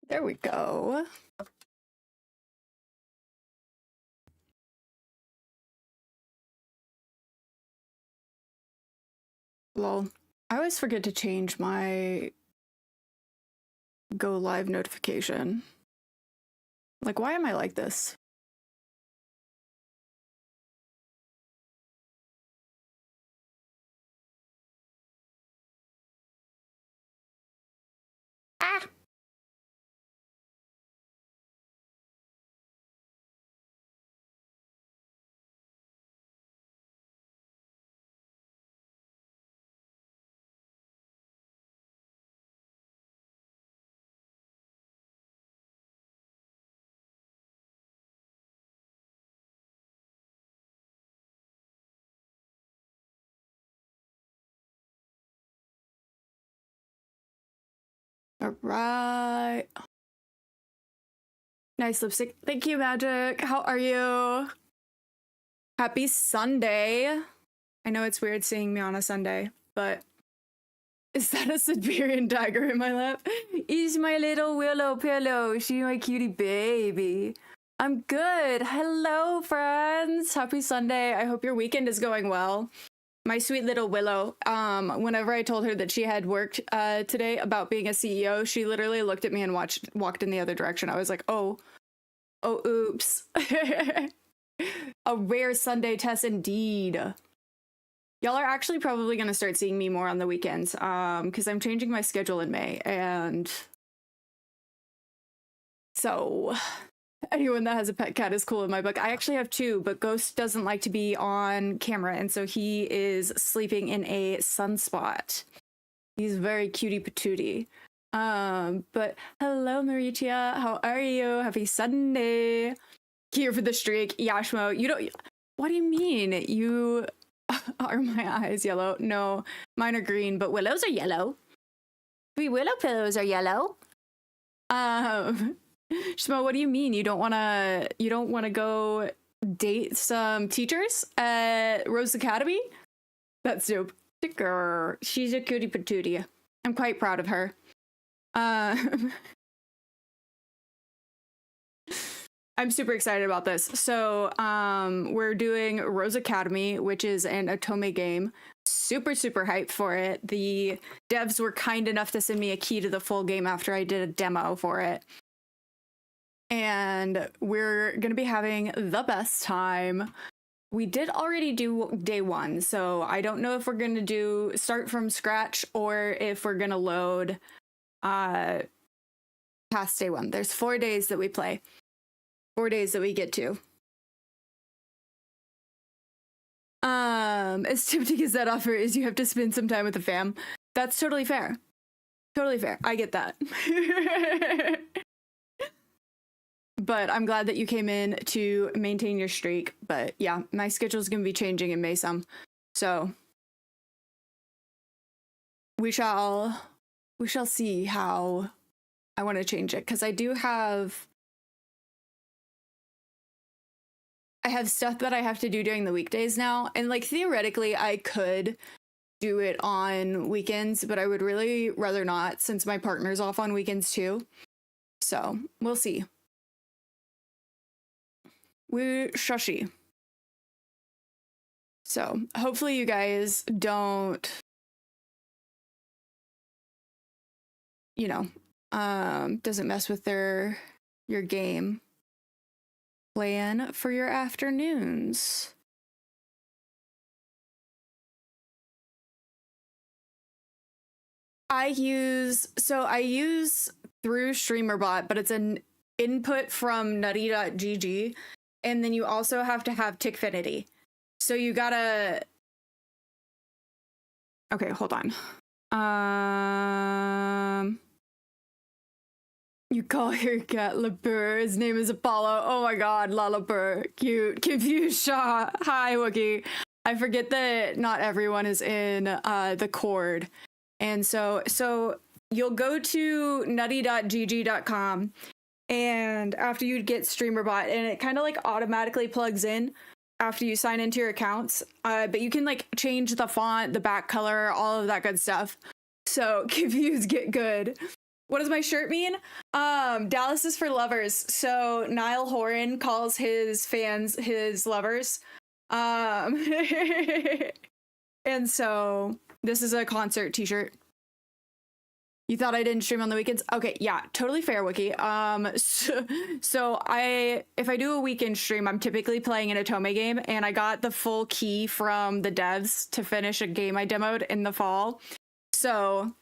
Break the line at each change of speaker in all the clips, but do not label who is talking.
There we go. Lol. I always forget to change my go live notification. Like, why am I like this? Ah! All right. Nice lipstick. Thank you, Magic. How are you? Happy Sunday. I know it's weird seeing me on a Sunday, but is that a Siberian tiger in my lap? Is my little willow pillow. She my cutie baby. I'm good. Hello, friends. Happy Sunday. I hope your weekend is going well. My sweet little Willow, whenever I told her that she had worked today about being a CEO, she literally looked at me and walked in the other direction. I was like, oh, oops. A rare Sunday test indeed. Y'all are actually probably going to start seeing me more on the weekends because I'm changing my schedule in May. And so anyone that has a pet cat is cool in my book. I actually have two, but Ghost doesn't like to be on camera, and so he is sleeping in a sunspot. He's very cutie patootie. But hello, Maritia. How are you? Happy Sunday. Here for the streak. Yashmo, you don't... What do you mean? You... Are my eyes yellow? No, mine are green, but Willows are yellow. Three willow pillows are yellow. Shmo, what do you mean? You don't wanna go date some teachers at Rose Academy? That's dope. She's a cutie patootie. I'm quite proud of her. I'm super excited about this. So we're doing Rose Academy, which is an Otome game. Super hyped for it. The devs were kind enough to send me a key to the full game after I did a demo for it. And we're going to be having the best time. We did already do day one, so I don't know if we're going to start from scratch or if we're going to load past day one. There's 4 days that we play. 4 days that we get to. As tempting as that offer is, you have to spend some time with the fam. That's totally fair. Totally fair. I get that. But I'm glad that you came in to maintain your streak. But yeah, my schedule is going to be changing in May some. So we shall see how I want to change it, because I have stuff that I have to do during the weekdays now, and like theoretically I could do it on weekends, but I would really rather not, since my partner's off on weekends too. So we'll see. We shushy. So hopefully you guys don't, doesn't mess with your game plan for your afternoons. I use through StreamerBot, but it's an input from nutty.gg, and then you also have to have Tickfinity. So you gotta... Okay, hold on. You call your cat LaBur. His name is Apollo. Oh my god, LaLaBur. Cute. Confused Shaw. Hi, Wookie. I forget that not everyone is in the Cord. And so you'll go to nutty.gg.com, and after you get StreamerBot, and it kind of like automatically plugs in after you sign into your accounts. But you can like change the font, the back color, all of that good stuff. So confused, get good. What does my shirt mean? Dallas is for lovers. So Niall Horan calls his fans his lovers. And so this is a concert t-shirt. You thought I didn't stream on the weekends? Okay, yeah, totally fair, Wiki. So if I do a weekend stream, I'm typically playing an Otome game, and I got the full key from the devs to finish a game I demoed in the fall. So,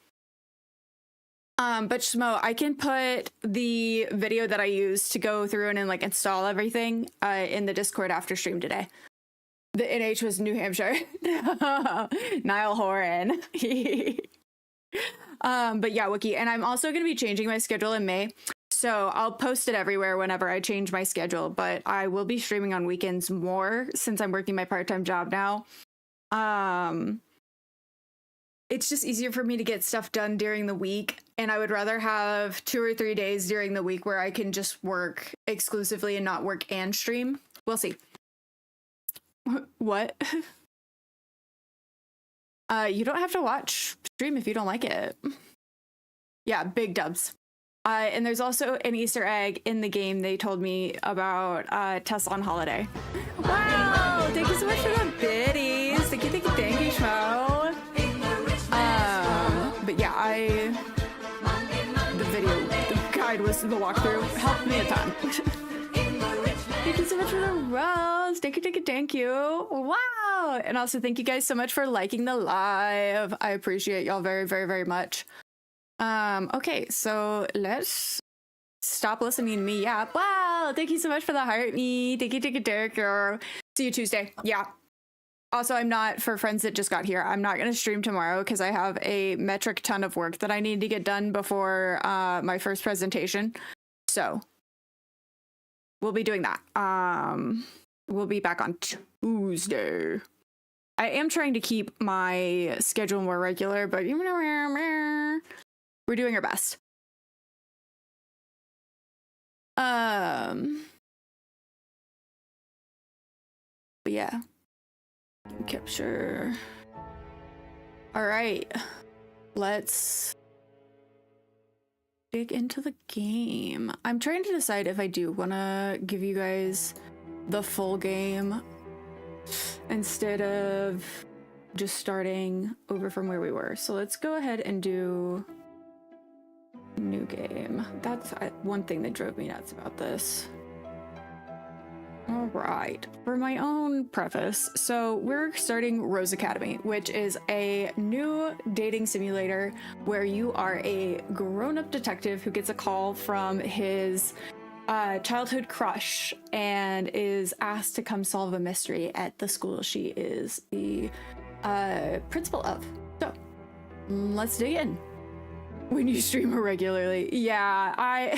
but Shmo, I can put the video that I used to go through and like install everything in the Discord after stream today. The NH was New Hampshire. Niall Horan. But yeah, Wiki, and I'm also going to be changing my schedule in May, so I'll post it everywhere whenever I change my schedule, but I will be streaming on weekends more since I'm working my part-time job now. It's just easier for me to get stuff done during the week, and I would rather have 2 or 3 days during the week where I can just work exclusively and not work and stream. We'll see. What? You don't have to watch stream if you don't like it. Yeah, big dubs. And there's also an Easter egg in the game they told me about Tesla on holiday. Wow! Thank you so much for the biddies. Thank you, Shmo. But yeah, the guide was the walkthrough. Helped me a ton. Thank you so much for the rose. Thank you. Wow. And also thank you guys so much for liking the live. I appreciate y'all very, very, very much. Okay, so let's stop listening to me yap. Wow. Thank you so much for the heart me. Thank you, Derek. See you Tuesday. Yeah. Also, I'm not, for friends that just got here, I'm not going to stream tomorrow because I have a metric ton of work that I need to get done before my first presentation. So we'll be doing that. We'll be back on Tuesday. I am trying to keep my schedule more regular, but we're doing our best. But yeah. Capture. All right. Let's dig into the game. I'm trying to decide if I do want to give you guys the full game instead of just starting over from where we were. So let's go ahead and do new game. That's one thing that drove me nuts about this. All right, for my own preface, so we're starting Rose Academy, which is a new dating simulator where you are a grown-up detective who gets a call from his childhood crush and is asked to come solve a mystery at the school she is the principal of. So let's dig in. When you stream regularly, yeah,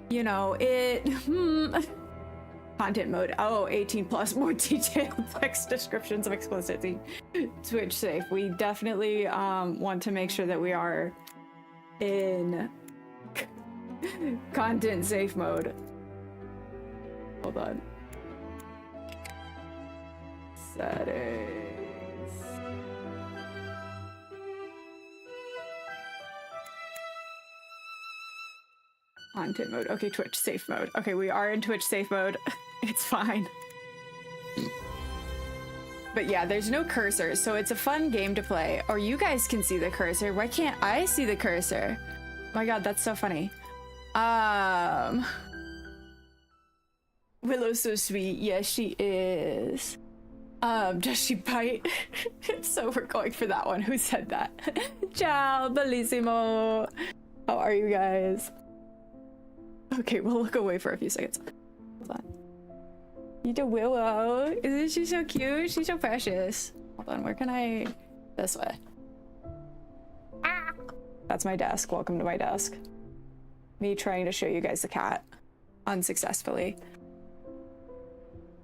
you know, content mode. Oh, 18 plus, more detailed text descriptions of explicit. Twitch safe. We definitely want to make sure that we are in content safe mode. Hold on. Settings. Content mode. Okay, Twitch safe mode. Okay, we are in Twitch safe mode. It's fine. But yeah, there's no cursor, so it's a fun game to play. Or you guys can see the cursor. Why can't I see the cursor? My god, that's so funny. Willow's so sweet. Yes, she is. Does she bite? So we're going for that one. Who said that? Ciao, bellissimo. How are you guys? Okay, we'll look away for a few seconds. Hold on. You do Willow. Isn't she so cute? She's so precious. Hold on, where can I... This way. Ah! That's my desk. Welcome to my desk. Me trying to show you guys the cat. Unsuccessfully.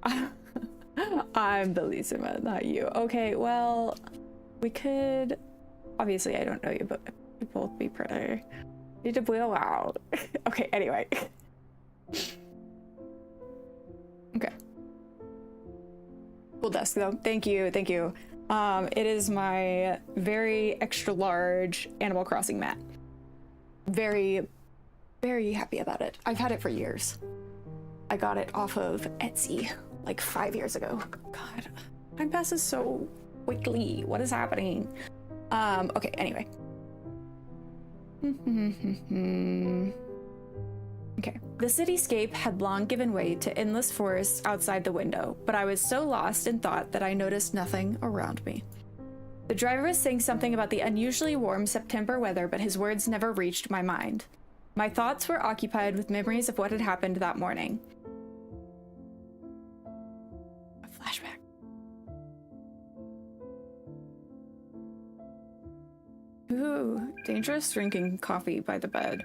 I'm Bellissima, not you. Okay, well, we could... Obviously, I don't know you, but we both be pretty. You did wheel out. Okay, anyway. Okay. Cool desk, though. Thank you, thank you. It is my very extra large Animal Crossing mat. Very, very happy about it. I've had it for years. I got it off of Etsy like 5 years ago. God, time passes so quickly. What is happening? Okay, anyway. Okay. The cityscape had long given way to endless forests outside the window, but I was so lost in thought that I noticed nothing around me. The driver was saying something about the unusually warm September weather, but his words never reached my mind. My thoughts were occupied with memories of what had happened that morning. A flashback. Ooh, dangerous drinking coffee by the bed.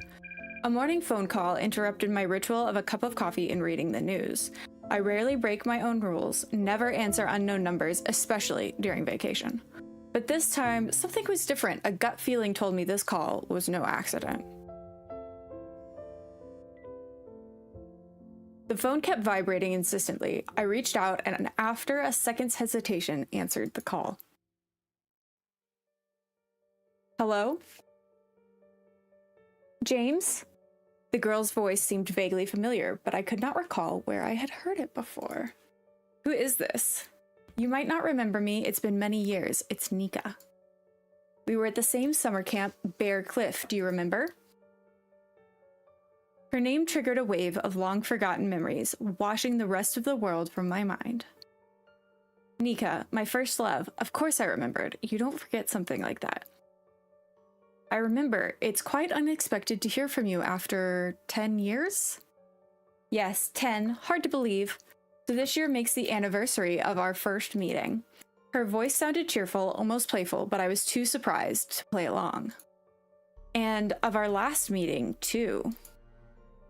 A morning phone call interrupted my ritual of a cup of coffee and reading the news. I rarely break my own rules, never answer unknown numbers, especially during vacation. But this time, something was different. A gut feeling told me this call was no accident. The phone kept vibrating insistently. I reached out and after a second's hesitation, answered the call. Hello? James? The girl's voice seemed vaguely familiar, but I could not recall where I had heard it before. Who is this? You might not remember me. It's been many years. It's Nika. We were at the same summer camp, Bear Cliff. Do you remember? Her name triggered a wave of long-forgotten memories, washing the rest of the world from my mind. Nika, my first love. Of course I remembered. You don't forget something like that. I remember. It's quite unexpected to hear from you after 10 years? Yes, 10. Hard to believe. So this year makes the anniversary of our first meeting. Her voice sounded cheerful, almost playful, but I was too surprised to play along. And of our last meeting, too.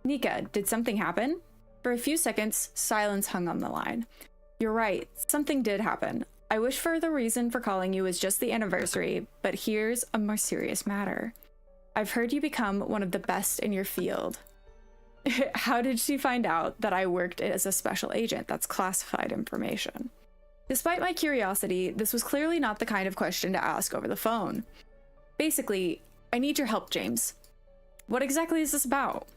Nika, did something happen? For a few seconds, silence hung on the line. You're right, something did happen. I wish for the reason for calling you was just the anniversary, but here's a more serious matter. I've heard you become one of the best in your field. How did she find out that I worked as a special agent? That's classified information. Despite my curiosity, this was clearly not the kind of question to ask over the phone. Basically, I need your help, James. What exactly is this about?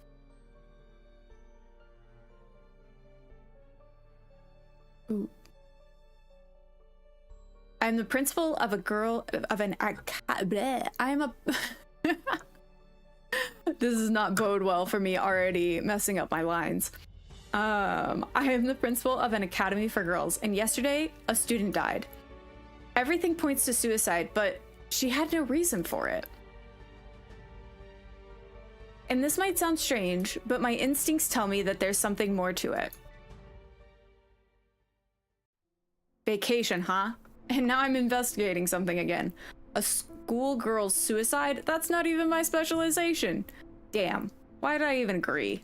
Ooh. I'm the principal of This does not bode well for me already messing up my lines. I am the principal of an academy for girls, and yesterday, a student died. Everything points to suicide, but she had no reason for it. And this might sound strange, but my instincts tell me that there's something more to it. Vacation, huh? And now I'm investigating something again. A schoolgirl's suicide? That's not even my specialization. Damn, why did I even agree?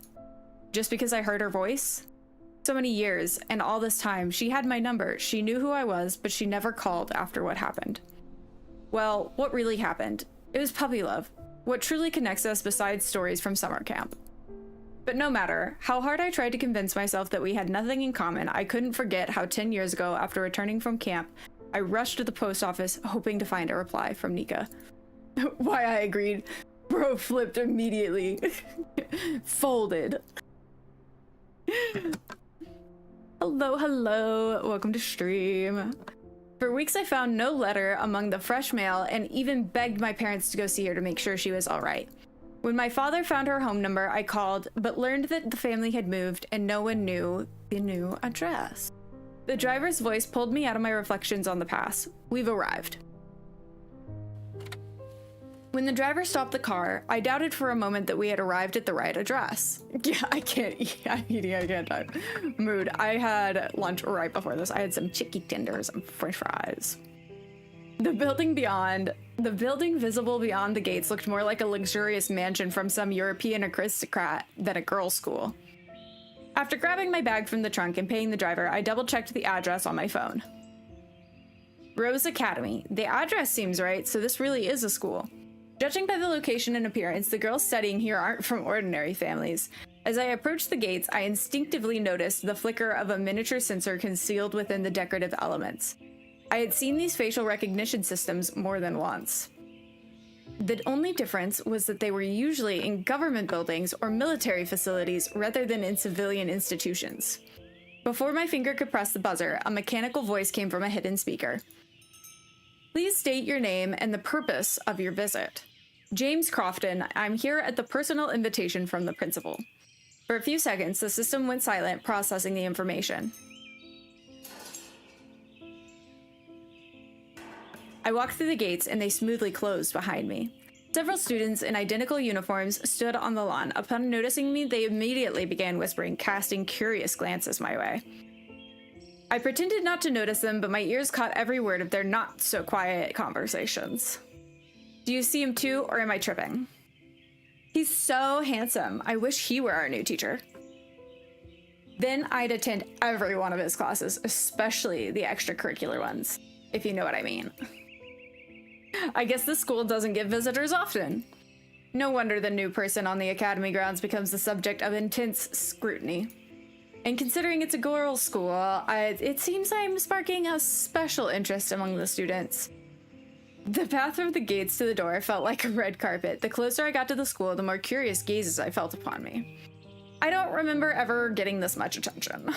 Just because I heard her voice? So many years, and all this time, she had my number. She knew who I was, but she never called after what happened. Well, what really happened? It was puppy love. What truly connects us besides stories from summer camp. But no matter how hard I tried to convince myself that we had nothing in common, I couldn't forget how 10 years ago, after returning from camp, I rushed to the post office hoping to find a reply from Nika. Why I agreed. Bro flipped immediately. Folded. Hello, hello. Welcome to stream. For weeks I found no letter among the fresh mail and even begged my parents to go see her to make sure she was all right. When my father found her home number, I called, but learned that the family had moved and no one knew the new address. The driver's voice pulled me out of my reflections on the past. We've arrived. When the driver stopped the car, I doubted for a moment that we had arrived at the right address. Yeah, I can't talk. Mood. I had lunch right before this. I had some chicken tenders and french fries. The building visible beyond the gates looked more like a luxurious mansion from some European aristocrat than a girls' school. After grabbing my bag from the trunk and paying the driver, I double-checked the address on my phone. Rose Academy. The address seems right, so this really is a school. Judging by the location and appearance, the girls studying here aren't from ordinary families. As I approached the gates, I instinctively noticed the flicker of a miniature sensor concealed within the decorative elements. I had seen these facial recognition systems more than once. The only difference was that they were usually in government buildings or military facilities rather than in civilian institutions. Before my finger could press the buzzer, a mechanical voice came from a hidden speaker. Please state your name and the purpose of your visit. James Crofton, I'm here at the personal invitation from the principal. For a few seconds, the system went silent, processing the information. I walked through the gates and they smoothly closed behind me. Several students in identical uniforms stood on the lawn. Upon noticing me, they immediately began whispering, casting curious glances my way. I pretended not to notice them, but my ears caught every word of their not-so-quiet conversations. Do you see him too, or am I tripping? He's so handsome. I wish he were our new teacher. Then I'd attend every one of his classes, especially the extracurricular ones, if you know what I mean. I guess the school doesn't get visitors often. No wonder the new person on the academy grounds becomes the subject of intense scrutiny. And considering it's a girls' school, it seems I'm sparking a special interest among the students. The path from the gates to the door felt like a red carpet. The closer I got to the school, the more curious gazes I felt upon me. I don't remember ever getting this much attention.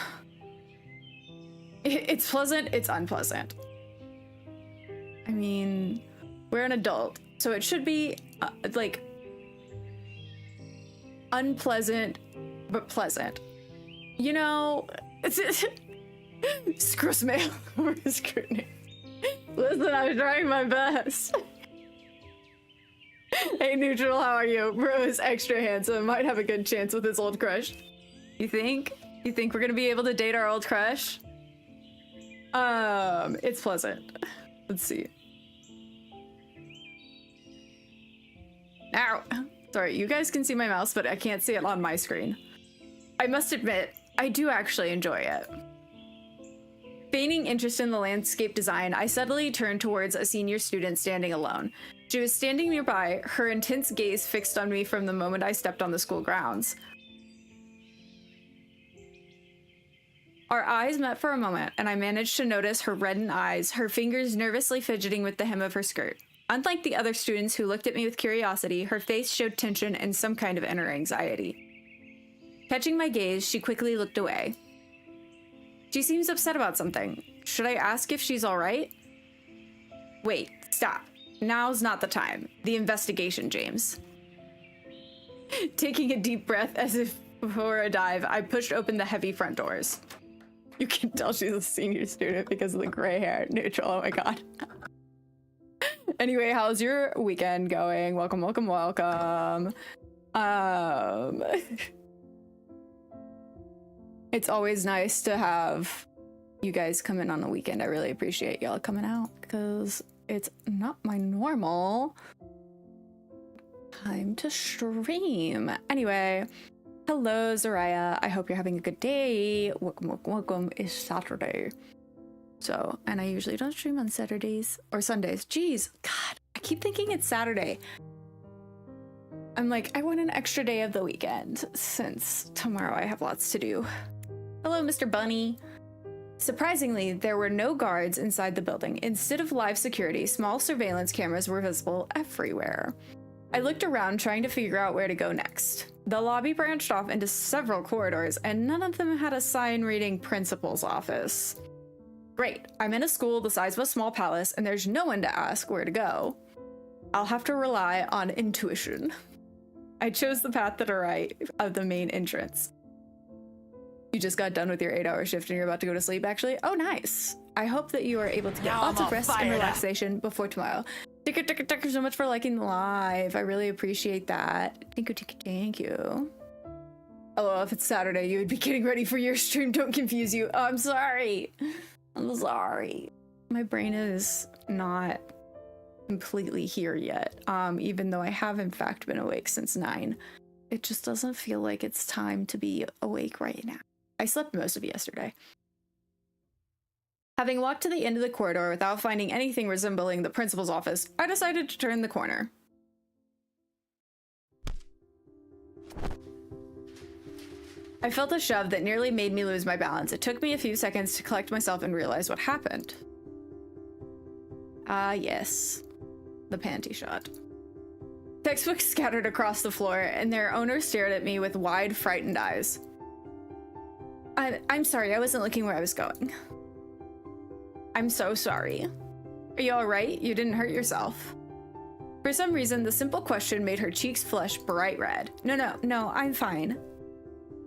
It's pleasant, it's unpleasant. I mean, we're an adult, so it should be, like, unpleasant, but pleasant. You know, screws me over scrutiny. Listen, I was trying my best. Hey, Neutral, how are you? Bro is extra handsome. Might have a good chance with his old crush. You think? You think we're gonna be able to date our old crush? It's pleasant. Let's see. Now, sorry, you guys can see my mouse, but I can't see it on my screen. I must admit, I do actually enjoy it. Feigning interest in the landscape design, I suddenly turned towards a senior student standing alone. She was standing nearby, her intense gaze fixed on me from the moment I stepped on the school grounds. Our eyes met for a moment, and I managed to notice her reddened eyes, her fingers nervously fidgeting with the hem of her skirt. Unlike the other students who looked at me with curiosity, her face showed tension and some kind of inner anxiety. Catching my gaze, she quickly looked away. She seems upset about something. Should I ask if she's all right? Wait, stop. Now's not the time. The investigation, James. Taking a deep breath as if before a dive, I pushed open the heavy front doors. You can tell she's a senior student because of the gray hair. Neutral, oh my god. Anyway, how's your weekend going? Welcome, welcome, welcome. It's always nice to have you guys come in on the weekend. I really appreciate y'all coming out because it's not my normal time to stream. Anyway, hello, Zaraya. I hope you're having a good day. Welcome, welcome, welcome. It's Saturday. So, and I usually don't stream on Saturdays or Sundays. Jeez, God, I keep thinking it's Saturday. I'm like, I want an extra day of the weekend since tomorrow I have lots to do. Hello, Mr. Bunny. Surprisingly, there were no guards inside the building. Instead of live security, small surveillance cameras were visible everywhere. I looked around trying to figure out where to go next. The lobby branched off into several corridors, and none of them had a sign reading principal's office. Great, I'm in a school the size of a small palace, and there's no one to ask where to go. I'll have to rely on intuition. I chose the path to the right of the main entrance. You just got done with your 8-hour shift and you're about to go to sleep, actually? Oh, nice. I hope that you are able to get lots of rest and relaxation before tomorrow. Thank you so much for liking the live. I really appreciate that. Thank you, thank you, thank you. Oh, if it's Saturday, you would be getting ready for your stream. Don't confuse you. Oh, I'm sorry. I'm sorry. My brain is not completely here yet, even though I have in fact been awake since 9. It just doesn't feel like it's time to be awake right now. I slept most of yesterday. Having walked to the end of the corridor without finding anything resembling the principal's office, I decided to turn the corner. I felt a shove that nearly made me lose my balance. It took me a few seconds to collect myself and realize what happened. Ah, yes. The panty shot. Textbooks scattered across the floor, and their owner stared at me with wide, frightened eyes. I'm sorry, I wasn't looking where I was going. I'm so sorry. Are you alright? You didn't hurt yourself. For some reason, the simple question made her cheeks flush bright red. No, I'm fine.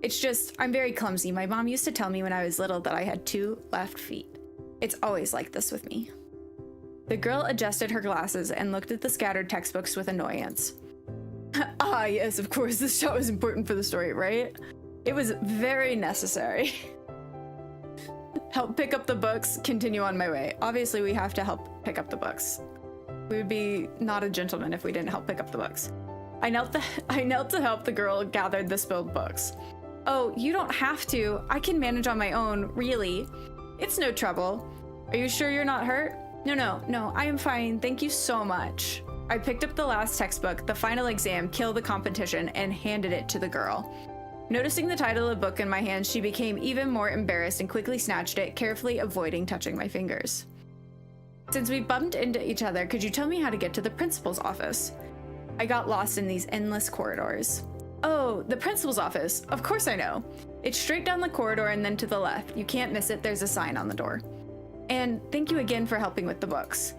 It's just, I'm very clumsy. My mom used to tell me when I was little that I had 2 left feet. It's always like this with me. The girl adjusted her glasses and looked at the scattered textbooks with annoyance. Ah, yes, of course, this shot was important for the story, right? It was very necessary. Help pick up the books, continue on my way. Obviously, we have to help pick up the books. We would be not a gentleman if we didn't help pick up the books. I knelt to help the girl gather the spilled books. Oh, you don't have to. I can manage on my own, really. It's no trouble. Are you sure you're not hurt? No, I am fine. Thank you so much. I picked up the last textbook, the final exam, Kill the Competition, and handed it to the girl. Noticing the title of the book in my hand, she became even more embarrassed and quickly snatched it, carefully avoiding touching my fingers. Since we bumped into each other, could you tell me how to get to the principal's office? I got lost in these endless corridors. Oh, the principal's office. Of course I know. It's straight down the corridor and then to the left. You can't miss it. There's a sign on the door. And thank you again for helping with the books.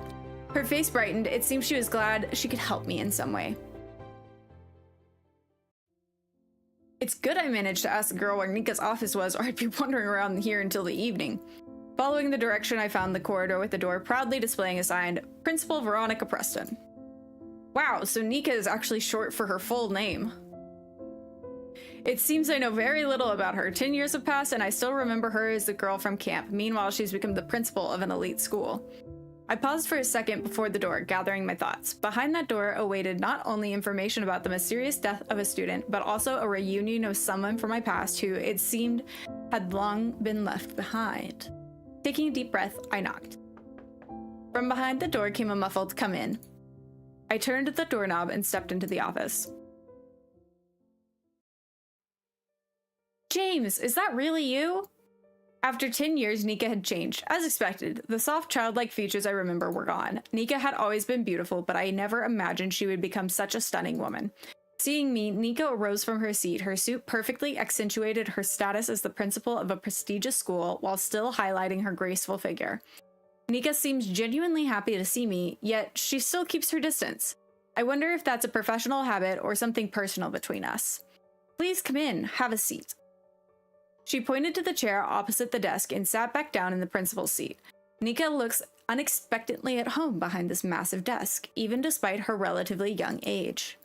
Her face brightened. It seemed she was glad she could help me in some way. It's good I managed to ask the girl where Nika's office was, or I'd be wandering around here until the evening. Following the direction, I found the corridor with the door proudly displaying a sign, Principal Veronica Preston. Wow, so Nika is actually short for her full name. It seems I know very little about her. 10 years have passed, and I still remember her as the girl from camp. Meanwhile, she's become the principal of an elite school. I paused for a second before the door, gathering my thoughts. Behind that door awaited not only information about the mysterious death of a student, but also a reunion of someone from my past who, it seemed, had long been left behind. Taking a deep breath, I knocked. From behind the door came a muffled "come in." I turned the doorknob and stepped into the office. James, is that really you? After 10 years, Nika had changed. As expected, the soft, childlike features I remember were gone. Nika had always been beautiful, but I never imagined she would become such a stunning woman. Seeing me, Nika arose from her seat. Her suit perfectly accentuated her status as the principal of a prestigious school while still highlighting her graceful figure. Nika seems genuinely happy to see me, yet she still keeps her distance. I wonder if that's a professional habit or something personal between us. Please come in, have a seat. She pointed to the chair opposite the desk and sat back down in the principal's seat. Nika looks unexpectedly at home behind this massive desk, even despite her relatively young age.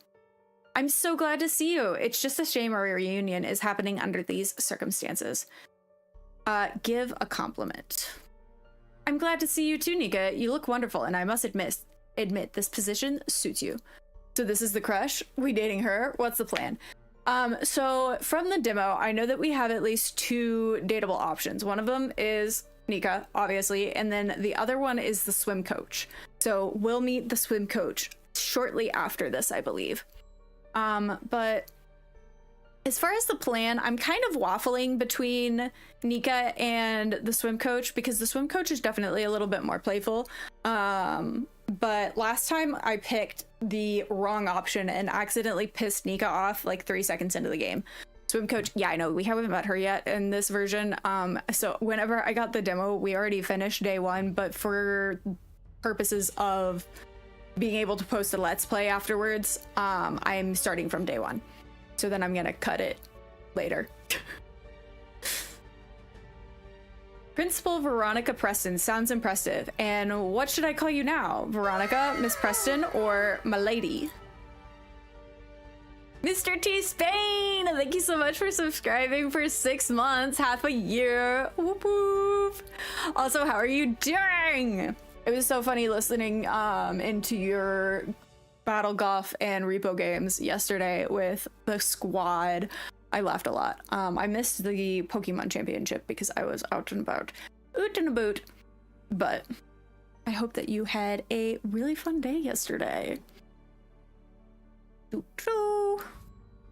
I'm so glad to see you. It's just a shame our reunion is happening under these circumstances. Give a compliment. I'm glad to see you too, Nika. You look wonderful, and I must admit this position suits you. So this is the crush? We dating her? What's the plan? So from the demo, I know that we have at least 2 dateable options. One of them is Nika, obviously, and then the other one is the swim coach. So we'll meet the swim coach shortly after this, I believe. But as far as the plan, I'm kind of waffling between Nika and the swim coach because the swim coach is definitely a little bit more playful. But last time I picked the wrong option and accidentally pissed Nika off like 3 seconds into the game. Swim coach, yeah, I know, we haven't met her yet in this version. So whenever I got the demo, we already finished day 1, but for purposes of being able to post a let's play afterwards, I'm starting from day 1. So then I'm gonna cut it later. Principal Veronica Preston sounds impressive. And what should I call you now? Veronica, Miss Preston, or my lady? Mr. T Spain, thank you so much for subscribing for 6 months, half a year. Whoop whoop. Also, how are you doing? It was so funny listening into your Battle Golf and Repo games yesterday with the squad. I laughed a lot. I missed the Pokemon Championship because I was out and about. But I hope that you had a really fun day yesterday.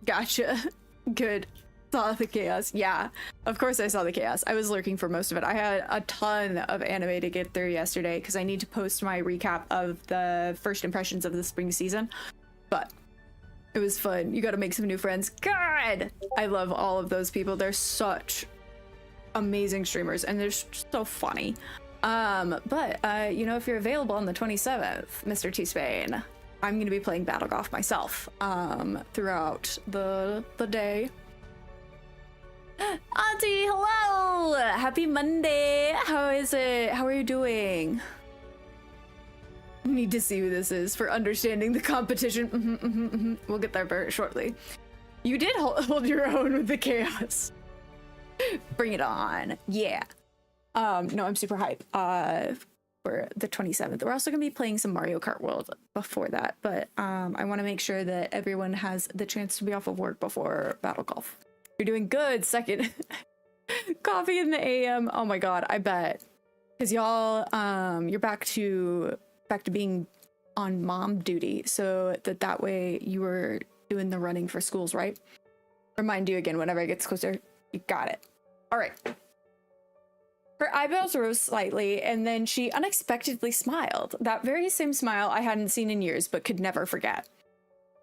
Gotcha. Good. Saw the chaos. Yeah, of course I saw the chaos. I was lurking for most of it. I had a ton of anime to get through yesterday because I need to post my recap of the first impressions of the spring season. But it was fun. You got to make some new friends. God, I love all of those people. They're such amazing streamers and they're so funny. But you know, if you're available on the 27th, Mr. T Spain, I'm gonna be playing Battle Golf myself throughout the day. Auntie, hello! Happy Monday! How is it? How are you doing? Need to see who this is for understanding the competition. We'll get there very shortly. You did hold your own with the chaos. Bring it on. Yeah. No, I'm super hyped for the 27th. We're also going to be playing some Mario Kart World before that, but I want to make sure that everyone has the chance to be off of work before Battle Golf. You're doing good. Second coffee in the AM. Oh my god, I bet. Because y'all, you're back to being on mom duty, so that way you were doing the running for schools, right? Remind you again whenever it gets closer. You got it. All right. Her eyebrows rose slightly, and then she unexpectedly smiled. That very same smile I hadn't seen in years, but could never forget.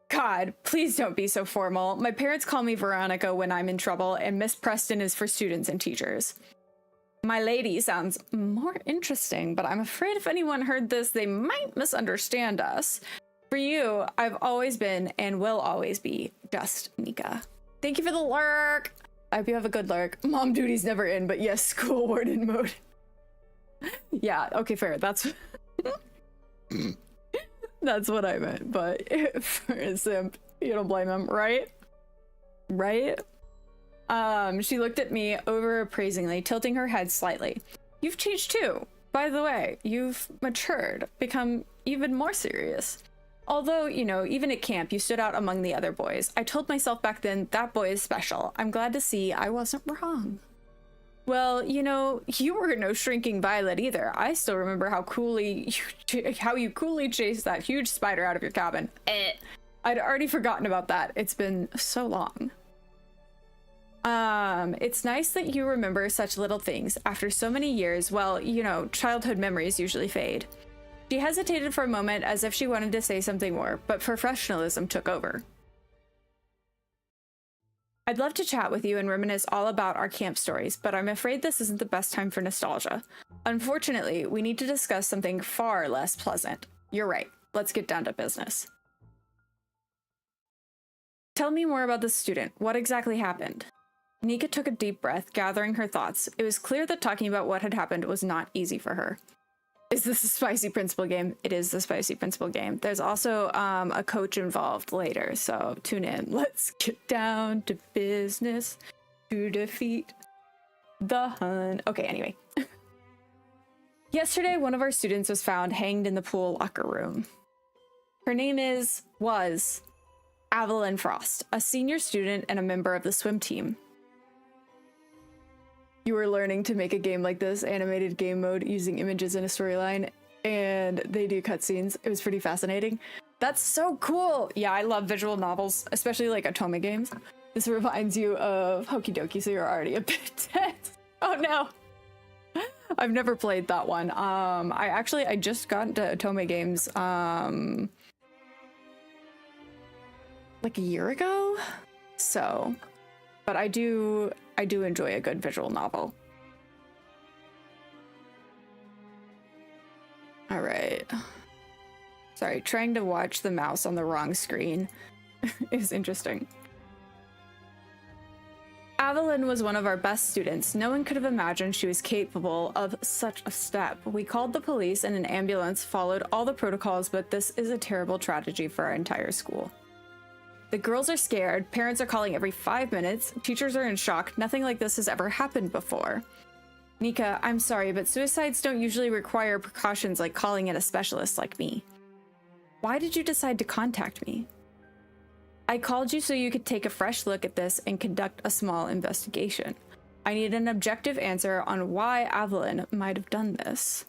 God, please don't be so formal. My parents call me Veronica when I'm in trouble, and Miss Preston is for students and teachers. My lady sounds more interesting, but I'm afraid if anyone heard this, they might misunderstand us. For you, I've always been and will always be just Nika. Thank you for the lurk. I hope you have a good lurk. Mom duty's never in, but yes, school warden mode. Yeah, okay, fair. That's that's what I meant, but for a simp, you don't blame him, right? Right? She looked at me over appraisingly, tilting her head slightly. You've changed too. By the way, you've matured, become even more serious. Although, you know, even at camp, you stood out among the other boys. I told myself back then, that boy is special. I'm glad to see I wasn't wrong. Well, you know, you were no shrinking violet either. I still remember how you coolly chased that huge spider out of your cabin. I'd already forgotten about that. It's been so long. It's nice that you remember such little things. After so many years, well, you know, childhood memories usually fade. She hesitated for a moment as if she wanted to say something more, but professionalism took over. I'd love to chat with you and reminisce all about our camp stories, but I'm afraid this isn't the best time for nostalgia. Unfortunately, we need to discuss something far less pleasant. You're right. Let's get down to business. Tell me more about this student. What exactly happened? Nika took a deep breath, gathering her thoughts. It was clear that talking about what had happened was not easy for her. Is this a spicy principal game? It is the spicy principal game. There's also a coach involved later, so tune in. Let's get down to business to defeat the Hun. Okay, anyway. Yesterday, one of our students was found hanged in the pool locker room. Her name was Avalyn Frost, a senior student and a member of the swim team. You were learning to make a game like this, animated game mode, using images in a storyline, and they do cutscenes. It was pretty fascinating. That's so cool! Yeah, I love visual novels, especially like Otome games. This reminds you of Okie Dokie, so you're already a bit dead. Oh no! I've never played that one. I just got into Otome games, like a year ago? So, but I do enjoy a good visual novel. All right. Sorry, trying to watch the mouse on the wrong screen is interesting. Avalyn was one of our best students. No one could have imagined she was capable of such a step. We called the police and an ambulance followed all the protocols, but this is a terrible tragedy for our entire school. The girls are scared, parents are calling every 5 minutes, teachers are in shock. Nothing like this has ever happened before. Nika, I'm sorry, but suicides don't usually require precautions like calling in a specialist like me. Why did you decide to contact me? I called you so you could take a fresh look at this and conduct a small investigation. I need an objective answer on why Avalyn might have done this.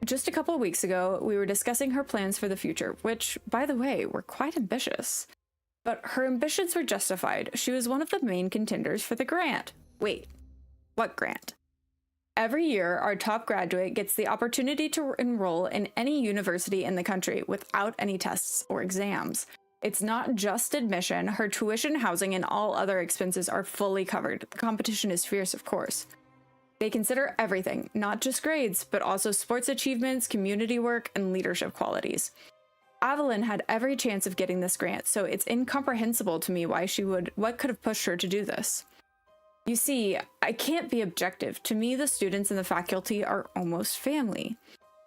Just a couple weeks ago, we were discussing her plans for the future, which, by the way, were quite ambitious. But her ambitions were justified. She was one of the main contenders for the grant. Wait, what grant? Every year, our top graduate gets the opportunity to enroll in any university in the country without any tests or exams. It's not just admission. Her tuition, housing, and all other expenses are fully covered. The competition is fierce, of course. They consider everything, not just grades, but also sports achievements, community work, and leadership qualities. Avalyn had every chance of getting this grant, so it's incomprehensible to me what could have pushed her to do this. You see, I can't be objective. To me, the students and the faculty are almost family.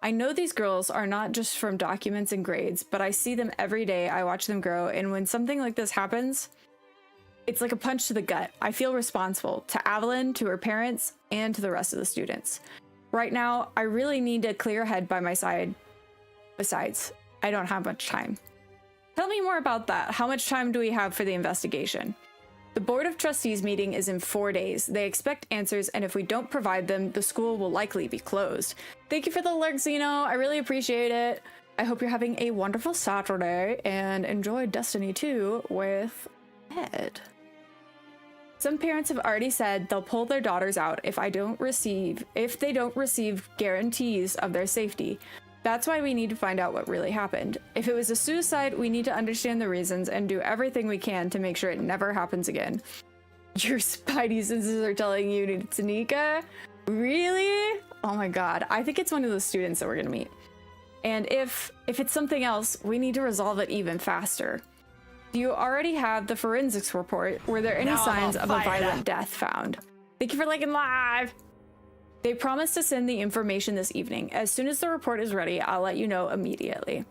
I know these girls are not just from documents and grades, but I see them every day, I watch them grow, and when something like this happens, it's like a punch to the gut. I feel responsible to Avalyn, to her parents, and to the rest of the students. Right now, I really need a clear head by my side. Besides, I don't have much time. Tell me more about that. How much time do we have for the investigation? The Board of Trustees meeting is in 4 days. They expect answers, and if we don't provide them, the school will likely be closed. Thank you for the alert, Zeno. I really appreciate it. I hope you're having a wonderful Saturday and enjoy Destiny 2 with Ed. Some parents have already said they'll pull their daughters out if they don't receive guarantees of their safety. That's why we need to find out what really happened. If it was a suicide, we need to understand the reasons and do everything we can to make sure it never happens again. Your spidey senses are telling you it's Nika? Really? Oh my god. I think it's one of the students that we're gonna meet. And if it's something else, we need to resolve it even faster. Do you already have the forensics report? Were there any signs of a violent death found? Thank you for liking live! They promised to send the information this evening. As soon as the report is ready, I'll let you know immediately.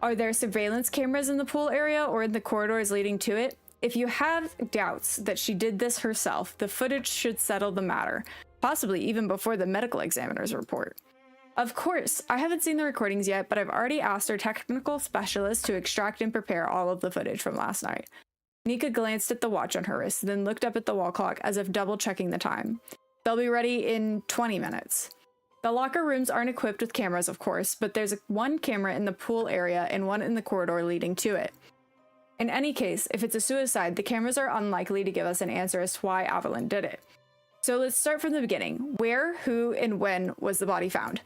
Are there surveillance cameras in the pool area or in the corridors leading to it? If you have doubts that she did this herself, the footage should settle the matter, possibly even before the medical examiner's report. Of course, I haven't seen the recordings yet, but I've already asked our technical specialist to extract and prepare all of the footage from last night. Nika glanced at the watch on her wrist, then looked up at the wall clock as if double-checking the time. They'll be ready in 20 minutes. The locker rooms aren't equipped with cameras, of course, but there's one camera in the pool area and one in the corridor leading to it. In any case, if it's a suicide, the cameras are unlikely to give us an answer as to why Avalyn did it. So let's start from the beginning. Where, who, and when was the body found?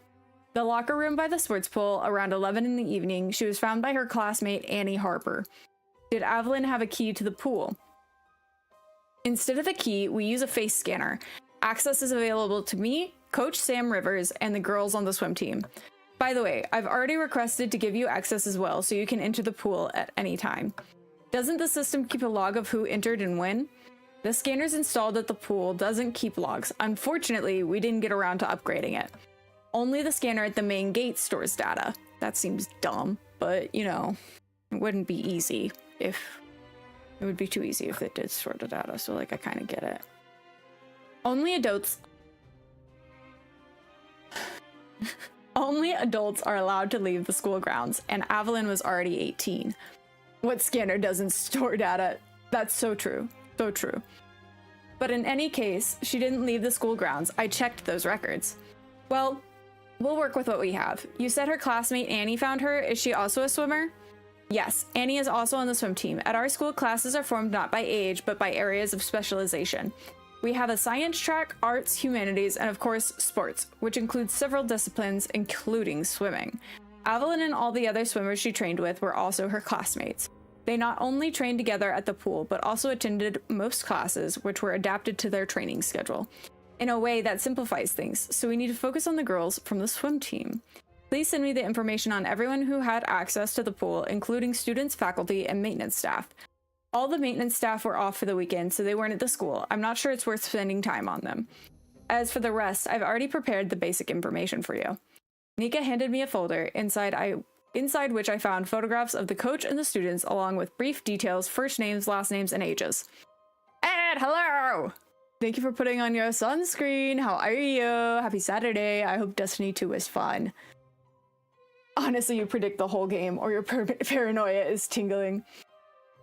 The locker room by the sports pool around 11 in the evening. She was found by her classmate, Annie Harper. Did Avalyn have a key to the pool? Instead of a key, we use a face scanner. Access is available to me, Coach Sam Rivers, and the girls on the swim team. By the way, I've already requested to give you access as well, so you can enter the pool at any time. Doesn't the system keep a log of who entered and when? The scanners installed at the pool doesn't keep logs. Unfortunately, we didn't get around to upgrading it. Only the scanner at the main gate stores data. That seems dumb, but you know, it wouldn't be easy if... It would be too easy if it did store the data, so like I kind of get it. Only adults are allowed to leave the school grounds, and Avalyn was already 18. What scanner doesn't store data? That's so true. So true. But in any case, she didn't leave the school grounds. I checked those records. Well, we'll work with what we have. You said her classmate Annie found her. Is she also a swimmer? Yes, Annie is also on the swim team. At our school, classes are formed not by age, but by areas of specialization. We have a science track, arts, humanities, and of course, sports, which includes several disciplines, including swimming. Avalyn and all the other swimmers she trained with were also her classmates. They not only trained together at the pool, but also attended most classes, which were adapted to their training schedule. In a way that simplifies things, so we need to focus on the girls from the swim team. Please send me the information on everyone who had access to the pool, including students, faculty, and maintenance staff. All the maintenance staff were off for the weekend, so they weren't at the school. I'm not sure it's worth spending time on them. As for the rest, I've already prepared the basic information for you. Nika handed me a folder, inside which I found photographs of the coach and the students, along with brief details, first names, last names, and ages. Ed, hello! Thank you for putting on your sunscreen. How are you? Happy Saturday. I hope Destiny 2 was fun. Honestly, you predict the whole game, or your paranoia is tingling.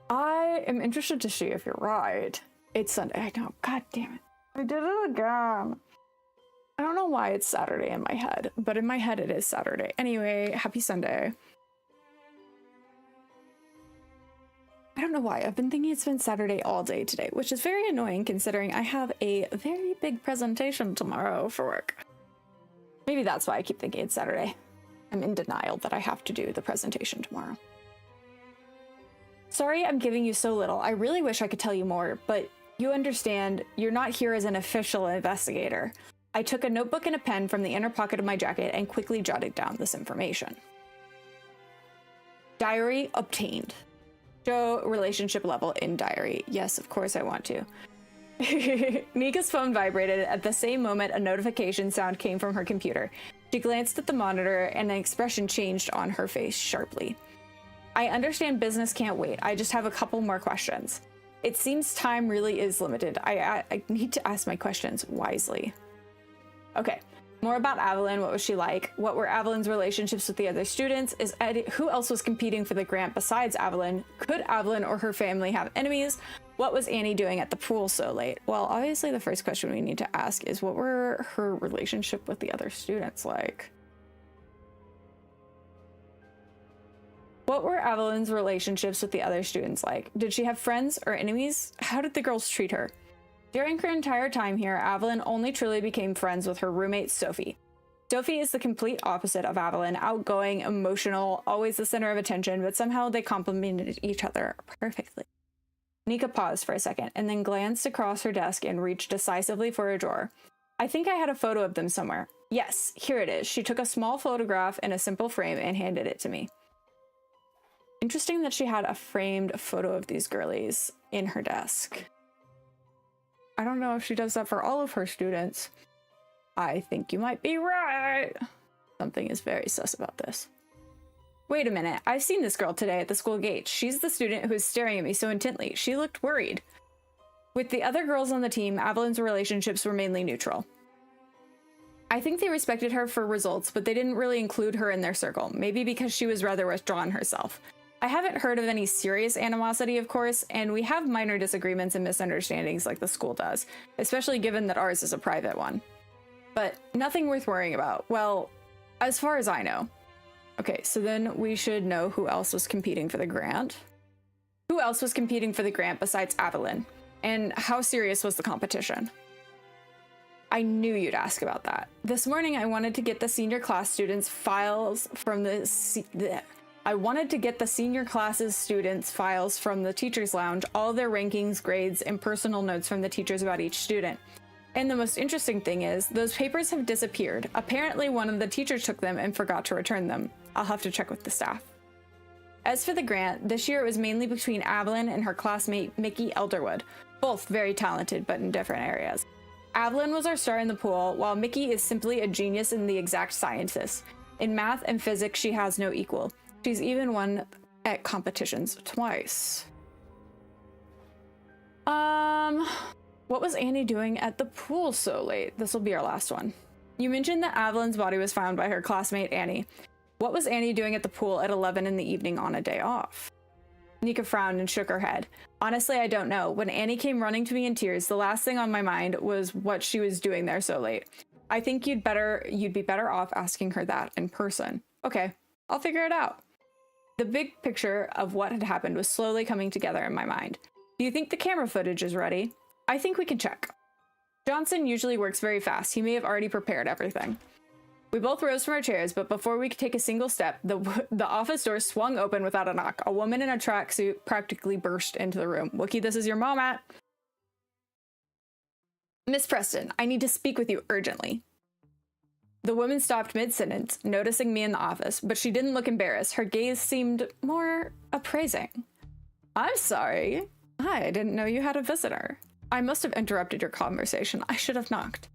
I am interested to see if you're right. It's Sunday. I know. God damn it. I did it again. I don't know why it's Saturday in my head, but in my head it is Saturday. Anyway, happy Sunday. I don't know why. I've been thinking it's been Saturday all day today, which is very annoying considering I have a very big presentation tomorrow for work. Maybe that's why I keep thinking it's Saturday. I'm in denial that I have to do the presentation tomorrow. Sorry I'm giving you so little. I really wish I could tell you more, but you understand you're not here as an official investigator. I took a notebook and a pen from the inner pocket of my jacket and quickly jotted down this information. Diary obtained. Show relationship level in diary. Yes, of course I want to. Nika's phone vibrated. At the same moment, a notification sound came from her computer. She glanced at the monitor and an expression changed on her face sharply. I understand business can't wait. I just have a couple more questions. It seems time really is limited. I need to ask my questions wisely. Okay. More about Avalyn. What was she like? What were Avalyn's relationships with the other students? Who else was competing for the grant besides Avalyn? Could Avalyn or her family have enemies? What was Annie doing at the pool so late? Well, obviously the first question we need to ask is what were her relationship with the other students like? What were Avalyn's relationships with the other students like? Did she have friends or enemies? How did the girls treat her? During her entire time here, Avalyn only truly became friends with her roommate, Sophie. Sophie is the complete opposite of Avalyn, outgoing, emotional, always the center of attention, but somehow they complemented each other perfectly. Nika paused for a second, and then glanced across her desk and reached decisively for a drawer. I think I had a photo of them somewhere. Yes, here it is. She took a small photograph in a simple frame and handed it to me. Interesting that she had a framed photo of these girlies in her desk. I don't know if she does that for all of her students. I think you might be right. Something is very sus about this. Wait a minute. I've seen this girl today at the school gate. She's the student who is staring at me so intently. She looked worried. With the other girls on the team, Avalyn's relationships were mainly neutral. I think they respected her for results, but they didn't really include her in their circle. Maybe because she was rather withdrawn herself. I haven't heard of any serious animosity, of course, and we have minor disagreements and misunderstandings like the school does, especially given that ours is a private one. But nothing worth worrying about. Well, as far as I know. Okay, so then we should know who else was competing for the grant. Who else was competing for the grant besides Avalyn? And how serious was the competition? I knew you'd ask about that. This morning, I wanted to get the senior class students' files from the senior classes students' files from the teacher's lounge, all their rankings, grades, and personal notes from the teachers about each student. And the most interesting thing is, those papers have disappeared. Apparently one of the teachers took them and forgot to return them. I'll have to check with the staff. As for the grant, this year it was mainly between Avalyn and her classmate Mickey Elderwood, both very talented but in different areas. Avalyn was our star in the pool, while Mickey is simply a genius in the exact sciences. In math and physics, she has no equal. She's even won at competitions twice. What was Annie doing at the pool so late? This will be our last one. You mentioned that Avalyn's body was found by her classmate Annie. What was Annie doing at the pool at 11 in the evening on a day off? Nika frowned and shook her head. Honestly, I don't know. When Annie came running to me in tears, the last thing on my mind was what she was doing there so late. I think you'd be better off asking her that in person. Okay, I'll figure it out. The big picture of what had happened was slowly coming together in my mind. Do you think the camera footage is ready? I think we can check. Johnson usually works very fast. He may have already prepared everything. We both rose from our chairs, but before we could take a single step, the office door swung open without a knock. A woman in a tracksuit practically burst into the room. Wookie, this is your mom, Matt. Miss Preston, I need to speak with you urgently. The woman stopped mid-sentence, noticing me in the office, but she didn't look embarrassed. Her gaze seemed more appraising. I'm sorry. I didn't know you had a visitor. I must have interrupted your conversation. I should have knocked.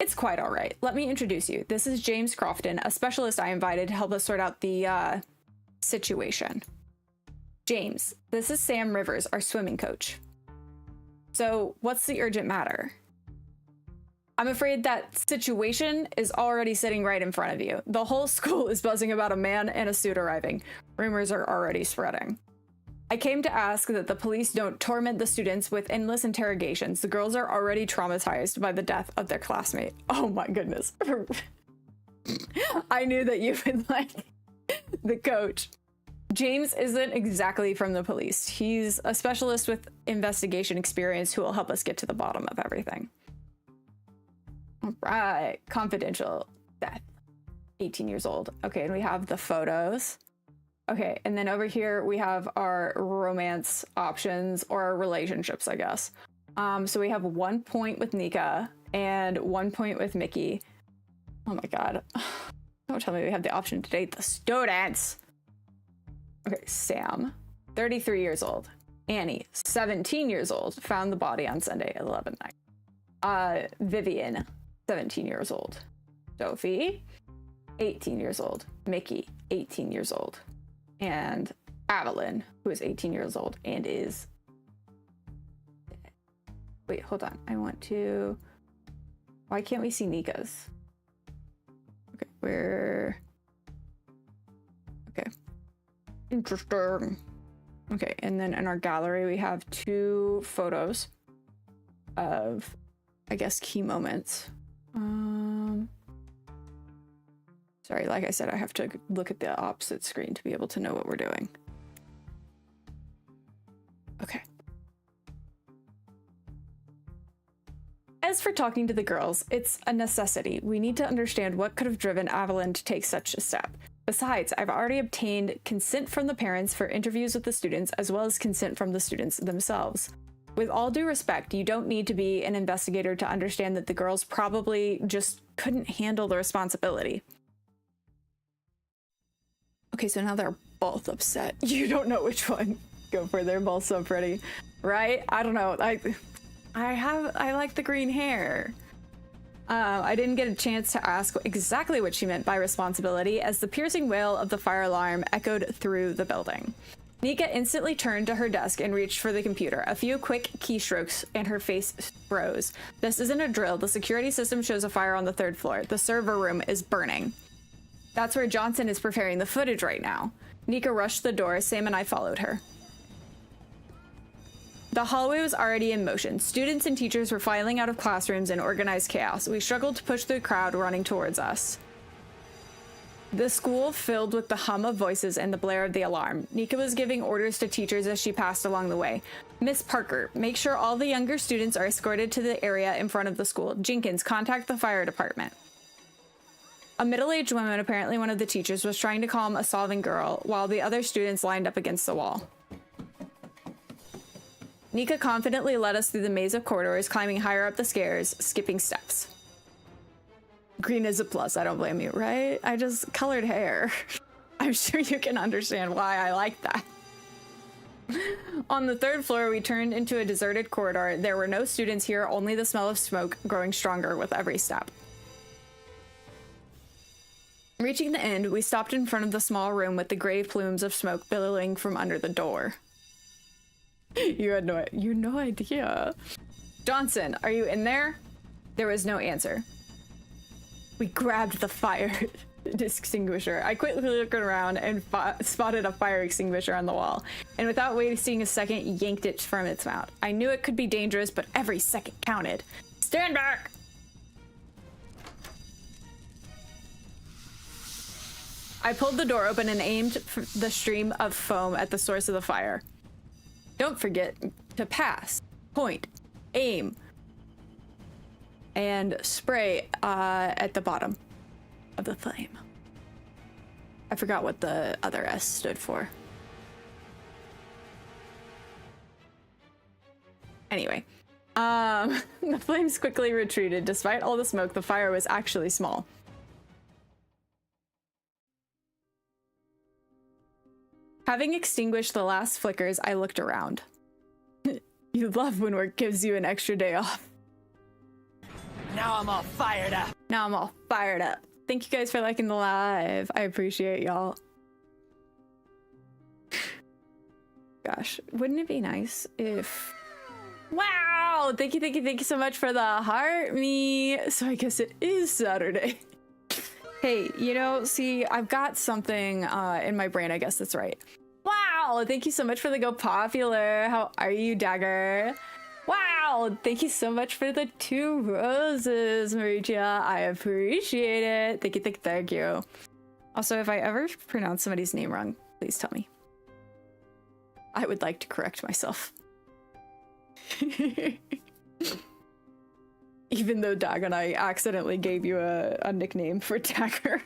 It's quite all right. Let me introduce you. This is James Crofton, a specialist I invited to help us sort out the, situation. James, this is Sam Rivers, our swimming coach. So, what's the urgent matter? I'm afraid that situation is already sitting right in front of you. The whole school is buzzing about a man in a suit arriving. Rumors are already spreading. I came to ask that the police don't torment the students with endless interrogations. The girls are already traumatized by the death of their classmate. Oh my goodness. I knew that you would like the coach. James isn't exactly from the police. He's a specialist with investigation experience who will help us get to the bottom of everything. All right, confidential death, 18 years old. Okay, and we have the photos. Okay, and then over here we have our romance options, or our relationships, I guess. So we have 1 point with Nika and 1 point with Mickey. Oh my god. Don't tell me we have the option to date the students. Okay, Sam, 33 years old. Annie, 17 years old, found the body on Sunday at 11 night. Vivian, 17 years old. Sophie, 18 years old. Mickey, 18 years old. And Avalyn, who is 18 years old and is... Wait, hold on. I want to... Why can't we see Nika's? Okay, where... Okay. Interesting. Okay, and then in our gallery, we have 2 photos of, I guess, key moments. Sorry, like I said, I have to look at the opposite screen to be able to know what we're doing. Okay. As for talking to the girls, it's a necessity. We need to understand what could have driven Avalyn to take such a step. Besides, I've already obtained consent from the parents for interviews with the students, as well as consent from the students themselves. With all due respect, you don't need to be an investigator to understand that the girls probably just couldn't handle the responsibility. Okay, so now they're both upset. You don't know which one go for. They're both so pretty, right? I don't know. I like the green hair. I didn't get a chance to ask exactly what she meant by responsibility, as the piercing wail of the fire alarm echoed through the building. Nika instantly turned to her desk and reached for the computer. A few quick keystrokes and her face froze. This isn't a drill. The security system shows a fire on the 3rd floor. The server room is burning. That's where Johnson is preparing the footage right now. Nika rushed the door. Sam and I followed her. The hallway was already in motion. Students and teachers were filing out of classrooms in organized chaos. We struggled to push the crowd running towards us. The school filled with the hum of voices and the blare of the alarm. Nika was giving orders to teachers as she passed along the way. Miss Parker, make sure all the younger students are escorted to the area in front of the school. Jenkins, contact the fire department. A middle-aged woman, apparently one of the teachers, was trying to calm a sobbing girl while the other students lined up against the wall. Nika confidently led us through the maze of corridors, climbing higher up the stairs, skipping steps. Green is a plus, I don't blame you, right? I just colored hair. I'm sure you can understand why I like that. On the 3rd floor, we turned into a deserted corridor. There were no students here, only the smell of smoke growing stronger with every step. Reaching the end, we stopped in front of the small room with the gray plumes of smoke billowing from under the door. You had no idea. Johnson, are you in there? There was no answer. We grabbed the fire extinguisher. I quickly looked around and spotted a fire extinguisher on the wall, and without wasting a second, yanked it from its mount. I knew it could be dangerous, but every second counted. Stand back! I pulled the door open and aimed the stream of foam at the source of the fire. Don't forget to pass, point, aim, and spray at the bottom of the flame. I forgot what the other S stood for. Anyway, the flames quickly retreated. Despite all the smoke, the fire was actually small. Having extinguished the last flickers, I looked around. You love when work gives you an extra day off.
Now I'm all fired up.
Thank you guys for liking the live. I appreciate y'all. Gosh, wouldn't it be nice if... Wow! Thank you so much for the heart me. So I guess it is Saturday. Hey, you know, see, I've got something in my brain, I guess that's right. Wow, thank you so much for the Go Popular. How are you, Dagger? Wow, thank you so much for the 2 roses, Maricia. I appreciate it. Thank you. Also, if I ever pronounce somebody's name wrong, please tell me. I would like to correct myself. Even though Dagon, I accidentally gave you a nickname for Dagger.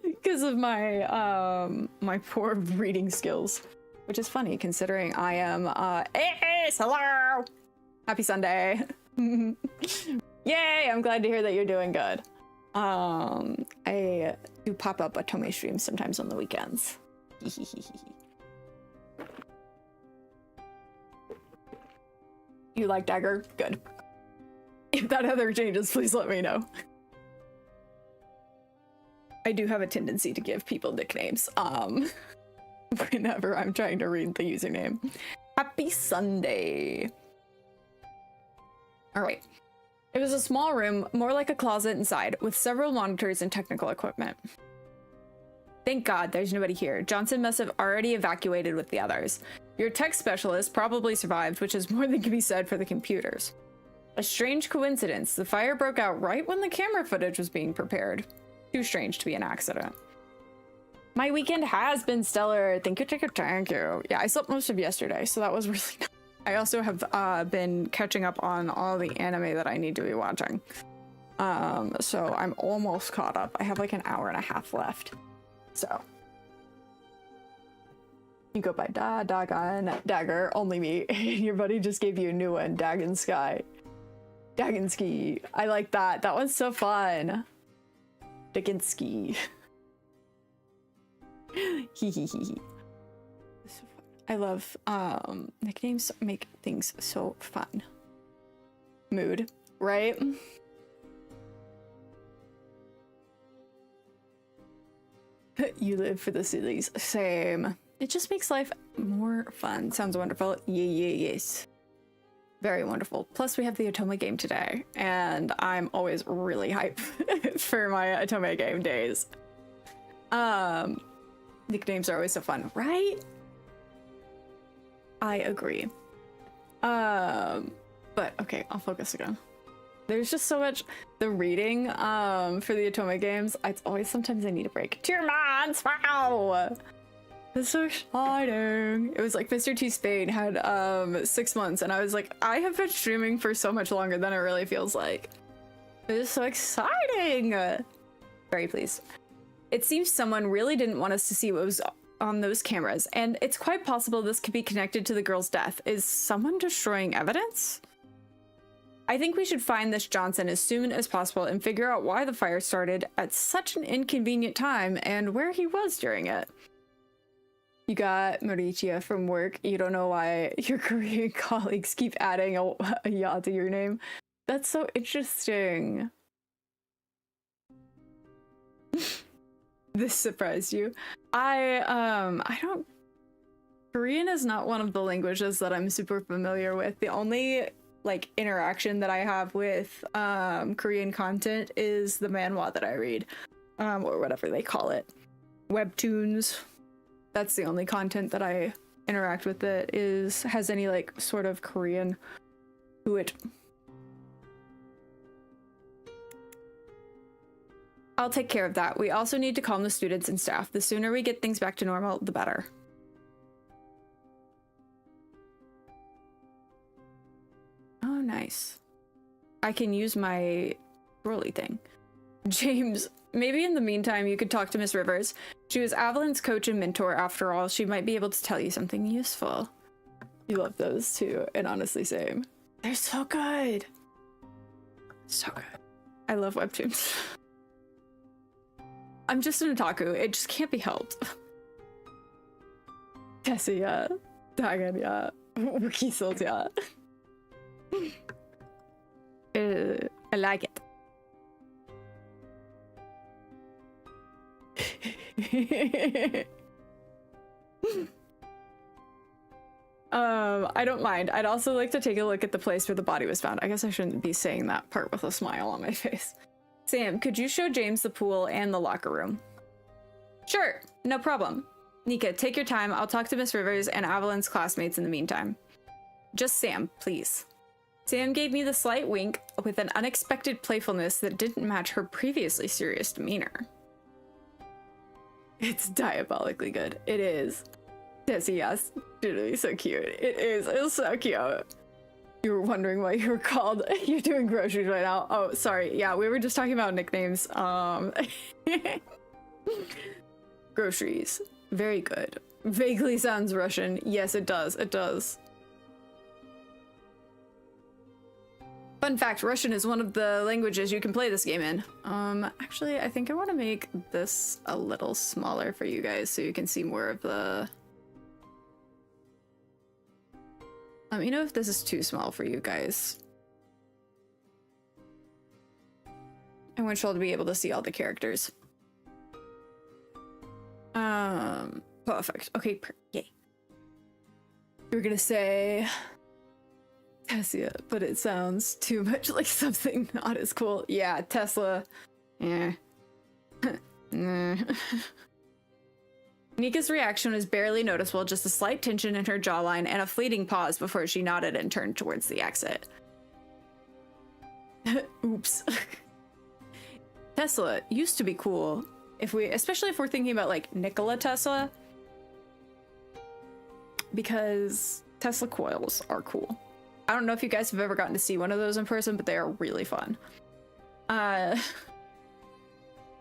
Because of my my poor reading skills. Which is funny considering I am Ace, hello! Happy Sunday. Yay! I'm glad to hear that you're doing good. I do pop up Otome streams sometimes on the weekends. You like Dagger? Good. If that ever changes, please let me know. I do have a tendency to give people nicknames whenever I'm trying to read the username. Happy Sunday. All right. It was a small room, more like a closet inside, with several monitors and technical equipment. Thank God there's nobody here. Johnson must have already evacuated with the others. Your tech specialist probably survived, which is more than can be said for the computers. A strange coincidence. The fire broke out right when the camera footage was being prepared. Too strange to be an accident. My weekend has been stellar. Thank you, thank you. Yeah, I slept most of yesterday, so that was really nice. I also have been catching up on all the anime that I need to be watching. So I'm almost caught up. I have like an hour and a half left. So you go by Dagon, Dagger, only me. Your buddy just gave you a new one, Dagon Sky. Dagonski. I like that. That one's so fun. Dagonski. Hee. I love nicknames make things so fun. Mood, right? You live for the cities. Same. It just makes life more fun. Sounds wonderful. Yes. Very wonderful. Plus we have the Otome game today, and I'm always really hyped for my Otome game days. Nicknames are always so fun, right? I agree. But okay, I'll focus again. There's just so much the reading for the Otome games. It's always sometimes I need a break. Dear mods, wow! That's so exciting. It was like Mr. T Spain had 6 months, and I was like, I have been streaming for so much longer than it really feels like. It is so exciting. Very pleased. It seems someone really didn't want us to see what was on those cameras, and it's quite possible this could be connected to the girl's death. Is someone destroying evidence? I think we should find this Johnson as soon as possible and figure out why the fire started at such an inconvenient time and where he was during it. You got Mauritia from work. You don't know why your Korean colleagues keep adding a ya to your name. That's so interesting. This surprised you. I don't... Korean is not one of the languages that I'm super familiar with. The only like interaction that I have with Korean content is the manhwa that I read, or whatever they call it. Webtoons. That's the only content that I interact with that has any like sort of Korean to it. I'll take care of that. We also need to calm the students and staff. The sooner we get things back to normal, the better. Oh, nice. I can use my rolly thing. James, maybe in the meantime you could talk to Miss Rivers. She was Avalyn's coach and mentor after all. She might be able to tell you something useful. You love those too, and honestly same. They're so good. So good. I love webtoons. I'm just an otaku. It just can't be helped. Tessie, yeah. Dagon, yeah. Wikisouls, yeah. I like it. I don't mind. I'd also like to take a look at the place where the body was found. I guess I shouldn't be saying that part with a smile on my face. Sam, could you show James the pool and the locker room? Sure, no problem. Nika, take your time. I'll talk to Miss Rivers and Avalyn's classmates in the meantime. Just Sam, please. Sam gave me the slight wink with an unexpected playfulness that didn't match her previously serious demeanor. It's diabolically good. It is. Desi, yes. Dude, so cute. It is. It's so cute. You were wondering why you were called. You're doing groceries right now. Oh, sorry. Yeah, we were just talking about nicknames. Groceries. Very good. Vaguely sounds Russian. Yes, it does. It does. Fun fact, Russian is one of the languages you can play this game in. Actually, I think I want to make this a little smaller for you guys so you can see more of the... Let me know if this is too small for you guys. I want y'all to be able to see all the characters. Perfect. Okay, yay. You were gonna say Tesla, but it sounds too much like something not as cool. Yeah, Tesla. Yeah. Nika's reaction was barely noticeable, just a slight tension in her jawline and a fleeting pause before she nodded and turned towards the exit. Oops. Tesla used to be cool. Especially if we're thinking about like Nikola Tesla. Because Tesla coils are cool. I don't know if you guys have ever gotten to see one of those in person, but they are really fun.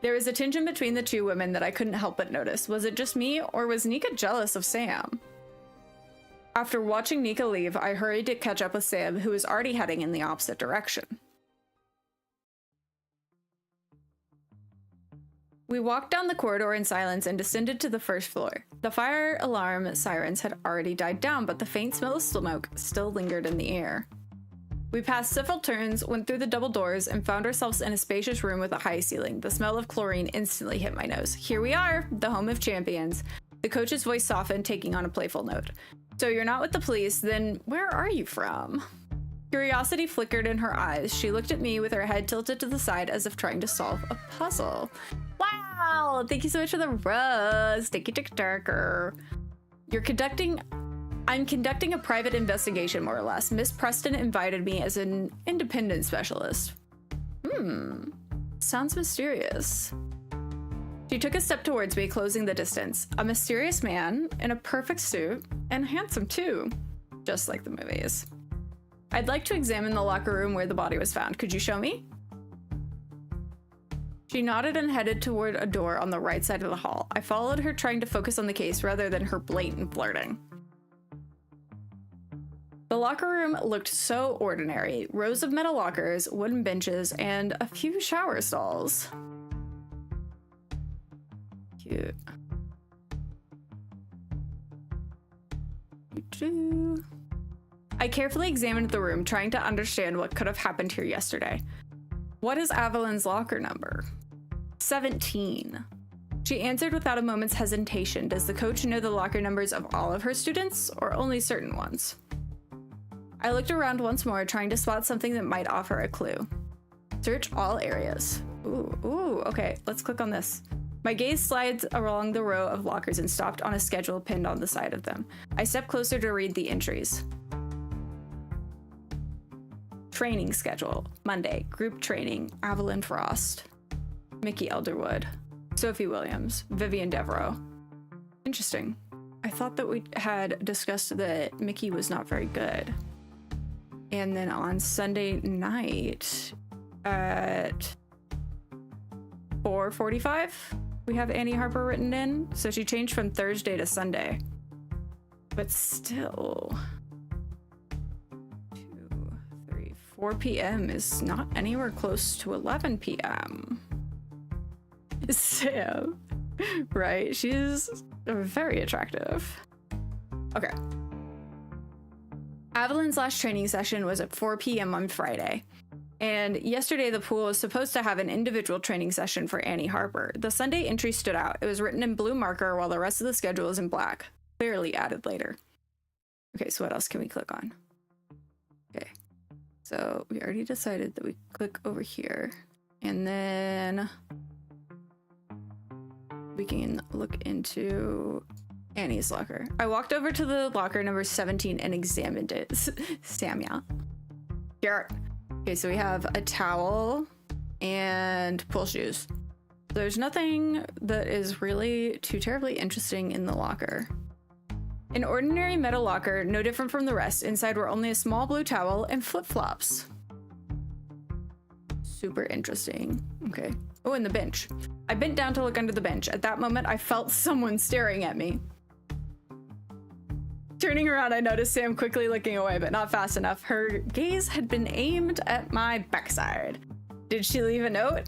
There was a tension between the two women that I couldn't help but notice. Was it just me, or was Nika jealous of Sam? After watching Nika leave, I hurried to catch up with Sam, who was already heading in the opposite direction. We walked down the corridor in silence and descended to the first floor. The fire alarm sirens had already died down, but the faint smell of smoke still lingered in the air. We passed several turns, went through the double doors, and found ourselves in a spacious room with a high ceiling. The smell of chlorine instantly hit my nose. Here we are, the home of champions. The coach's voice softened, taking on a playful note. So you're not with the police, then where are you from? Curiosity flickered in her eyes. She looked at me with her head tilted to the side as if trying to solve a puzzle. Wow! Thank you so much for the rose. Thank you, TikToker. I'm conducting a private investigation, more or less. Miss Preston invited me as an independent specialist. Sounds mysterious. She took a step towards me, closing the distance. A mysterious man in a perfect suit, and handsome too, just like the movies. I'd like to examine the locker room where the body was found. Could you show me? She nodded and headed toward a door on the right side of the hall. I followed her, trying to focus on the case rather than her blatant flirting. The locker room looked so ordinary. Rows of metal lockers, wooden benches, and a few shower stalls. Cute. I carefully examined the room, trying to understand what could have happened here yesterday. What is Evelyn's locker number? 17. She answered without a moment's hesitation. Does the coach know the locker numbers of all of her students, or only certain ones? I looked around once more, trying to spot something that might offer a clue. Search all areas. Ooh, okay, let's click on this. My gaze slides along the row of lockers and stopped on a schedule pinned on the side of them. I stepped closer to read the entries. Training schedule. Monday, group training, Evelyn Frost, Mickey Elderwood, Sophie Williams, Vivian Devereaux. Interesting. I thought that we had discussed that Mickey was not very good. And then on Sunday night at 4:45, we have Annie Harper written in. So she changed from Thursday to Sunday. But still, 4 p.m. is not anywhere close to 11 p.m. Sam, right? She's very attractive. Okay. Evelyn's last training session was at 4 p.m. on Friday. And yesterday, the pool was supposed to have an individual training session for Annie Harper. The Sunday entry stood out. It was written in blue marker while the rest of the schedule is in black. Clearly added later. Okay, so what else can we click on? Okay. So we already decided that we click over here, and then we can look into Annie's locker. I walked over to the locker number 17 and examined it. Samia. Here. Okay, so we have a towel and pool shoes. There's nothing that is really too terribly interesting in the locker. An ordinary metal locker, no different from the rest. Inside were only a small blue towel and flip-flops. Super interesting. Okay. Oh, and the bench. I bent down to look under the bench. At that moment, I felt someone staring at me. Turning around, I noticed Sam quickly looking away, but not fast enough. Her gaze had been aimed at my backside. Did she leave a note?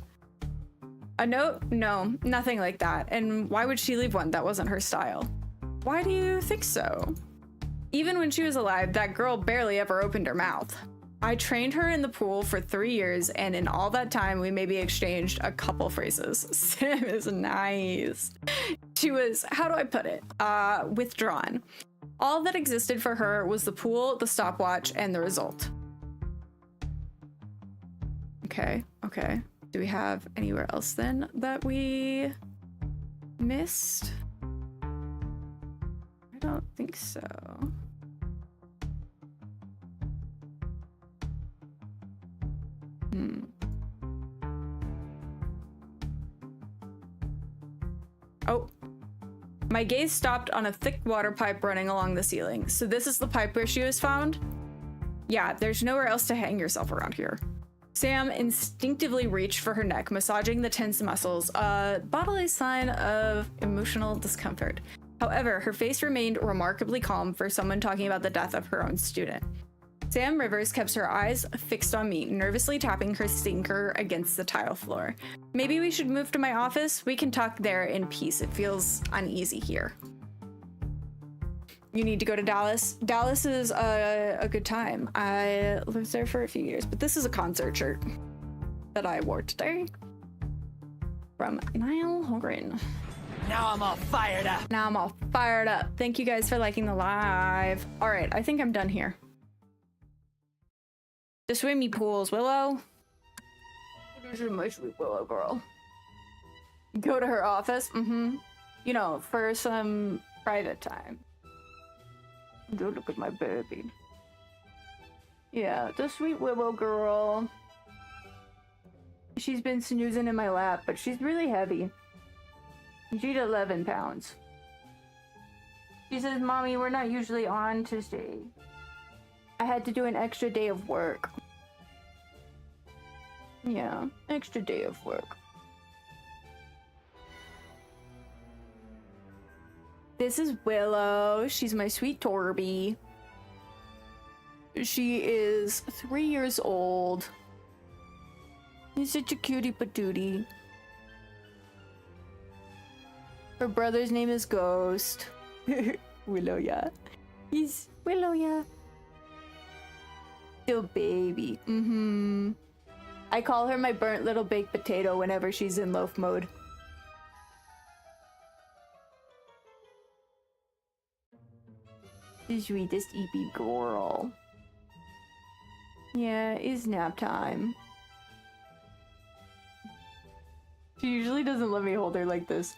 A note? No, nothing like that. And why would she leave one? That wasn't her style. Why do you think so? Even when she was alive, that girl barely ever opened her mouth. I trained her in the pool for 3 years, and in all that time, we maybe exchanged a couple phrases. Sam is nice. She was, how do I put it? Withdrawn. All that existed for her was the pool, the stopwatch, and the result. Okay, okay. Do we have anywhere else then that we missed? I don't think so. Oh, my gaze stopped on a thick water pipe running along the ceiling. So this is the pipe where she was found? Yeah, there's nowhere else to hang yourself around here. Sam instinctively reached for her neck, massaging the tense muscles, a bodily sign of emotional discomfort. However, her face remained remarkably calm for someone talking about the death of her own student. Sam Rivers kept her eyes fixed on me, nervously tapping her stinker against the tile floor. Maybe we should move to my office? We can talk there in peace. It feels uneasy here. You need to go to Dallas. Dallas is a good time. I lived there for a few years, but this is a concert shirt that I wore today from Niall Horan.
Now I'm all fired up.
Now I'm all fired up. Thank you guys for liking the live. All right, I think I'm done here. The swimming pools, Willow. This is my sweet Willow girl. Go to her office. You know, for some private time. Go look at my baby. Yeah, the sweet Willow girl. She's been snoozing in my lap, but she's really heavy. She's 11 pounds. She says, Mommy, we're not usually on Tuesday. I had to do an extra day of work. Yeah, extra day of work. This is Willow. She's my sweet Torby. She is 3 years old. He's such a cutie patootie. Her brother's name is Ghost. Willow, yeah. He's Willow, yeah. Still baby. I call her my burnt little baked potato whenever she's in loaf mode. The sweetest EP girl. Yeah, it's nap time. She usually doesn't let me hold her like this.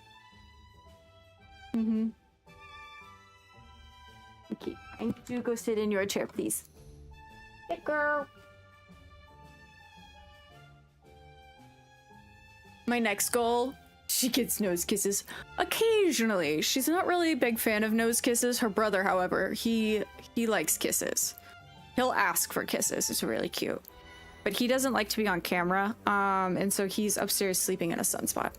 Okay, I need you to go sit in your chair, please. Good girl. My next goal, she gets nose kisses. Occasionally. She's not really a big fan of nose kisses. Her brother, however, he likes kisses. He'll ask for kisses. It's really cute. But he doesn't like to be on camera, and so he's upstairs sleeping in a sunspot.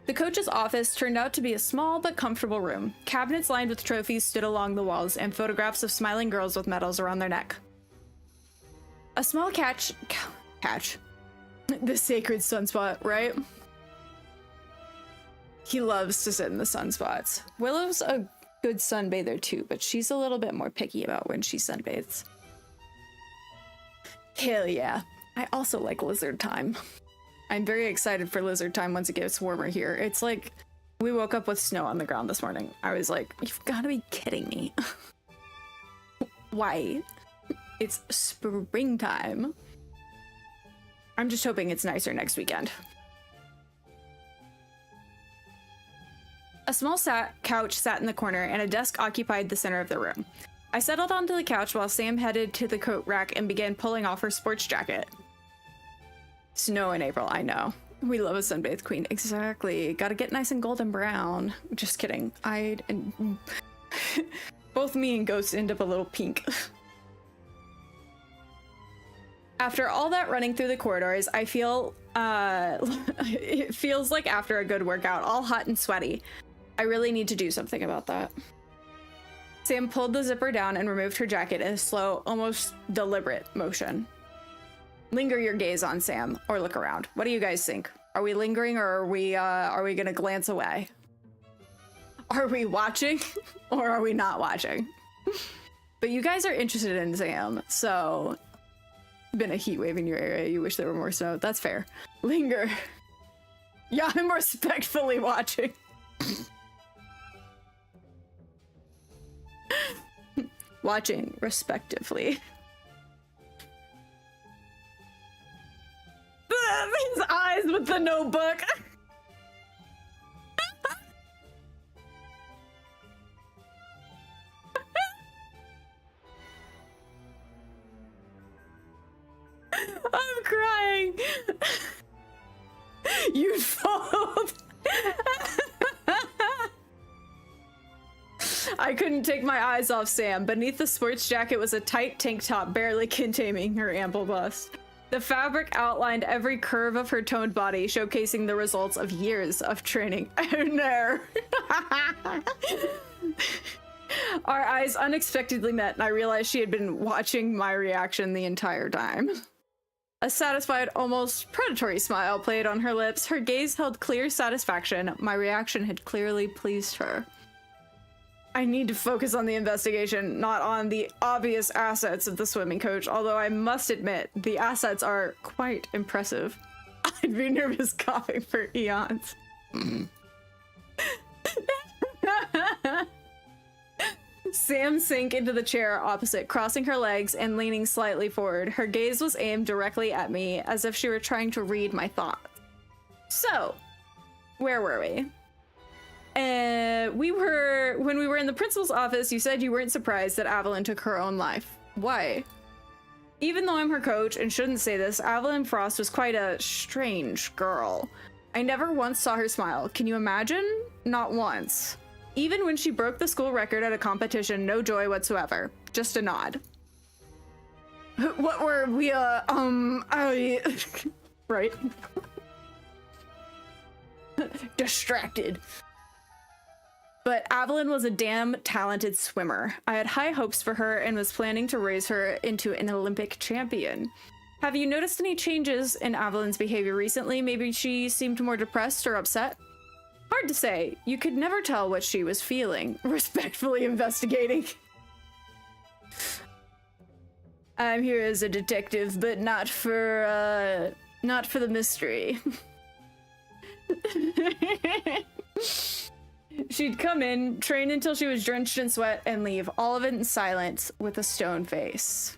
The coach's office turned out to be a small but comfortable room. Cabinets lined with trophies stood along the walls, and photographs of smiling girls with medals around their neck. A small catch. The sacred sunspot, right? He loves to sit in the sunspots. Willow's a good sunbather too, but she's a little bit more picky about when she sunbathes. Hell yeah. I also like lizard time. I'm very excited for lizard time once it gets warmer here. It's like, we woke up with snow on the ground this morning. I was like, you've got to be kidding me. Why? It's springtime. I'm just hoping it's nicer next weekend. A small couch sat in the corner, and a desk occupied the center of the room. I settled onto the couch while Sam headed to the coat rack and began pulling off her sports jacket. snow in April, I know. We love a sunbathed queen. Exactly. Gotta get nice and golden brown. Just kidding. Both me and Ghost end up a little pink. After all that running through the corridors, I feel, it feels like after a good workout, all hot and sweaty. I really need to do something about that. Sam pulled the zipper down and removed her jacket in a slow, almost deliberate motion. Linger your gaze on Sam, or look around. What do you guys think? Are we lingering, or are we gonna glance away? Are we watching, or are we not watching? But you guys are interested in Sam, so... Been a heat wave in your area, you wish there were more snow. That's fair. Linger. Yeah, I'm respectfully watching. Watching, respectively. His eyes with the notebook. I'm crying. You followed. I couldn't take my eyes off Sam. Beneath the sports jacket was a tight tank top, barely containing her ample bust. The fabric outlined every curve of her toned body, showcasing the results of years of training. Oh no. Our eyes unexpectedly met, and I realized she had been watching my reaction the entire time. A satisfied, almost predatory smile played on her lips. Her gaze held clear satisfaction. My reaction had clearly pleased her. I need to focus on the investigation, not on the obvious assets of the swimming coach, although I must admit, the assets are quite impressive. I'd be nervous coughing for eons. Sam sank into the chair opposite, crossing her legs and leaning slightly forward. Her gaze was aimed directly at me, as if she were trying to read my thoughts. So, where were we? When we were in the principal's office, you said you weren't surprised that Avalyn took her own life. Why? Even though I'm her coach and shouldn't say this, Avalyn Frost was quite a strange girl. I never once saw her smile. Can you imagine? Not once. Even when she broke the school record at a competition, no joy whatsoever. Just a nod. What were we, right. Distracted. But Avalyn was a damn talented swimmer. I had high hopes for her and was planning to raise her into an Olympic champion. Have you noticed any changes in Avalyn's behavior recently? Maybe she seemed more depressed or upset? Hard to say. You could never tell what she was feeling. Respectfully investigating. I'm here as a detective, but not for the mystery. She'd come in, train until she was drenched in sweat, and leave, all of it in silence, with a stone face.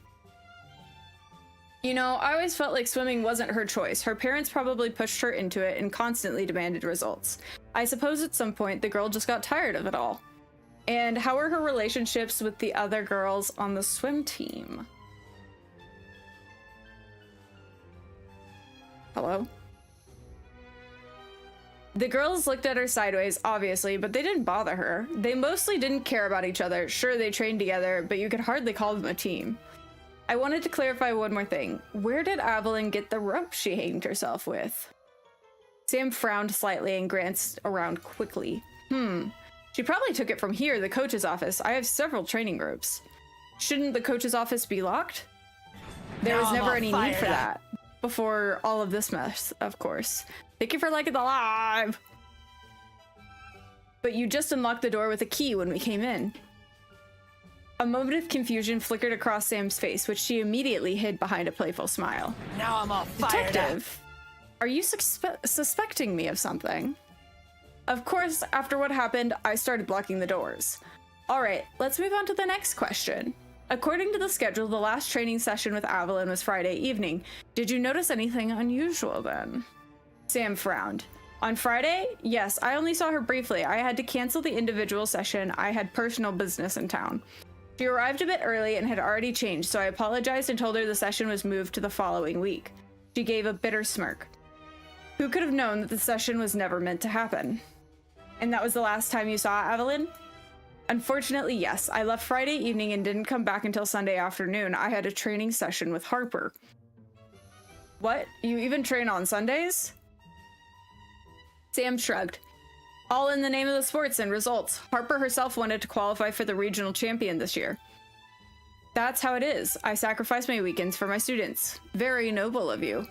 You know, I always felt like swimming wasn't her choice. Her parents probably pushed her into it and constantly demanded results. I suppose at some point the girl just got tired of it all. And how are her relationships with the other girls on the swim team? Hello? The girls looked at her sideways, obviously, but they didn't bother her. They mostly didn't care about each other. Sure, they trained together, but you could hardly call them a team. I wanted to clarify one more thing. Where did Avalyn get the rope she hanged herself with? Sam frowned slightly and glanced around quickly. She probably took it from here, the coach's office. I have several training groups. Shouldn't the coach's office be locked? There was never any need for that. Before all of this mess, of course. Thank you for liking the live! But you just unlocked the door with a key when we came in. A moment of confusion flickered across Sam's face, which she immediately hid behind a playful smile.
Now I'm all fired up.
Detective, are you suspecting me of something? Of course, after what happened, I started blocking the doors. Alright, let's move on to the next question. According to the schedule, the last training session with Avalyn was Friday evening. Did you notice anything unusual then? Sam frowned. On Friday? Yes, I only saw her briefly. I had to cancel the individual session. I had personal business in town. She arrived a bit early and had already changed, so I apologized and told her the session was moved to the following week. She gave a bitter smirk. Who could have known that the session was never meant to happen? And that was the last time you saw Evelyn? Unfortunately, yes. I left Friday evening and didn't come back until Sunday afternoon. I had a training session with Harper. What? You even train on Sundays? Sam shrugged. All in the name of the sports and results. Harper herself wanted to qualify for the regional champion this year. That's how it is. I sacrifice my weekends for my students. Very noble of you.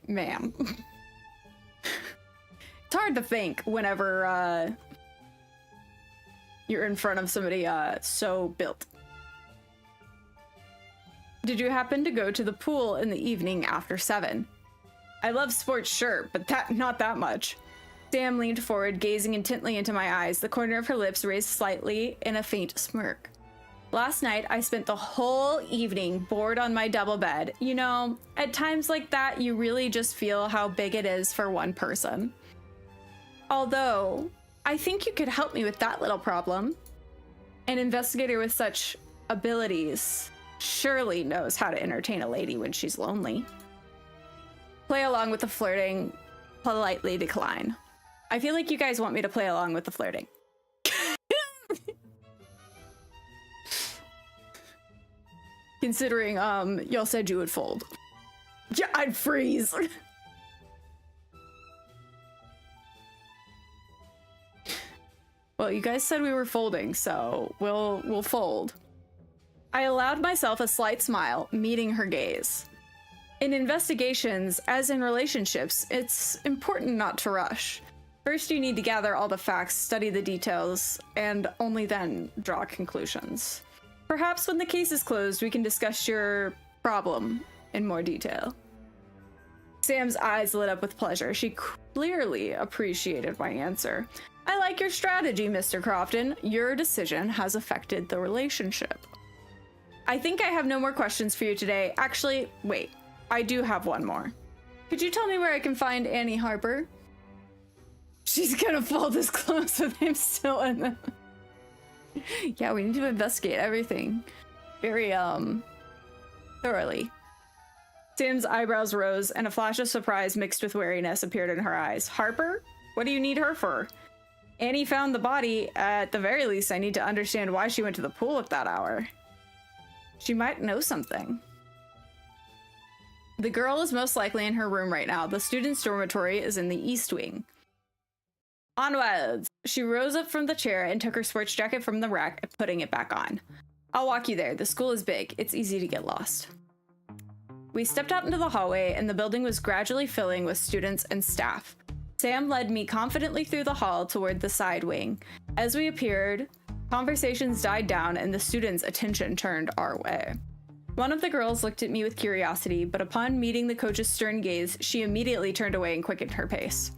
Ma'am. It's hard to think whenever you're in front of somebody so built. Did you happen to go to the pool in the evening after 7? I love sports, sure, but not that much. Sam leaned forward, gazing intently into my eyes, the corner of her lips raised slightly in a faint smirk. Last night, I spent the whole evening bored on my double bed. You know, at times like that, you really just feel how big it is for one person. Although, I think you could help me with that little problem. An investigator with such abilities surely knows how to entertain a lady when she's lonely. Play along with the flirting, politely decline. I feel like you guys want me to play along with the flirting. Considering, y'all said you would fold. Yeah, I'd freeze. Well, you guys said we were folding, so we'll fold. I allowed myself a slight smile, meeting her gaze. In investigations, as in relationships, it's important not to rush. First, you need to gather all the facts, study the details, and only then draw conclusions. Perhaps when the case is closed, we can discuss your problem in more detail. Sam's eyes lit up with pleasure. She clearly appreciated my answer. I like your strategy, Mr. Crofton. Your decision has affected the relationship. I think I have no more questions for you today. Actually, wait, I do have one more. Could you tell me where I can find Annie Harper? She's gonna fall this close with him still in them. Yeah, we need to investigate everything very, thoroughly. Sam's eyebrows rose and a flash of surprise mixed with wariness appeared in her eyes. Harper? What do you need her for? Annie found the body. At the very least, I need to understand why she went to the pool at that hour. She might know something. The girl is most likely in her room right now. The student's dormitory is in the East Wing. Onwards! She rose up from the chair and took her sports jacket from the rack, putting it back on. I'll walk you there. The school is big. It's easy to get lost. We stepped out into the hallway, and the building was gradually filling with students and staff. Sam led me confidently through the hall toward the side wing. As we appeared, conversations died down and the students' attention turned our way. One of the girls looked at me with curiosity, but upon meeting the coach's stern gaze, she immediately turned away and quickened her pace.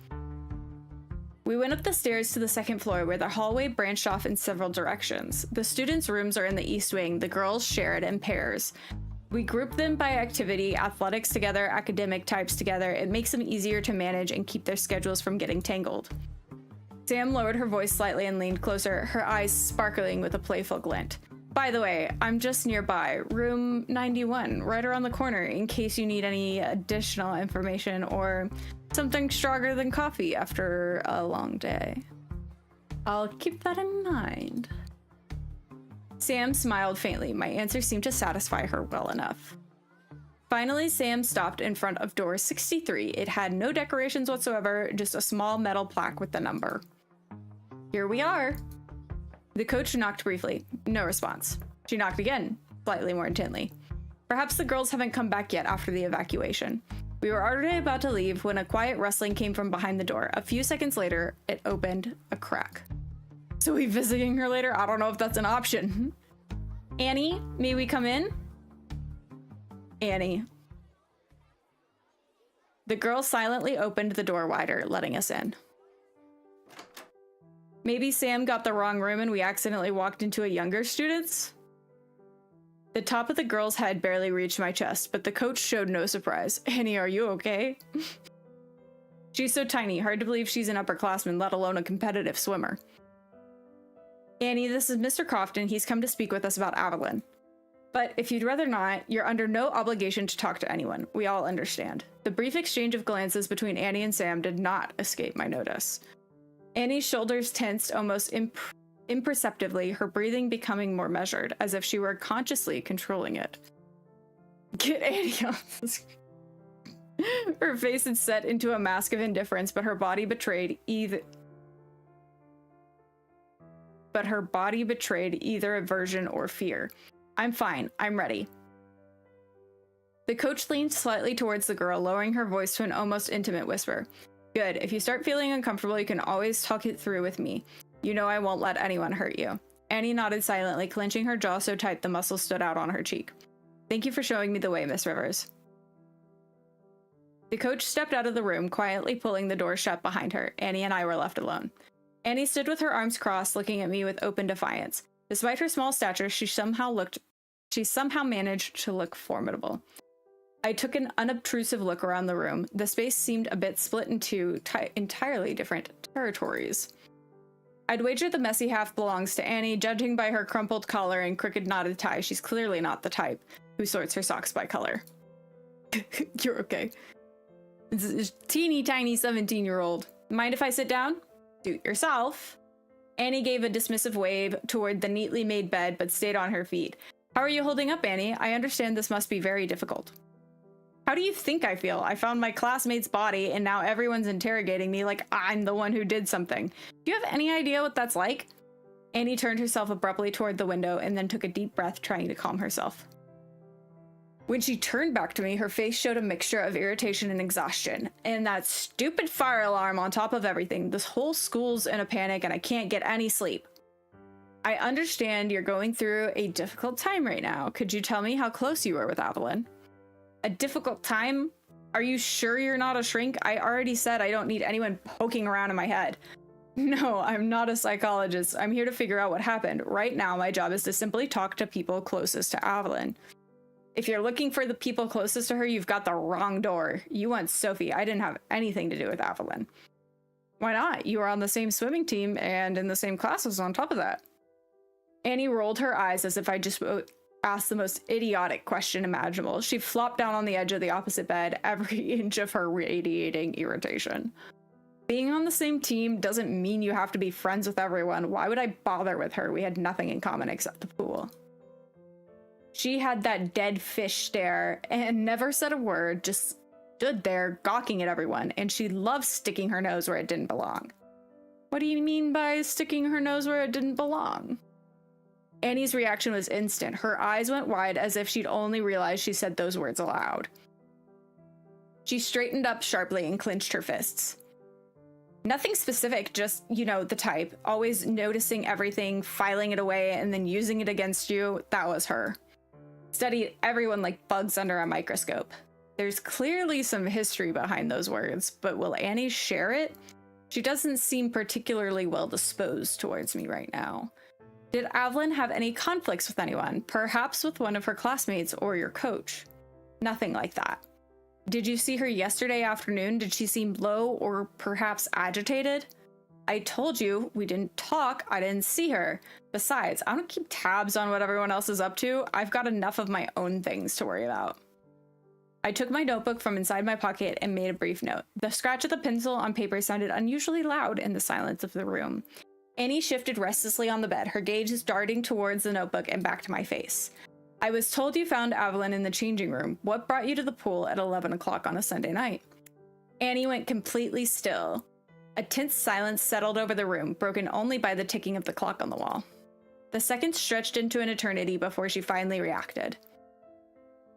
We went up the stairs to the second floor where the hallway branched off in several directions. The students' rooms are in the East Wing. The girls share it in pairs. We group them by activity, athletics together, academic types together. It makes them easier to manage and keep their schedules from getting tangled. Sam lowered her voice slightly and leaned closer, her eyes sparkling with a playful glint. By the way, I'm just nearby, room 91, right around the corner, in case you need any additional information or something stronger than coffee after a long day. I'll keep that in mind. Sam smiled faintly. My answer seemed to satisfy her well enough. Finally, Sam stopped in front of door 63. It had no decorations whatsoever, just a small metal plaque with the number. Here we are. The coach knocked briefly. No response. She knocked again, slightly more intently. Perhaps the girls haven't come back yet after the evacuation. We were already about to leave when a quiet rustling came from behind the door. A few seconds later, it opened a crack. So we visiting her later? I don't know if that's an option. Annie, may we come in? Annie. The girl silently opened the door wider, letting us in. Maybe Sam got the wrong room and we accidentally walked into a younger student's? The top of the girl's head barely reached my chest, but the coach showed no surprise. Annie, are you okay? She's so tiny, hard to believe she's an upperclassman, let alone a competitive swimmer. Annie, this is Mr. Crofton. He's come to speak with us about Evelyn. But if you'd rather not, you're under no obligation to talk to anyone. We all understand. The brief exchange of glances between Annie and Sam did not escape my notice. Annie's shoulders tensed almost imperceptibly, her breathing becoming more measured, as if she were consciously controlling it. Get Annie off the screen. Her face had set into a mask of indifference, but her body betrayed either aversion or fear. I'm fine. I'm ready. The coach leaned slightly towards the girl, lowering her voice to an almost intimate whisper. Good. If you start feeling uncomfortable, you can always talk it through with me. You know I won't let anyone hurt you. Annie nodded silently, clenching her jaw so tight the muscles stood out on her cheek. Thank you for showing me the way, Miss Rivers. The coach stepped out of the room, quietly pulling the door shut behind her. Annie and I were left alone. Annie stood with her arms crossed, looking at me with open defiance. Despite her small stature, she somehow managed to look formidable. I took an unobtrusive look around the room. The space seemed a bit split into entirely different territories. I'd wager the messy half belongs to Annie, judging by her crumpled collar and crooked knotted tie. She's clearly not the type who sorts her socks by color. You're okay. It's a teeny tiny 17-year-old. Mind if I sit down? Suit yourself. Annie gave a dismissive wave toward the neatly made bed, but stayed on her feet. How are you holding up, Annie? I understand this must be very difficult. How do you think I feel? I found my classmate's body, and now everyone's interrogating me like I'm the one who did something. Do you have any idea what that's like? Annie turned herself abruptly toward the window and then took a deep breath, trying to calm herself. When she turned back to me, her face showed a mixture of irritation and exhaustion. And that stupid fire alarm on top of everything. This whole school's in a panic and I can't get any sleep. I understand you're going through a difficult time right now. Could you tell me how close you were with Evelyn? A difficult time? Are you sure you're not a shrink? I already said I don't need anyone poking around in my head. No, I'm not a psychologist. I'm here to figure out what happened. Right now, my job is to simply talk to people closest to Evelyn. If you're looking for the people closest to her, you've got the wrong door. You want Sophie. I didn't have anything to do with Evelyn. Why not? You were on the same swimming team and in the same classes on top of that. Annie rolled her eyes as if I just asked the most idiotic question imaginable. She flopped down on the edge of the opposite bed, every inch of her radiating irritation. Being on the same team doesn't mean you have to be friends with everyone. Why would I bother with her? We had nothing in common except the pool. She had that dead fish stare and never said a word, just stood there gawking at everyone, and she loved sticking her nose where it didn't belong. What do you mean by sticking her nose where it didn't belong? Annie's reaction was instant. Her eyes went wide as if she'd only realized she said those words aloud. She straightened up sharply and clenched her fists. Nothing specific, just, you know, the type. Always noticing everything, filing it away, and then using it against you. That was her. Studied everyone like bugs under a microscope. There's clearly some history behind those words, but will Annie share it? She doesn't seem particularly well disposed towards me right now. Did Evelyn have any conflicts with anyone? Perhaps with one of her classmates or your coach? Nothing like that. Did you see her yesterday afternoon? Did she seem low or perhaps agitated? I told you we didn't talk. I didn't see her. Besides, I don't keep tabs on what everyone else is up to. I've got enough of my own things to worry about. I took my notebook from inside my pocket and made a brief note. The scratch of the pencil on paper sounded unusually loud in the silence of the room. Annie shifted restlessly on the bed, her gaze darting towards the notebook and back to my face. I was told you found Evelyn in the changing room. What brought you to the pool at 11 o'clock on a Sunday night? Annie went completely still. A tense silence settled over the room, broken only by the ticking of the clock on the wall. The seconds stretched into an eternity before she finally reacted.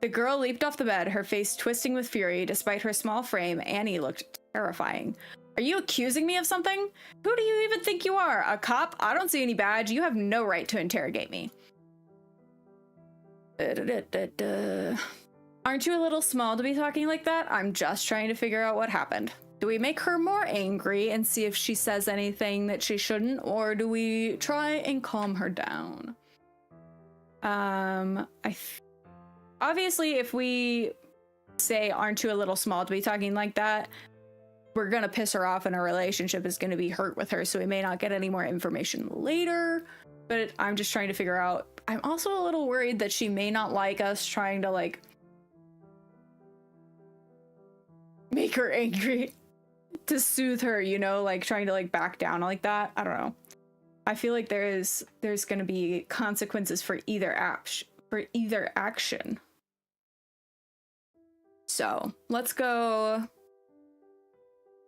The girl leaped off the bed, her face twisting with fury. Despite her small frame, Annie looked terrifying. Are you accusing me of something? Who do you even think you are? A cop? I don't see any badge. You have no right to interrogate me. Aren't you a little small to be talking like that? I'm just trying to figure out what happened. Do we make her more angry and see if she says anything that she shouldn't, or do we try and calm her down? Obviously, if we say, aren't you a little small to be talking like that, we're gonna piss her off and our relationship is gonna be hurt with her, so we may not get any more information later. But I'm just trying to figure out. I'm also a little worried that she may not like us trying to like make her angry to soothe her, you know, like trying to like back down like that. I don't know. I feel like there's gonna be consequences for either action. So let's go.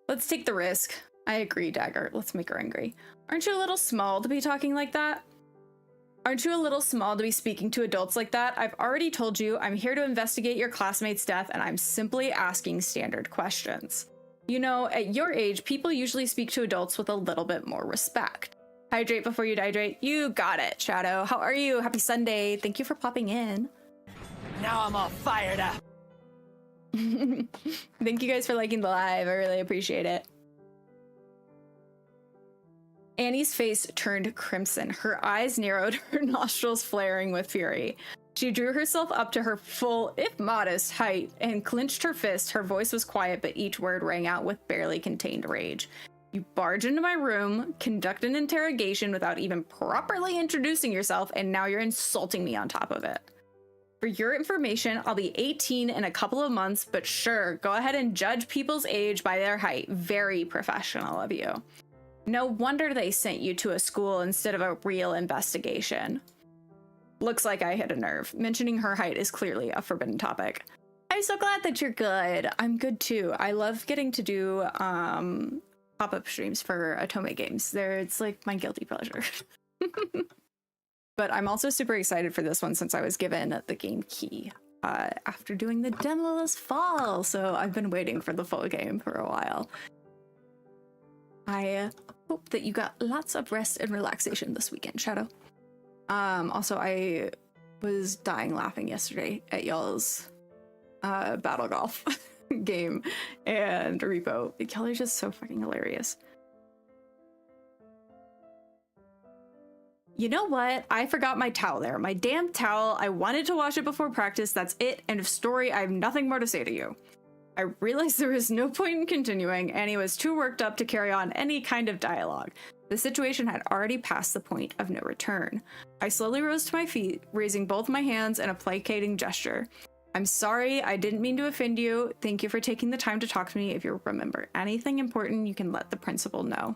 Let's take the risk. I agree, Dagger. Let's make her angry. Aren't you a little small to be talking like that? Aren't you a little small to be speaking to adults like that? I've already told you I'm here to investigate your classmate's death, and I'm simply asking standard questions. You know, at your age, people usually speak to adults with a little bit more respect. Hydrate before you dehydrate. You got it, Shadow. How are you? Happy Sunday. Thank you for popping in.
Now I'm all fired up.
Thank you guys for liking the live. I really appreciate it. Annie's face turned crimson. Her eyes narrowed, her nostrils flaring with fury. She drew herself up to her full, if modest, height and clenched her fist. Her voice was quiet, but each word rang out with barely contained rage. You barge into my room, conduct an interrogation without even properly introducing yourself, and now you're insulting me on top of it. For your information, I'll be 18 in a couple of months, but sure, go ahead and judge people's age by their height. Very professional of you. No wonder they sent you to a school instead of a real investigation. Looks like I hit a nerve. Mentioning her height is clearly a forbidden topic. I'm so glad that you're good. I'm good too. I love getting to do pop-up streams for Otome games. It's like my guilty pleasure. But I'm also super excited for this one since I was given the game key after doing the demo this fall. So I've been waiting for the full game for a while. I hope that you got lots of rest and relaxation this weekend, Shadow. Also, I was dying laughing yesterday at y'all's Battle Golf game and Repo. Y'all are just so fucking hilarious. You know what? I forgot my towel there. My damn towel. I wanted to wash it before practice. That's it. End of story. I have nothing more to say to you. I realized there was no point in continuing. Annie was too worked up to carry on any kind of dialogue. The situation had already passed the point of no return. I slowly rose to my feet, raising both my hands in a placating gesture. I'm sorry, I didn't mean to offend you. Thank you for taking the time to talk to me. If you remember anything important, you can let the principal know.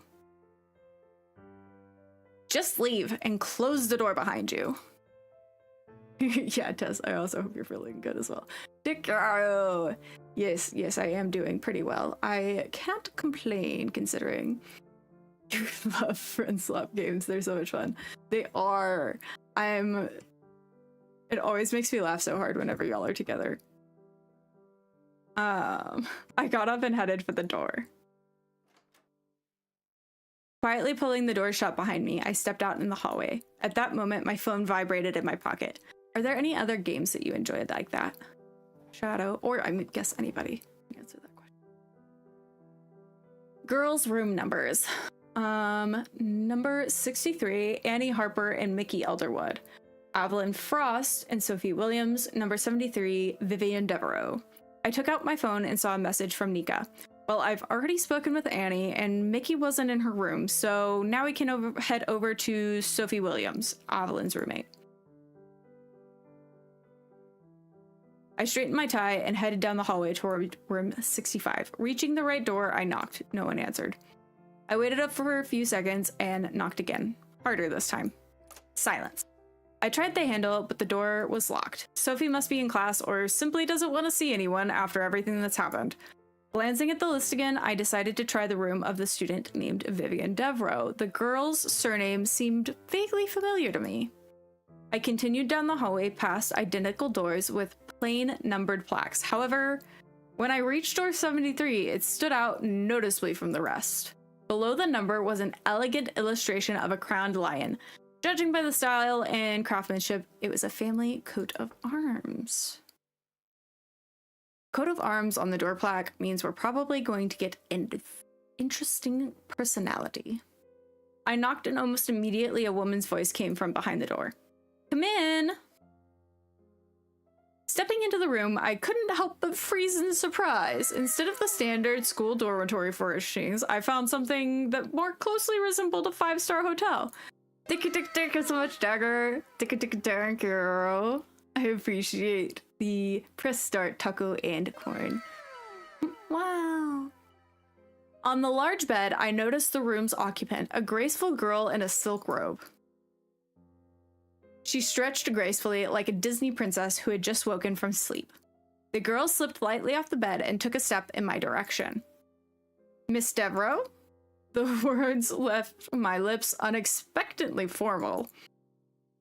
Just leave and close the door behind you. Yeah, Tess, I also hope you're feeling good as well. Dicaro! Yes, I am doing pretty well. I can't complain considering you love friend swap games. They're so much fun. They are. It always makes me laugh so hard whenever y'all are together. I got up and headed for the door. Quietly pulling the door shut behind me, I stepped out in the hallway. At that moment, my phone vibrated in my pocket. Are there any other games that you enjoyed like that? Shadow, or I guess anybody can answer that question. Girls' room numbers. Number 63, Annie Harper and Mickey Elderwood. Evelyn Frost and Sophie Williams. Number 73, Vivian Devereaux. I took out my phone and saw a message from Nika. Well, I've already spoken with Annie, and Mickey wasn't in her room, so now we can head over to Sophie Williams, Evelyn's roommate. I straightened my tie and headed down the hallway toward room 65. Reaching the right door, I knocked. No one answered. I waited up for a few seconds and knocked again. Harder this time. Silence. I tried the handle, but the door was locked. Sophie must be in class or simply doesn't want to see anyone after everything that's happened. Glancing at the list again, I decided to try the room of the student named Vivian Devereaux. The girl's surname seemed vaguely familiar to me. I continued down the hallway past identical doors with plain numbered plaques. However, when I reached door 73, it stood out noticeably from the rest. Below the number was an elegant illustration of a crowned lion. Judging by the style and craftsmanship, it was a family coat of arms. Coat of arms on the door plaque means we're probably going to get an interesting personality. I knocked and almost immediately a woman's voice came from behind the door. Come in! Stepping into the room, I couldn't help but freeze in surprise. Instead of the standard school dormitory furnishings, I found something that more closely resembled a 5-star hotel. Tick so much dagger. Tick girl. I appreciate the press start taco and corn. Wow. On the large bed, I noticed the room's occupant, a graceful girl in a silk robe. She stretched gracefully like a Disney princess who had just woken from sleep. The girl slipped lightly off the bed and took a step in my direction. Miss Devereaux? The words left my lips unexpectedly formal.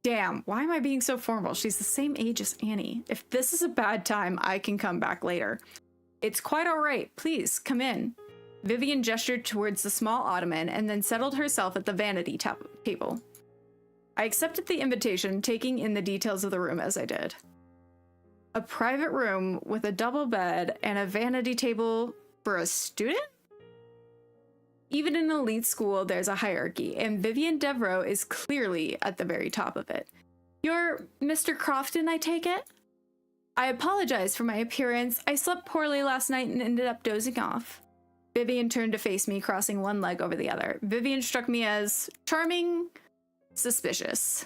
Damn, why am I being so formal? She's the same age as Annie. If this is a bad time, I can come back later. It's quite all right. Please, come in. Vivian gestured towards the small ottoman and then settled herself at the vanity table. I accepted the invitation, taking in the details of the room as I did. A private room with a double bed and a vanity table for a student? Even in an elite school, there's a hierarchy, and Vivian Devereaux is clearly at the very top of it. You're Mr. Crofton, I take it? I apologize for my appearance. I slept poorly last night and ended up dozing off. Vivian turned to face me, crossing one leg over the other. Vivian struck me as charming, suspicious.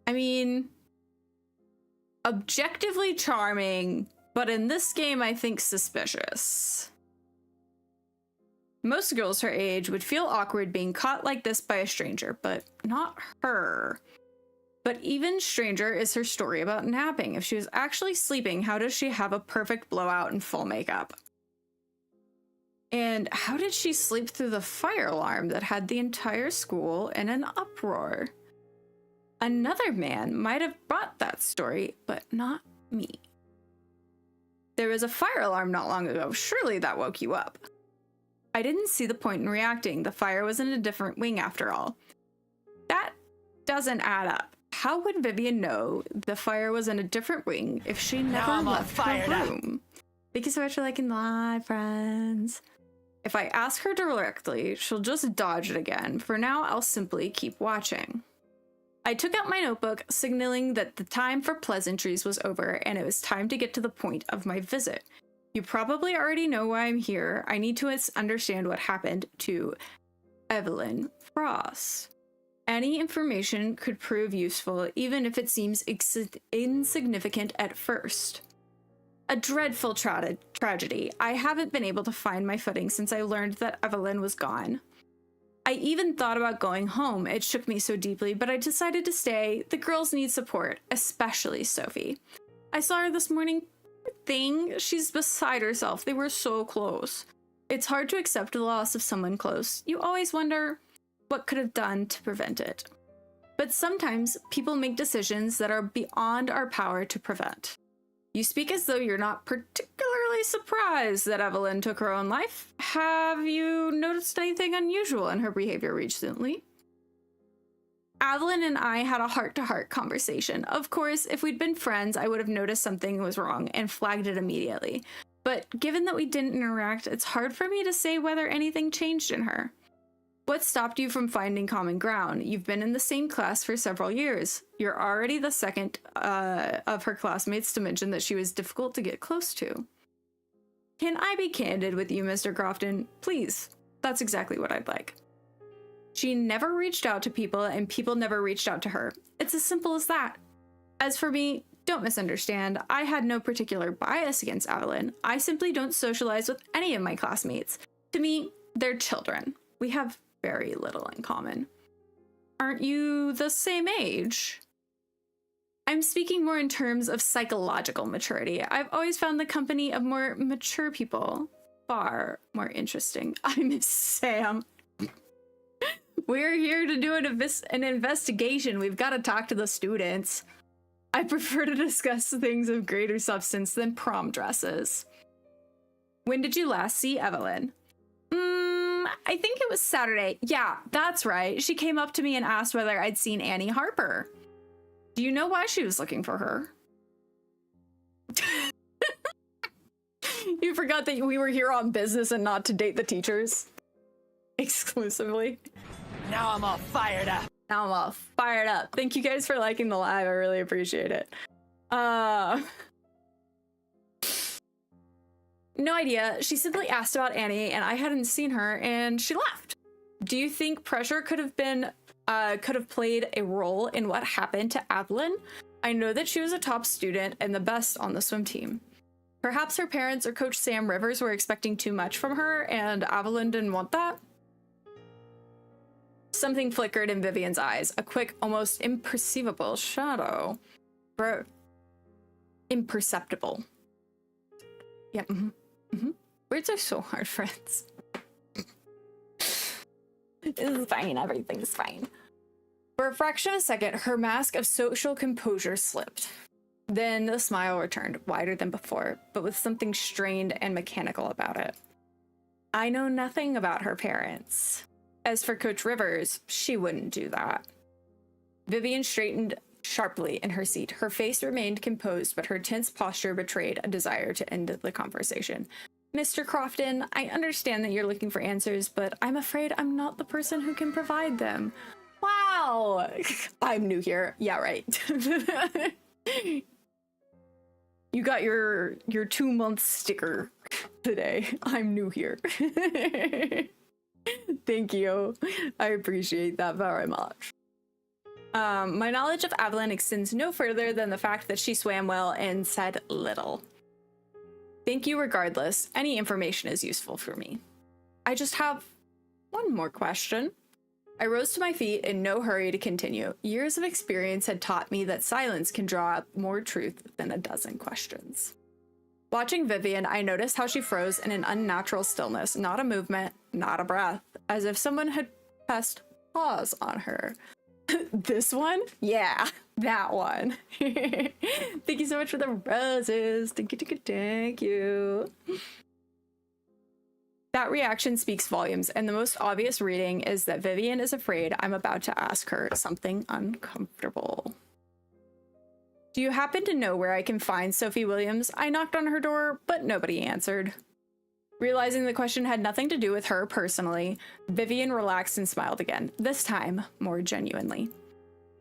I mean, objectively charming, but in this game, I think suspicious. Most girls her age would feel awkward being caught like this by a stranger, but not her. But even stranger is her story about napping. If she was actually sleeping, how does she have a perfect blowout and full makeup? And how did she sleep through the fire alarm that had the entire school in an uproar? Another man might have brought that story, but not me. There was a fire alarm not long ago. Surely that woke you up. I didn't see the point in reacting. The fire was in a different wing after all. That doesn't add up. How would Vivian know the fire was in a different wing if she never left her room? Thank you so much for liking live, friends. If I ask her directly, she'll just dodge it again. For now, I'll simply keep watching. I took out my notebook, signaling that the time for pleasantries was over and it was time to get to the point of my visit. You probably already know why I'm here. I need to understand what happened to Evelyn Frost. Any information could prove useful, even if it seems insignificant at first. A dreadful tragedy. I haven't been able to find my footing since I learned that Evelyn was gone. I even thought about going home. It shook me so deeply, but I decided to stay. The girls need support, especially Sophie. I saw her this morning. She's beside herself. They were so close. It's hard to accept the loss of someone close. You always wonder what could have done to prevent it. But sometimes people make decisions that are beyond our power to prevent. You speak as though you're not particularly surprised that Evelyn took her own life. Have you noticed anything unusual in her behavior recently? Evelyn and I had a heart-to-heart conversation. Of course, if we'd been friends, I would have noticed something was wrong and flagged it immediately. But given that we didn't interact, it's hard for me to say whether anything changed in her. What stopped you from finding common ground? You've been in the same class for several years. You're already the second of her classmates to mention that she was difficult to get close to. Can I be candid with you, Mr. Crofton? Please. That's exactly what I'd like. She never reached out to people, and people never reached out to her. It's as simple as that. As for me, don't misunderstand. I had no particular bias against Evelyn. I simply don't socialize with any of my classmates. To me, they're children. We have very little in common. Aren't you the same age? I'm speaking more in terms of psychological maturity. I've always found the company of more mature people far more interesting. I miss Sam. We're here to do an investigation. We've got to talk to the students. I prefer to discuss things of greater substance than prom dresses. When did you last see Evelyn? I think it was Saturday. Yeah, that's right. She came up to me and asked whether I'd seen Annie Harper. Do you know why she was looking for her? You forgot that we were here on business and not to date the teachers? Exclusively.
Now I'm all fired up.
Now I'm all fired up. Thank you guys for liking the live. I really appreciate it. No idea. She simply asked about Annie and I hadn't seen her and she left. Do you think pressure could have played a role in what happened to Avalyn? I know that she was a top student and the best on the swim team. Perhaps her parents or Coach Sam Rivers were expecting too much from her and Avalyn didn't want that? Something flickered in Vivian's eyes, a quick, almost imperceivable shadow. Imperceptible. Yeah, Words are so hard, friends. It's fine, everything's fine. For a fraction of a second, her mask of social composure slipped. Then the smile returned, wider than before, but with something strained and mechanical about it. I know nothing about her parents. As for Coach Rivers, she wouldn't do that. Vivian straightened sharply in her seat. Her face remained composed, but her tense posture betrayed a desire to end the conversation. Mr. Crofton, I understand that you're looking for answers, but I'm afraid I'm not the person who can provide them. Wow! I'm new here. Yeah, right. You got your 2-month sticker today. I'm new here. Thank you. I appreciate that very much. My knowledge of Avalyn extends no further than the fact that she swam well and said little. Thank you regardless. Any information is useful for me. I just have one more question. I rose to my feet in no hurry to continue. Years of experience had taught me that silence can draw up more truth than a dozen questions. Watching Vivian, I noticed how she froze in an unnatural stillness, not a movement, not a breath, as if someone had pressed pause on her. This one? Yeah, that one. Thank you so much for the roses. Thank you. That reaction speaks volumes, and the most obvious reading is that Vivian is afraid I'm about to ask her something uncomfortable. Do you happen to know where I can find Sophie Williams? I knocked on her door, but nobody answered. Realizing the question had nothing to do with her personally, Vivian relaxed and smiled again, this time more genuinely.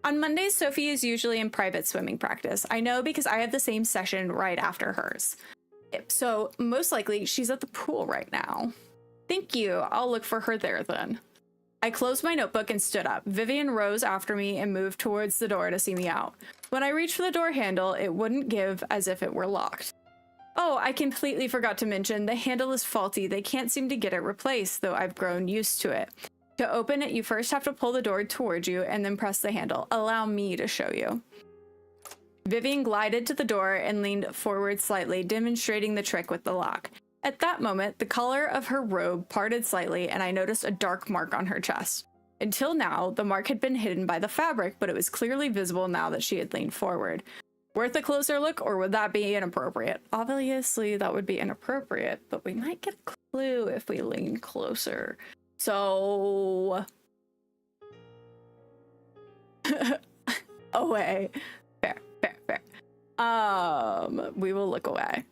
On Mondays, Sophie is usually in private swimming practice. I know because I have the same session right after hers. So most likely she's at the pool right now. Thank you. I'll look for her there then. I closed my notebook and stood up. Vivian rose after me and moved towards the door to see me out. When I reached for the door handle, it wouldn't give, as if it were locked. Oh, I completely forgot to mention, the handle is faulty. They can't seem to get it replaced, though I've grown used to it. To open it, you first have to pull the door towards you and then press the handle. Allow me to show you. Vivian glided to the door and leaned forward slightly, demonstrating the trick with the lock. At that moment, the collar of her robe parted slightly, and I noticed a dark mark on her chest. Until now, the mark had been hidden by the fabric, but it was clearly visible now that she had leaned forward. Worth a closer look, or would that be inappropriate? Obviously, that would be inappropriate, but we might get a clue if we lean closer. So... away. Fair. We will look away.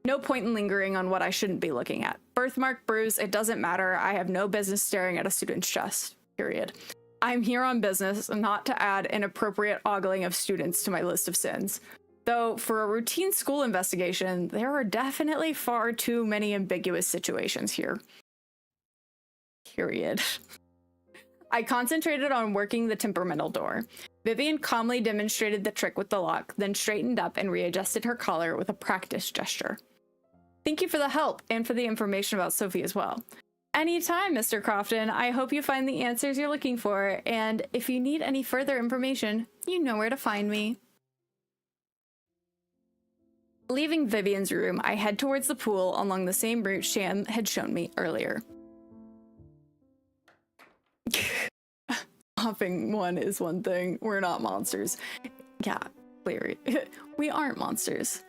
No point in lingering on what I shouldn't be looking at. Birthmark, bruise, it doesn't matter. I have no business staring at a student's chest. Period. I'm here on business, not to add inappropriate ogling of students to my list of sins. Though, for a routine school investigation, there are definitely far too many ambiguous situations here. Period. I concentrated on working the temperamental door. Vivian calmly demonstrated the trick with the lock, then straightened up and readjusted her collar with a practiced gesture. Thank you for the help, and for the information about Sophie as well. Anytime, Mr. Crofton. I hope you find the answers you're looking for, and if you need any further information, you know where to find me. Leaving Vivian's room, I head towards the pool along the same route Sham had shown me earlier. Hopping one is one thing. We're not monsters. Yeah, clearly. We aren't monsters.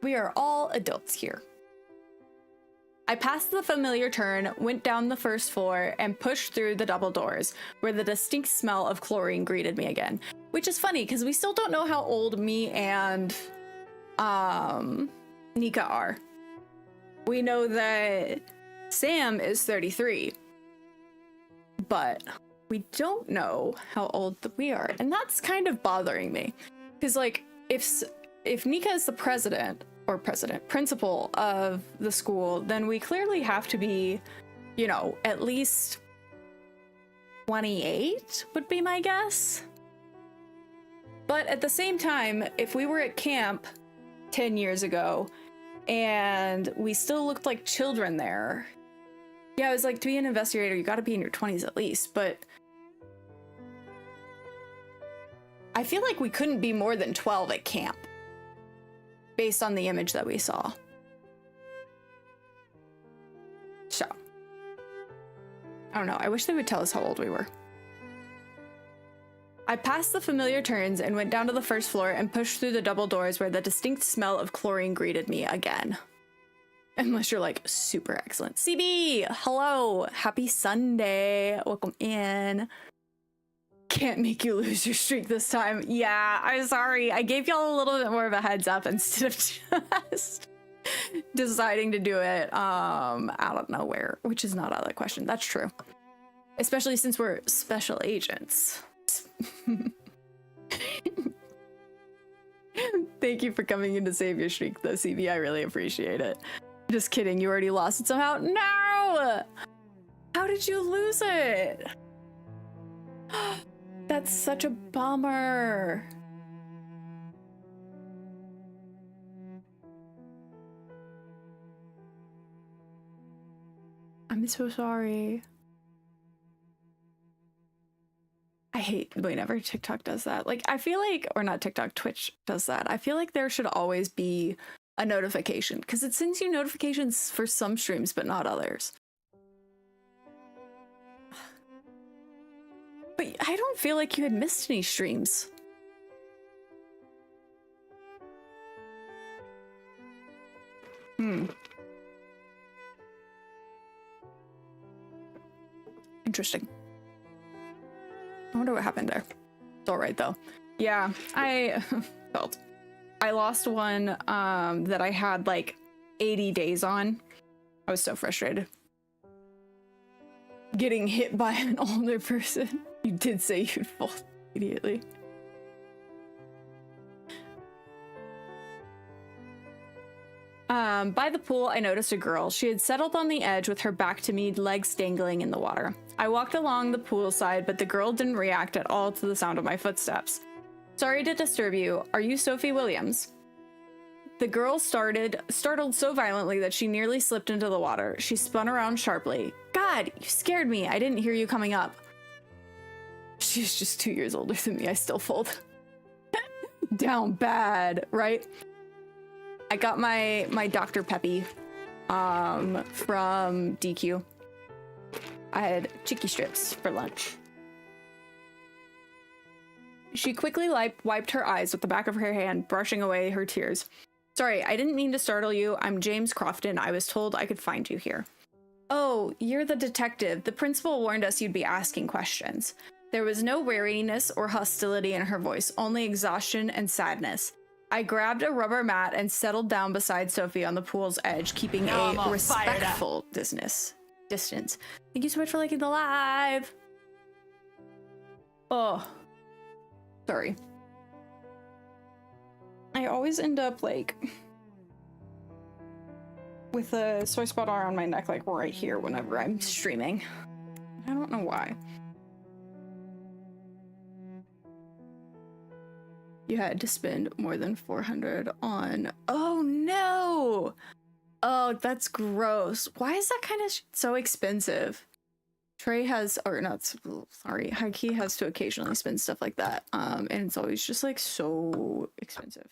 We are all adults here. I passed the familiar turn, went down the first floor, and pushed through the double doors, where the distinct smell of chlorine greeted me again. Which is funny, because we still don't know how old me and Nika are. We know that Sam is 33. but we don't know how old we are, and that's kind of bothering me. Because, like, if Nika is the principal of the school, then we clearly have to be, you know, at least 28 would be my guess. But at the same time, if we were at camp 10 years ago and we still looked like children there, yeah, I was like, to be an investigator, you gotta be in your 20s at least, but I feel like we couldn't be more than 12 at camp based on the image that we saw. So, I don't know. I wish they would tell us how old we were. I passed the familiar turns and went down to the first floor and pushed through the double doors where the distinct smell of chlorine greeted me again. Unless you're like super excellent. CB, hello. Happy Sunday. Welcome in. Can't make you lose your streak this time. Yeah, I'm sorry. I gave y'all a little bit more of a heads up instead of just deciding to do it out of nowhere, which is not out of the question. That's true. Especially since we're special agents. Thank you for coming in to save your streak though, CB. I really appreciate it. Just kidding. You already lost it somehow? No! How did you lose it? That's such a bummer. I'm so sorry. I hate whenever TikTok does that. Like, I feel like, or not TikTok, Twitch does that. I feel like there should always be a notification because it sends you notifications for some streams, but not others. But I don't feel like you had missed any streams. Interesting. I wonder what happened there. It's all right though. Yeah, I lost one that I had like 80 days on. I was so frustrated. Getting hit by an older person. You did say you'd fall immediately. By the pool, I noticed a girl. She had settled on the edge with her back to me, legs dangling in the water. I walked along the pool side, but the girl didn't react at all to the sound of my footsteps. Sorry to disturb you. Are you Sophie Williams? The girl startled so violently that she nearly slipped into the water. She spun around sharply. God, you scared me. I didn't hear you coming up. She's just 2 years older than me. I still fold. Down bad, right? I got my Dr. Peppy from DQ. I had chicky strips for lunch. She quickly wiped her eyes with the back of her hand, brushing away her tears. Sorry, I didn't mean to startle you. I'm James Crofton. I was told I could find you here. Oh, you're the detective. The principal warned us you'd be asking questions. There was no weariness or hostility in her voice, only exhaustion and sadness. I grabbed a rubber mat and settled down beside Sophie on the pool's edge, keeping a respectful distance. Thank you so much for liking the live. Oh, sorry. I always end up like with a soy spot around my neck, like right here whenever I'm streaming. I don't know why. You had to spend more than 400 on... Oh, no! Oh, that's gross. Why is that kind of so expensive? Trey has... Or not... Sorry. Hikey has to occasionally spend stuff like that. And it's always just, like, so expensive.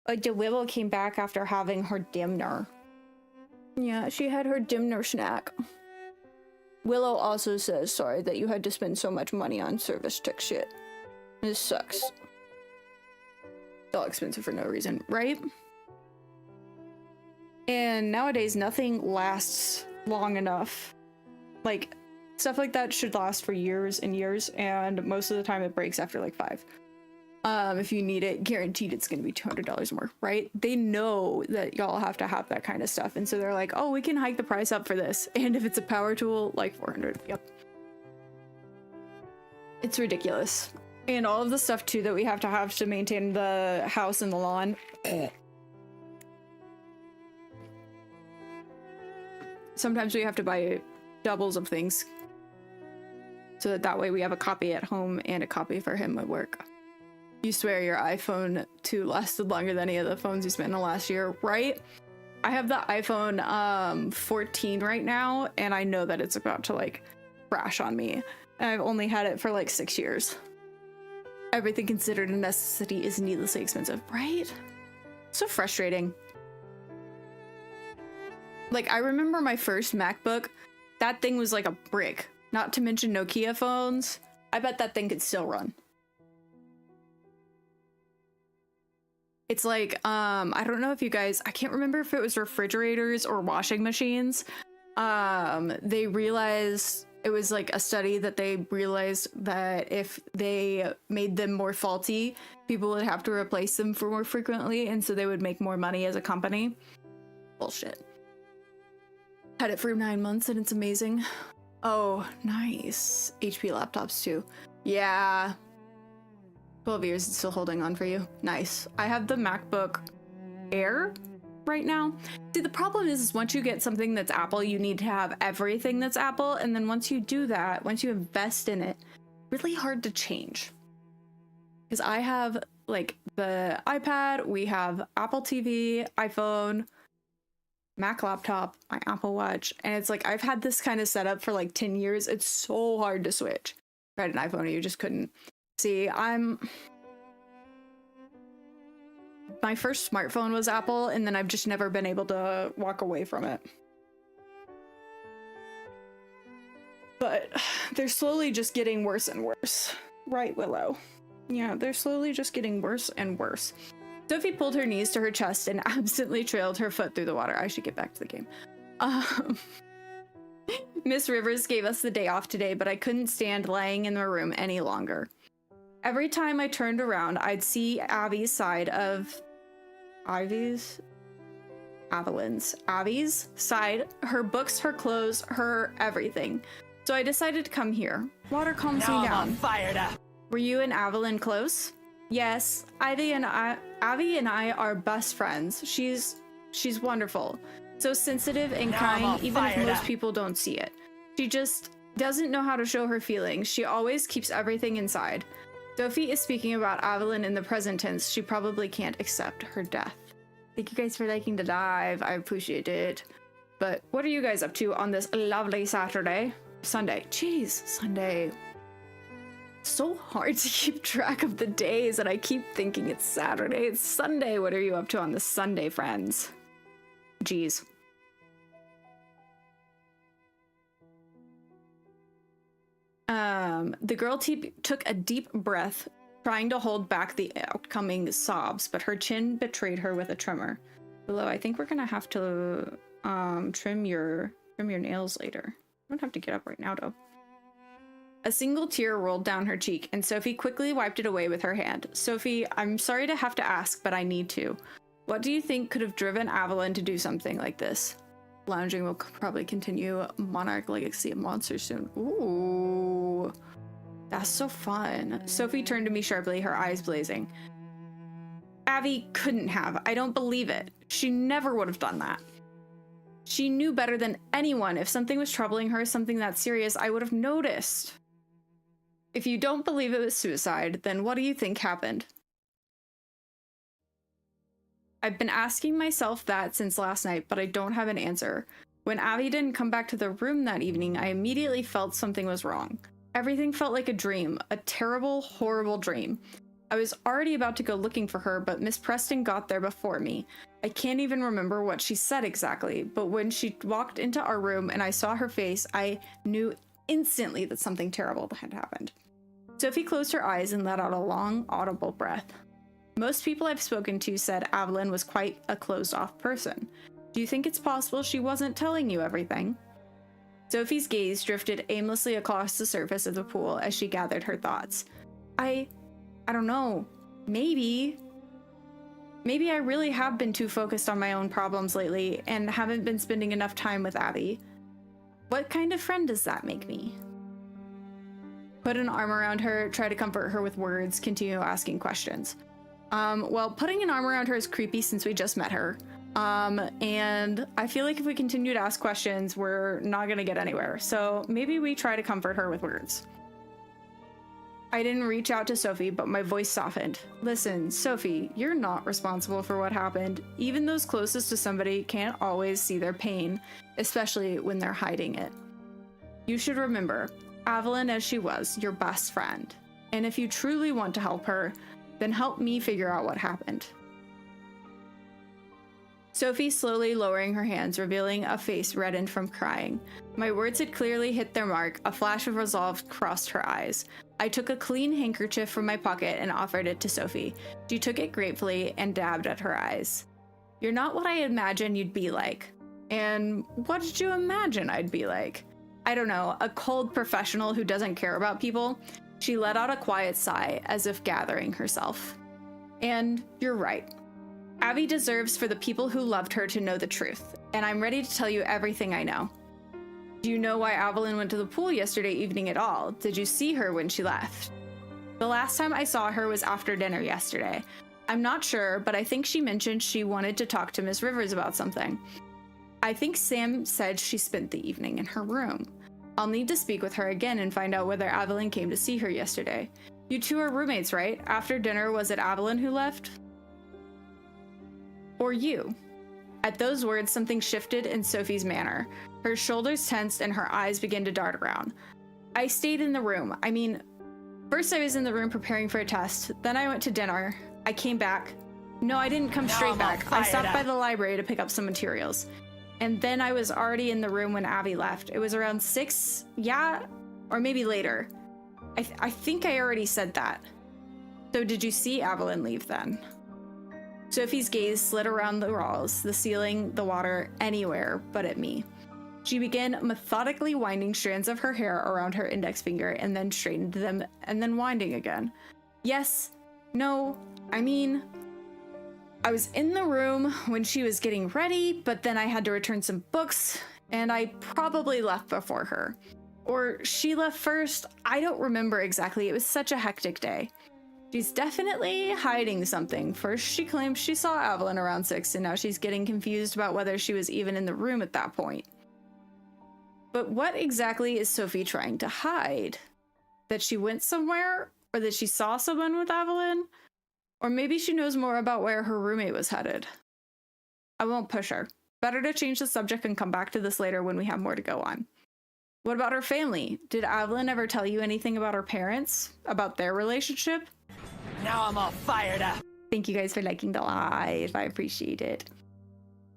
The Willow came back after having her dinner. Yeah, she had her dinner snack. Willow also says, sorry that you had to spend so much money on service tech shit. This sucks. All expensive for no reason, right? And nowadays nothing lasts long enough. Like stuff like that should last for years and years, and most of the time it breaks after like 5. If you need it, guaranteed it's gonna be $200 more, right? They know that y'all have to have that kind of stuff, and so they're like, oh, we can hike the price up for this, and if it's a power tool, like 400. Yep. It's ridiculous. And all of the stuff too that we have to maintain the house and the lawn. Sometimes we have to buy doubles of things so that way we have a copy at home and a copy for him at work. You swear your iPhone 2 lasted longer than any of the phones you spent in the last year, right? I have the iPhone 14 right now, and I know that it's about to like crash on me. And I've only had it for like 6 years. Everything considered a necessity is needlessly expensive, right? So frustrating. Like, I remember my first MacBook, that thing was like a brick. Not to mention Nokia phones. I bet that thing could still run. It's like, I don't know if you guys, I can't remember if it was refrigerators or washing machines. They realized, it was like a study that they realized that if they made them more faulty, people would have to replace them for more frequently, and so they would make more money as a company. Bullshit. Had it for 9 months and it's amazing. Oh, nice. HP laptops too. Yeah. 12 years, it's still holding on for you. Nice. I have the MacBook Air right now. See, the problem is once you get something that's Apple, you need to have everything that's Apple. And then once you do that, once you invest in it, really hard to change. Because I have like the iPad, we have Apple TV, iPhone, Mac laptop, my Apple Watch, and it's like I've had this kind of setup for like 10 years. It's so hard to switch. If I had an iPhone, you just couldn't. See, my first smartphone was Apple, and then I've just never been able to walk away from it. But they're slowly just getting worse and worse. Right, Willow? Yeah, they're slowly just getting worse and worse. Sophie pulled her knees to her chest and absently trailed her foot through the water. I should get back to the game. Miss Rivers gave us the day off today, but I couldn't stand laying in the room any longer. Every time I turned around, I'd see Abby's side of... Avy's side, her books, her clothes, her everything. So I decided to come here. Water calms me down.
I'm fired up.
Were you and Evelyn close? Yes, Abby and I are best friends. She's wonderful. So sensitive and kind, even if most people don't see it. She just doesn't know how to show her feelings. She always keeps everything inside. Sophie is speaking about Evelyn in the present tense. She probably can't accept her death. Thank you guys for liking the dive. I appreciate it. But what are you guys up to on this lovely Saturday? Sunday. Jeez, Sunday. So hard to keep track of the days, and I keep thinking it's Saturday. It's Sunday. What are you up to on this Sunday, friends? Jeez. The girl took a deep breath, trying to hold back the outcoming sobs, but her chin betrayed her with a tremor. Willow, I think we're gonna have to trim your nails later. I don't have to get up right now, though. A single tear rolled down her cheek, and Sophie quickly wiped it away with her hand. Sophie, I'm sorry to have to ask, but I need to. What do you think could have driven Evelyn to do something like this? Lounging will probably continue. Monarch Legacy of Monsters soon. Ooh. That's so fun. Sophie turned to me sharply, her eyes blazing. Abby couldn't have. I don't believe it. She never would have done that. She knew better than anyone. If something was troubling her, something that serious, I would have noticed. If you don't believe it was suicide, then what do you think happened? I've been asking myself that since last night, but I don't have an answer. When Abby didn't come back to the room that evening, I immediately felt something was wrong. Everything felt like a dream, a terrible, horrible dream. I was already about to go looking for her, but Miss Preston got there before me. I can't even remember what she said exactly, but when she walked into our room and I saw her face, I knew instantly that something terrible had happened. Sophie closed her eyes and let out a long, audible breath. Most people I've spoken to said Evelyn was quite a closed-off person. Do you think it's possible she wasn't telling you everything? Sophie's gaze drifted aimlessly across the surface of the pool as she gathered her thoughts. I don't know. Maybe I really have been too focused on my own problems lately and haven't been spending enough time with Abby. What kind of friend does that make me? Put an arm around her, try to comfort her with words, continue asking questions. Well, putting an arm around her is creepy since we just met her. And I feel like if we continue to ask questions, we're not gonna get anywhere. So maybe we try to comfort her with words. I didn't reach out to Sophie, but my voice softened. Listen, Sophie, you're not responsible for what happened. Even those closest to somebody can't always see their pain, especially when they're hiding it. You should remember, Evelyn as she was, your best friend. And if you truly want to help her, then help me figure out what happened. Sophie slowly lowering her hands, revealing a face reddened from crying. My words had clearly hit their mark. A flash of resolve crossed her eyes. I took a clean handkerchief from my pocket and offered it to Sophie. She took it gratefully and dabbed at her eyes. You're not what I imagined you'd be like. And what did you imagine I'd be like? I don't know, a cold professional who doesn't care about people? She let out a quiet sigh, as if gathering herself. And you're right. Abby deserves for the people who loved her to know the truth, and I'm ready to tell you everything I know. Do you know why Evelyn went to the pool yesterday evening at all? Did you see her when she left? The last time I saw her was after dinner yesterday. I'm not sure, but I think she mentioned she wanted to talk to Miss Rivers about something. I think Sam said she spent the evening in her room. I'll need to speak with her again and find out whether Evelyn came to see her yesterday. You two are roommates, right? After dinner, was it Evelyn who left? Or you? At those words, something shifted in Sophie's manner. Her shoulders tensed and her eyes began to dart around. I stayed in the room. I mean, first I was in the room preparing for a test. Then I went to dinner. I came back. No, I didn't come straight back. I stopped by the library to pick up some materials. And then I was already in the room when Abby left. It was around 6, yeah? Or maybe later. I think I already said that. So did you see Evelyn leave then? Sophie's gaze slid around the walls, the ceiling, the water, anywhere but at me. She began methodically winding strands of her hair around her index finger and then straightened them and then winding again. Yes, no, I mean, I was in the room when she was getting ready, but then I had to return some books and I probably left before her. Or she left first, I don't remember exactly, it was such a hectic day. She's definitely hiding something. First, she claimed she saw Evelyn around 6, and now she's getting confused about whether she was even in the room at that point. But what exactly is Sophie trying to hide? That she went somewhere? Or that she saw someone with Evelyn? Or maybe she knows more about where her roommate was headed. I won't push her. Better to change the subject and come back to this later when we have more to go on. What about her family? Did Evelyn ever tell you anything about her parents? About their relationship?
Now I'm all fired up.
Thank you guys for liking the live. I appreciate it.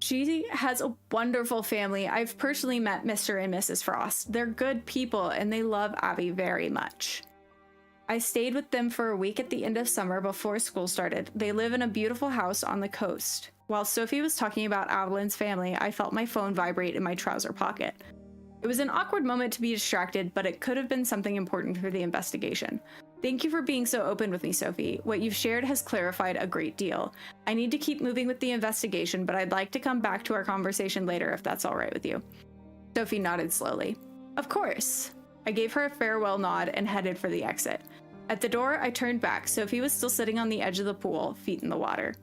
She has a wonderful family. I've personally met Mr. and Mrs. Frost. They're good people and they love Abby very much. I stayed with them for a week at the end of summer before school started. They live in a beautiful house on the coast. While Sophie was talking about Evelyn's family, I felt my phone vibrate in my trouser pocket. It was an awkward moment to be distracted, but it could have been something important for the investigation. Thank you for being so open with me, Sophie. What you've shared has clarified a great deal. I need to keep moving with the investigation, but I'd like to come back to our conversation later if that's all right with you. Sophie nodded slowly. Of course. I gave her a farewell nod and headed for the exit. At the door, I turned back. Sophie was still sitting on the edge of the pool, feet in the water.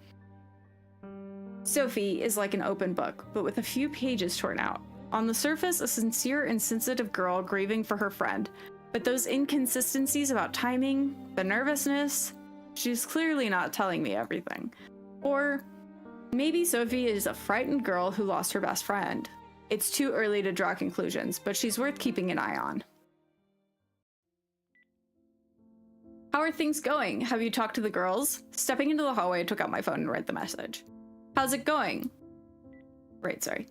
Sophie is like an open book, but with a few pages torn out. On the surface, a sincere and sensitive girl grieving for her friend. But those inconsistencies about timing, the nervousness, she's clearly not telling me everything. Or maybe Sophie is a frightened girl who lost her best friend. It's too early to draw conclusions, but she's worth keeping an eye on. How are things going? Have you talked to the girls? Stepping into the hallway, I took out my phone and read the message. How's it going? Right, sorry.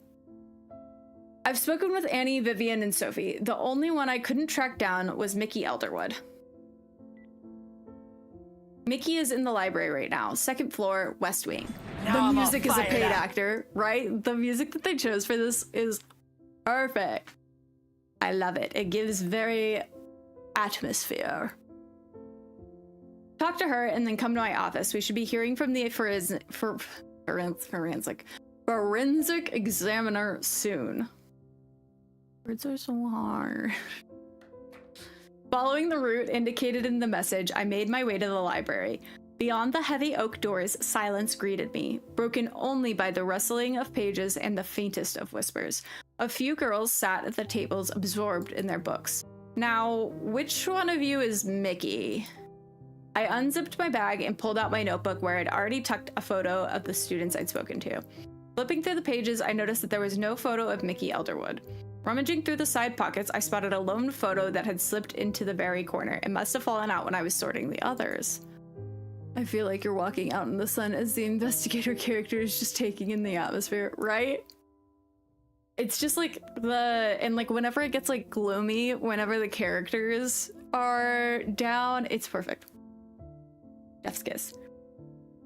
I've spoken with Annie, Vivian, and Sophie. The only one I couldn't track down was Mickey Elderwood. Mickey is in the library right now, second floor, West Wing. The music is a paid actor, right? The music that they chose for this is perfect. I love it. It gives very atmosphere. Talk to her and then come to my office. We should be hearing from the forensic examiner soon. Words are so hard. Following the route indicated in the message, I made my way to the library. Beyond the heavy oak doors, silence greeted me, broken only by the rustling of pages and the faintest of whispers. A few girls sat at the tables absorbed in their books. Now, which one of you is Mickey? I unzipped my bag and pulled out my notebook where I'd already tucked a photo of the students I'd spoken to. Flipping through the pages, I noticed that there was no photo of Mickey Elderwood. Rummaging through the side pockets, I spotted a lone photo that had slipped into the very corner. It must have fallen out when I was sorting the others. I feel like you're walking out in the sun as the investigator character is just taking in the atmosphere, right? It's just like whenever it gets like gloomy, whenever the characters are down, it's perfect. Chef's kiss.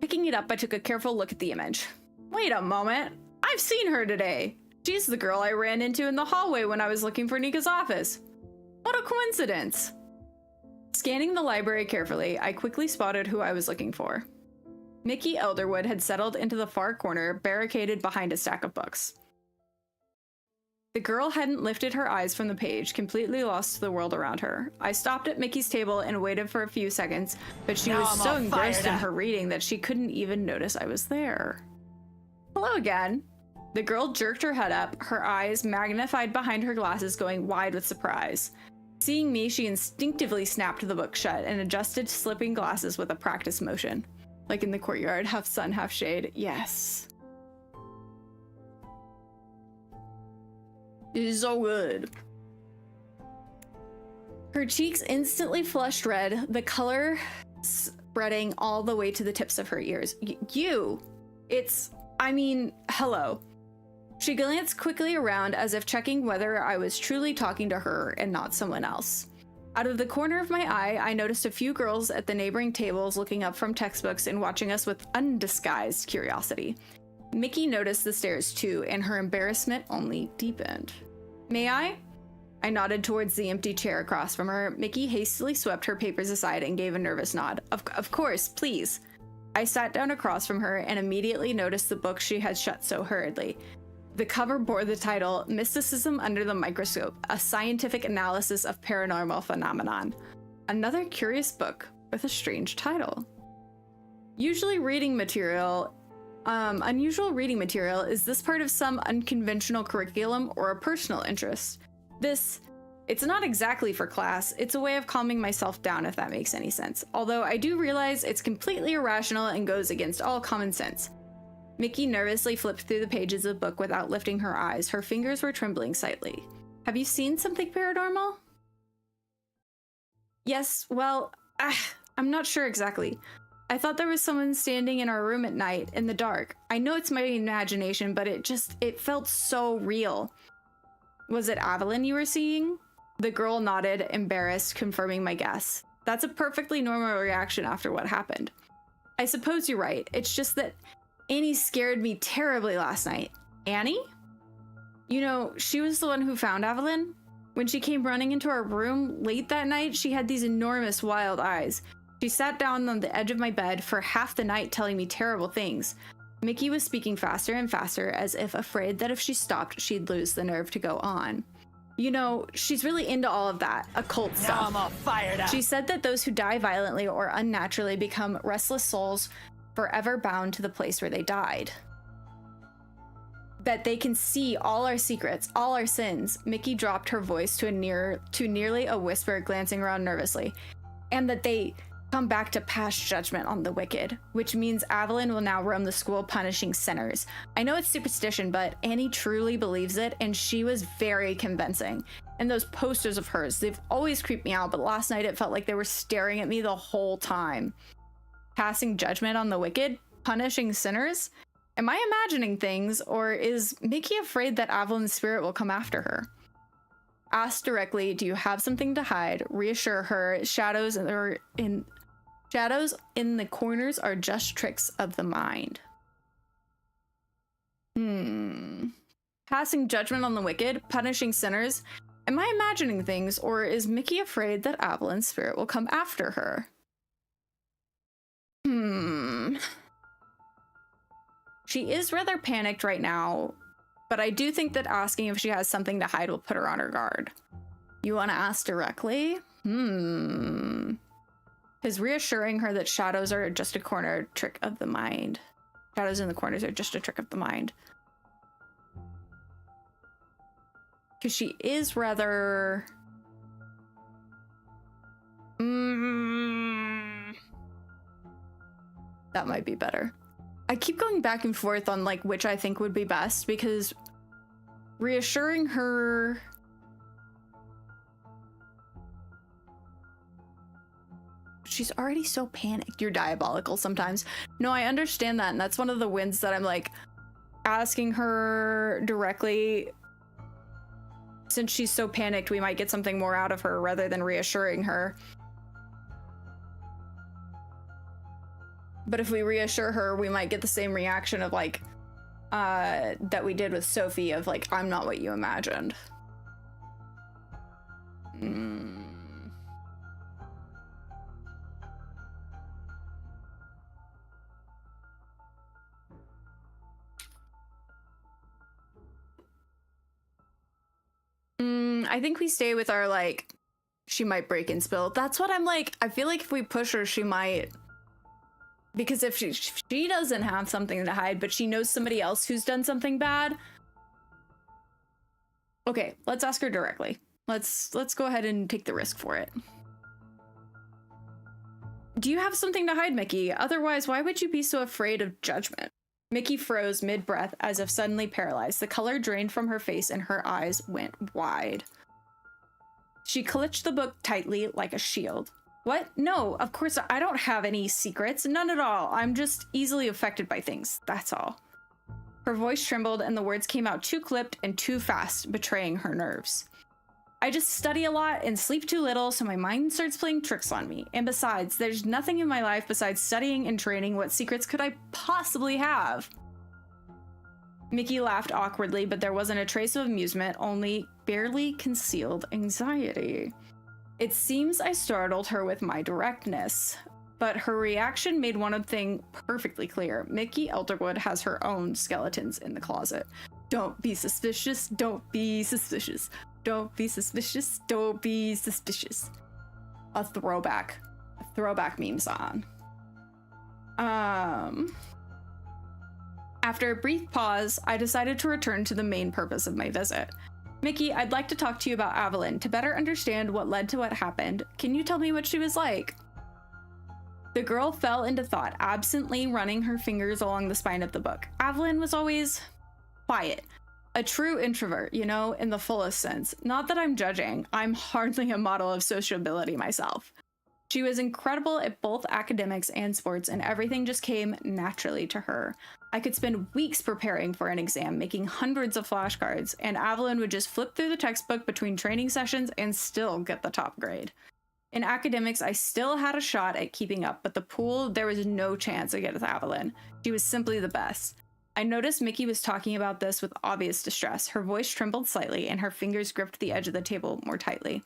Picking it up, I took a careful look at the image. Wait a moment. I've seen her today. She's the girl I ran into in the hallway when I was looking for Nika's office. What a coincidence. Scanning the library carefully, I quickly spotted who I was looking for. Mickey Elderwood had settled into the far corner, barricaded behind a stack of books. The girl hadn't lifted her eyes from the page, completely lost to the world around her. I stopped at Mickey's table and waited for a few seconds, but she was so engrossed in her reading that she couldn't even notice I was there. Hello again. The girl jerked her head up, her eyes magnified behind her glasses going wide with surprise. Seeing me, she instinctively snapped the book shut and adjusted slipping glasses with a practiced motion. Like in the courtyard, half sun, half shade. Yes. It is so good. Her cheeks instantly flushed red, the color spreading all the way to the tips of her ears. Hello. She glanced quickly around as if checking whether I was truly talking to her and not someone else. Out of the corner of my eye, I noticed a few girls at the neighboring tables looking up from textbooks and watching us with undisguised curiosity. Mickey noticed the stares too, and her embarrassment only deepened. May I? I nodded towards the empty chair across from her. Mickey hastily swept her papers aside and gave a nervous nod. Of course, please. I sat down across from her and immediately noticed the book she had shut so hurriedly. The cover bore the title, Mysticism Under the Microscope, a scientific analysis of paranormal phenomenon. Another curious book with a strange title. Unusual reading material, is this part of some unconventional curriculum or a personal interest? It's not exactly for class, it's a way of calming myself down if that makes any sense. Although I do realize it's completely irrational and goes against all common sense. Mickey nervously flipped through the pages of the book without lifting her eyes. Her fingers were trembling slightly. Have you seen something paranormal? Yes, well, I'm not sure exactly. I thought there was someone standing in our room at night in the dark. I know it's my imagination, but it felt so real. Was it Avalyn you were seeing? The girl nodded, embarrassed, confirming my guess. That's a perfectly normal reaction after what happened. I suppose you're right. It's just that Annie scared me terribly last night. Annie? You know, she was the one who found Avalyn. When she came running into our room late that night, she had these enormous wild eyes. She sat down on the edge of my bed for half the night telling me terrible things. Mickey was speaking faster and faster, as if afraid that if she stopped, she'd lose the nerve to go on. You know, she's really into all of that occult stuff.
Now I'm all fired up.
She said that those who die violently or unnaturally become restless souls forever bound to the place where they died. That they can see all our secrets, all our sins. Mickey dropped her voice to nearly a whisper, glancing around nervously. And that they come back to pass judgment on the wicked, which means Avalyn will now roam the school punishing sinners. I know it's superstition, but Annie truly believes it, and she was very convincing. And those posters of hers, they've always creeped me out, but last night it felt like they were staring at me the whole time. Passing judgment on the wicked? Punishing sinners? Am I imagining things, or is Mickey afraid that Avalyn's spirit will come after her? Ask directly, do you have something to hide? Reassure her, shadows in the corners are just tricks of the mind. Passing judgment on the wicked? Punishing sinners? Am I imagining things, or is Mickey afraid that Avalyn's spirit will come after her? She is rather panicked right now, but I do think that asking if she has something to hide will put her on her guard. You want to ask directly? Is reassuring her that shadows are just a corner trick of the mind. Shadows in the corners are just a trick of the mind. Because she is rather... That might be better. I keep going back and forth on like which I think would be best, because reassuring her... She's already so panicked. You're diabolical sometimes. No, I understand that, and that's one of the wins that I'm like asking her directly. Since she's so panicked, we might get something more out of her rather than reassuring her. But if we reassure her, we might get the same reaction of like that we did with Sophie of like, I'm not what you imagined. I think we stay with our like, she might break and spill. That's what I'm like. I feel like if we push her, she might. Because if she doesn't have something to hide, but she knows somebody else who's done something bad. Okay, let's ask her directly. Let's go ahead and take the risk for it. Do you have something to hide, Mickey? Otherwise, why would you be so afraid of judgment? Mickey froze mid-breath as if suddenly paralyzed. The color drained from her face and her eyes went wide. She clutched the book tightly like a shield. What? No, of course I don't have any secrets. None at all. I'm just easily affected by things. That's all. Her voice trembled and the words came out too clipped and too fast, betraying her nerves. I just study a lot and sleep too little, so my mind starts playing tricks on me. And besides, there's nothing in my life besides studying and training. What secrets could I possibly have? Mickey laughed awkwardly, but there wasn't a trace of amusement, only barely concealed anxiety. It seems I startled her with my directness, but her reaction made one thing perfectly clear. Mickey Elderwood has her own skeletons in the closet. Don't be suspicious. Don't be suspicious. Don't be suspicious. Don't be suspicious. A throwback meme song. After a brief pause, I decided to return to the main purpose of my visit. Mickey, I'd like to talk to you about Evelyn. To better understand what led to what happened, can you tell me what she was like? The girl fell into thought, absently running her fingers along the spine of the book. Evelyn was always quiet. A true introvert, you know, in the fullest sense. Not that I'm judging. I'm hardly a model of sociability myself. She was incredible at both academics and sports, and everything just came naturally to her. I could spend weeks preparing for an exam, making hundreds of flashcards, and Evelyn would just flip through the textbook between training sessions and still get the top grade. In academics, I still had a shot at keeping up, but the pool, there was no chance against Evelyn. She was simply the best. I noticed Mickey was talking about this with obvious distress. Her voice trembled slightly, and her fingers gripped the edge of the table more tightly.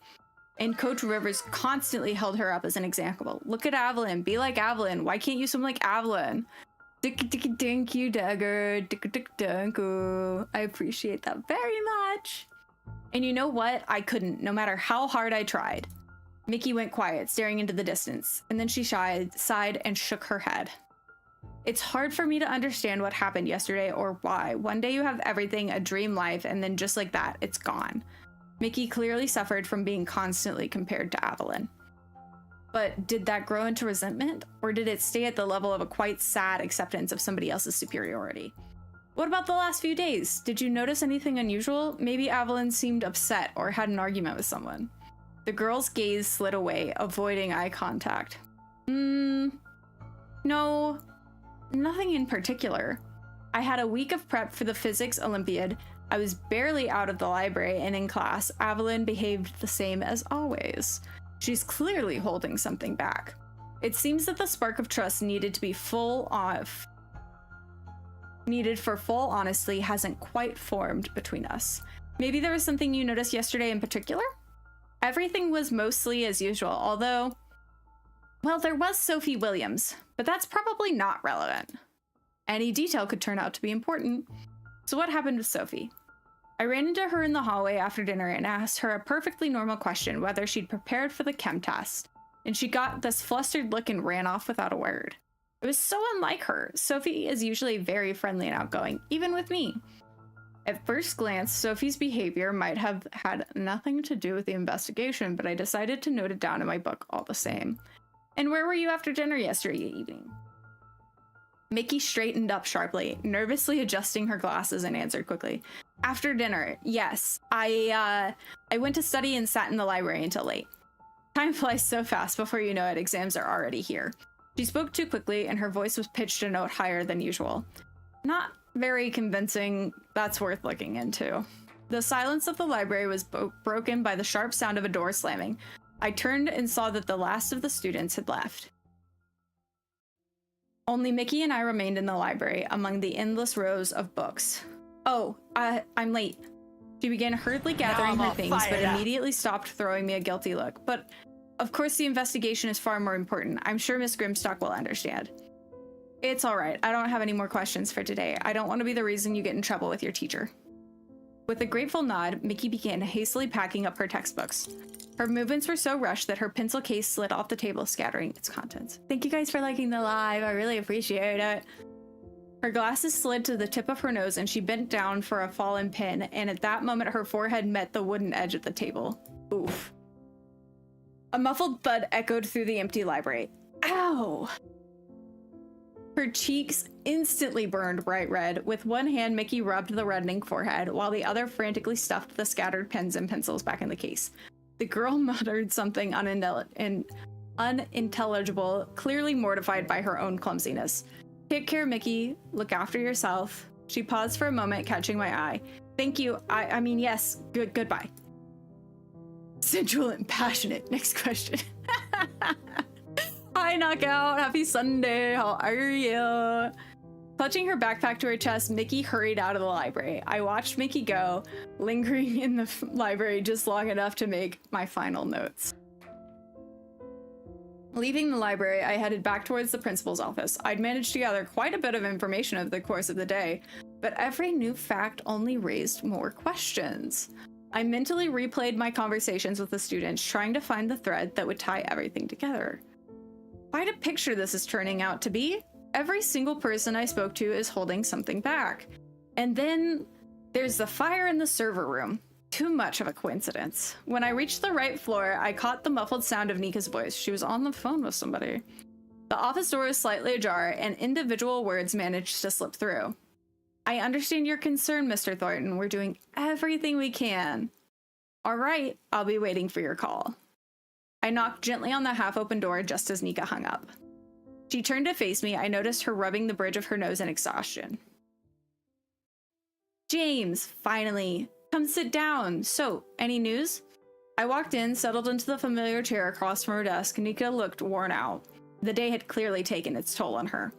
And Coach Rivers constantly held her up as an example. Look at Evelyn. Be like Evelyn. Why can't you swim like Evelyn? Thank you, Dagger. I appreciate that very much. And you know what? I couldn't, no matter how hard I tried. Mickey went quiet, staring into the distance, and then she sighed and shook her head. It's hard for me to understand what happened yesterday or why. One day you have everything, a dream life, and then just like that, it's gone. Mickey clearly suffered from being constantly compared to Evelyn. But did that grow into resentment, or did it stay at the level of a quite sad acceptance of somebody else's superiority? What about the last few days? Did you notice anything unusual? Maybe Evelyn seemed upset or had an argument with someone. The girl's gaze slid away, avoiding eye contact. No, nothing in particular. I had a week of prep for the physics Olympiad. I was barely out of the library and in class. Evelyn behaved the same as always. She's clearly holding something back. It seems that the spark of trust needed for full honesty hasn't quite formed between us. Maybe there was something you noticed yesterday in particular? Everything was mostly as usual, although, well, there was Sophie Williams, but that's probably not relevant. Any detail could turn out to be important. So what happened with Sophie? I ran into her in the hallway after dinner and asked her a perfectly normal question, whether she'd prepared for the chem test. And she got this flustered look and ran off without a word. It was so unlike her. Sophie is usually very friendly and outgoing, even with me. At first glance, Sophie's behavior might have had nothing to do with the investigation, but I decided to note it down in my book all the same. And where were you after dinner yesterday evening? Mickey straightened up sharply, nervously adjusting her glasses, and answered quickly. After dinner, yes. I went to study and sat in the library until late. Time flies so fast, before you know it, exams are already here. She spoke too quickly, and her voice was pitched a note higher than usual. Not very convincing. That's worth looking into. The silence of the library was broken by the sharp sound of a door slamming. I turned and saw that the last of the students had left. Only Mickey and I remained in the library, among the endless rows of books. Oh, I'm late. She began hurriedly gathering her things, but immediately stopped, throwing me a guilty look. But, of course, the investigation is far more important. I'm sure Miss Grimstock will understand. It's all right. I don't have any more questions for today. I don't want to be the reason you get in trouble with your teacher. With a grateful nod, Mickey began hastily packing up her textbooks. Her movements were so rushed that her pencil case slid off the table, scattering its contents. Thank you guys for liking the live. I really appreciate it. Her glasses slid to the tip of her nose, and she bent down for a fallen pin, and at that moment her forehead met the wooden edge of the table. Oof. A muffled thud echoed through the empty library. Ow! Her cheeks instantly burned bright red. With one hand, Mickey rubbed the reddening forehead, while the other frantically stuffed the scattered pens and pencils back in the case. The girl muttered something unintelligible, clearly mortified by her own clumsiness. Take care, Mickey. Look after yourself. She paused for a moment, catching my eye. Thank you. I mean, yes. Goodbye. Sensual and passionate. Next question. Hi, Knockout. Happy Sunday. How are you? Clutching her backpack to her chest, Mickey hurried out of the library. I watched Mickey go, lingering in the library just long enough to make my final notes. Leaving the library, I headed back towards the principal's office. I'd managed to gather quite a bit of information over the course of the day, but every new fact only raised more questions. I mentally replayed my conversations with the students, trying to find the thread that would tie everything together. Quite a picture this is turning out to be. Every single person I spoke to is holding something back. And then there's the fire in the server room. Too much of a coincidence. When I reached the right floor, I caught the muffled sound of Nika's voice. She was on the phone with somebody. The office door was slightly ajar, and individual words managed to slip through. I understand your concern, Mr. Thornton. We're doing everything we can. All right, I'll be waiting for your call. I knocked gently on the half-open door just as Nika hung up. She turned to face me. I noticed her rubbing the bridge of her nose in exhaustion. James, finally. Come sit down. So, any news? I walked in, settled into the familiar chair across from her desk. Nika looked worn out. The day had clearly taken its toll on her.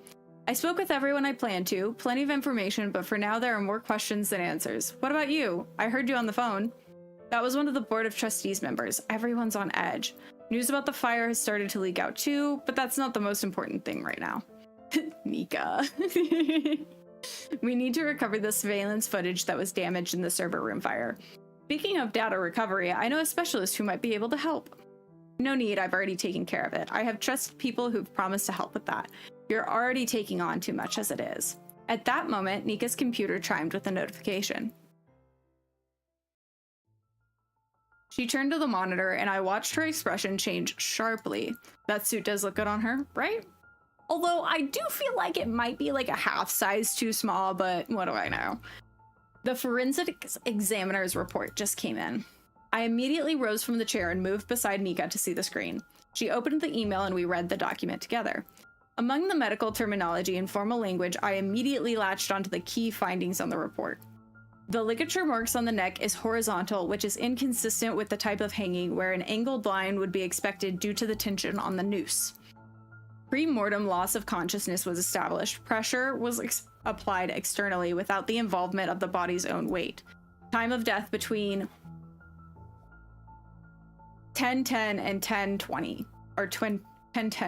I spoke with everyone I planned to. Plenty of information, but for now there are more questions than answers. What about you? I heard you on the phone. That was one of the Board of Trustees members. Everyone's on edge. News about the fire has started to leak out too, but that's not the most important thing right now. Nika. We need to recover the surveillance footage that was damaged in the server room fire. Speaking of data recovery, I know a specialist who might be able to help. No need, I've already taken care of it. I have trusted people who've promised to help with that. You're already taking on too much as it is. At that moment, Nika's computer chimed with a notification. She turned to the monitor, and I watched her expression change sharply. That suit does look good on her, right? Although I do feel like it might be like a half size too small, but what do I know? The forensics examiner's report just came in. I immediately rose from the chair and moved beside Nika to see the screen. She opened the email and we read the document together. Among the medical terminology and formal language, I immediately latched onto the key findings on the report. The ligature marks on the neck is horizontal, which is inconsistent with the type of hanging where an angled line would be expected due to the tension on the noose. Pre-mortem loss of consciousness was established. Pressure was applied externally without the involvement of the body's own weight. Time of death between 10:10 and 10:20, or 10:10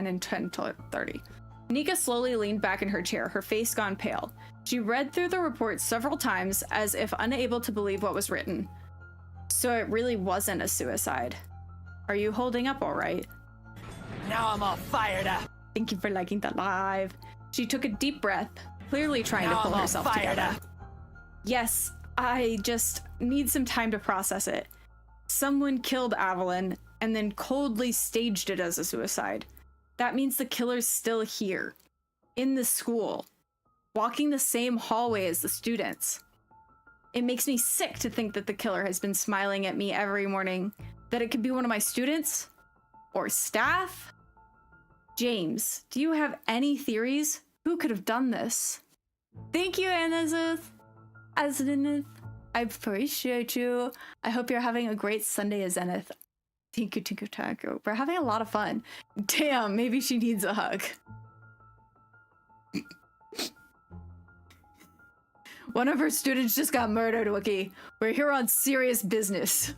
and 10:30. Nika slowly leaned back in her chair, her face gone pale. She read through the report several times as if unable to believe what was written. So it really wasn't a suicide. Are you holding up all right?
Now I'm all fired up.
Thank you for liking the live. She took a deep breath, clearly trying to
Now
pull
I'm all
herself
fired
together.
up.
Yes, I just need some time to process it. Someone killed Avalon and then coldly staged it as a suicide. That means the killer's still here, in the school, walking the same hallway as the students. It makes me sick to think that the killer has been smiling at me every morning, that it could be one of my students or staff. James, do you have any theories? Who could have done this? Thank you, Anazith. Azenith. I appreciate you. I hope you're having a great Sunday, Zenith. Thank you, Tinker Taco. We're having a lot of fun. Damn, maybe she needs a hug. One of her students just got murdered, Wookie. We're here on serious business.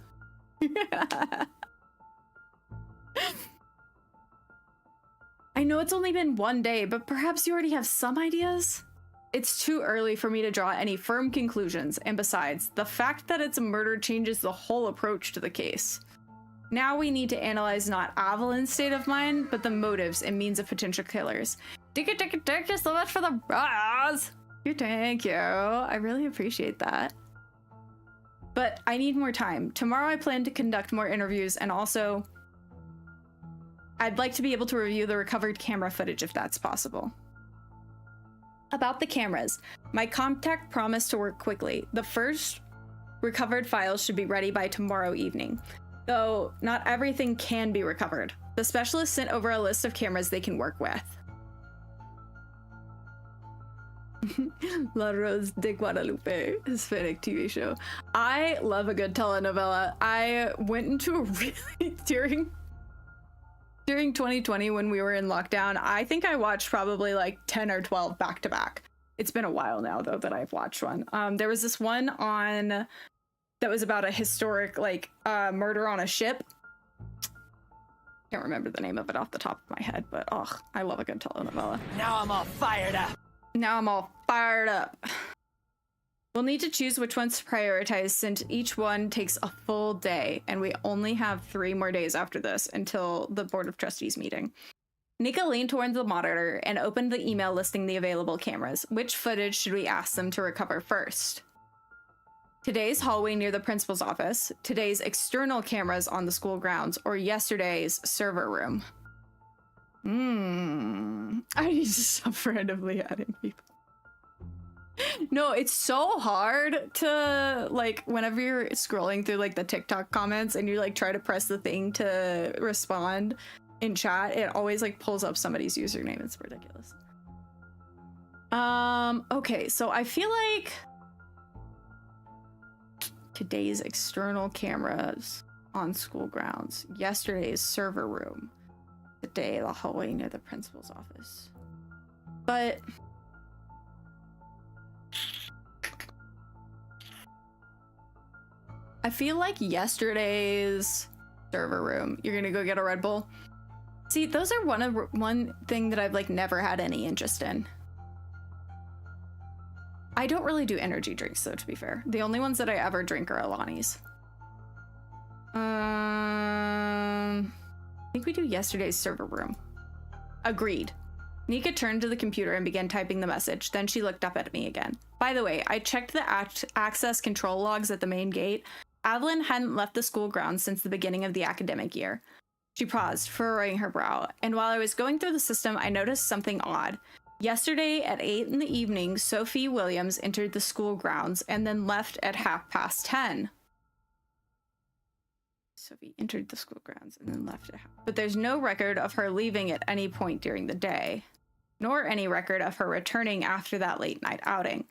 I know it's only been one day, but perhaps you already have some ideas? It's too early for me to draw any firm conclusions, and besides, the fact that it's a murder changes the whole approach to the case. Now we need to analyze not Avalon's state of mind, but the motives and means of potential killers. Thank you so much for the bras! Thank you. I really appreciate that. But I need more time. Tomorrow I plan to conduct more interviews, and also I'd like to be able to review the recovered camera footage if that's possible. About the cameras, my contact promised to work quickly. The first recovered files should be ready by tomorrow evening, though not everything can be recovered. The specialist sent over a list of cameras they can work with. La Rose de Guadalupe, Hispanic TV show. I love a good telenovela. I went into a really during 2020 when we were in lockdown, I think I watched probably like 10 or 12 back to back. It's been a while now though that I've watched one. There was this one on that was about a historic like murder on a ship. Can't remember the name of it off the top of my head, but oh, I love a good telenovela.
Now I'm all fired up.
Now I'm all fired up. We'll need to choose which ones to prioritize since each one takes a full day, and we only have 3 more days after this until the Board of Trustees meeting. Nika leaned towards the monitor and opened the email listing the available cameras. Which footage should we ask them to recover first? Today's hallway near the principal's office, today's external cameras on the school grounds, or yesterday's server room? I need to stop randomly adding people. No, it's so hard to, like, whenever you're scrolling through, like, the TikTok comments and you, like, try to press the thing to respond in chat, it always, like, pulls up somebody's username. It's ridiculous. Okay, so I feel like today's external cameras on school grounds, yesterday's server room, today the hallway near the principal's office. But I feel like yesterday's server room. You're gonna go get a Red Bull? See, those are one thing that I've like never had any interest in. I don't really do energy drinks though, to be fair. The only ones that I ever drink are Alani's. I think we do yesterday's server room. Agreed. Nika turned to the computer and began typing the message. Then she looked up at me again. By the way, I checked the access control logs at the main gate. Avalon hadn't left the school grounds since the beginning of the academic year. She paused, furrowing her brow, and while I was going through the system, I noticed something odd. Yesterday at 8 in the evening, Sophie Williams entered the school grounds and then left at 10:30. Sophie entered the school grounds and then left at but there's no record of her leaving at any point during the day, nor any record of her returning after that late night outing.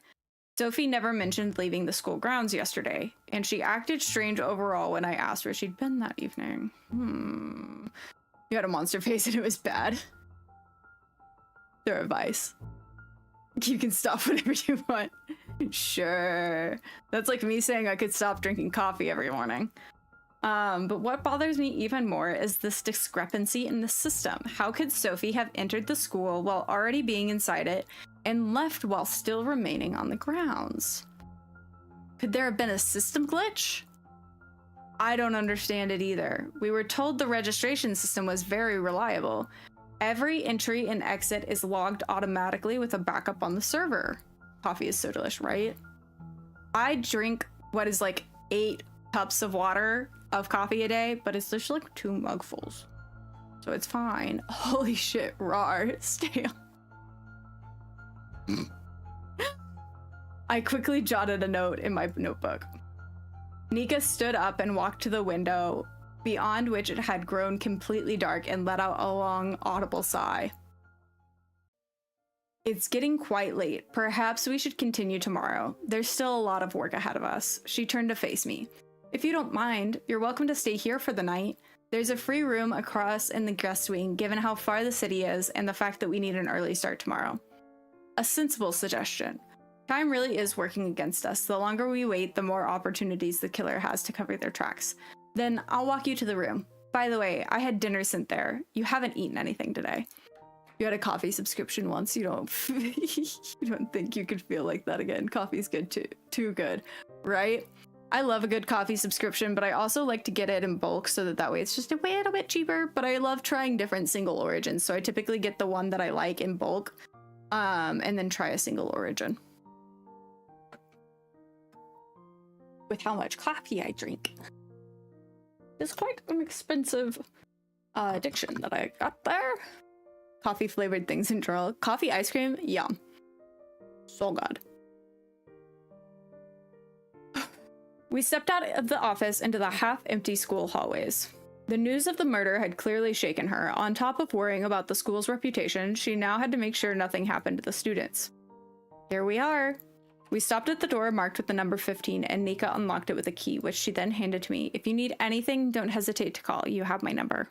Sophie never mentioned leaving the school grounds yesterday, and she acted strange overall when I asked where she'd been that evening. You had a monster face and it was bad. Their advice. You can stop whenever you want. Sure. That's like me saying I could stop drinking coffee every morning. But what bothers me even more is this discrepancy in the system. How could Sophie have entered the school while already being inside it and left while still remaining on the grounds? Could there have been a system glitch? I don't understand it either. We were told the registration system was very reliable. Every entry and exit is logged automatically with a backup on the server. Coffee is so delish, right? I drink what is like 8 cups of water of coffee a day, but it's just like 2 mugfuls. So it's fine. Holy shit, rar. Stay on. I quickly jotted a note in my notebook. Nika stood up and walked to the window, beyond which it had grown completely dark, and let out a long, audible sigh. It's getting quite late. Perhaps we should continue tomorrow. There's still a lot of work ahead of us. She turned to face me. If you don't mind, you're welcome to stay here for the night. There's a free room across in the guest wing, given how far the city is and the fact that we need an early start tomorrow. A sensible suggestion. Time really is working against us. The longer we wait, the more opportunities the killer has to cover their tracks. Then I'll walk you to the room. By the way, I had dinner sent there. You haven't eaten anything today. You had a coffee subscription once. You don't you don't think you could feel like that again. Coffee's good too. Too good, right? I love a good coffee subscription, but I also like to get it in bulk so that way it's just a little bit cheaper. But I love trying different single origins, so I typically get the one that I like in bulk, and then try a single origin. With how much coffee I drink, it's quite an expensive addiction that I got there. Coffee flavored things in general. Coffee ice cream, yum. So good. We stepped out of the office into the half-empty school hallways. The news of the murder had clearly shaken her. On top of worrying about the school's reputation, she now had to make sure nothing happened to the students. Here we are. We stopped at the door marked with the number 15, and Nika unlocked it with a key, which she then handed to me. If you need anything, don't hesitate to call. You have my number.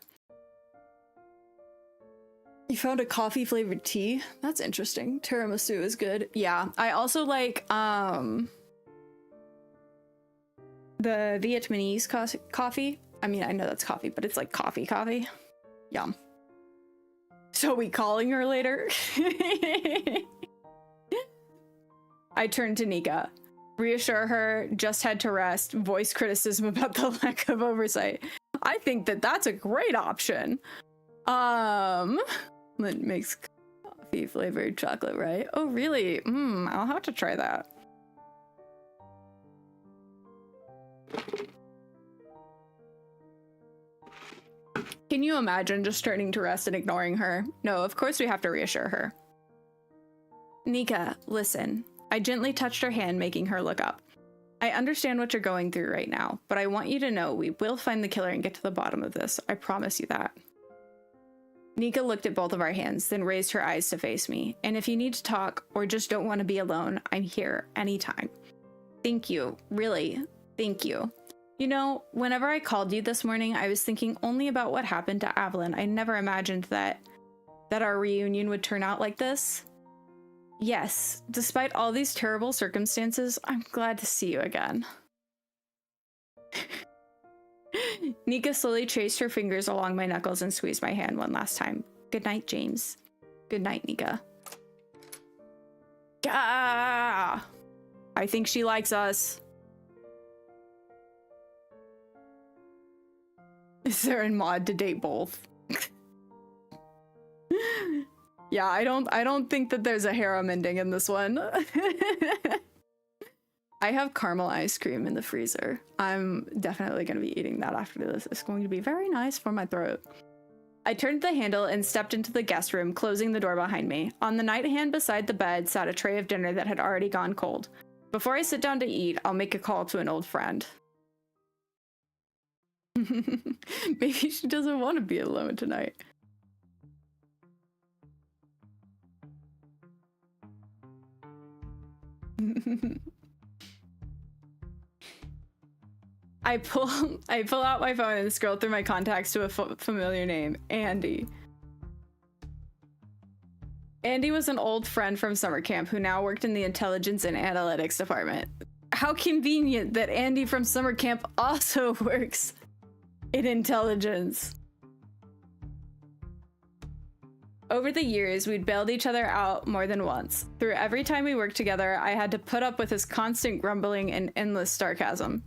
You found a coffee-flavored tea? That's interesting. Tiramisu is good. Yeah, I also like, the Vietnamese coffee. I mean, I know that's coffee, but it's like coffee. Yum. So we calling her later? I turned to Nika. Reassure her, just head to rest, voice criticism about the lack of oversight. I think that that's a great option. It makes coffee flavored chocolate, right? Oh, really? I'll have to try that. Can you imagine just turning to rest and ignoring her? No, of course we have to reassure her. Nika, listen. I gently touched her hand, making her look up. I understand what you're going through right now, but I want you to know we will find the killer and get to the bottom of this. I promise you that. Nika looked at both of our hands, then raised her eyes to face me. And if you need to talk or just don't want to be alone, I'm here anytime. Thank you. Really, thank you. You know, whenever I called you this morning, I was thinking only about what happened to Evelyn. I never imagined that our reunion would turn out like this. Yes, despite all these terrible circumstances, I'm glad to see you again. Nika slowly traced her fingers along my knuckles and squeezed my hand one last time. Good night, James. Good night, Nika. Gah! I think she likes us. Is there a mod to date both? Yeah, I don't think that there's a harem ending in this one. I have caramel ice cream in the freezer. I'm definitely going to be eating that after this. It's going to be very nice for my throat. I turned the handle and stepped into the guest room, closing the door behind me. On the nightstand beside the bed sat a tray of dinner that had already gone cold. Before I sit down to eat, I'll make a call to an old friend. Maybe she doesn't want to be alone tonight. I pull out my phone and scroll through my contacts to a familiar name, Andy. Andy was an old friend from summer camp who now worked in the intelligence and analytics department. How convenient that Andy from summer camp also works in intelligence. Over the years, we'd bailed each other out more than once. Through every time we worked together, I had to put up with his constant grumbling and endless sarcasm.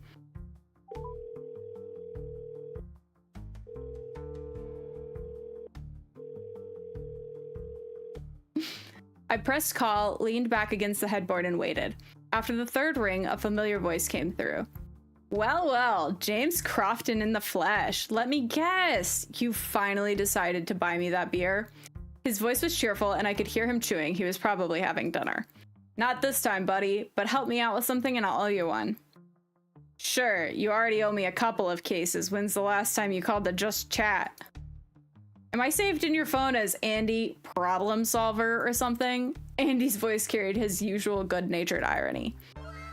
I pressed call, leaned back against the headboard, and waited. After the third ring, a familiar voice came through. Well, well, James Crofton in the flesh. Let me guess. You finally decided to buy me that beer? His voice was cheerful, and I could hear him chewing. He was probably having dinner. Not this time, buddy, but help me out with something and I'll owe you one. Sure, you already owe me a couple of cases. When's the last time you called to just chat? Am I saved in your phone as Andy Problem Solver or something? Andy's voice carried his usual good-natured irony.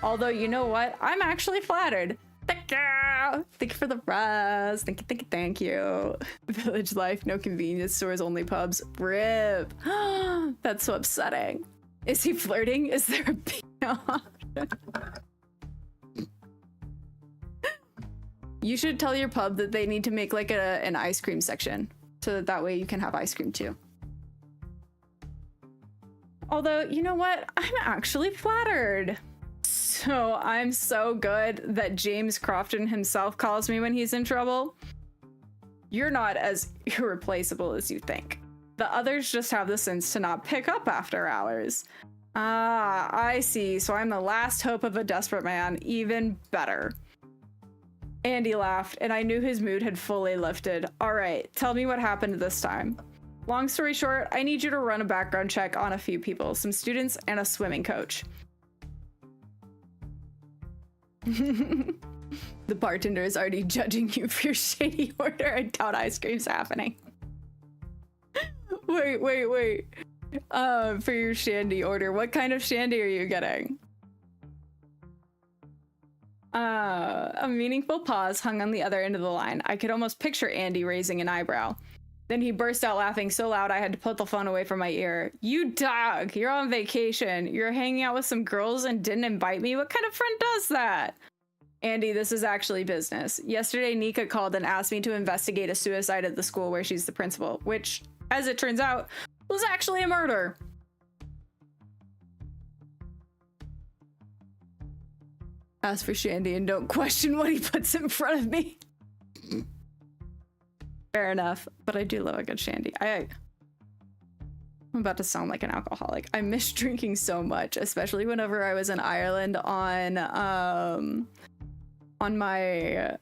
Although, you know what? I'm actually flattered. Thank you. Thank you for the rise. Thank you, thank you, thank you. Village life, no convenience stores, only pubs. Rip. That's so upsetting. Is he flirting? Is there a piano option? You should tell your pub that they need to make like an ice cream section, so that way you can have ice cream too. Although, you know what? I'm actually flattered. So I'm so good that James Crofton himself calls me when he's in trouble. You're not as irreplaceable as you think. The others just have the sense to not pick up after hours. Ah, I see. So I'm the last hope of a desperate man. Even better. Andy laughed, and I knew his mood had fully lifted. All right, tell me what happened this time. Long story short, I need you to run a background check on a few people, some students and a swimming coach. The bartender is already judging you for your shady order. I doubt ice cream's happening. Wait. For your shandy order, what kind of shandy are you getting? A meaningful pause hung on the other end of the line. I could almost picture Andy raising an eyebrow. Then he burst out laughing so loud I had to put the phone away from my ear. You dog! You're on vacation. You're hanging out with some girls and didn't invite me? What kind of friend does that? Andy, this is actually business. Yesterday, Nika called and asked me to investigate a suicide at the school where she's the principal, which, as it turns out, was actually a murder. Ask for Shandy and don't question what he puts in front of me. Fair enough, but I do love a good shandy. I'm about to sound like an alcoholic. I miss drinking so much, especially whenever I was in Ireland on my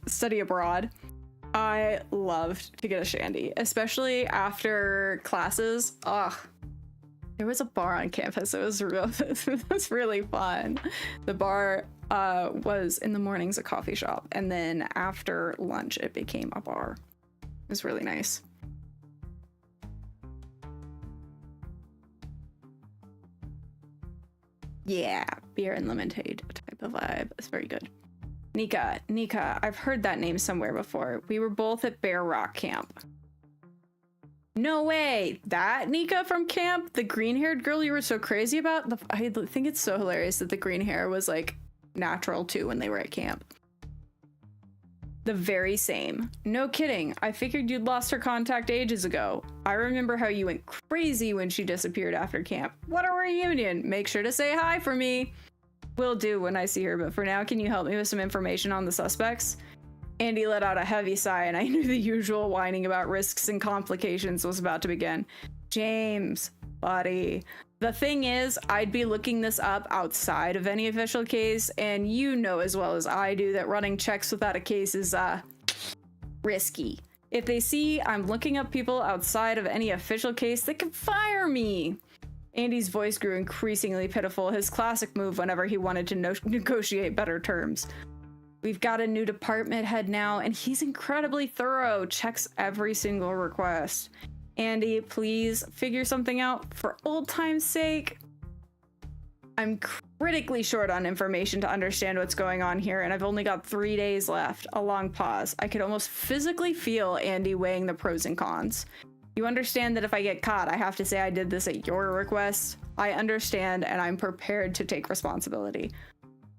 study abroad. I loved to get a shandy, especially after classes. Ugh. There was a bar on campus. It was really fun. The bar was in the mornings a coffee shop, and then after lunch it became a bar. It was really nice. Yeah, beer and lemonade type of vibe. It's very good. Nika, I've heard that name somewhere before. We were both at Bear Rock Camp. No way! That Nika from camp? The green-haired girl you were so crazy about? I think it's so hilarious that the green hair was, like, natural, too, when they were at camp. The very same. No kidding. I figured you'd lost her contact ages ago. I remember how you went crazy when she disappeared after camp. What a reunion! Make sure to say hi for me! Will do when I see her, but for now, can you help me with some information on the suspects? Andy let out a heavy sigh, and I knew the usual whining about risks and complications was about to begin. James, buddy. The thing is, I'd be looking this up outside of any official case, and you know as well as I do that running checks without a case is, risky. If they see I'm looking up people outside of any official case, they can fire me. Andy's voice grew increasingly pitiful, his classic move whenever he wanted to negotiate better terms. We've got a new department head now, and he's incredibly thorough, checks every single request. Andy, please figure something out for old time's sake. I'm critically short on information to understand what's going on here, and I've only got 3 days left. A long pause. I could almost physically feel Andy weighing the pros and cons. You understand that if I get caught, I have to say I did this at your request? I understand, and I'm prepared to take responsibility.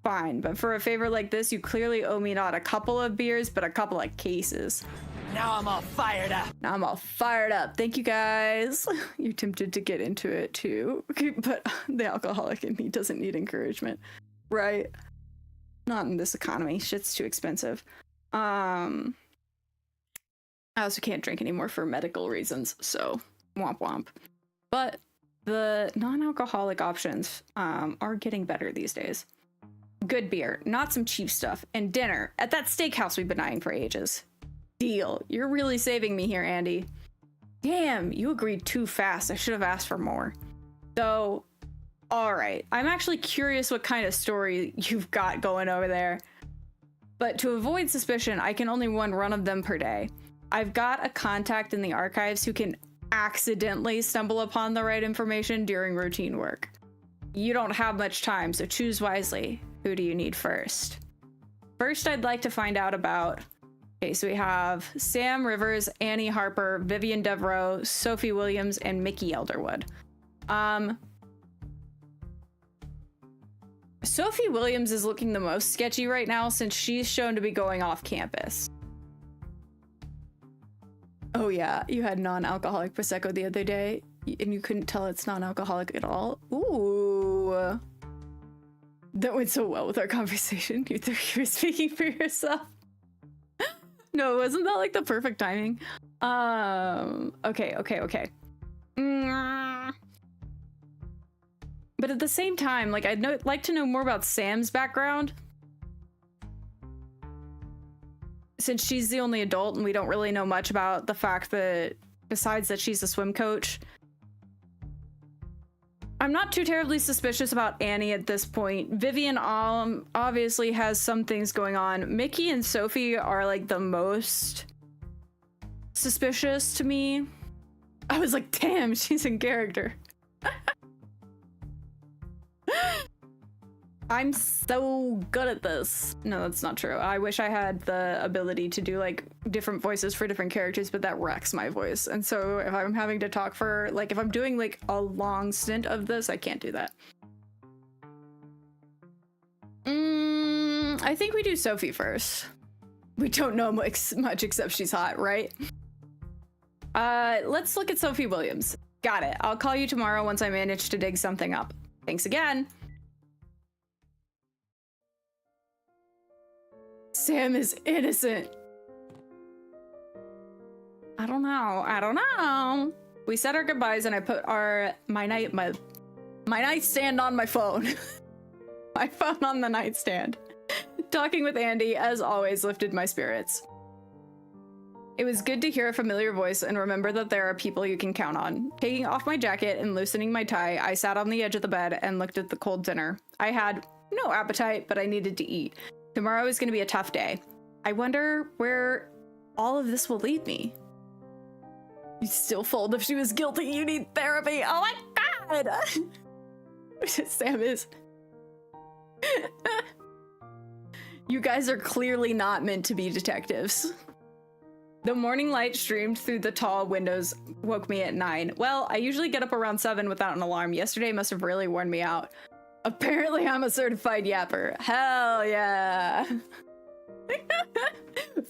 fine, but for a favor like this, you clearly owe me not a couple of beers, but a couple of cases.
Now I'm all fired up.
Now I'm all fired up. Thank you, guys. You're tempted to get into it too, but the alcoholic in me doesn't need encouragement, right? Not in this economy. Shit's too expensive. I also can't drink anymore for medical reasons, so womp womp. But the non-alcoholic options are getting better these days. Good beer, not some cheap stuff, and dinner at that steakhouse we've been eyeing for ages. Deal. You're really saving me here, Andy. Damn, you agreed too fast. I should have asked for more. So, alright. I'm actually curious what kind of story you've got going over there. But to avoid suspicion, I can only run of them per day. I've got a contact in the archives who can accidentally stumble upon the right information during routine work. You don't have much time, so choose wisely. Who do you need first? First, I'd like to find out about... Okay, so we have Sam Rivers, Annie Harper, Vivian Devereaux, Sophie Williams, and Mickey Elderwood. Sophie Williams is looking the most sketchy right now since she's shown to be going off campus. Oh yeah, you had non-alcoholic Prosecco the other day, and you couldn't tell it's non-alcoholic at all? Ooh. That went so well with our conversation. You thought you were speaking for yourself. No, wasn't that like the perfect timing? Okay. But at the same time, like, I'd like to know more about Sam's background. Since she's the only adult and we don't really know much about the fact that, besides that she's a swim coach, I'm not too terribly suspicious about Annie at this point. Vivian obviously has some things going on. Mickey and Sophie are like the most suspicious to me. I was like, damn, she's in character. I'm so good at this. No, that's not true. I wish I had the ability to do like different voices for different characters, but that wrecks my voice. And so if I'm having to talk for like, if I'm doing like a long stint of this, I can't do that. I think we do Sophie first. We don't know much except she's hot, right? Let's look at Sophie Williams. Got it. I'll call you tomorrow once I manage to dig something up. Thanks again. Sam is innocent. I don't know. We said our goodbyes and I put my nightstand on my phone. My phone on the nightstand. Talking with Andy, as always, lifted my spirits. It was good to hear a familiar voice and remember that there are people you can count on. Taking off my jacket and loosening my tie, I sat on the edge of the bed and looked at the cold dinner. I had no appetite, but I needed to eat. Tomorrow is going to be a tough day. I wonder where all of this will lead me. You still fold if she was guilty. You need therapy. Oh my god! Sam is... You guys are clearly not meant to be detectives. The morning light streamed through the tall windows woke me at 9. Well, I usually get up around 7 without an alarm. Yesterday must have really worn me out. Apparently I'm a certified yapper. Hell yeah.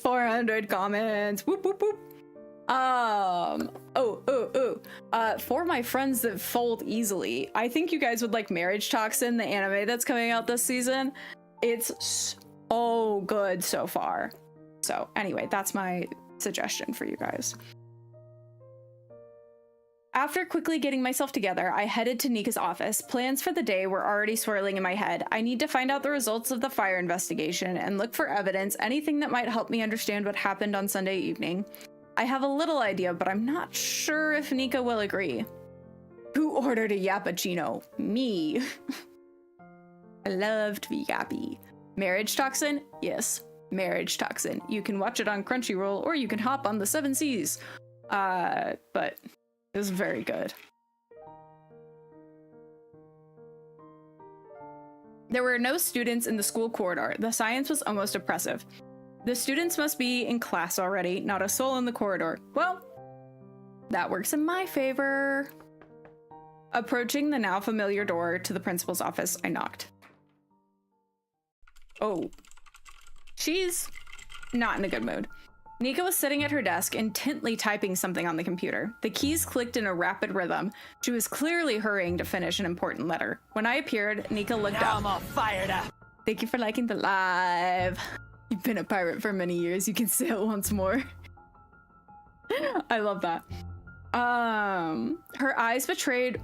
400 comments. Whoop, whoop, whoop. For my friends that fold easily, I think you guys would like Marriage Toxin, the anime that's coming out this season. It's so good so far. So anyway, that's my suggestion for you guys. After quickly getting myself together, I headed to Nika's office. Plans for the day were already swirling in my head. I need to find out the results of the fire investigation and look for evidence, anything that might help me understand what happened on Sunday evening. I have a little idea, but I'm not sure if Nika will agree. Who ordered a yappuccino? Me. I love to be yappy. Marriage Toxin? Yes, Marriage Toxin. You can watch it on Crunchyroll or you can hop on the 7 Seas. But it was very good. There were no students in the school corridor. The silence was almost oppressive. The students must be in class already, not a soul in the corridor. Well, that works in my favor. Approaching the now familiar door to the principal's office, I knocked. Oh. She's not in a good mood. Nika was sitting at her desk, intently typing something on the computer. The keys clicked in a rapid rhythm. She was clearly hurrying to finish an important letter. When I appeared, Nika looked
Now
up.
I'm all fired up.
Thank you for liking the live. You've been a pirate for many years. You can sail once more. I love that. Her eyes betrayed...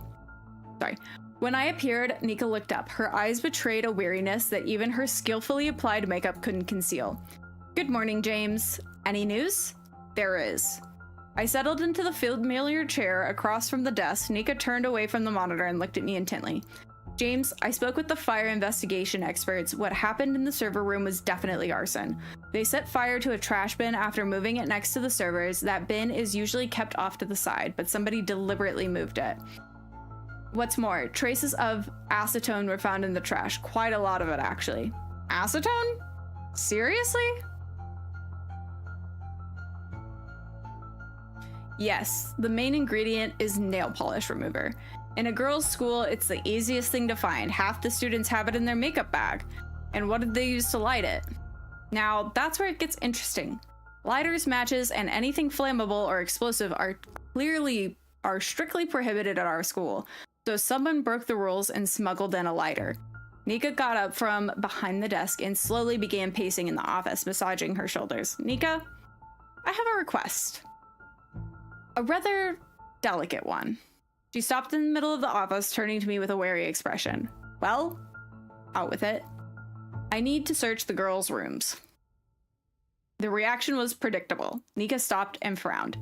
Sorry. When I appeared, Nika looked up. Her eyes betrayed a weariness that even her skillfully applied makeup couldn't conceal. Good morning, James. Any news? There is. I settled into the familiar chair across from the desk. Nika turned away from the monitor and looked at me intently. James, I spoke with the fire investigation experts. What happened in the server room was definitely arson. They set fire to a trash bin after moving it next to the servers. That bin is usually kept off to the side, but somebody deliberately moved it. What's more, traces of acetone were found in the trash. Quite a lot of it, actually. Acetone? Seriously? Yes, the main ingredient is nail polish remover. In a girls' school, it's the easiest thing to find. Half the students have it in their makeup bag. And what did they use to light it? Now, that's where it gets interesting. Lighters, matches, and anything flammable or explosive are strictly prohibited at our school. So someone broke the rules and smuggled in a lighter. Nika got up from behind the desk and slowly began pacing in the office, massaging her shoulders. Nika, I have a request. A rather delicate one. She stopped in the middle of the office, turning to me with a wary expression. Well, out with it. I need to search the girls' rooms. The reaction was predictable. Nika stopped and frowned.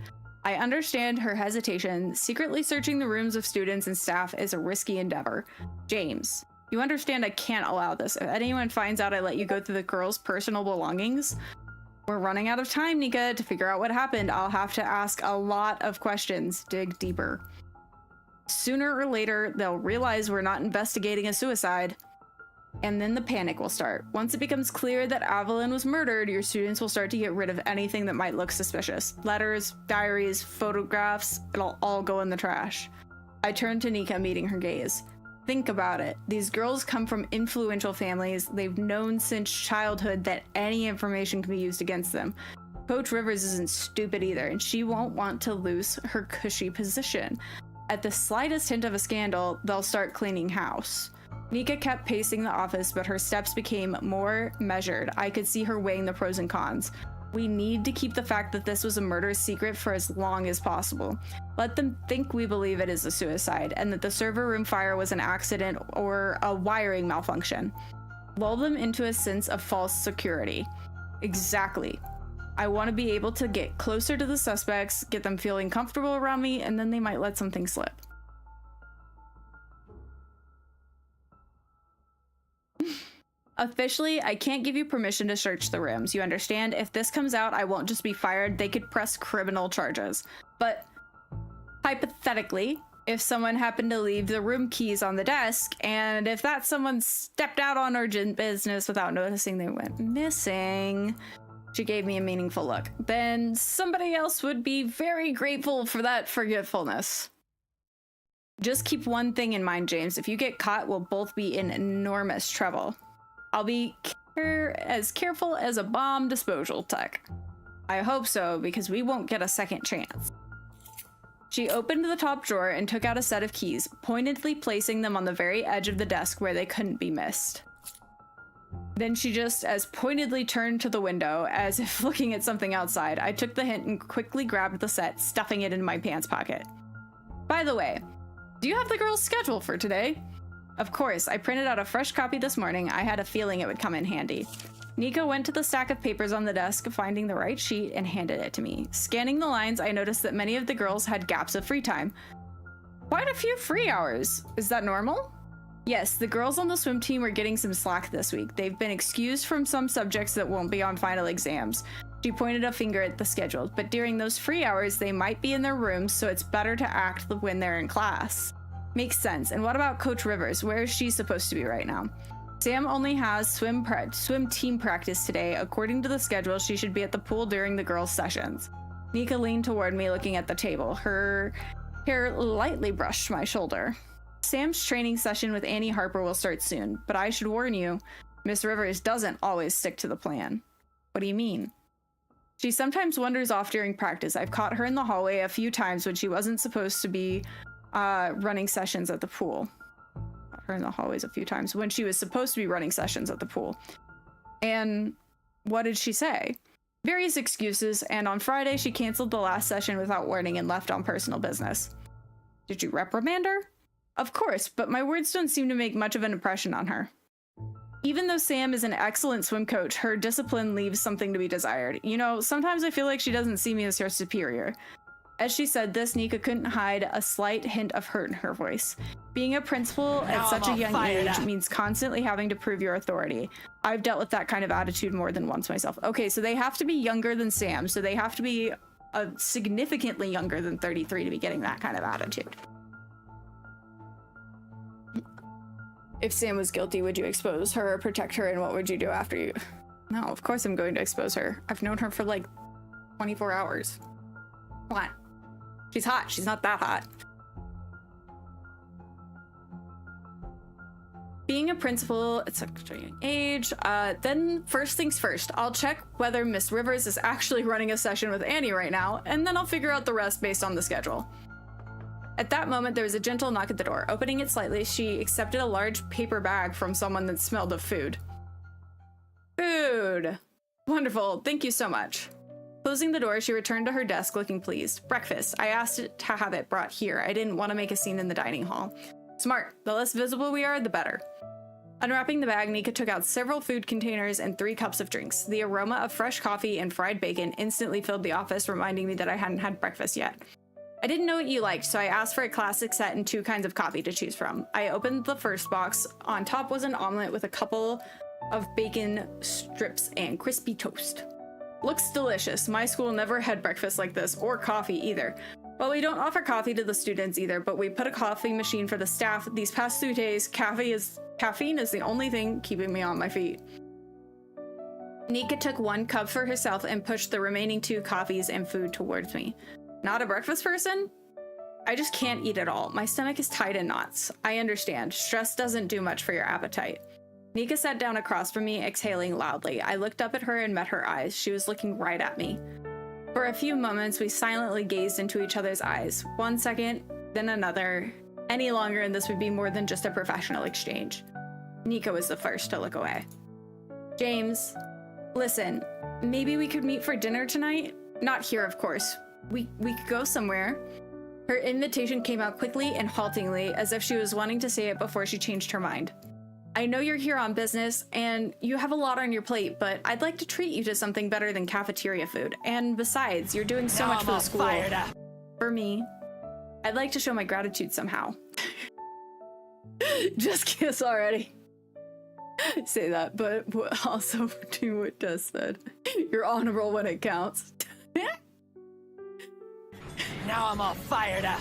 I understand her hesitation. Secretly searching the rooms of students and staff is a risky endeavor. James, you understand I can't allow this. If anyone finds out I let you go through the girls' personal belongings, we're running out of time, Nika. To figure out what happened, I'll have to ask a lot of questions, dig deeper. Sooner or later, they'll realize we're not investigating a suicide, and then the panic will start. Once it becomes clear that Evelyn was murdered, your students will start to get rid of anything that might look suspicious. Letters, diaries, photographs, it'll all go in the trash. I turned to Nika, meeting her gaze. Think about it. These girls come from influential families. They've known since childhood that any information can be used against them. Coach Rivers isn't stupid either, and she won't want to lose her cushy position. At the slightest hint of a scandal, they'll start cleaning house. Nika kept pacing the office, but her steps became more measured. I could see her weighing the pros and cons. We need to keep the fact that this was a murder secret for as long as possible. Let them think we believe it is a suicide, and that the server room fire was an accident or a wiring malfunction. Lull them into a sense of false security. Exactly. I want to be able to get closer to the suspects, get them feeling comfortable around me, and then they might let something slip. Officially, I can't give you permission to search the rooms. You understand? If this comes out, I won't just be fired. They could press criminal charges. But hypothetically, if someone happened to leave the room keys on the desk, and if that someone stepped out on urgent business without noticing they went missing, she gave me a meaningful look, then somebody else would be very grateful for that forgetfulness. Just keep one thing in mind, James. If you get caught, we'll both be in enormous trouble. I'll be as careful as a bomb disposal tech. I hope so, because we won't get a second chance. She opened the top drawer and took out a set of keys, pointedly placing them on the very edge of the desk where they couldn't be missed. Then she just as pointedly turned to the window, as if looking at something outside. I took the hint and quickly grabbed the set, stuffing it in my pants pocket. By the way, do you have the girls' schedule for today? Of course, I printed out a fresh copy this morning. I had a feeling it would come in handy. Nika went to the stack of papers on the desk, finding the right sheet, and handed it to me. Scanning the lines, I noticed that many of the girls had gaps of free time. Quite a few free hours. Is that normal? Yes, the girls on the swim team are getting some slack this week. They've been excused from some subjects that won't be on final exams. She pointed a finger at the schedule, but during those free hours, they might be in their rooms, so it's better to act when they're in class. Makes sense. And what about Coach Rivers? Where is she supposed to be right now? Sam only has swim team practice today. According to the schedule, she should be at the pool during the girls' sessions. Nika leaned toward me, looking at the table. Her hair lightly brushed my shoulder. Sam's training session with Annie Harper will start soon, but I should warn you, Miss Rivers doesn't always stick to the plan. What do you mean? She sometimes wanders off during practice. I've caught her in the hallway a few times when she wasn't supposed to be running sessions at the pool. Caught her in the hallways a few times when she was supposed to be running sessions at the pool. And what did she say? Various excuses, and on Friday she canceled the last session without warning and left on personal business. Did you reprimand her? Of course, but my words don't seem to make much of an impression on her. Even though Sam is an excellent swim coach, her discipline leaves something to be desired. You know, sometimes I feel like she doesn't see me as her superior. As she said this, Nika couldn't hide a slight hint of hurt in her voice. Being a principal at such a young age means constantly having to prove your authority. I've dealt with that kind of attitude more than once myself. Okay, so they have to be younger than Sam, so they have to be significantly younger than 33 to be getting that kind of attitude. If Sam was guilty, would you expose her or protect her, and what would you do after you? No, of course I'm going to expose her. I've known her for like 24 hours. What? She's hot. She's not that hot. Being a principal at such a young age, then first things first, I'll check whether Miss Rivers is actually running a session with Annie right now, and then I'll figure out the rest based on the schedule. At that moment, there was a gentle knock at the door. Opening it slightly, she accepted a large paper bag from someone that smelled of food. Food! Wonderful, thank you so much. Closing the door, she returned to her desk looking pleased. Breakfast. I asked to have it brought here. I didn't want to make a scene in the dining hall. Smart. The less visible we are, the better. Unwrapping the bag, Nika took out several food containers and 3 cups of drinks. The aroma of fresh coffee and fried bacon instantly filled the office, reminding me that I hadn't had breakfast yet. I didn't know what you liked, so I asked for a classic set and 2 kinds of coffee to choose from. I opened the first box. On top was an omelet with a couple of bacon strips and crispy toast. Looks delicious. My school never had breakfast like this, or coffee either. Well, we don't offer coffee to the students either, but we put a coffee machine for the staff. These past 2 days, caffeine is the only thing keeping me on my feet. Nika took 1 cup for herself and pushed the remaining 2 coffees and food towards me. Not a breakfast person? I just can't eat at all. My stomach is tied in knots. I understand. Stress doesn't do much for your appetite. Nika sat down across from me, exhaling loudly. I looked up at her and met her eyes. She was looking right at me. For a few moments, we silently gazed into each other's eyes. 1 second, then another. Any longer, and this would be more than just a professional exchange. Nika was the first to look away. James, listen, maybe we could meet for dinner tonight? Not here, of course. We could go somewhere. Her invitation came out quickly and haltingly, as if she was wanting to say it before she changed her mind. I know you're here on business, and you have a lot on your plate, but I'd like to treat you to something better than cafeteria food. And besides, you're doing so much for the school. For me, I'd like to show my gratitude somehow. Just kiss already. Say that, but also do what Des said. You're honorable when it counts.
Now I'm all fired up.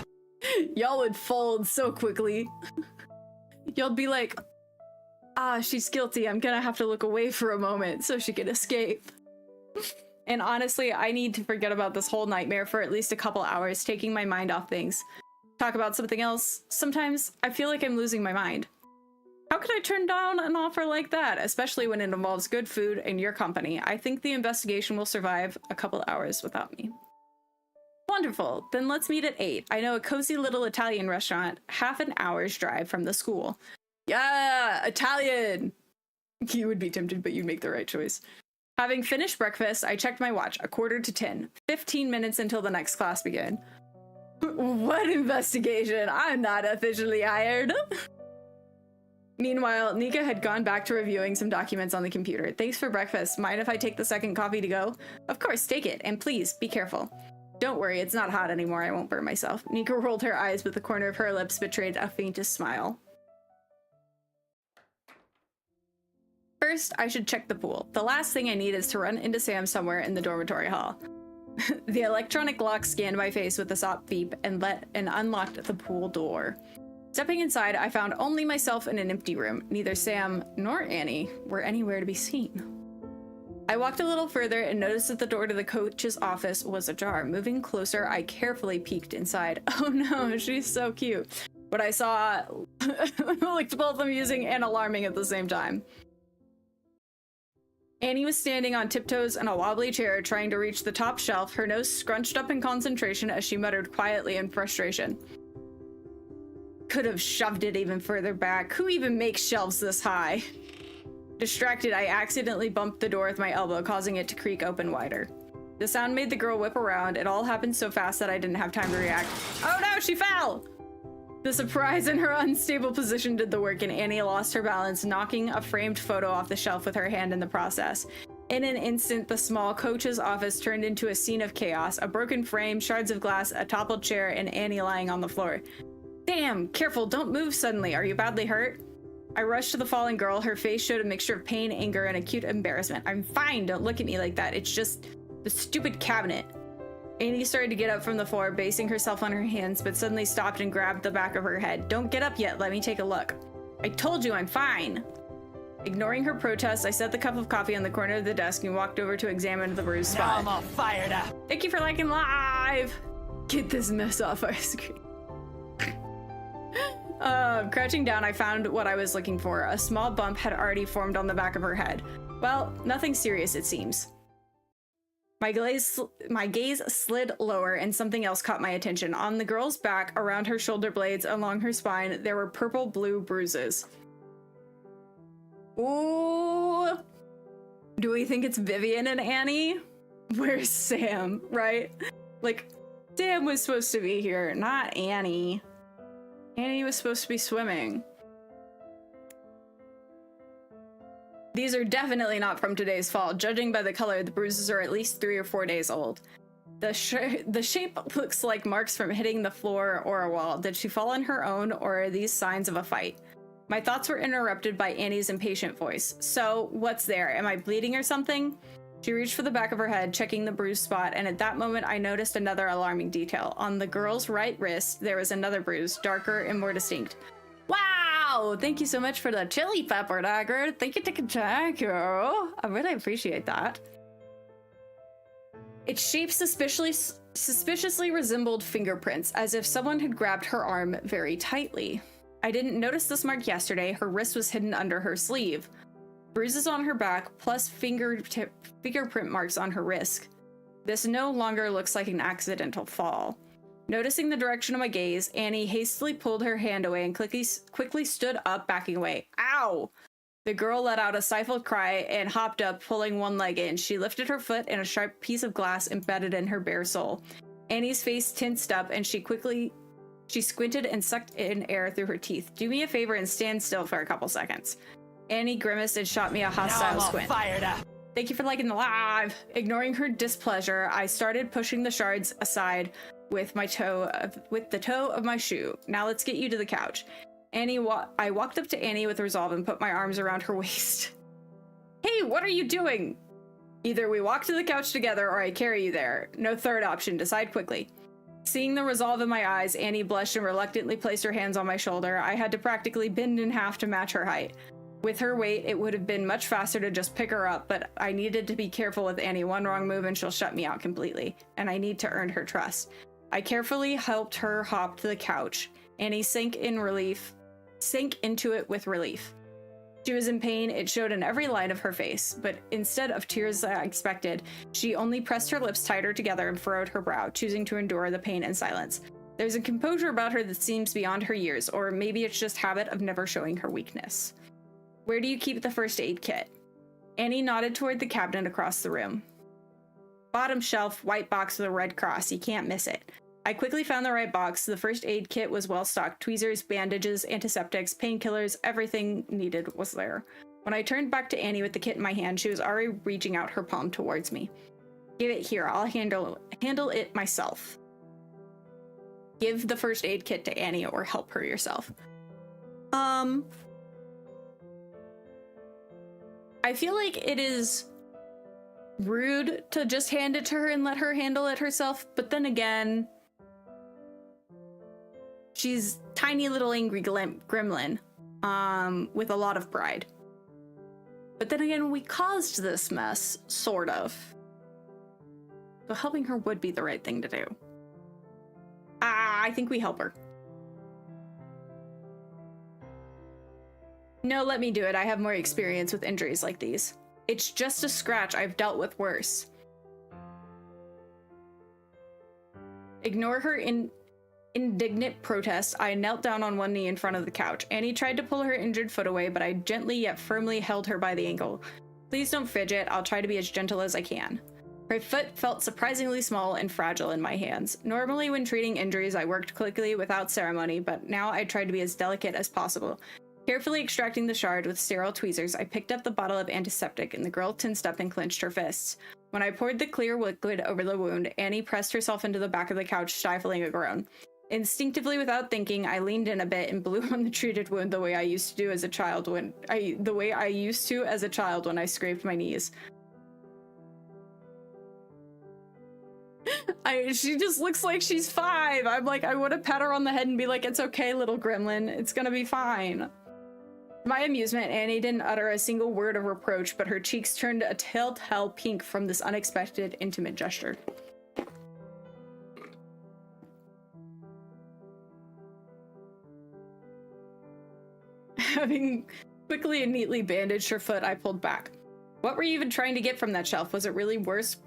Y'all would fold so quickly. Y'all be like, she's guilty. I'm gonna have to look away for a moment so she can escape. And honestly, I need to forget about this whole nightmare for at least a couple hours, taking my mind off things. Talk about something else. Sometimes I feel like I'm losing my mind. How could I turn down an offer like that, especially when it involves good food and your company? I think the investigation will survive a couple hours without me. Wonderful. Then let's meet at 8. I know a cozy little Italian restaurant, half an hour's drive from the school. Yeah, Italian! You would be tempted, but you'd make the right choice. Having finished breakfast, I checked my watch, 9:45. 15 minutes until the next class began. What investigation? I'm not officially hired. Meanwhile, Nika had gone back to reviewing some documents on the computer. Thanks for breakfast. Mind if I take the second coffee to go? Of course, take it, and please, be careful. Don't worry, it's not hot anymore. I won't burn myself. Nika rolled her eyes, but the corner of her lips betrayed a faintest smile. First, I should check the pool. The last thing I need is to run into Sam somewhere in the dormitory hall. The electronic lock scanned my face with a soft beep and unlocked the pool door. Stepping inside, I found only myself in an empty room. Neither Sam nor Annie were anywhere to be seen. I walked a little further and noticed that the door to the coach's office was ajar. Moving closer, I carefully peeked inside. Oh no, she's so cute. What I saw looked both amusing and alarming at the same time. Annie was standing on tiptoes in a wobbly chair, trying to reach the top shelf, her nose scrunched up in concentration as she muttered quietly in frustration. Could have shoved it even further back. Who even makes shelves this high? Distracted, I accidentally bumped the door with my elbow, causing it to creak open wider. The sound made the girl whip around. It all happened so fast that I didn't have time to react. Oh no, she fell! The surprise in her unstable position did the work, and Annie lost her balance, knocking a framed photo off the shelf with her hand in the process. In an instant, the small coach's office turned into a scene of chaos. A broken frame, shards of glass, a toppled chair, and Annie lying on the floor. Damn, careful, don't move suddenly. Are you badly hurt? I rushed to the fallen girl. Her face showed a mixture of pain, anger, and acute embarrassment. I'm fine, don't look at me like that. It's just the stupid cabinet. Annie started to get up from the floor, basing herself on her hands, but suddenly stopped and grabbed the back of her head. Don't get up yet, let me take a look. I told you I'm fine. Ignoring her protest, I set the cup of coffee on the corner of the desk and walked over to examine the bruised spot.
Now I'm all fired up.
Thank you for liking live. Get this mess off our screen. Crouching down, I found what I was looking for. A small bump had already formed on the back of her head. Well, nothing serious, it seems. My gaze slid lower, and something else caught my attention. On the girl's back, around her shoulder blades, along her spine, there were purple-blue bruises. Ooh. Do we think it's Vivian and Annie? Where's Sam, right? Like, Sam was supposed to be here, not Annie. Annie was supposed to be swimming. These are definitely not from today's fall. Judging by the color, the bruises are at least 3 or 4 days old. The shape looks like marks from hitting the floor or a wall. Did she fall on her own, or are these signs of a fight? My thoughts were interrupted by Annie's impatient voice. So, what's there? Am I bleeding or something? She reached for the back of her head, checking the bruised spot, and at that moment I noticed another alarming detail. On the girl's right wrist, there was another bruise, darker and more distinct. Wow! Thank you so much for the chili pepper dagger. Thank you. I really appreciate that. Its shape suspiciously resembled fingerprints, as if someone had grabbed her arm very tightly. I didn't notice this mark yesterday. Her wrist was hidden under her sleeve. Bruises on her back, plus fingerprint marks on her wrist. This no longer looks like an accidental fall. Noticing the direction of my gaze, Annie hastily pulled her hand away and quickly stood up, backing away. Ow! The girl let out a stifled cry and hopped up, pulling one leg in. She lifted her foot, and a sharp piece of glass embedded in her bare sole. Annie's face tensed up, and she squinted and sucked in air through her teeth. Do me a favor and stand still for a couple seconds. Annie grimaced and shot me a hostile squint.
Now I'm all fired up.
Thank you for liking the live. Ignoring her displeasure, I started pushing the shards aside with the toe of my shoe. Now let's get you to the couch. I walked up to Annie with resolve and put my arms around her waist. Hey, what are you doing? Either we walk to the couch together or I carry you there. No third option. Decide quickly. Seeing the resolve in my eyes, Annie blushed and reluctantly placed her hands on my shoulder. I had to practically bend in half to match her height. With her weight, it would have been much faster to just pick her up, but I needed to be careful with Annie. One wrong move and she'll shut me out completely, and I need to earn her trust. I carefully helped her hop to the couch. Annie sank into it with relief. She was in pain. It showed in every line of her face, but instead of tears I expected, she only pressed her lips tighter together and furrowed her brow, choosing to endure the pain in silence. There's a composure about her that seems beyond her years, or maybe it's just habit of never showing her weakness. Where do you keep the first aid kit? Annie nodded toward the cabinet across the room. Bottom shelf, white box with a red cross. You can't miss it. I quickly found the right box. The first aid kit was well stocked. Tweezers, bandages, antiseptics, painkillers, everything needed was there. When I turned back to Annie with the kit in my hand, she was already reaching out her palm towards me. Give it here. I'll handle it myself. Give the first aid kit to Annie or help her yourself. I feel like it is rude to just hand it to her and let her handle it herself, but then again, she's tiny little angry gremlin, with a lot of pride. But then again, we caused this mess, sort of. So helping her would be the right thing to do. I think we help her. No, let me do it. I have more experience with injuries like these. It's just a scratch. I've dealt with worse. Ignore her indignant protest. I knelt down on one knee in front of the couch. Annie tried to pull her injured foot away, but I gently yet firmly held her by the ankle. Please don't fidget. I'll try to be as gentle as I can. Her foot felt surprisingly small and fragile in my hands. Normally when treating injuries, I worked quickly without ceremony, but now I tried to be as delicate as possible. Carefully extracting the shard with sterile tweezers, I picked up the bottle of antiseptic and the girl tensed up and clenched her fists. When I poured the clear liquid over the wound, Annie pressed herself into the back of the couch, stifling a groan. Instinctively, without thinking, I leaned in a bit and blew on the treated wound the way I used to do as a child when I scraped my knees. She just looks like she's 5. I'm like, I would have pat her on the head and be like, it's okay, little gremlin. It's gonna be fine. To my amusement, Annie didn't utter a single word of reproach, but her cheeks turned a telltale pink from this unexpected, intimate gesture. Having quickly and neatly bandaged her foot, I pulled back. What were you even trying to get from that shelf? Was it really worth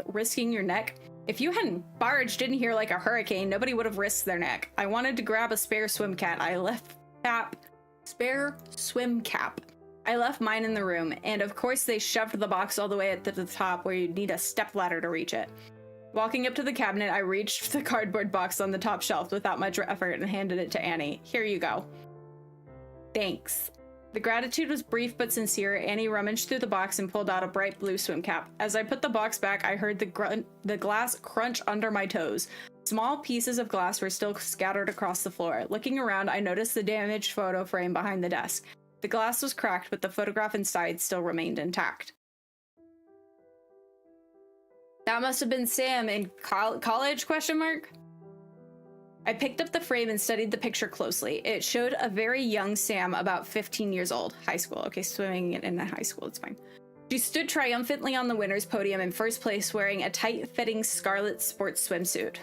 risking your neck? If you hadn't barged in here like a hurricane, nobody would have risked their neck. I wanted to grab a spare swim cap. I left mine in the room, and of course they shoved the box all the way to the top where you'd need a stepladder to reach it. Walking up to the cabinet, I reached for the cardboard box on the top shelf without much effort and handed it to Annie. Here you go. Thanks. The gratitude was brief but sincere. Annie rummaged through the box and pulled out a bright blue swim cap. As I put the box back, I heard the glass crunch under my toes. Small pieces of glass were still scattered across the floor. Looking around, I noticed the damaged photo frame behind the desk. The glass was cracked, but the photograph inside still remained intact. That must have been Sam in college, question mark? I picked up the frame and studied the picture closely. It showed a very young Sam, about 15 years old. High school. Okay, swimming in high school, it's fine. She stood triumphantly on the winner's podium in first place, wearing a tight-fitting scarlet sports swimsuit.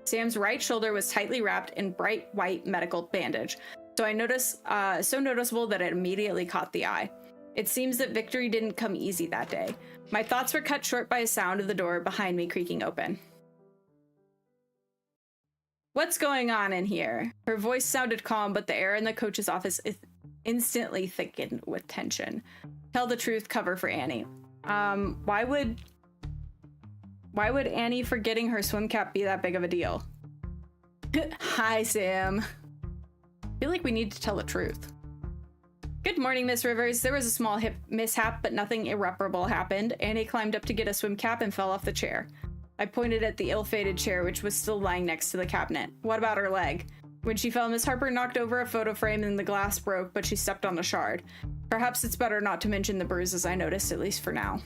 Sam's right shoulder was tightly wrapped in bright white medical bandage, so noticeable that it immediately caught the eye. It seems that victory didn't come easy that day. My thoughts were cut short by a sound of the door behind me creaking open. What's going on in here? Her voice sounded calm, but the air in the coach's office instantly thickened with tension. Tell the truth, cover for Annie. Why would Annie forgetting her swim cap be that big of a deal? Hi, Sam. I feel like we need to tell the truth. Good morning, Miss Rivers. There was a small hip mishap, but nothing irreparable happened. Annie climbed up to get a swim cap and fell off the chair. I pointed at the ill-fated chair, which was still lying next to the cabinet. What about her leg? When she fell, Miss Harper knocked over a photo frame and the glass broke, but she stepped on a shard. Perhaps it's better not to mention the bruises I noticed, at least for now.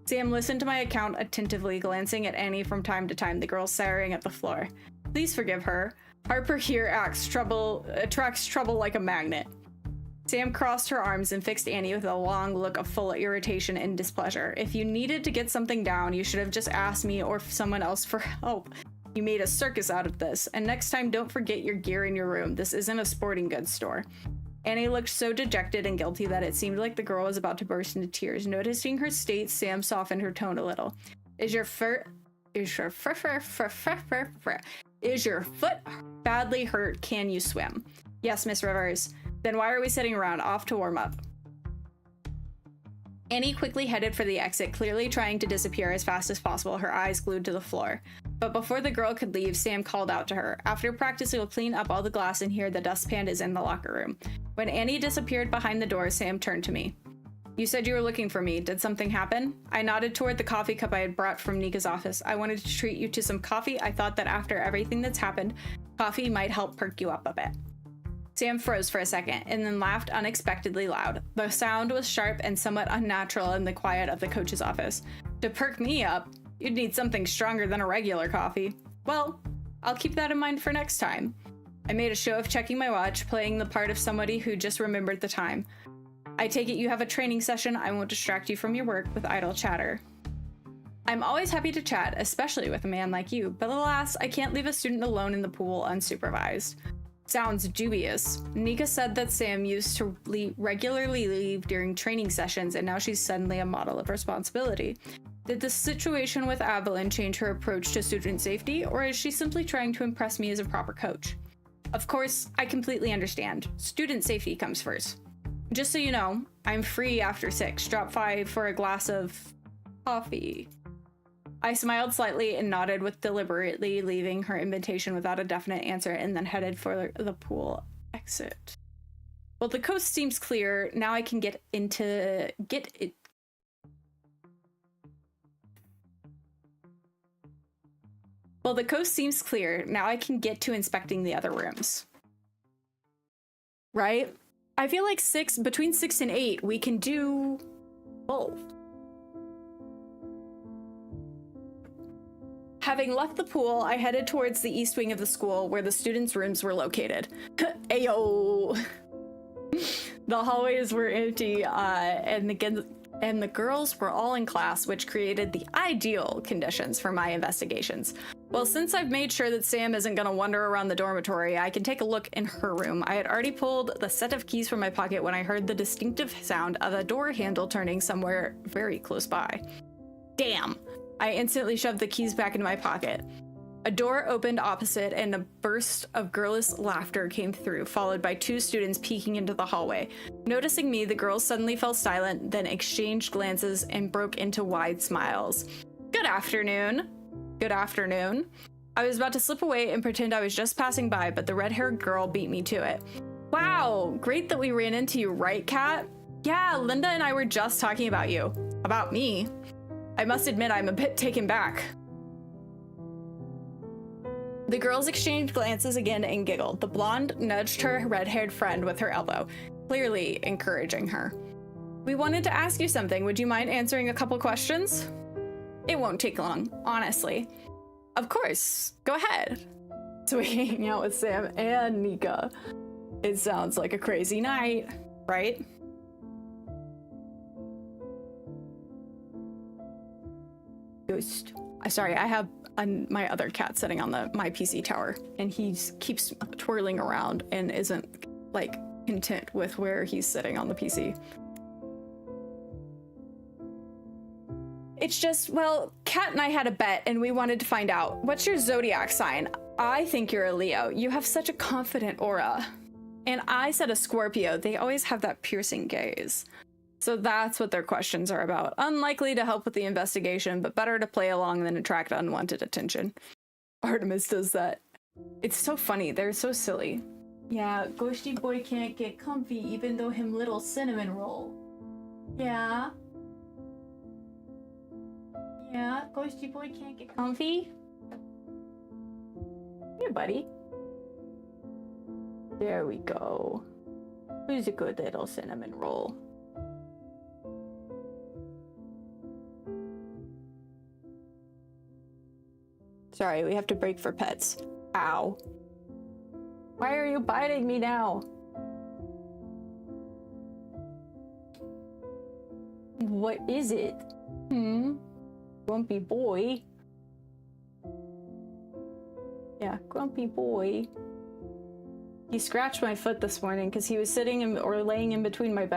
Sam listened to my account attentively, glancing at Annie from time to time, the girl staring at the floor. Please forgive her. Harper here attracts trouble like a magnet. Sam crossed her arms and fixed Annie with a long look of full irritation and displeasure. If you needed to get something down, you should have just asked me or someone else for help. You made a circus out of this, and next time don't forget your gear in your room. This isn't a sporting goods store. Annie looked so dejected and guilty that it seemed like the girl was about to burst into tears. Noticing her state, Sam softened her tone a little. Is your foot badly hurt? Can you swim? Yes, Miss Rivers. Then why are we sitting around? Off to warm up. Annie quickly headed for the exit, clearly trying to disappear as fast as possible, her eyes glued to the floor. But before the girl could leave, Sam called out to her. After practice, we'll clean up all the glass in here. The dustpan is in the locker room. When Annie disappeared behind the door, Sam turned to me. You said you were looking for me. Did something happen? I nodded toward the coffee cup I had brought from Nika's office. I wanted to treat you to some coffee. I thought that after everything that's happened, coffee might help perk you up a bit. Sam froze for a second and then laughed unexpectedly loud. The sound was sharp and somewhat unnatural in the quiet of the coach's office. To perk me up, you'd need something stronger than a regular coffee. Well, I'll keep that in mind for next time. I made a show of checking my watch, playing the part of somebody who just remembered the time. I take it you have a training session. I won't distract you from your work with idle chatter. I'm always happy to chat, especially with a man like you, but alas, I can't leave a student alone in the pool unsupervised. Sounds dubious. Nika said that Sam used to regularly leave during training sessions, and now she's suddenly a model of responsibility. Did the situation with Avalon change her approach to student safety, or is she simply trying to impress me as a proper coach? Of course, I completely understand. Student safety comes first. Just so you know, I'm free after 6. Drop 5 for a glass of coffee. I smiled slightly and nodded with deliberately leaving her invitation without a definite answer and then headed for the pool exit. Well, the coast seems clear. Now I can get it. Well, the coast seems clear. Now I can get to inspecting the other rooms. Right? I feel like between 6 and 8, we can do both. Having left the pool, I headed towards the east wing of the school where the students' rooms were located. Ayo! The hallways were empty, and the girls were all in class, which created the ideal conditions for my investigations. Well, since I've made sure that Sam isn't gonna wander around the dormitory, I can take a look in her room. I had already pulled the set of keys from my pocket when I heard the distinctive sound of a door handle turning somewhere very close by. Damn! I instantly shoved the keys back into my pocket. A door opened opposite and a burst of girlish laughter came through, followed by 2 students peeking into the hallway. Noticing me, the girls suddenly fell silent, then exchanged glances and broke into wide smiles. Good afternoon. Good afternoon. I was about to slip away and pretend I was just passing by, but the red-haired girl beat me to it. Wow, great that we ran into you, right, Kat? Yeah, Linda and I were just talking about you. About me. I must admit I'm a bit taken back. The girls exchanged glances again and giggled. The blonde nudged her red-haired friend with her elbow, clearly encouraging her. We wanted to ask you something. Would you mind answering a couple questions? It won't take long, honestly. Of course, go ahead. So we hang out with Sam and Nika. It sounds like a crazy night, right? Ghost. Sorry, I have my other cat sitting on my PC tower, and he keeps twirling around and isn't like content with where he's sitting on the PC. It's just, well, Kat and I had a bet and we wanted to find out. What's your zodiac sign? I think you're a Leo. You have such a confident aura. And I said a Scorpio. They always have that piercing gaze. So that's what their questions are about. Unlikely to help with the investigation, but better to play along than attract unwanted attention. Artemis does that. It's so funny. They're so silly. Yeah, Ghosty Boy can't get comfy even though him little cinnamon roll. Yeah. Yeah, Ghosty Boy can't get comfy. Here, buddy. There we go. Who's a good little cinnamon roll? Sorry, we have to break for pets. Ow. Why are you biting me now? What is it? Grumpy boy. Yeah, grumpy boy. He scratched my foot this morning because he was sitting or laying in between my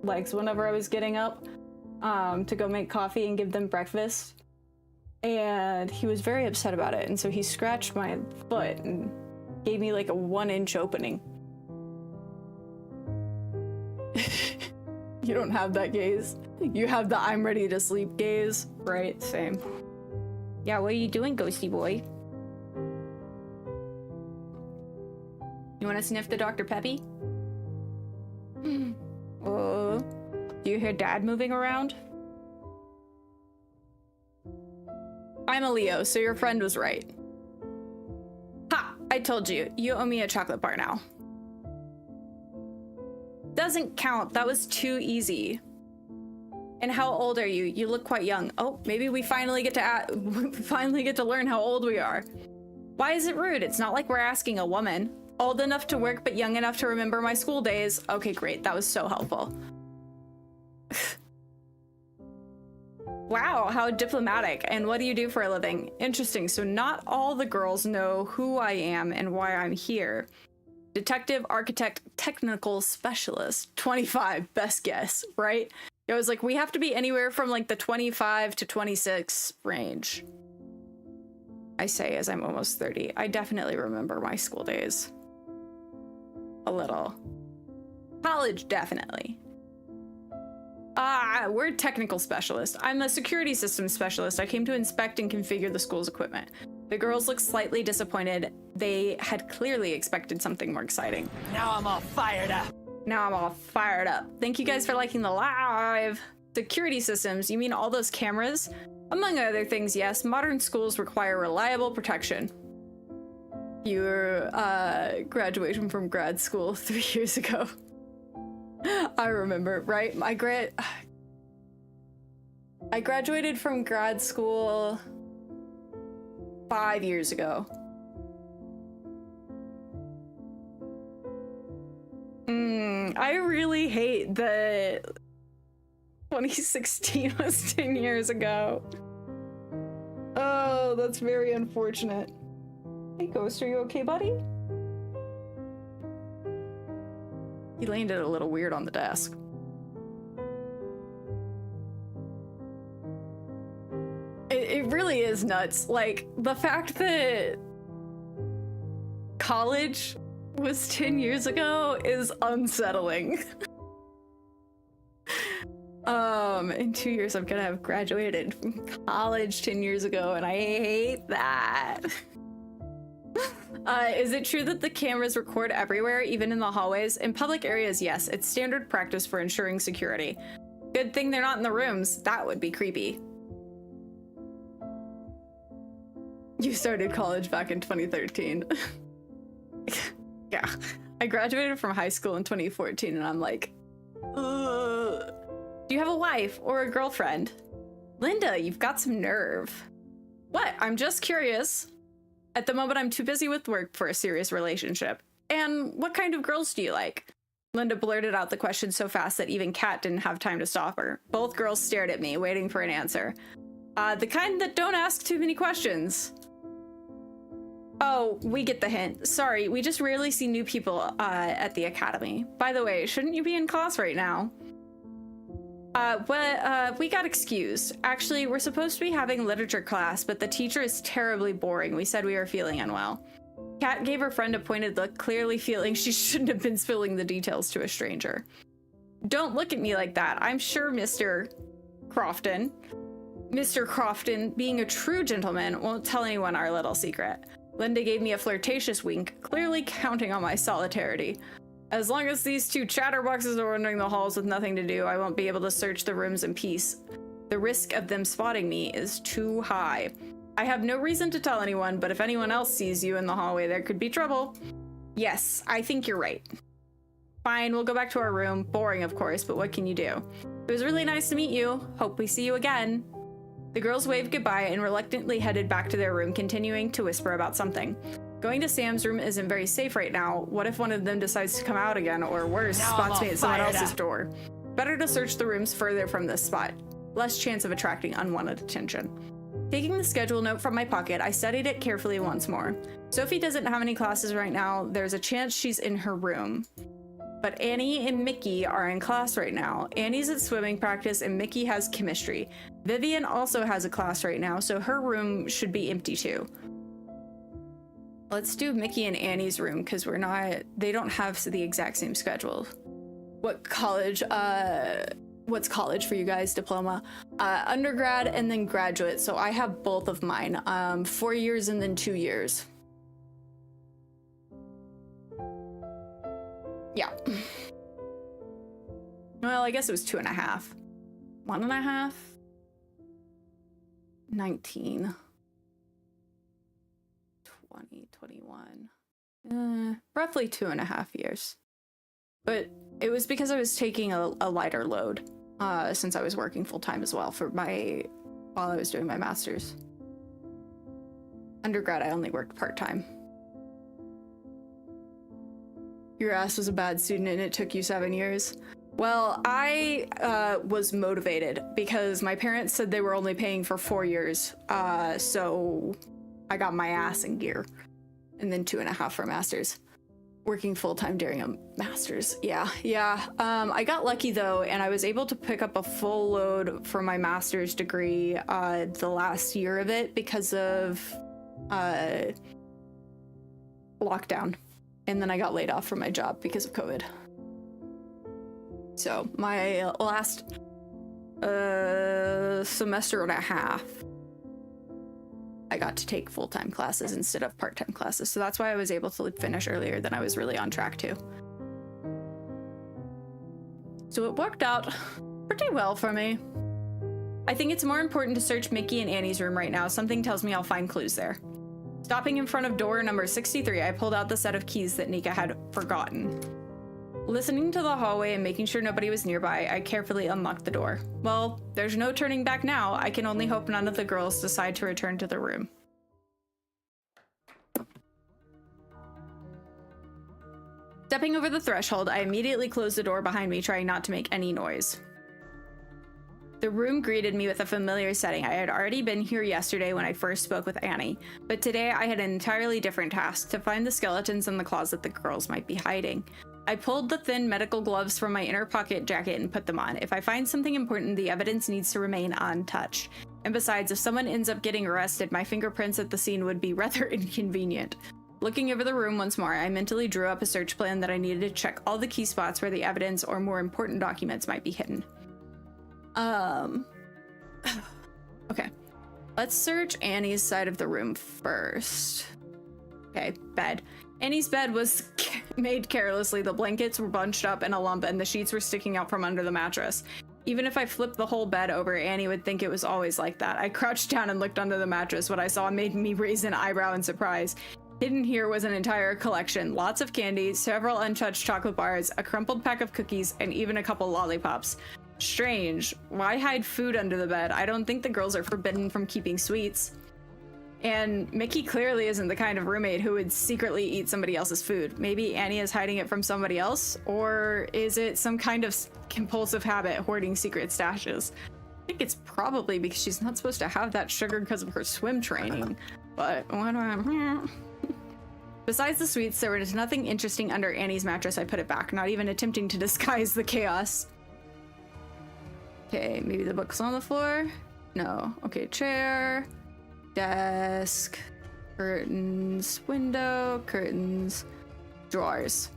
legs whenever I was getting up to go make coffee and give them breakfast. And he was very upset about it, and so he scratched my foot and gave me like a 1-inch opening. You don't have that gaze. You have the I'm ready to sleep gaze. Right, same. Yeah, what are you doing, Ghosty Boy? You want to sniff the Dr. Peppy? Do you hear Dad moving around? I'm a Leo, so your friend was right. Ha! I told you. You owe me a chocolate bar now. Doesn't count. That was too easy. And how old are you? You look quite young. Oh, maybe we finally get to learn how old we are. Why is it rude? It's not like we're asking a woman. Old enough to work, but young enough to remember my school days. Okay, great. That was so helpful. Wow, how diplomatic. And what do you do for a living? Interesting. So not all the girls know who I am and why I'm here. Detective, architect, technical specialist, 25, best guess, right? It was like, we have to be anywhere from like the 25 to 26 range. I say as I'm almost 30. I definitely remember my school days. A little. College, definitely. We're technical specialist. I'm a security systems specialist. I came to inspect and configure the school's equipment. The girls looked slightly disappointed. They had clearly expected something more exciting.
Now I'm all fired up.
Now I'm all fired up. Thank you guys for liking the live. Security systems, you mean all those cameras? Among other things, yes, modern schools require reliable protection. Your graduation from grad school 3 years ago. I remember, right? I graduated from grad school 5 years ago. I really hate that 2016 was 10 years ago. Oh, that's very unfortunate. Hey, Ghost, are you okay, buddy? He landed a little weird on the desk. It really is nuts. Like, the fact that college was 10 years ago is unsettling. In 2 years I'm gonna have graduated from college 10 years ago, and I hate that. Is it true that the cameras record everywhere, even in the hallways? In public areas, yes. It's standard practice for ensuring security. Good thing they're not in the rooms. That would be creepy. You started college back in 2013. Yeah. I graduated from high school in 2014, and I'm like, ugh. Do you have a wife or a girlfriend? Linda, you've got some nerve. What? I'm just curious. At the moment, I'm too busy with work for a serious relationship. And what kind of girls do you like? Linda blurted out the question so fast that even Kat didn't have time to stop her. Both girls stared at me, waiting for an answer. The kind that don't ask too many questions. Oh, we get the hint. Sorry, we just rarely see new people at the academy. By the way, shouldn't you be in class right now? We got excused. Actually, we're supposed to be having literature class, but the teacher is terribly boring. We said we were feeling unwell. Kat gave her friend a pointed look, clearly feeling she shouldn't have been spilling the details to a stranger. Don't look at me like that. I'm sure Mr. Crofton, being a true gentleman, won't tell anyone our little secret. Linda gave me a flirtatious wink, clearly counting on my solidarity. As long as these two chatterboxes are wandering the halls with nothing to do, I won't be able to search the rooms in peace. The risk of them spotting me is too high. I have no reason to tell anyone, but if anyone else sees you in the hallway, there could be trouble. Yes, I think you're right. Fine, we'll go back to our room. Boring, of course, but what can you do? It was really nice to meet you. Hope we see you again. The girls waved goodbye and reluctantly headed back to their room, continuing to whisper about something. Going to Sam's room isn't very safe right now. What if one of them decides to come out again, or worse, spots me at someone else's door? Better to search the rooms further from this spot. Less chance of attracting unwanted attention. Taking the schedule note from my pocket, I studied it carefully once more. Sophie doesn't have any classes right now. There's a chance she's in her room. But Annie and Mickey are in class right now. Annie's at swimming practice and Mickey has chemistry. Vivian also has a class right now, so her room should be empty too. Let's do Mickey and Annie's room, because they don't have the exact same schedule. What college, what's college for you guys? Diploma? Undergrad and then graduate, so I have both of mine. 4 years and then 2 years. Yeah. Well, I guess it was 2.5. 1.5? 19. 20, 21. Roughly 2.5 years. But it was because I was taking a lighter load, since I was working full-time as well while I was doing my master's. Undergrad, I only worked part-time. Your ass was a bad student and it took you 7 years. Well, I was motivated because my parents said they were only paying for 4 years. So I got my ass in gear. And then 2.5 for master's. working full-time during a master's. Yeah. I got lucky though, and I was able to pick up a full load for my master's degree the last year of it because of lockdown. And then I got laid off from my job because of COVID. So my last semester and a half, I got to take full-time classes instead of part-time classes. So that's why I was able to finish earlier than I was really on track to. So it worked out pretty well for me. I think it's more important to search Mickey and Annie's room right now. Something tells me I'll find clues there. Stopping in front of door number 63, I pulled out the set of keys that Nika had forgotten. Listening to the hallway and making sure nobody was nearby, I carefully unlocked the door. Well, there's no turning back now. I can only hope none of the girls decide to return to the room. Stepping over the threshold, I immediately closed the door behind me, trying not to make any noise. The room greeted me with a familiar setting. I had already been here yesterday when I first spoke with Annie, but today I had an entirely different task: to find the skeletons in the closet the girls might be hiding. I pulled the thin medical gloves from my inner pocket jacket and put them on. If I find something important, the evidence needs to remain untouched. And besides, if someone ends up getting arrested, my fingerprints at the scene would be rather inconvenient. Looking over the room once more, I mentally drew up a search plan that I needed to check all the key spots where the evidence or more important documents might be hidden. Okay. Let's search Annie's side of the room first. Okay, bed. Annie's bed was made carelessly. The blankets were bunched up in a lump and the sheets were sticking out from under the mattress. Even if I flipped the whole bed over, Annie would think it was always like that. I crouched down and looked under the mattress. What I saw made me raise an eyebrow in surprise. Hidden here was an entire collection. Lots of candy, several untouched chocolate bars, a crumpled pack of cookies, and even a couple lollipops. Strange. Why hide food under the bed? I don't think the girls are forbidden from keeping sweets. And Mickey clearly isn't the kind of roommate who would secretly eat somebody else's food. Maybe Annie is hiding it from somebody else? Or is it some kind of compulsive habit, hoarding secret stashes? I think it's probably because she's not supposed to have that sugar because of her swim training. But what? Besides the sweets, there was nothing interesting under Annie's mattress. I put it back, not even attempting to disguise the chaos. Okay, maybe the book's on the floor? No. Okay, chair, desk, curtains, window, curtains, drawers.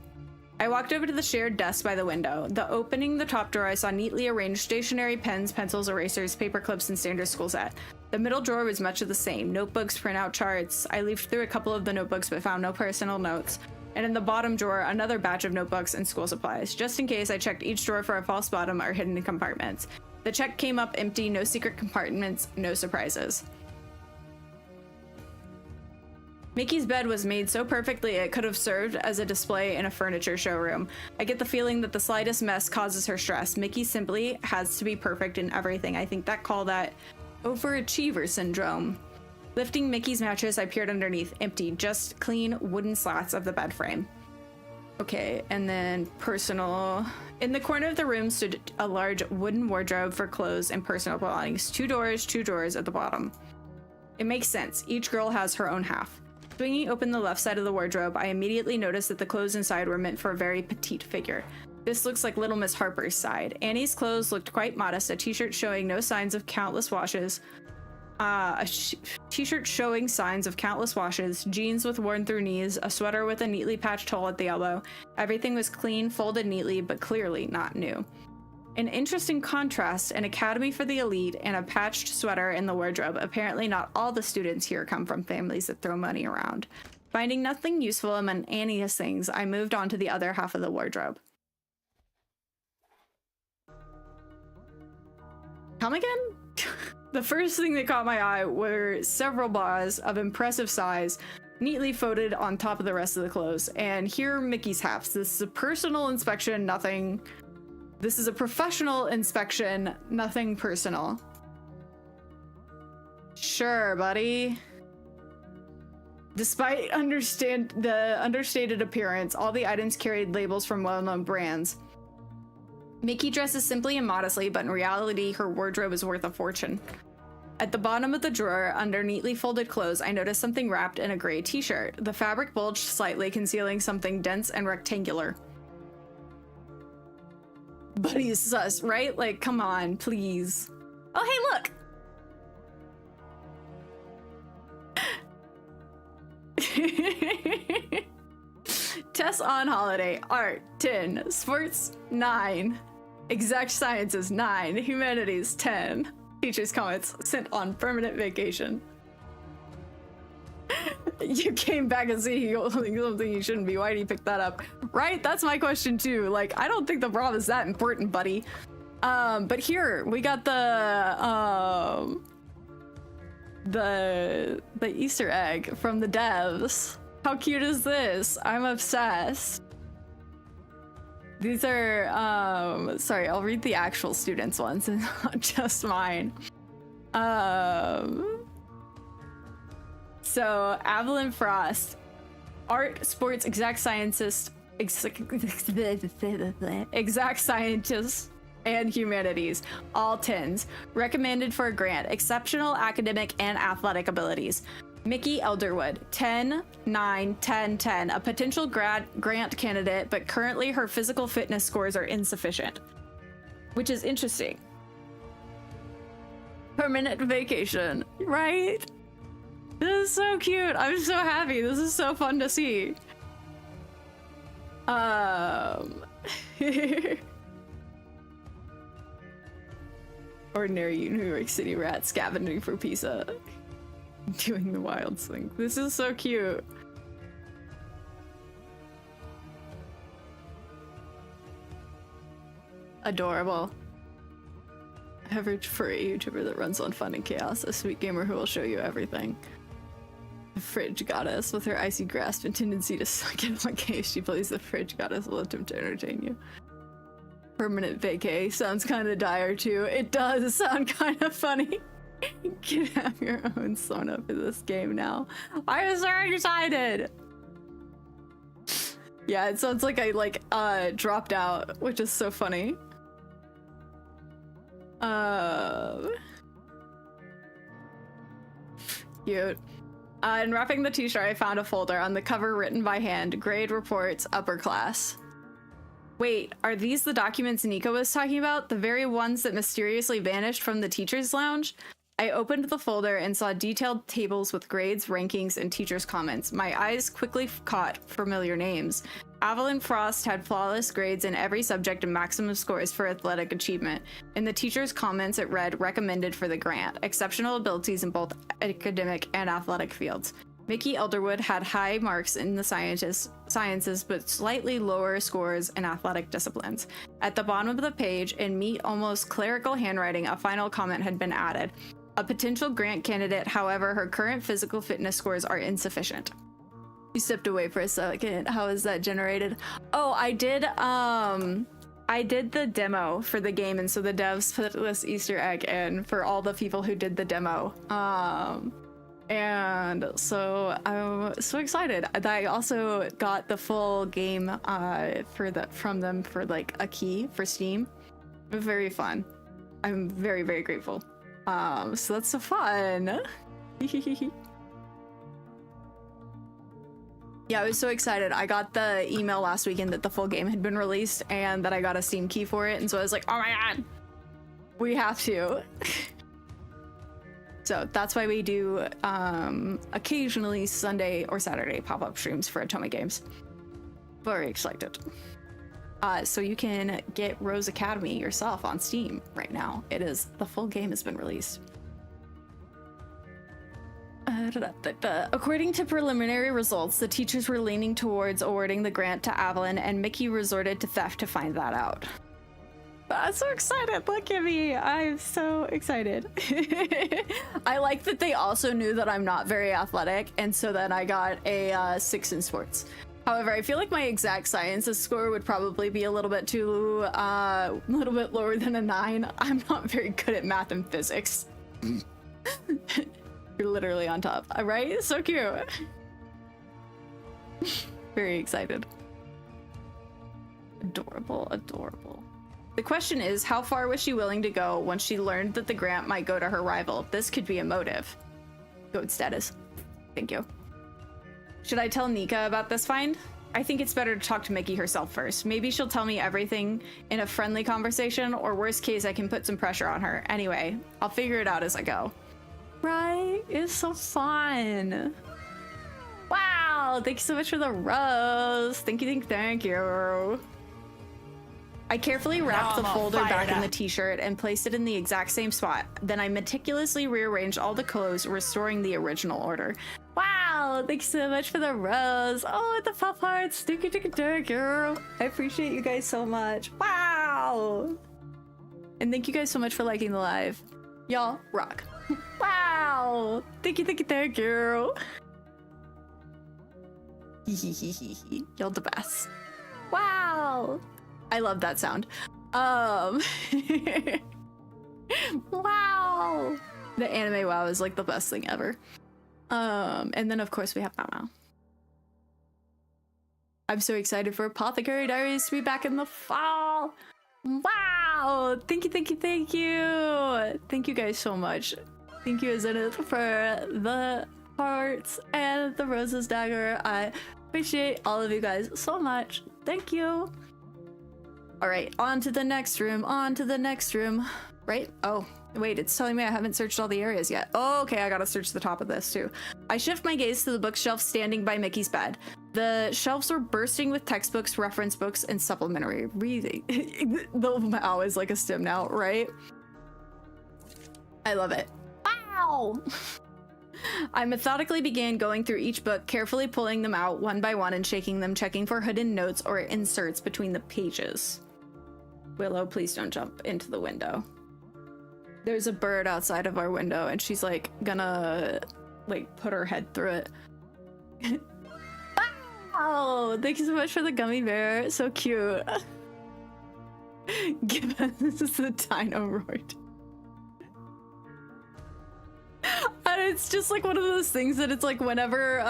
I walked over to the shared desk by the window. Opening the top drawer, I saw neatly arranged stationery, pens, pencils, erasers, paper clips, and standard school set. The middle drawer was much of the same. Notebooks, printout charts. I leafed through a couple of the notebooks but found no personal notes. And in the bottom drawer, another batch of notebooks and school supplies. Just in case, I checked each drawer for a false bottom or hidden compartments. The check came up empty, no secret compartments, no surprises. Mickey's bed was made so perfectly it could have served as a display in a furniture showroom. I get the feeling that the slightest mess causes her stress. Mickey simply has to be perfect in everything. I think call that overachiever syndrome. Lifting Mickey's mattress, I peered underneath. Empty, just clean wooden slats of the bed frame. Okay, and then personal. In the corner of the room stood a large wooden wardrobe for clothes and personal belongings. Two drawers at the bottom. It makes sense. Each girl has her own half. Swinging open the left side of the wardrobe, I immediately noticed that the clothes inside were meant for a very petite figure. This looks like Little Miss Harper's side. Annie's clothes looked quite modest, a t-shirt showing no signs of countless washes. T-shirt showing signs of countless washes, jeans with worn through knees, a sweater with a neatly patched hole at the elbow. Everything was clean, folded neatly, but clearly not new. An interesting contrast, an academy for the elite and a patched sweater in the wardrobe. Apparently not all the students here come from families that throw money around. Finding nothing useful among Annie's things, I moved on to the other half of the wardrobe. Come again? The first thing that caught my eye were several bras of impressive size, neatly folded on top of the rest of the clothes. And here are Mickey's halves. This is a personal inspection, nothing. This is a professional inspection, nothing personal. Sure, buddy. Despite the understated appearance, all the items carried labels from well-known brands. Mickey dresses simply and modestly, but in reality, her wardrobe is worth a fortune. At the bottom of the drawer, under neatly folded clothes, I noticed something wrapped in a gray t-shirt. The fabric bulged slightly, concealing something dense and rectangular. But he's sus, right? Like, come on, please. Oh, hey, look! Tess on holiday. Art, 10. Sports, 9. Exact sciences, 9. Humanities, 10. Teacher's comments, sent on permanent vacation. You came back and see something you shouldn't be. Why did you pick that up? Right? That's my question too. Like, I don't think the prom is that important, buddy. But here we got the Easter egg from the devs. How cute is this? I'm obsessed. These are sorry, I'll read the actual students ones and not just mine. So Evelyn Frost, art, sports, exact scientist, exact scientists, and humanities, all 10s. Recommended for a grant, exceptional academic and athletic abilities. Mickey Elderwood, 10, 9, 10, 10, a potential grant candidate, but currently her physical fitness scores are insufficient, which is interesting. Permanent vacation, right? This is so cute. I'm so happy. This is so fun to see. Ordinary New York City rat scavenging for pizza. Doing the wild swing. This is so cute. Adorable. Average furry YouTuber that runs on fun and chaos. A sweet gamer who will show you everything. The fridge goddess with her icy grasp and tendency to suck in one case. She believes the fridge goddess will attempt to entertain you. Permanent vacay sounds kind of dire too. It does sound kind of funny. You can have your own Sona for this game now. I'm so excited. Yeah, it sounds like I dropped out, which is so funny. Cute. In wrapping the t-shirt, I found a folder on the cover written by hand. Grade reports, upper class. Wait, are these the documents Nico was talking about? The very ones that mysteriously vanished from the teacher's lounge? I opened the folder and saw detailed tables with grades, rankings, and teachers' comments. My eyes quickly caught familiar names. Evelyn Frost had flawless grades in every subject and maximum scores for athletic achievement. In the teacher's comments, it read, recommended for the grant. Exceptional abilities in both academic and athletic fields. Mickey Elderwood had high marks in the sciences, but slightly lower scores in athletic disciplines. At the bottom of the page, in neat, almost clerical handwriting, a final comment had been added. A potential grant candidate, however, her current physical fitness scores are insufficient. You stepped away for a second. How is that generated? Oh, I did the demo for the game, and so the devs put this Easter egg in for all the people who did the demo. And so I'm so excited that I also got the full game from them for like a key for Steam. Very fun. I'm very, very grateful. So that's so fun. Yeah, I was so excited. I got the email last weekend that the full game had been released and that I got a Steam key for it, and so I was like, oh my god, we have to. So that's why we do occasionally Sunday or Saturday pop-up streams for Atomic Games. Very excited. So you can get Rose Academy yourself on Steam right now. The full game has been released. According to preliminary results, the teachers were leaning towards awarding the grant to Evelyn, and Mickey resorted to theft to find that out. I'm so excited. Look at me. I'm so excited. I like that they also knew that I'm not very athletic, and so then I got a 6 in sports. However, I feel like my exact sciences score would probably be a little bit lower than a 9. I'm not very good at math and physics. You're literally on top, right? So cute. Very excited. Adorable, adorable. The question is, how far was she willing to go once she learned that the grant might go to her rival? This could be a motive. Goat status. Thank you. Should I tell Nika about this find? I think it's better to talk to Mickey herself first. Maybe she'll tell me everything in a friendly conversation, or worst case, I can put some pressure on her. Anyway, I'll figure it out as I go. Right? It's so fun. Wow, thank you so much for the rose. Thank you. I carefully wrapped the folder back in the t-shirt and placed it in the exact same spot. Then I meticulously rearranged all the clothes, restoring the original order. Wow, thanks so much for the rose. Oh, the pop hearts. Thank you. I appreciate you guys so much. Wow. And thank you guys so much for liking the live. Y'all rock. Wow. Thank you. Y'all the best. Wow. I love that sound. Wow. The anime WoW is like the best thing ever. And then of course we have Mao. I'm so excited for Apothecary Diaries to be back in the fall. Wow. Thank you. Thank you guys so much. Thank you, Zenith, for the hearts and the roses dagger. I appreciate all of you guys so much. Thank you. All right, on to the next room, right? Oh, wait, it's telling me I haven't searched all the areas yet. Oh, okay, I gotta search the top of this too. I shift my gaze to the bookshelf standing by Mickey's bed. The shelves were bursting with textbooks, reference books, and supplementary reading. The Mao is like a stim now, right? I love it. Wow! I methodically began going through each book, carefully pulling them out one by one and shaking them, checking for hidden notes or inserts between the pages. Willow, please don't jump into the window. There's a bird outside of our window and she's like gonna like put her head through it. Wow! Thank you so much for the gummy bear. So cute. Give us the Dinoroid. And it's just like one of those things that it's like whenever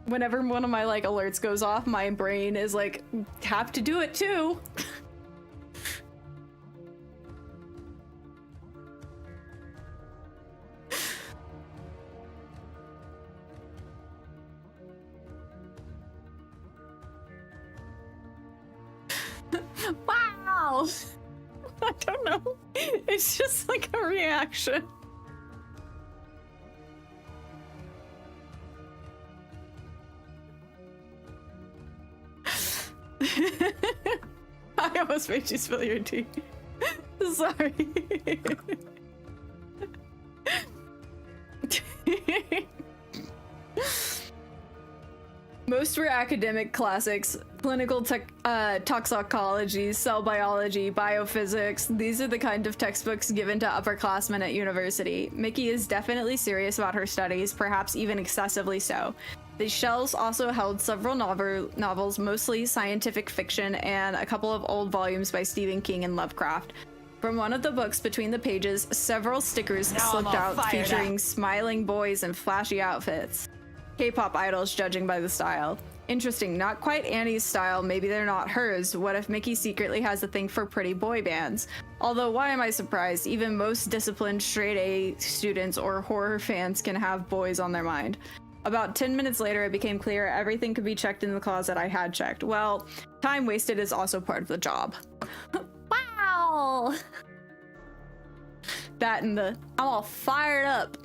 one of my like alerts goes off, my brain is like, have to do it too. Wow. I don't know. It's just like a reaction. I almost made you spill your tea. Sorry. Most were academic classics, clinical toxicology, cell biology, biophysics. These are the kind of textbooks given to upperclassmen at university. Mickey is definitely serious about her studies, perhaps even excessively so. The shelves also held several novels, mostly scientific fiction, and a couple of old volumes by Stephen King and Lovecraft. From one of the books between the pages, several stickers slipped out featuring smiling boys in flashy outfits. K-pop idols, judging by the style. Interesting, not quite Annie's style, maybe they're not hers. What if Mickey secretly has a thing for pretty boy bands? Although, why am I surprised? Even most disciplined straight-A students or horror fans can have boys on their mind. About 10 minutes later, it became clear everything could be checked in the closet I had checked. Well, time wasted is also part of the job. Wow! That and the, I'm all fired up.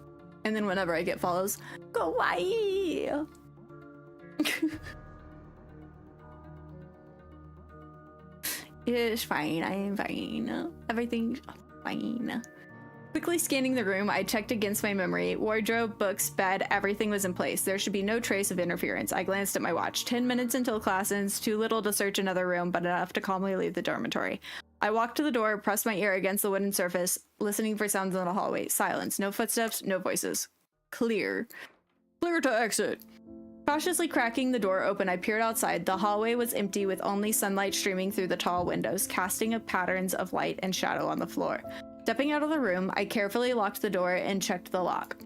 And then whenever I get follows, kawaii! It's fine, I am fine. Everything's fine. Quickly scanning the room, I checked against my memory. Wardrobe, books, bed, everything was in place. There should be no trace of interference. I glanced at my watch. 10 minutes until class ends, too little to search another room, but enough to calmly leave the dormitory. I walked to the door, pressed my ear against the wooden surface, listening for sounds in the hallway. Silence. No footsteps, no voices. Clear. Clear to exit. Cautiously cracking the door open, I peered outside. The hallway was empty with only sunlight streaming through the tall windows, casting patterns of light and shadow on the floor. Stepping out of the room, I carefully locked the door and checked the lock.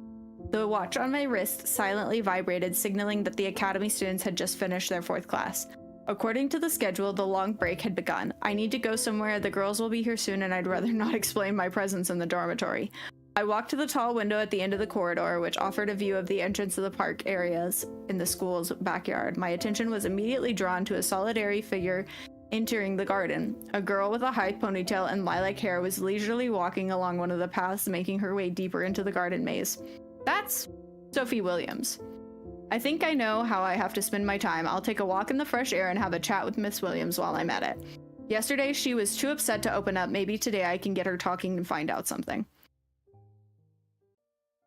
The watch on my wrist silently vibrated, signaling that the academy students had just finished their 4th class. According to the schedule, the long break had begun. I need to go somewhere. The girls will be here soon, and I'd rather not explain my presence in the dormitory. I walked to the tall window at the end of the corridor, which offered a view of the entrance of the park areas in the school's backyard. My attention was immediately drawn to a solitary figure entering the garden. A girl with a high ponytail and lilac hair was leisurely walking along one of the paths, making her way deeper into the garden maze. That's Sophie Williams. I think I know how I have to spend my time. I'll take a walk in the fresh air and have a chat with Miss Williams while I'm at it. Yesterday, she was too upset to open up. Maybe today I can get her talking and find out something.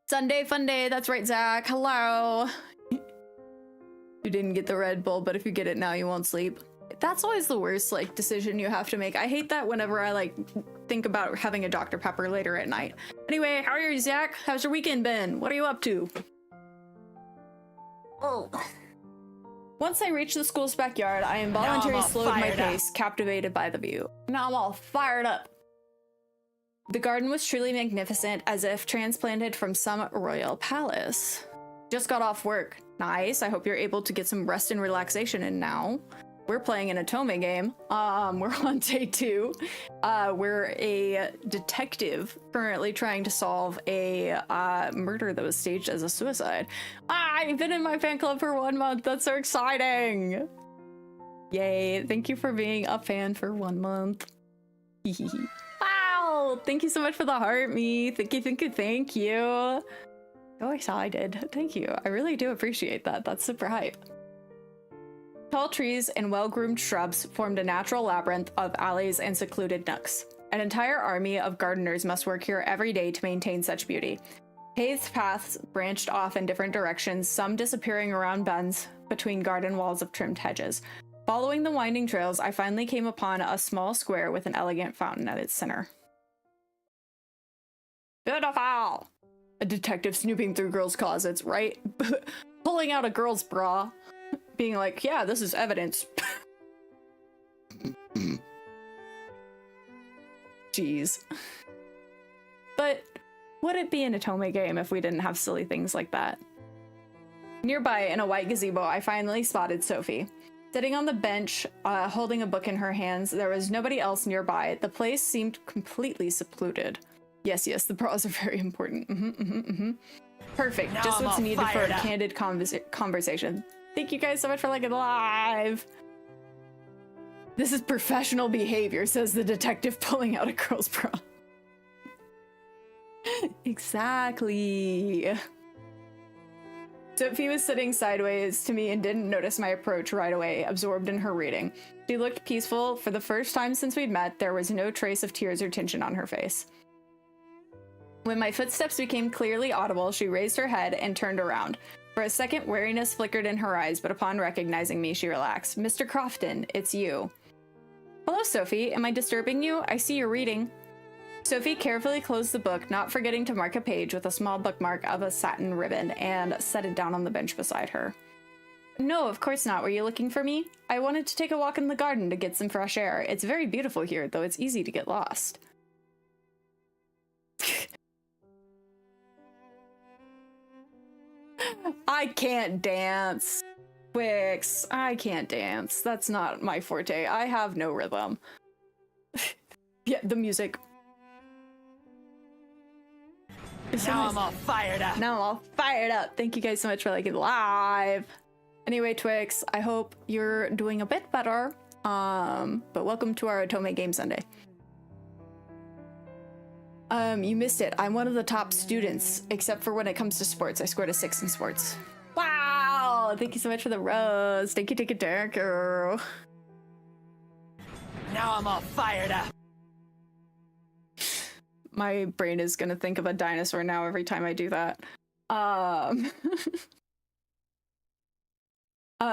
Sunday fun day. That's right, Zach. Hello. You didn't get the Red Bull, but if you get it now, you won't sleep. That's always the worst, like, decision you have to make. I hate that whenever I, like, think about having a Dr. Pepper later at night. Anyway, how are you, Zach? How's your weekend been? What are you up to? Oh. Once I reached the school's backyard, I involuntarily slowed my pace, captivated by the view. Now I'm all fired up. The garden was truly magnificent, as if transplanted from some royal palace. Just got off work. Nice. I hope you're able to get some rest and relaxation in now. We're playing an Otome game. We're on day 2. We're a detective currently trying to solve a murder that was staged as a suicide. I've been in my fan club for 1 month. That's so exciting. Yay. Thank you for being a fan for 1 month. Wow. Thank you so much for the heart, me. Thank you. So excited. Thank you. I really do appreciate that. That's super hype. Tall trees and well-groomed shrubs formed a natural labyrinth of alleys and secluded nooks. An entire army of gardeners must work here every day to maintain such beauty. Paved paths branched off in different directions, some disappearing around bends between garden walls of trimmed hedges. Following the winding trails, I finally came upon a small square with an elegant fountain at its center. Beautiful! A detective snooping through girls' closets, right? Pulling out a girl's bra. Being like, yeah, this is evidence. Jeez. But would it be an Otome game if we didn't have silly things like that? Nearby, in a white gazebo, I finally spotted Sophie. Sitting on the bench, holding a book in her hands, there was nobody else nearby. The place seemed completely secluded. Yes, the bras are very important. Perfect.
Now
Just what's needed for a candid conversation. Thank you guys so much for liking the live. This is professional behavior, says the detective, pulling out a girl's bra. Exactly. Sophie was sitting sideways to me and didn't notice my approach right away, absorbed in her reading. She looked peaceful. For the first time since we'd met, there was no trace of tears or tension on her face. When my footsteps became clearly audible, she raised her head and turned around. For a second, wariness flickered in her eyes, but upon recognizing me, she relaxed. Mr. Crofton, it's you. Hello, Sophie. Am I disturbing you? I see you're reading. Sophie carefully closed the book, not forgetting to mark a page with a small bookmark of a satin ribbon, and set it down on the bench beside her. No, of course not. Were you looking for me? I wanted to take a walk in the garden to get some fresh air. It's very beautiful here, though it's easy to get lost. I can't dance. Twix, I can't dance. That's not my forte. I have no rhythm. Yeah, the music.
Now I'm all fired up.
Now I'm all fired up. Thank you guys so much for liking live. Anyway, Twix, I hope you're doing a bit better. But welcome to our Otome Game Sunday. You missed it. I'm one of the top students, except for when it comes to sports. I scored a 6 in sports. Wow! Thank you so much for the rose. Thank you, girl.
Now I'm all fired up.
My brain is gonna think of a dinosaur now every time I do that.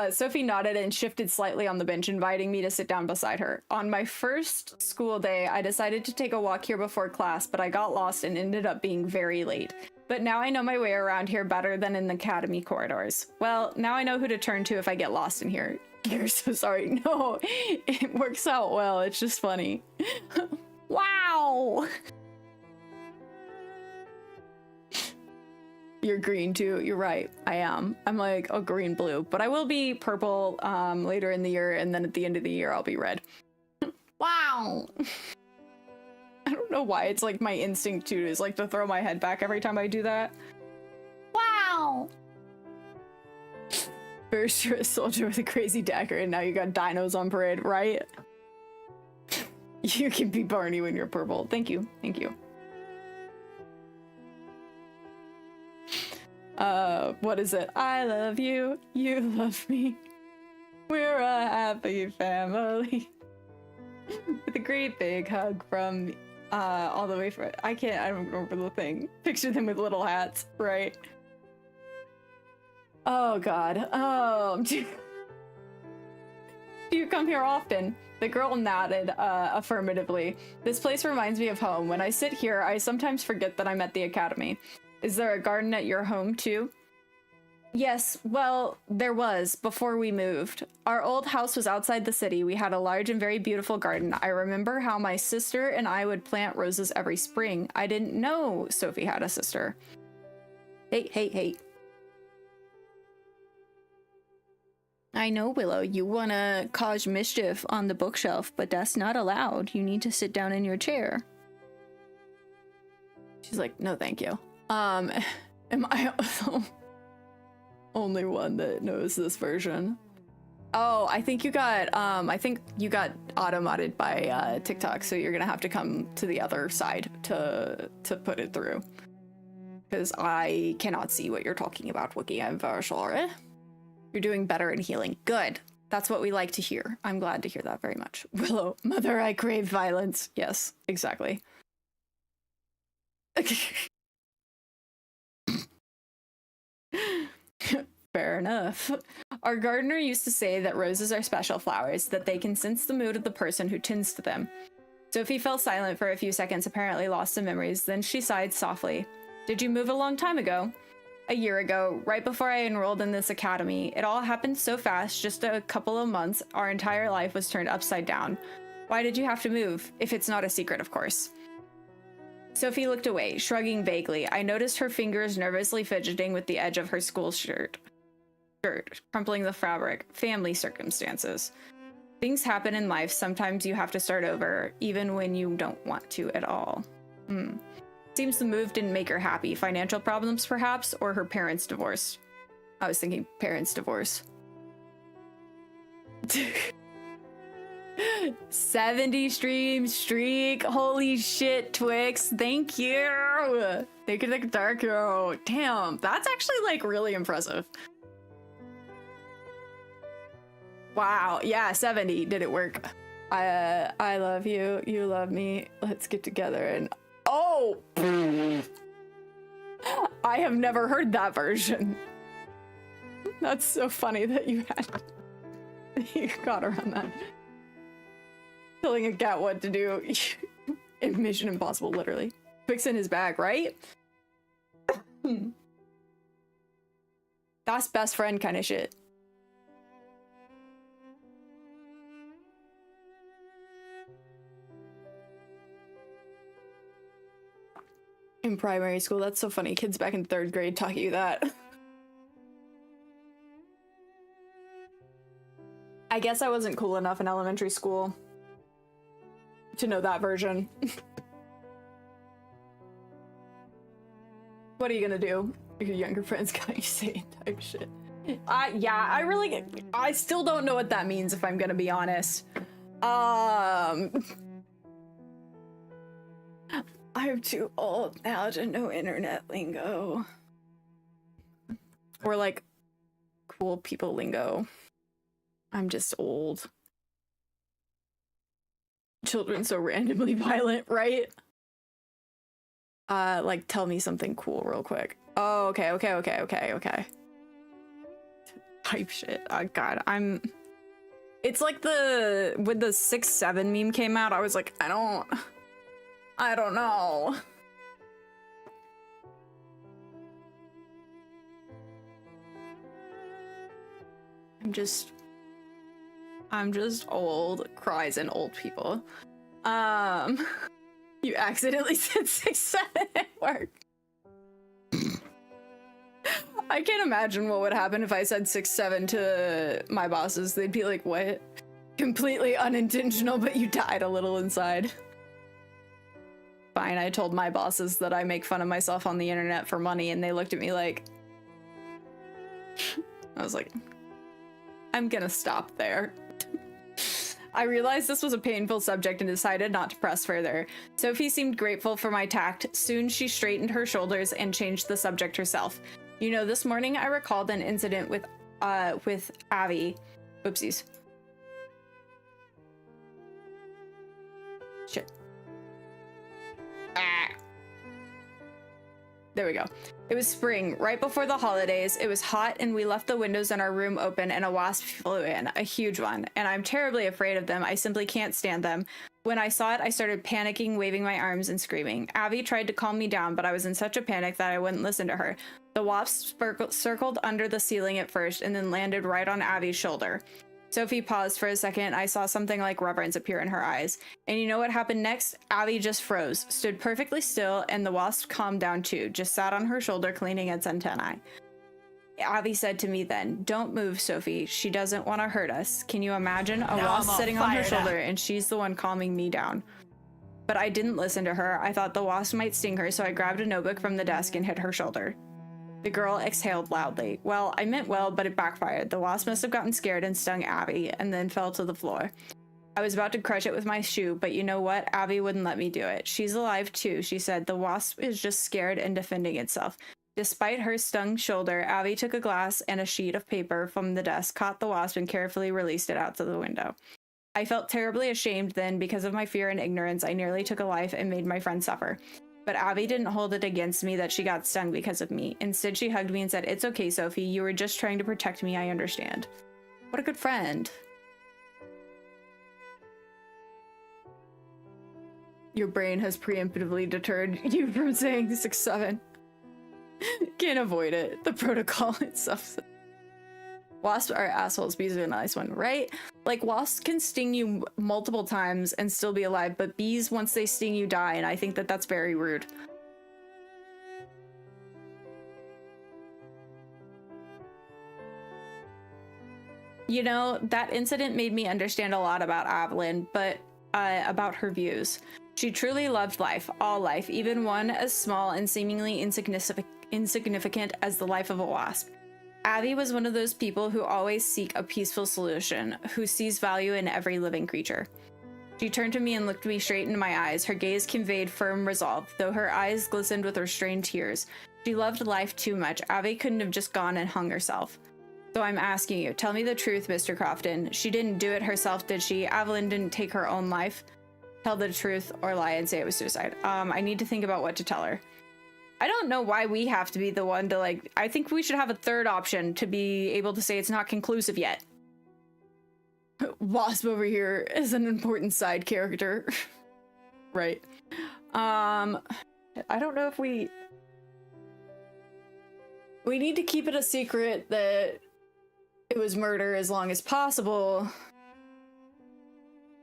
Sophie nodded and shifted slightly on the bench, inviting me to sit down beside her. On my first school day, I decided to take a walk here before class, but I got lost and ended up being very late. But now I know my way around here better than in the academy corridors. Well, now I know who to turn to if I get lost in here. You're so sorry. No, it works out well. It's just funny. Wow! You're green too. You're right. I am. I'm like a green blue, but I will be purple later in the year, and then at the end of the year I'll be red. Wow. I don't know why it's like my instinct too is like to throw my head back every time I do that. Wow. First you're a soldier with a crazy dagger, and now you got dinos on parade, right? You can be Barney when you're purple. Thank you. Thank you. What is it? I love you. You love me. We're a happy family. With a great big hug from all the way from I don't remember the thing. Picture them with little hats, right? Oh god. Do you come here often? The girl nodded affirmatively. This place reminds me of home. When I sit here, I sometimes forget that I'm at the academy. Is there a garden at your home too? Yes, well, there was, before we moved. Our old house was outside the city. We had a large and very beautiful garden. I remember how my sister and I would plant roses every spring. I didn't know Sophie had a sister. Hey. I know, Willow, you wanna cause mischief on the bookshelf, but that's not allowed. You need to sit down in your chair. She's like, no, thank you. Am I only one that knows this version? Oh, I think you got auto-modded by TikTok, so you're gonna have to come to the other side to put it through. Because I cannot see what you're talking about, Wookie. I'm very sorry. You're doing better in healing. Good. That's what we like to hear. I'm glad to hear that very much. Willow, mother, I crave violence. Yes, exactly. Fair enough. Our gardener used to say that roses are special flowers, that they can sense the mood of the person who tends to them. Sophie fell silent for a few seconds, apparently lost in memories. Then she sighed softly. Did you move a long time ago? A year ago, right before I enrolled in this academy. It all happened so fast, just a couple of months, our entire life was turned upside down. Why did you have to move? If it's not a secret, of course. Sophie looked away, shrugging vaguely. I noticed her fingers nervously fidgeting with the edge of her school shirt, crumpling the fabric. Family circumstances. Things happen in life. Sometimes you have to start over, even when you don't want to at all. Seems the move didn't make her happy. Financial problems, perhaps, or her parents' divorce. I was thinking parents' divorce. 70 stream streak. Holy shit, Twix. Thank you. Thank you, Dark Hero. Damn, that's actually like really impressive. Wow, yeah, 70. Did it work? I love you. You love me. Let's get together and oh! I have never heard that version. That's so funny that you got around that. Telling a cat what to do in Mission Impossible, literally. Twix in his bag, right? That's best friend kind of shit. In primary school, that's so funny. Kids back in 3rd grade taught you that. I guess I wasn't cool enough in elementary school to know that version. What are you gonna do if your younger friends got you saying type shit? I still don't know what that means, if I'm gonna be honest. I'm too old now to know internet lingo. Or like cool people lingo. I'm just old. Children so randomly violent, right? Like tell me something cool real quick. Oh, okay. Type shit. Oh god, it's like when the 6-7 meme came out, I was like, I don't know. I'm just old. Cries and old people. You accidentally said 6-7 at work. I can't imagine what would happen if I said 6'7" to my bosses. They'd be like, what? Completely unintentional, but you died a little inside. Fine, I told my bosses that I make fun of myself on the internet for money, and they looked at me like... I was like, I'm gonna stop there. I realized this was a painful subject and decided not to press further. Sophie seemed grateful for my tact. Soon she straightened her shoulders and changed the subject herself. You know, this morning I recalled an incident with Abby. Oopsies. Shit. Ah. There we go. It was spring, right before the holidays. It was hot and we left the windows in our room open and a wasp flew in, a huge one. And I'm terribly afraid of them. I simply can't stand them. When I saw it, I started panicking, waving my arms and screaming. Abby tried to calm me down, but I was in such a panic that I wouldn't listen to her. The wasp circled under the ceiling at first and then landed right on Abby's shoulder. Sophie paused for a second. I saw something like reverence appear in her eyes. And you know what happened next? Abby just froze, stood perfectly still, and the wasp calmed down too, just sat on her shoulder cleaning its antennae. Abby said to me then, "Don't move, Sophie. She doesn't want to hurt us." Can you imagine? A wasp sitting on her shoulder and she's the one calming me down. But I didn't listen to her. I thought the wasp might sting her, so I grabbed a notebook from the desk and hit her shoulder. The girl exhaled loudly. Well, I meant well, but it backfired. The wasp must have gotten scared and stung Abby, and then fell to the floor. I was about to crush it with my shoe, but you know what? Abby wouldn't let me do it. She's alive too, she said. The wasp is just scared and defending itself. Despite her stung shoulder, Abby took a glass and a sheet of paper from the desk, caught the wasp, and carefully released it out to the window. I felt terribly ashamed then. Because of my fear and ignorance, I nearly took a life and made my friend suffer. But Abby didn't hold it against me that she got stung because of me. Instead, she hugged me and said, "It's okay, Sophie. You were just trying to protect me. I understand." What a good friend. Your brain has preemptively deterred you from saying 6'7". Can't avoid it. The protocol itself. Wasps are assholes. Bees are a nice one, right? Like, wasps can sting you multiple times and still be alive, but bees, once they sting you, die, and I think that that's very rude. You know, that incident made me understand a lot about Evelyn, but about her views. She truly loved life, all life, even one as small and seemingly insignificant as the life of a wasp. Abby was one of those people who always seek a peaceful solution, who sees value in every living creature. She turned to me and looked me straight into my eyes. Her gaze conveyed firm resolve, though her eyes glistened with restrained tears. She loved life too much. Abby couldn't have just gone and hung herself. So I'm asking you, tell me the truth, Mr. Crofton. She didn't do it herself, did she? Evelyn didn't take her own life? Tell the truth or lie and say it was suicide. I need to think about what to tell her. I don't know why we have to be the one to, like, I think we should have a third option to be able to say it's not conclusive yet. Wasp over here is an important side character. Right. I don't know if we need to keep it a secret that it was murder as long as possible.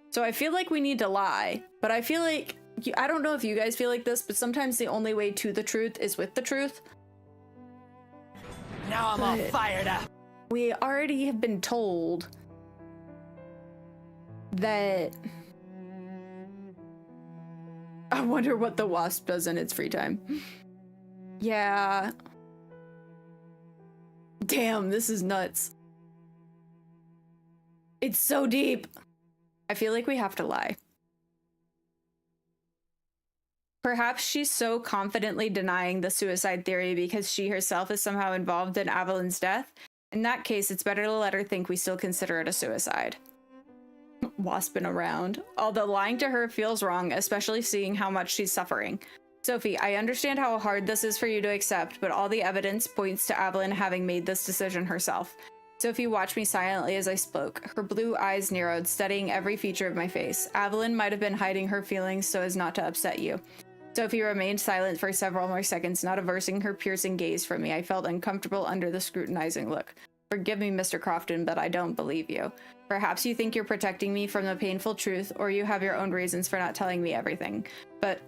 So I feel like we need to lie, but I feel like I don't know if you guys feel like this, but sometimes the only way to the truth is with the truth.
Now I'm all fired up.
We already have been told that... I wonder what the wasp does in its free time. Yeah. Damn, this is nuts. It's so deep. I feel like we have to lie. Perhaps she's so confidently denying the suicide theory because she herself is somehow involved in Evelyn's death. In that case, it's better to let her think we still consider it a suicide. Wasping around. Although lying to her feels wrong, especially seeing how much she's suffering. Sophie, I understand how hard this is for you to accept, but all the evidence points to Evelyn having made this decision herself. Sophie watched me silently as I spoke. Her blue eyes narrowed, studying every feature of my face. Evelyn might have been hiding her feelings so as not to upset you. Sophie remained silent for several more seconds, not aversing her piercing gaze from me. I felt uncomfortable under the scrutinizing look. Forgive me, Mr. Crofton, but I don't believe you. Perhaps you think you're protecting me from the painful truth, or you have your own reasons for not telling me everything. But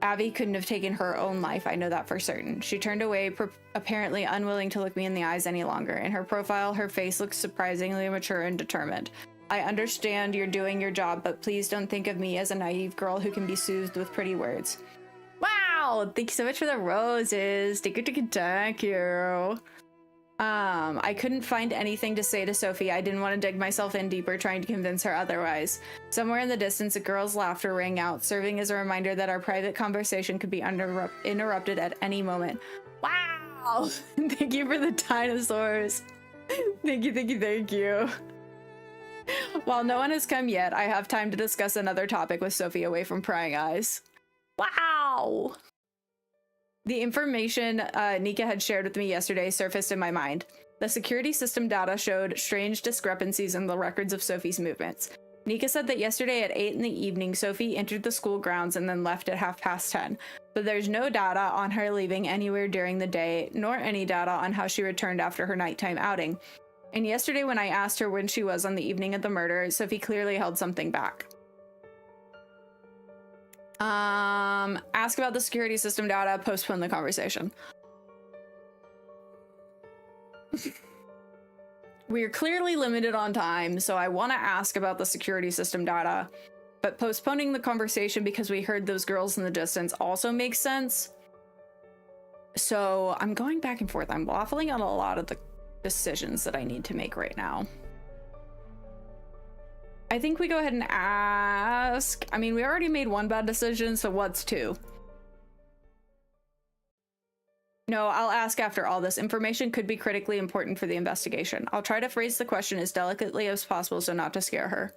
Abby couldn't have taken her own life, I know that for certain. She turned away, apparently unwilling to look me in the eyes any longer. In her profile, her face looks surprisingly mature and determined. I understand you're doing your job, but please don't think of me as a naive girl who can be soothed with pretty words. Wow! Thank you so much for the roses. Thank you. I couldn't find anything to say to Sophie. I didn't want to dig myself in deeper trying to convince her otherwise. Somewhere in the distance, a girl's laughter rang out, serving as a reminder that our private conversation could be interrupted at any moment. Wow! Thank you for the dinosaurs. Thank you. While no one has come yet, I have time to discuss another topic with Sophie away from prying eyes. Wow! The information Nika had shared with me yesterday surfaced in my mind. The security system data showed strange discrepancies in the records of Sophie's movements. Nika said that yesterday at 8 in the evening, Sophie entered the school grounds and then left at 10:30, but there's no data on her leaving anywhere during the day, nor any data on how she returned after her nighttime outing. And yesterday when I asked her when she was on the evening of the murder, Sophie clearly held something back. Ask about the security system data, postpone the conversation. We're clearly limited on time, so I want to ask about the security system data, but postponing the conversation because we heard those girls in the distance also makes sense. So I'm going back and forth. I'm waffling on a lot of the decisions that I need to make right now. I think we go ahead and ask. I mean, we already made one bad decision, so what's two? No, I'll ask after all this. Information could be critically important for the investigation. I'll try to phrase the question as delicately as possible so not to scare her.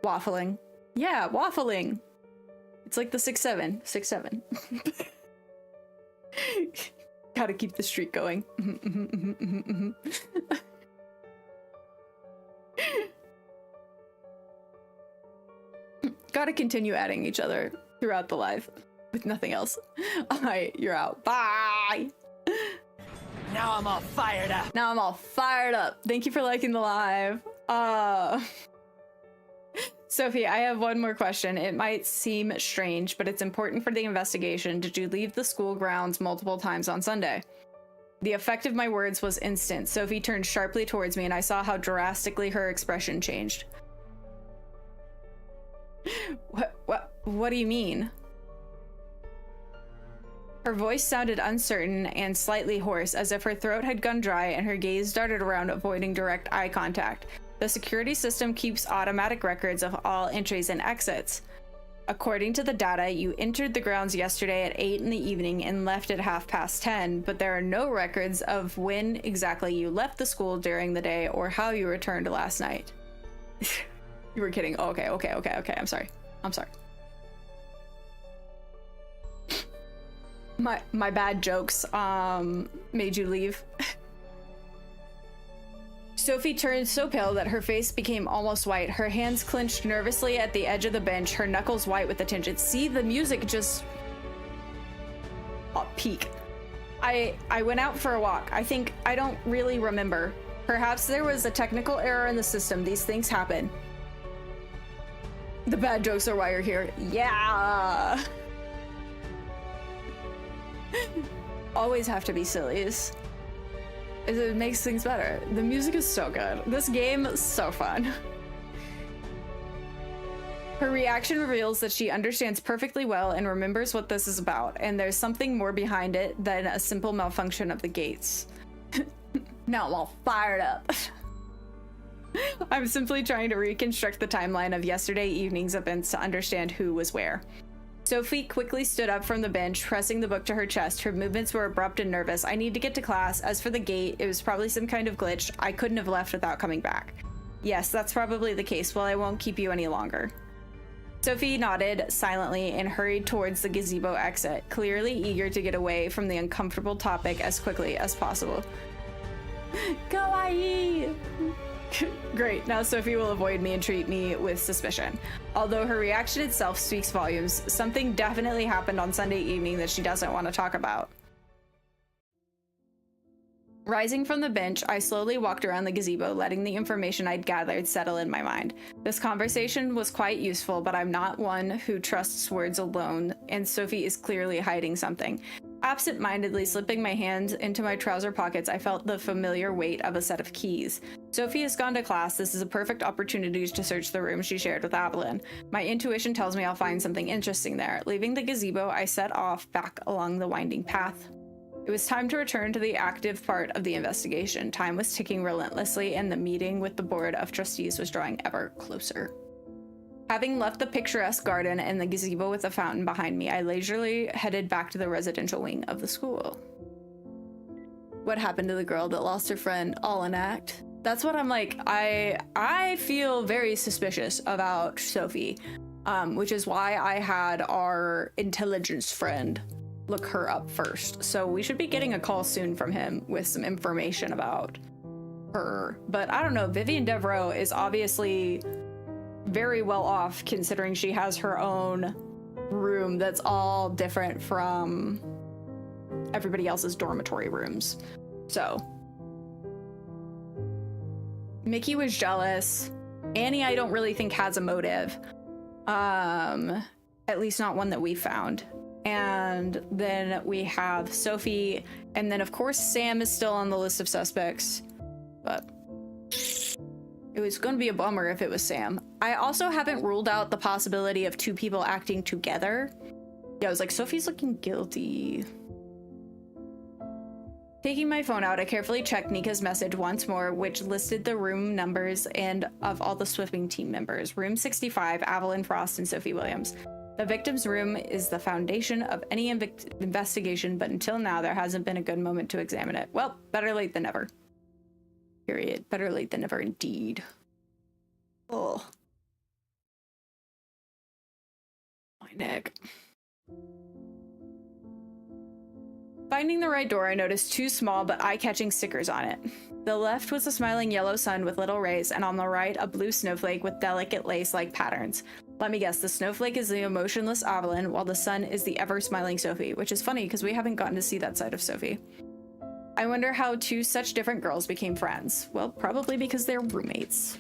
Waffling. Yeah, waffling. It's like the 6-7. 6-7. Gotta keep the streak going. Gotta continue adding each other throughout the live with nothing else. Alright, you're out. Bye!
Now I'm all fired up.
Now I'm all fired up. Thank you for liking the live. Sophie, I have one more question. It might seem strange, but it's important for the investigation. Did you leave the school grounds multiple times on Sunday? The effect of my words was instant. Sophie turned sharply towards me and I saw how drastically her expression changed. What do you mean? Her voice sounded uncertain and slightly hoarse, as if her throat had gone dry and her gaze darted around, avoiding direct eye contact. The security system keeps automatic records of all entries and exits. According to the data, you entered the grounds yesterday at 8 in the evening and left at 10:30, but there are no records of when exactly you left the school during the day or how you returned last night. You were kidding. Oh, okay. I'm sorry. My bad jokes made you leave. Sophie turned so pale that her face became almost white. Her hands clenched nervously at the edge of the bench, her knuckles white with attention. See, the music just... peak. I went out for a walk. I don't really remember. Perhaps there was a technical error in the system. These things happen. The bad jokes are why you're here. Yeah! Always have to be sillies. It makes things better. The music is so good. This game is so fun. Her reaction reveals that she understands perfectly well and remembers what this is about, and there's something more behind it than a simple malfunction of the gates. Now I'm all fired up. I'm simply trying to reconstruct the timeline of yesterday evening's events to understand who was where. Sophie quickly stood up from the bench, pressing the book to her chest. Her movements were abrupt and nervous. I need to get to class. As for the gate, it was probably some kind of glitch. I couldn't have left without coming back. Yes, that's probably the case. Well, I won't keep you any longer. Sophie nodded silently and hurried towards the gazebo exit, clearly eager to get away from the uncomfortable topic as quickly as possible. Kawaii! Great, now Sophie will avoid me and treat me with suspicion. Although her reaction itself speaks volumes, something definitely happened on Sunday evening that she doesn't want to talk about. Rising from the bench, I slowly walked around the gazebo, letting the information I'd gathered settle in my mind. This conversation was quite useful, but I'm not one who trusts words alone, and Sophie is clearly hiding something. Absent-mindedly slipping my hands into my trouser pockets, I felt the familiar weight of a set of keys. Sophie has gone to class. This is a perfect opportunity to search the room she shared with Avalyn. My intuition tells me I'll find something interesting there. Leaving the gazebo, I set off back along the winding path. It was time to return to the active part of the investigation. Time was ticking relentlessly, and the meeting with the Board of Trustees was drawing ever closer. Having left the picturesque garden and the gazebo with the fountain behind me, I leisurely headed back to the residential wing of the school. What happened to the girl that lost her friend? All an act? That's what I'm like. I feel very suspicious about Sophie, which is why I had our intelligence friend look her up first. So we should be getting a call soon from him with some information about her. But I don't know, Vivienne Devereaux is obviously very well off considering she has her own room that's all different from everybody else's dormitory rooms. So Mickey was jealous. Annie, I don't really think has a motive. At least not one that we found. And then we have Sophie, and then of course Sam is still on the list of suspects, but it was going to be a bummer if it was Sam. I also haven't ruled out the possibility of two people acting together. Yeah, I was like, Sophie's looking guilty. Taking my phone out, I carefully checked Nika's message once more, which listed the room numbers and of all the swimming team members. Room 65, Avalyn Frost and Sophie Williams. The victim's room is the foundation of any investigation, but until now, there hasn't been a good moment to examine it. Well, better late than never. Period. Better late than never, indeed. Oh. My neck. Finding the right door, I noticed two small but eye-catching stickers on it. The left was a smiling yellow sun with little rays, and on the right, a blue snowflake with delicate lace-like patterns. Let me guess, the snowflake is the emotionless Avalyn, while the sun is the ever-smiling Sophie, which is funny because we haven't gotten to see that side of Sophie. I wonder how two such different girls became friends. Well, probably because they're roommates.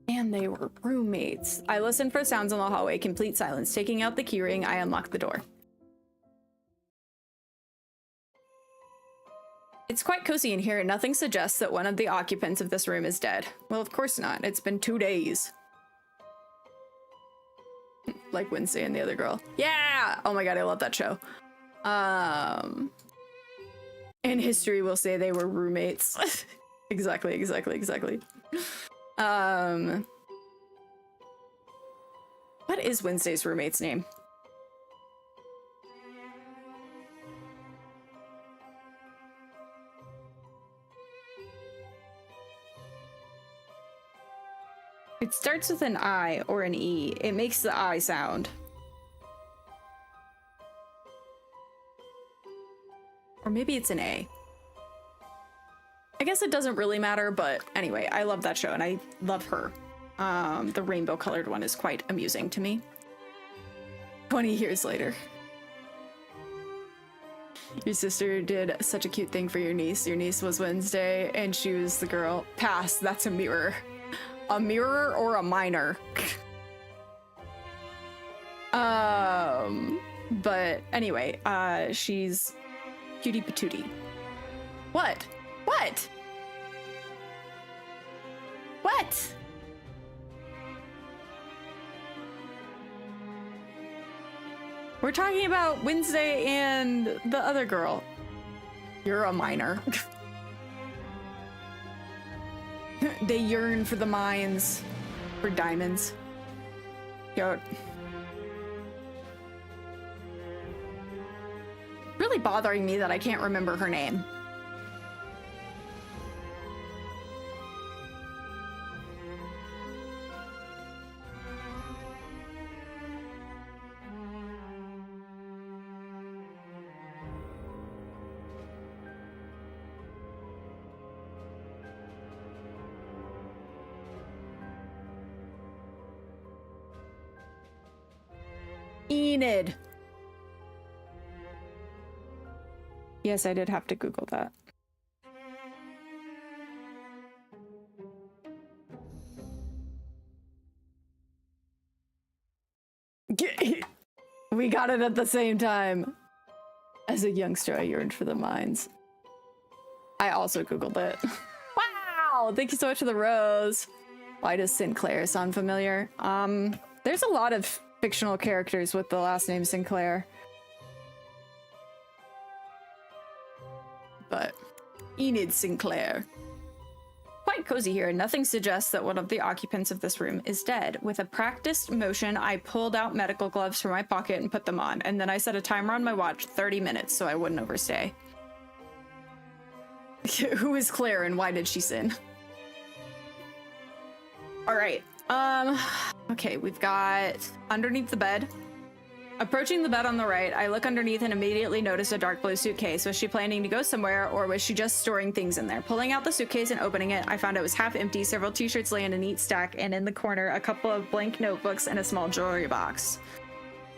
And they were roommates. I listened for sounds in the hallway, complete silence. Taking out the keyring, I unlocked the door. It's quite cozy in here, and nothing suggests that one of the occupants of this room is dead. Well, of course not. It's been 2 days. Like Wednesday and the other girl. Yeah! Oh my god, I love that show. In history, we'll say they were roommates. Exactly. What is Wednesday's roommate's name? It starts with an I or an E. It makes the I sound. Or maybe it's an A. I guess it doesn't really matter, but anyway, I love that show and I love her. The rainbow colored one is quite amusing to me. 20 years later. Your sister did such a cute thing for your niece. Your niece was Wednesday and she was the girl. Pass, that's a mirror. A mirror or a minor? But anyway, she's cutie patootie. What? What? What? We're talking about Wednesday and the other girl. You're a minor. They yearn for the mines, for diamonds. Yo. Really bothering me that I can't remember her name. Enid. Yes, I did have to Google that. We got it at the same time. As a youngster, I yearned for the mines. I also Googled it. Wow! Thank you so much for the rose. Why does Sinclair sound familiar? There's a lot of fictional characters with the last name Sinclair. But Enid Sinclair. Quite cozy here. Nothing suggests that one of the occupants of this room is dead. With a practiced motion, I pulled out medical gloves from my pocket and put them on, and then I set a timer on my watch, 30 minutes, so I wouldn't overstay. Who is Claire and why did she sin? All right. Okay, we've got underneath the bed. Approaching the bed on the right, I look underneath and immediately notice a dark blue suitcase. Was she planning to go somewhere, or was she just storing things in there? Pulling out the suitcase and opening it, I found it was half empty. Several t-shirts lay in a neat stack, and in the corner, a couple of blank notebooks and a small jewelry box.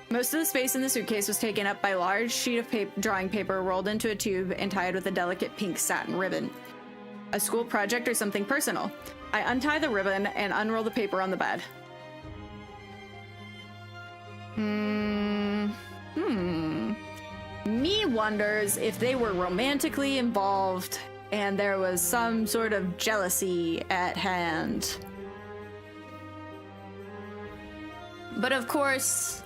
Most of the space in the suitcase was taken up by a large sheet of drawing paper rolled into a tube and tied with a delicate pink satin ribbon. A school project or something personal. I untie the ribbon and unroll the paper on the bed. Me wonders if they were romantically involved and there was some sort of jealousy at hand. But of course,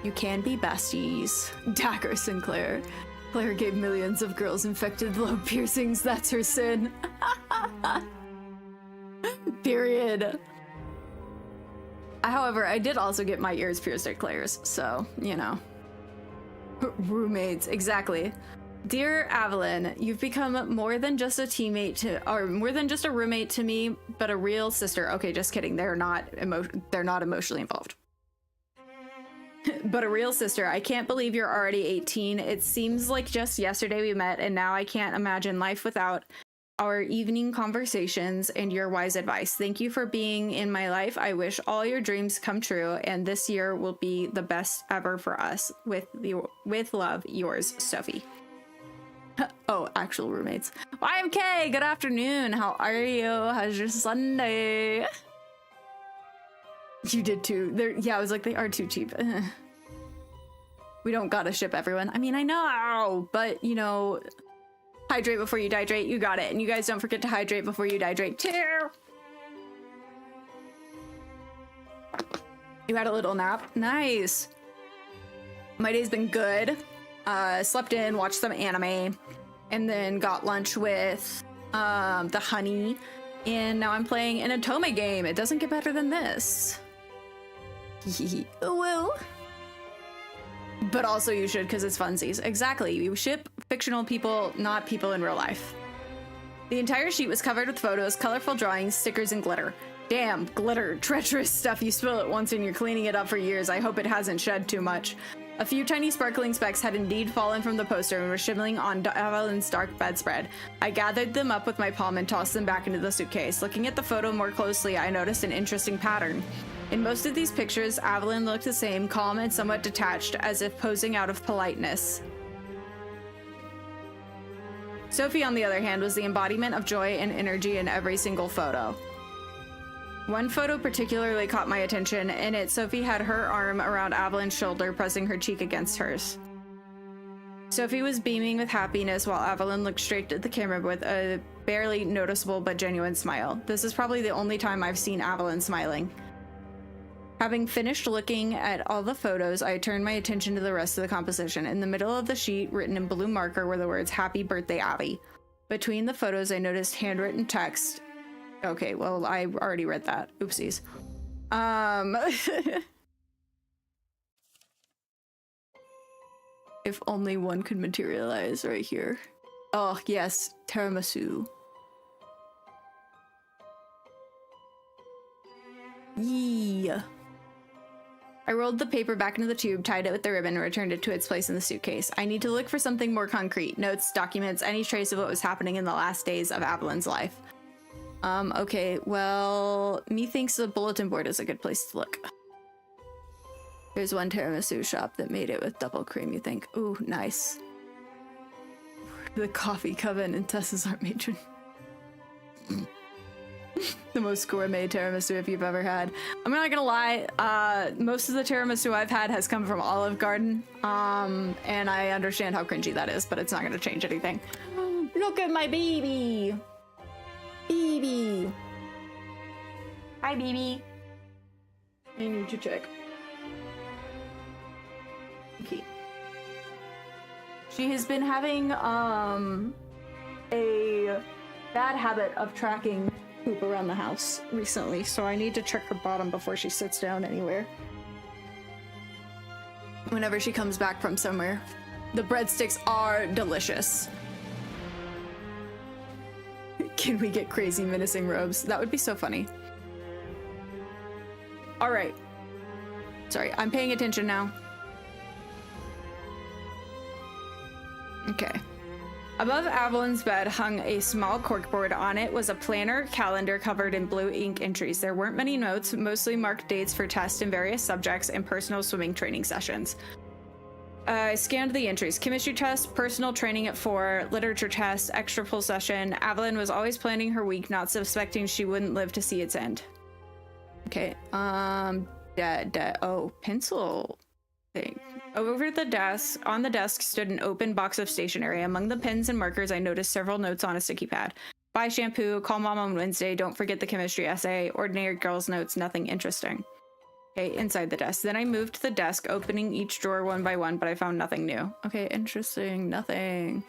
you can be besties. Dagger Sinclair. Claire gave millions of girls infected lobe piercings. That's her sin. Period. However, I did also get my ears pierced at Claire's, so, you know. Roommates, exactly. Dear Evelyn, you've become more than just a teammate to, or more than just a roommate to me, but a real sister. Okay, just kidding. They're not emotionally involved. But a real sister. I can't believe you're already 18. It seems like just yesterday we met, and now I can't imagine life without our evening conversations and your wise advice. Thank you for being in my life. I wish all your dreams come true, and this year will be the best ever for us. With love, yours, Sophie. Oh, actual roommates. YMK, good afternoon. How are you? How's your Sunday? You did too. Yeah, I was like, they are too cheap. We don't gotta ship everyone. I mean, I know, but you know, hydrate before you dihydrate. You got it. And you guys don't forget to hydrate before you dihydrate too. You had a little nap. Nice. My day's been good. Slept in, watched some anime, and then got lunch with the honey. And now I'm playing an Otome game. It doesn't get better than this. Well. But also you should, because it's funsies. Exactly. You ship fictional people, not people in real life. The entire sheet was covered with photos, colorful drawings, stickers, and glitter. Damn, glitter. Treacherous stuff. You spill it once and you're cleaning it up for years. I hope it hasn't shed too much. A few tiny sparkling specks had indeed fallen from the poster and were shimmering on Evelyn's dark bedspread. I gathered them up with my palm and tossed them back into the suitcase. Looking at the photo more closely, I noticed an interesting pattern. In most of these pictures, Evelyn looked the same, calm and somewhat detached, as if posing out of politeness. Sophie, on the other hand, was the embodiment of joy and energy in every single photo. One photo particularly caught my attention. In it, Sophie had her arm around Evelyn's shoulder, pressing her cheek against hers. Sophie was beaming with happiness while Evelyn looked straight at the camera with a barely noticeable but genuine smile. This is probably the only time I've seen Evelyn smiling. Having finished looking at all the photos, I turned my attention to the rest of the composition. In the middle of the sheet, written in blue marker, were the words, "Happy Birthday, Abby." Between the photos, I noticed handwritten text. Okay, well, I already read that. Oopsies. If only one could materialize right here. Oh, yes, tiramisu. Yeah. I rolled the paper back into the tube, tied it with the ribbon, and returned it to its place in the suitcase. I need to look for something more concrete. Notes, documents, any trace of what was happening in the last days of Evelyn's life. Okay, well, methinks the bulletin board is a good place to look. There's one tiramisu shop that made it with double cream, you think. Ooh, nice. The coffee coven and Tessa's art matron. The most gourmet tiramisu if you've ever had. I'm not gonna lie, most of the tiramisu I've had has come from Olive Garden, and I understand how cringy that is, but it's not gonna change anything. Look at my baby! Baby! Hi, baby. I need to check. Okay. She has been having, a bad habit of tracking poop around the house recently, so I need to check her bottom before she sits down anywhere. Whenever she comes back from somewhere. The breadsticks are delicious. Can we get crazy menacing robes? That would be so funny. All right. Sorry, I'm paying attention now. Okay. Above Avalyn's bed hung a small corkboard. On it was a planner calendar covered in blue ink entries. There weren't many notes, mostly marked dates for tests in various subjects and personal swimming training sessions. I scanned the entries. Chemistry test, personal training at 4, literature test, extra pull session. Avalyn was always planning her week, not suspecting she wouldn't live to see its end. Okay, oh, pencil thing. Over the desk, on the desk stood an open box of stationery. Among the pens and markers, I noticed several notes on a sticky pad. Buy shampoo, call mom on Wednesday, don't forget the chemistry essay, ordinary girls notes, nothing interesting. Okay, inside the desk. Then I moved the desk, opening each drawer one by one, but I found nothing new. Okay, interesting, nothing.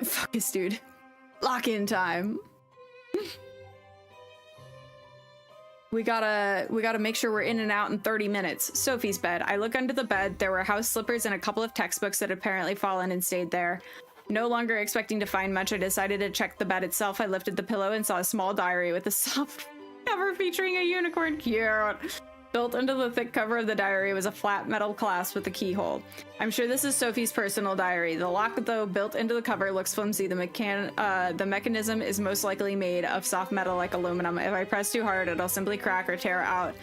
Fuck this dude. Lock-in time. We gotta make sure we're in and out in 30 minutes. Sophie's bed. I look under the bed. There were house slippers and a couple of textbooks that had apparently fallen and stayed there. No longer expecting to find much, I decided to check the bed itself. I lifted the pillow and saw a small diary with a soft cover featuring a unicorn. Cute. Built into the thick cover of the diary was a flat metal clasp with a keyhole. I'm sure this is Sophie's personal diary. The lock, though, built into the cover looks flimsy. The mechanism is most likely made of soft metal like aluminum. If I press too hard, it'll simply crack or tear out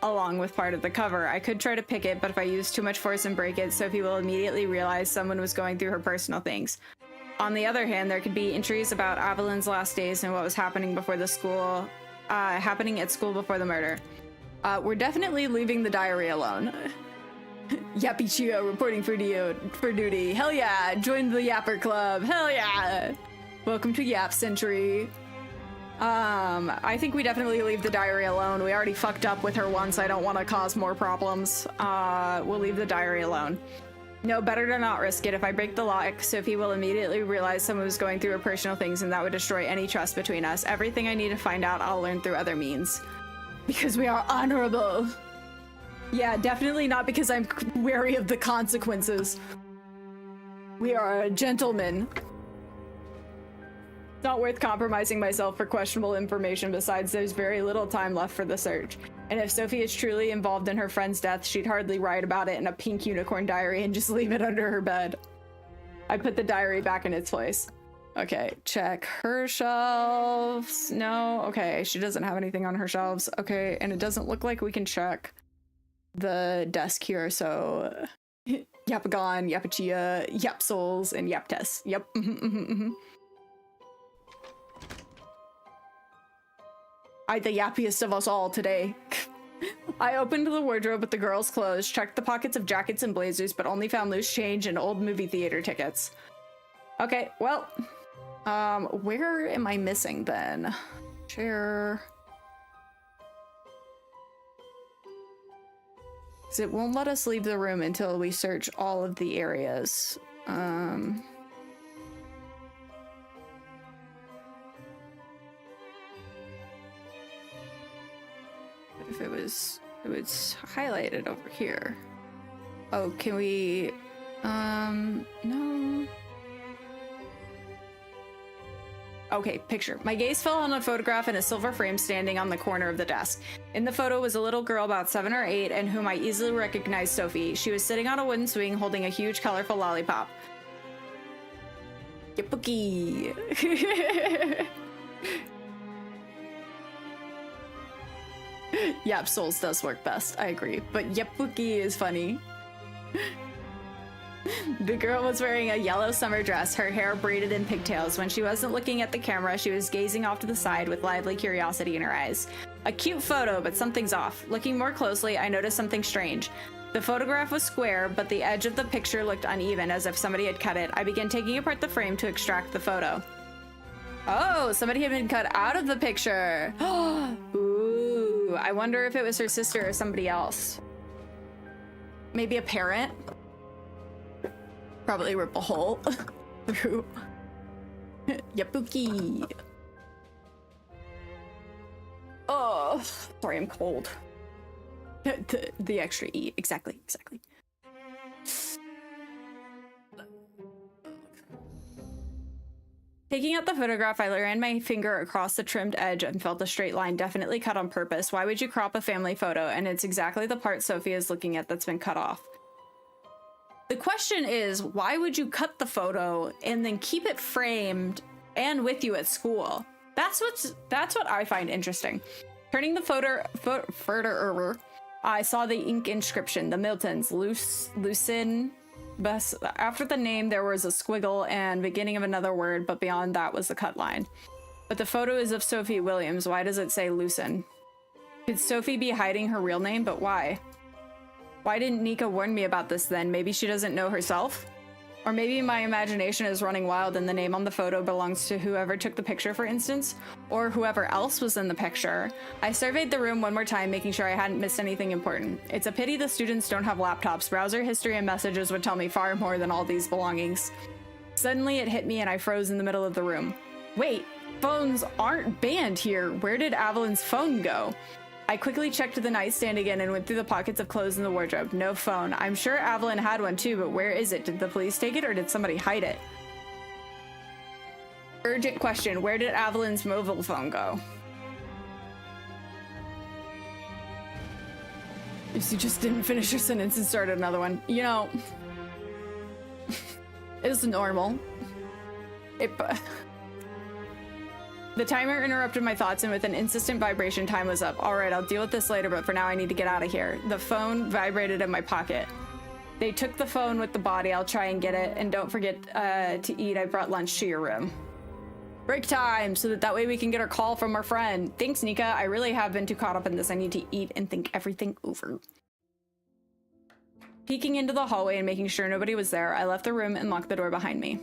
along with part of the cover. I could try to pick it, but if I use too much force and break it, Sophie will immediately realize someone was going through her personal things. On the other hand, there could be entries about Avalyn's last days and what was happening before the school, happening at school before the murder. We're definitely leaving the diary alone. Yappy Chio reporting for duty. Hell yeah! Join the Yapper Club. Hell yeah! Welcome to Yap Century. I think we definitely leave the diary alone. We already fucked up with her once. I don't want to cause more problems. We'll leave the diary alone. No, better to not risk it. If I break the lock, Sophie will immediately realize someone was going through her personal things, and that would destroy any trust between us. Everything I need to find out, I'll learn through other means. Because we are honorable. Yeah, definitely not because I'm wary of the consequences. We are gentlemen. It's not worth compromising myself for questionable information. Besides, there's very little time left for the search. And if Sophie is truly involved in her friend's death, she'd hardly write about it in a pink unicorn diary and just leave it under her bed. I put the diary back in its place. Okay, check her shelves. No, okay, she doesn't have anything on her shelves. Okay, and it doesn't look like we can check the desk here, so Yapagon, Yapachia, Yapsouls, and Yaptes. Yep. I the yappiest of us all today. I opened the wardrobe with the girls' clothes, checked the pockets of jackets and blazers, but only found loose change and old movie theater tickets. Okay, well, where am I missing then? Chair. 'Cause it won't let us leave the room until we search all of the areas. If it was highlighted over here. Oh, can we, no. Okay, picture. My gaze fell on a photograph in a silver frame standing on the corner of the desk. In the photo was a little girl about 7 or 8 and whom I easily recognized Sophie. She was sitting on a wooden swing holding a huge colorful lollipop. Yippookie. Yapsouls does work best, I agree. But Yippookie is funny. The girl was wearing a yellow summer dress, her hair braided in pigtails. When she wasn't looking at the camera, she was gazing off to the side with lively curiosity in her eyes. A cute photo, but something's off. Looking more closely, I noticed something strange. The photograph was square, but the edge of the picture looked uneven, as if somebody had cut it. I began taking apart the frame to extract the photo. Oh, somebody had been cut out of the picture. Ooh, I wonder if it was her sister or somebody else. Maybe a parent? Probably rip a hole through. Yapuki. Oh, sorry, I'm cold. The extra E. Exactly. Taking out the photograph, I ran my finger across the trimmed edge and felt a straight line, definitely cut on purpose. Why would you crop a family photo? And it's exactly the part Sophie is looking at that's been cut off. The question is, why would you cut the photo and then keep it framed and with you at school? That's what I find interesting. Turning the photo over, I saw the ink inscription, the Miltons, Lucin. But after the name, there was a squiggle and beginning of another word, but beyond that was the cut line. But the photo is of Sophie Williams. Why does it say Lucin? Could Sophie be hiding her real name? But why? Why didn't Nika warn me about this then? Maybe she doesn't know herself? Or maybe my imagination is running wild and the name on the photo belongs to whoever took the picture, for instance, or whoever else was in the picture. I surveyed the room one more time, making sure I hadn't missed anything important. It's a pity the students don't have laptops. Browser history and messages would tell me far more than all these belongings. Suddenly it hit me and I froze in the middle of the room. Wait, phones aren't banned here. Where did Avalyn's phone go? I quickly checked the nightstand again and went through the pockets of clothes in the wardrobe. No phone. I'm sure Avalyn had one too, but where is it? Did the police take it or did somebody hide it? Urgent question. Where did Avalyn's mobile phone go? She just didn't finish her sentence and started another one. You know, it's normal. The timer interrupted my thoughts, and with an insistent vibration, time was up. All right, I'll deal with this later, but for now I need to get out of here. The phone vibrated in my pocket. They took the phone with the body. I'll try and get it. And don't forget to eat. I brought lunch to your room. Break time, so that way we can get our call from our friend. Thanks, Nika. I really have been too caught up in this. I need to eat and think everything over. Peeking into the hallway and making sure nobody was there, I left the room and locked the door behind me.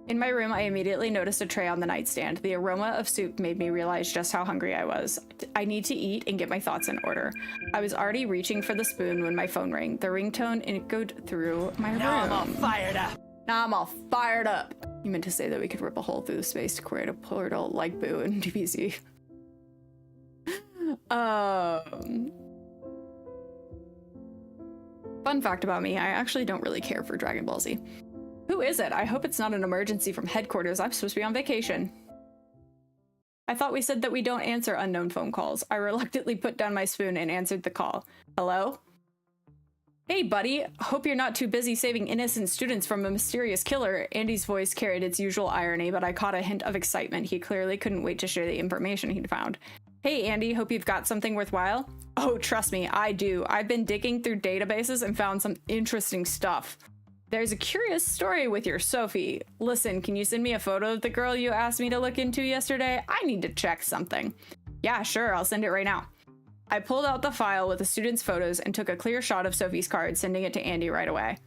In my room, I immediately noticed a tray on the nightstand. The aroma of soup made me realize just how hungry I was. I need to eat and get my thoughts in order. I was already reaching for the spoon when my phone rang. The ringtone echoed through my room.
Now I'm all fired up.
Now I'm all fired up. You meant to say that we could rip a hole through the space to create a portal like Boo and DBZ. Fun fact about me, I actually don't really care for Dragon Ball Z. Who is it? I hope it's not an emergency from headquarters. I'm supposed to be on vacation. I thought we said that we don't answer unknown phone calls. I reluctantly put down my spoon and answered the call. Hello? Hey, buddy. Hope you're not too busy saving innocent students from a mysterious killer. Andy's voice carried its usual irony, but I caught a hint of excitement. He clearly couldn't wait to share the information he'd found. Hey, Andy. Hope you've got something worthwhile? Oh, trust me, I do. I've been digging through databases and found some interesting stuff. There's a curious story with your Sophie. Listen, can you send me a photo of the girl you asked me to look into yesterday? I need to check something. Yeah, sure, I'll send it right now. I pulled out the file with the students' photos and took a clear shot of Sophie's card, sending it to Andy right away.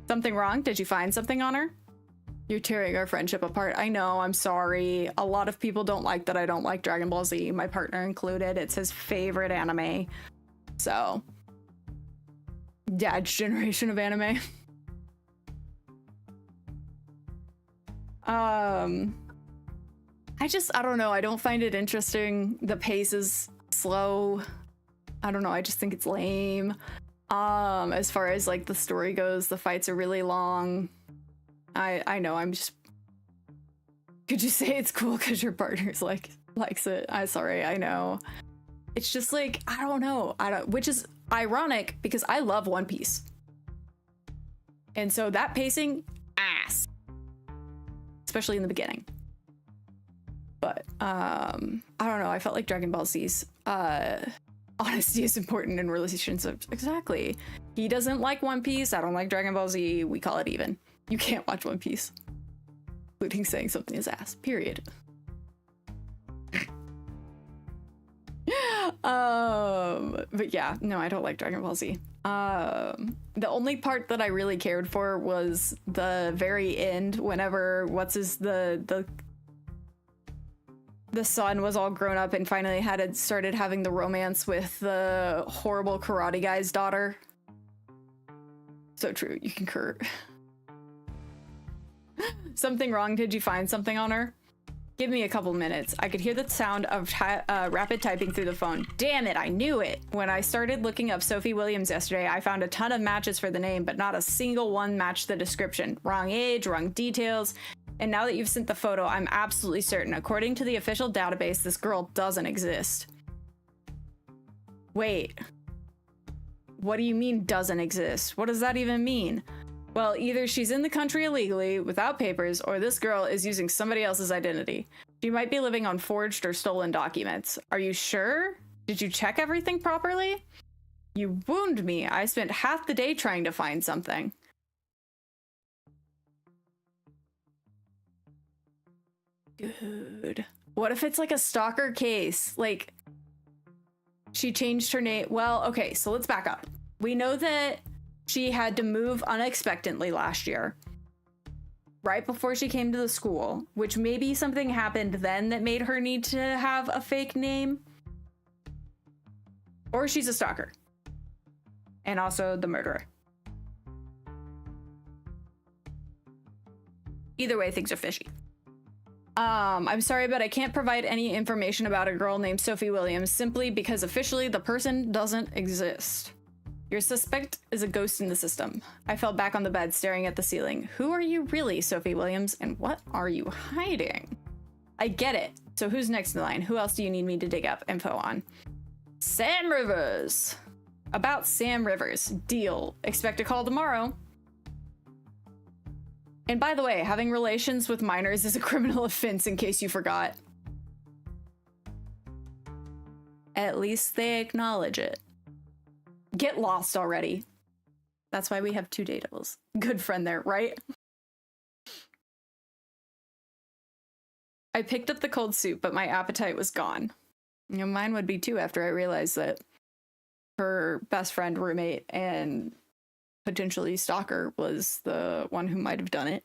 Something wrong? Did you find something on her? You're tearing our friendship apart. I know, I'm sorry. A lot of people don't like that I don't like Dragon Ball Z, my partner included. It's his favorite anime. So, dad's generation of anime. I don't know. I don't find it interesting. The pace is slow. I don't know. I just think it's lame. As far as like the story goes, the fights are really long. I know. I'm just. Could you say it's cool because your partner's likes it? I'm sorry. I know. It's just like I don't know. Which is ironic because I love One Piece, and so that pacing ass. Especially in the beginning. But I don't know, I felt like Dragon Ball Z's Honesty is important in relationships. Exactly. He doesn't like One Piece. I don't like Dragon Ball Z. We call it even. You can't watch One Piece. Including saying something is ass. Period. But yeah, no, I don't like Dragon Ball Z. The only part that I really cared for was the very end, whenever the son was all grown up and finally started having the romance with the horrible karate guy's daughter. So true, you concur. Something wrong? Did you find something on her? Give me a couple minutes. I could hear the sound of rapid typing through the phone. Damn it, I knew it! When I started looking up Sophie Williams yesterday, I found a ton of matches for the name, but not a single one matched the description. Wrong age, wrong details. And now that you've sent the photo, I'm absolutely certain. According to the official database, this girl doesn't exist. Wait. What do you mean doesn't exist? What does that even mean? Well, either she's in the country illegally, without papers, or this girl is using somebody else's identity. She might be living on forged or stolen documents. Are you sure? Did you check everything properly? You wound me. I spent half the day trying to find something. Dude. What if it's like a stalker case? Like, she changed her name. Well, okay, so let's back up. We know that she had to move unexpectedly last year, right before she came to the school, which maybe something happened then that made her need to have a fake name. Or she's a stalker. And also the murderer. Either way, things are fishy. I'm sorry, but I can't provide any information about a girl named Sophie Williams simply because officially the person doesn't exist. Your suspect is a ghost in the system. I fell back on the bed staring at the ceiling. Who are you really, Sophie Williams, and what are you hiding? I get it. So who's next in line? Who else do you need me to dig up info on? Sam Rivers. About Sam Rivers. Deal. Expect a call tomorrow. And by the way, having relations with minors is a criminal offense in case you forgot. At least they acknowledge it. Get lost already. That's why we have 2 Dateables. Good friend there, right? I picked up the cold soup, but my appetite was gone. You know, mine would be too after I realized that her best friend, roommate, and potentially stalker was the one who might have done it.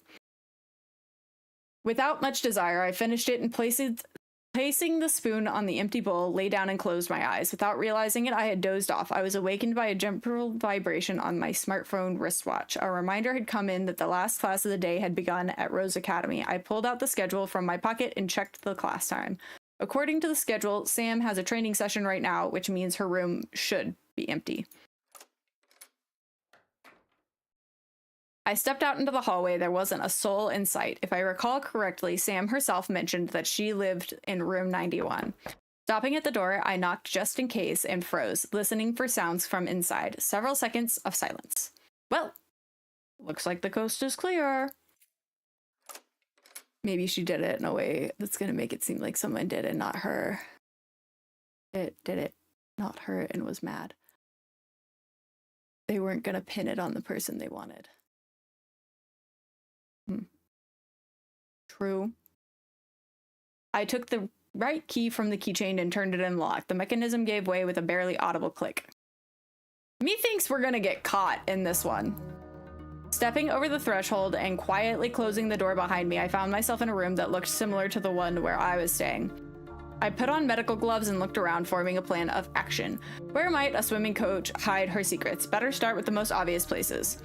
Without much desire, I finished it and placing the spoon on the empty bowl, lay down and closed my eyes. Without realizing it, I had dozed off. I was awakened by a gentle vibration on my smartphone wristwatch. A reminder had come in that the last class of the day had begun at Rose Academy. I pulled out the schedule from my pocket and checked the class time. According to the schedule, Sam has a training session right now, which means her room should be empty. I stepped out into the hallway. There wasn't a soul in sight. If I recall correctly, Sam herself mentioned that she lived in room 91. Stopping at the door, I knocked just in case and froze, listening for sounds from inside. Several seconds of silence. Well, looks like the coast is clear. Maybe she did it in a way that's going to make it seem like someone did it, not her. It did it, not her, and was mad. They weren't going to pin it on the person they wanted. True. I took the right key from the keychain and turned it in lock. The mechanism gave way with a barely audible click. Methinks we're gonna get caught in this one. Stepping over the threshold and quietly closing the door behind me, I found myself in a room that looked similar to the one where I was staying. I put on medical gloves and looked around, forming a plan of action. Where might a swimming coach hide her secrets? Better start with the most obvious places.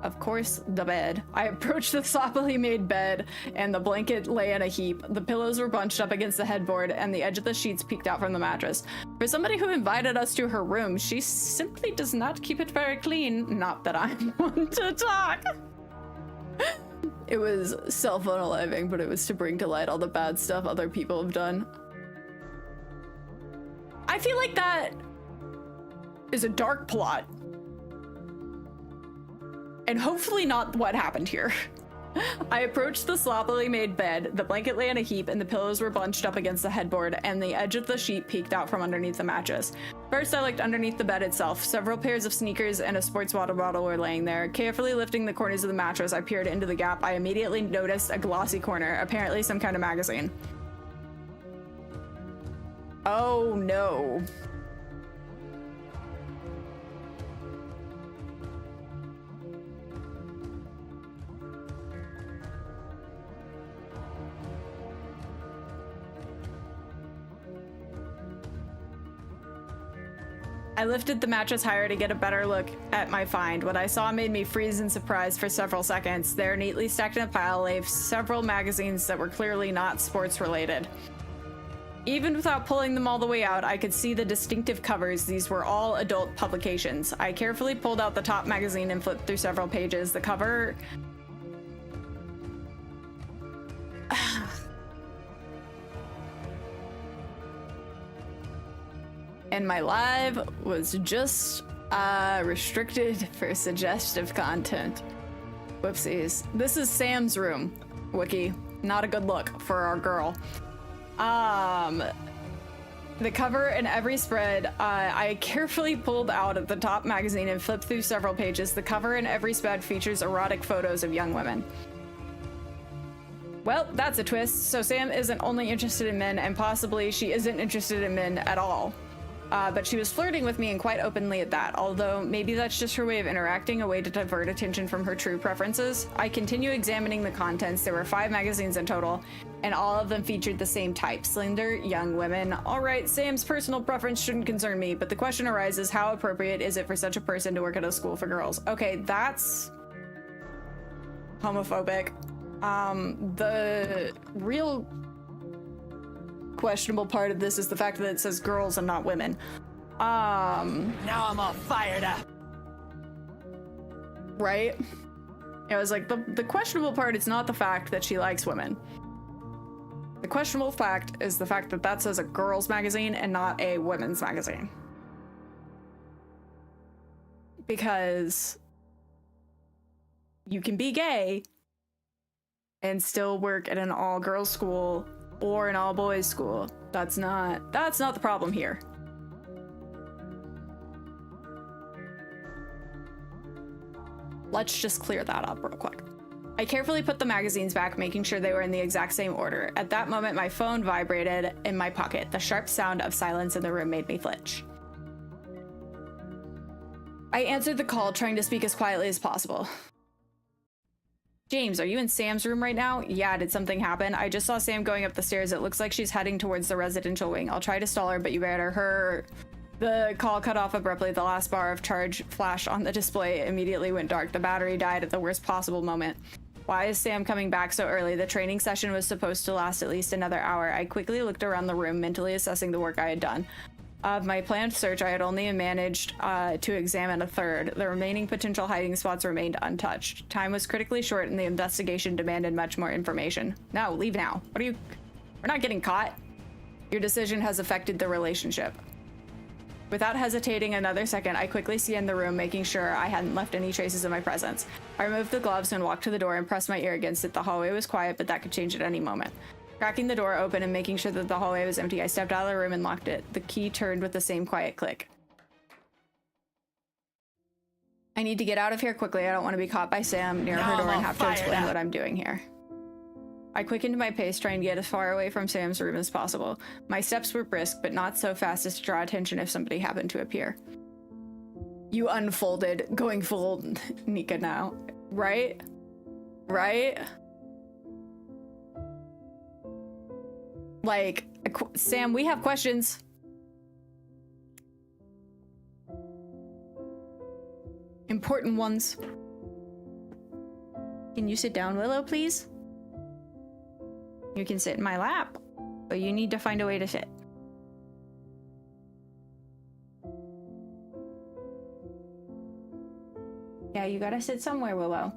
Of course, the bed. I approached the sloppily made bed, and the blanket lay in a heap. The pillows were bunched up against the headboard, and the edge of the sheets peeked out from the mattress. For somebody who invited us to her room, she simply does not keep it very clean. Not that I'm one to talk. It was self-unaliving, but it was to bring to light all the bad stuff other people have done. I feel like that is a dark plot. And hopefully not what happened here. I approached the sloppily made bed. The blanket lay in a heap and the pillows were bunched up against the headboard, and the edge of the sheet peeked out from underneath the mattress. First, I looked underneath the bed itself. Several pairs of sneakers and a sports water bottle were laying there. Carefully lifting the corners of the mattress, I peered into the gap. I immediately noticed a glossy corner, apparently some kind of magazine. Oh no. I lifted the mattress higher to get a better look at my find. What I saw made me freeze in surprise for several seconds. There, neatly stacked in a pile, lay several magazines that were clearly not sports related. Even without pulling them all the way out, I could see the distinctive covers. These were all adult publications. I carefully pulled out the top magazine and flipped through several pages. The cover... And my live was just restricted for suggestive content. Whoopsies. This is Sam's room, Wookie. Not a good look for our girl. The cover in every spread, I carefully pulled out of the top magazine and flipped through several pages. The cover in every spread features erotic photos of young women. Well, that's a twist. So Sam isn't only interested in men, and possibly she isn't interested in men at all. But she was flirting with me, and quite openly at that, although maybe that's just her way of interacting, a way to divert attention from her true preferences. I continue examining the contents. There were 5 magazines in total, and all of them featured the same type: slender, young women. All right, Sam's personal preference shouldn't concern me, but the question arises, how appropriate is it for such a person to work at a school for girls? Okay, that's homophobic. The real questionable part of this is the fact that it says girls and not women.
Now I'm all fired up.
Right? It was like the questionable part is not the fact that she likes women. The questionable fact is the fact that that says a girls magazine and not a women's magazine. Because you can be gay and still work at an all-girls school or an all-boys school. That's not the problem here. Let's just clear that up real quick. I carefully put the magazines back, making sure they were in the exact same order. At that moment, my phone vibrated in my pocket. The sharp sound of silence in the room made me flinch. I answered the call, trying to speak as quietly as possible. James, are you in Sam's room right now? Yeah, did something happen? I just saw Sam going up the stairs. It looks like she's heading towards the residential wing. I'll try to stall her, but you better. The call cut off abruptly. The last bar of charge flash on the display immediately went dark. The battery died at the worst possible moment. Why is Sam coming back so early? The training session was supposed to last at least another hour. I quickly looked around the room, mentally assessing the work I had done. Of my planned search, I had only managed to examine a third. The remaining potential hiding spots remained untouched. Time was critically short, and the investigation demanded much more information. No, leave now. What are you... We're not getting caught. Your decision has affected the relationship. Without hesitating another second, I quickly scanned the room, making sure I hadn't left any traces of my presence. I removed the gloves and walked to the door and pressed my ear against it. The hallway was quiet, but that could change at any moment. Cracking the door open and making sure that the hallway was empty, I stepped out of the room and locked it. The key turned with the same quiet click. I need to get out of here quickly. I don't want to be caught by Sam near her door and have to explain what I'm doing here. I quickened my pace, trying to get as far away from Sam's room as possible. My steps were brisk, but not so fast as to draw attention if somebody happened to appear. You unfolded, going full Nika now. Right? Right? Like, Sam, we have questions. Important ones. Can you sit down, Willow, please? You can sit in my lap, but you need to find a way to sit. Yeah, you gotta sit somewhere, Willow.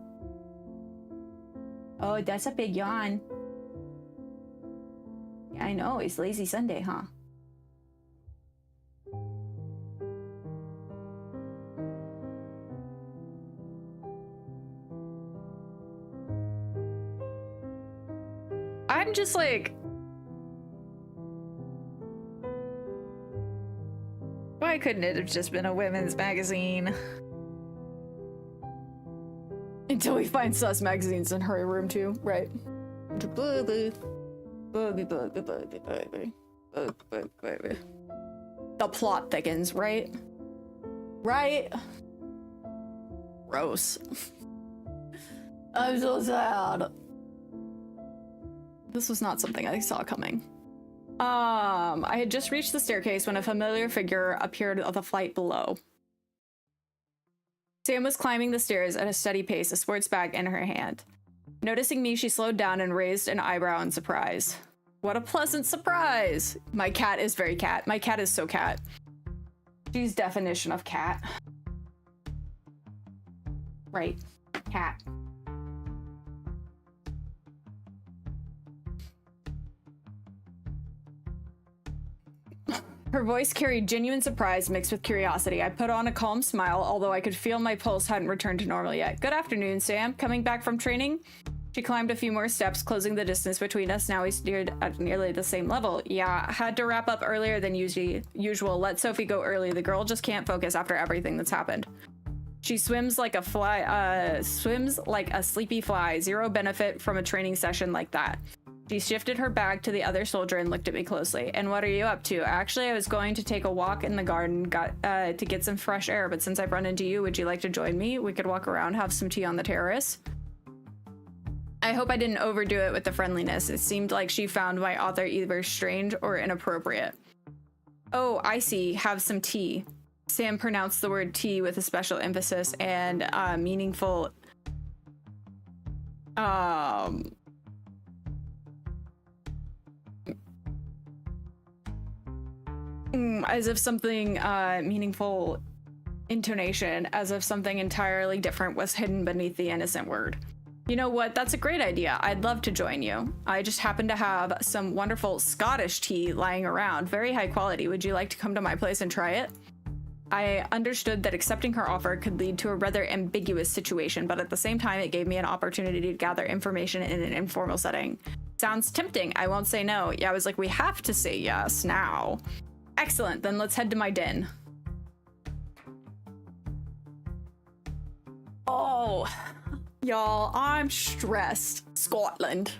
Oh, that's a big yawn. Yeah, I know, it's lazy Sunday, huh? I'm just like... What? Why couldn't it have just been a women's magazine? Until we find sus magazines in her room too, right? The plot thickens, right? Right? Gross. I'm so sad. This was not something I saw coming. I had just reached the staircase when a familiar figure appeared on the flight below. Sam was climbing the stairs at a steady pace, a sports bag in her hand. Noticing me, she slowed down and raised an eyebrow in surprise. What a pleasant surprise! My cat is very cat. My cat is so cat. She's definition of cat. Right. Cat. Her voice carried genuine surprise mixed with curiosity. I put on a calm smile, although I could feel my pulse hadn't returned to normal yet. Good afternoon, Sam. Coming back from training? She climbed a few more steps, closing the distance between us. Now we steered at nearly the same level. Yeah, had to wrap up earlier than usual. Let Sophie go early. The girl just can't focus after everything that's happened. She swims like a fly, swims like a sleepy fly. Zero benefit from a training session like that. She shifted her bag to the other soldier and looked at me closely. And what are you up to? Actually, I was going to take a walk in the garden, to get some fresh air, but since I've run into you, would you like to join me? We could walk around, have some tea on the terrace. I hope I didn't overdo it with the friendliness. It seemed like she found my offer either strange or inappropriate. Oh, I see. Have some tea. Sam pronounced the word tea with a special emphasis and meaningful as if something meaningful intonation, as if something entirely different was hidden beneath the innocent word. You know what? That's a great idea. I'd love to join you. I just happen to have some wonderful Scottish tea lying around, very high quality. Would you like to come to my place and try it? I understood that accepting her offer could lead to a rather ambiguous situation, but at the same time, it gave me an opportunity to gather information in an informal setting. Sounds tempting. I won't say no. Yeah, I was like, we have to say yes now. Excellent. Then let's head to my den. Oh, y'all, I'm stressed. Scotland.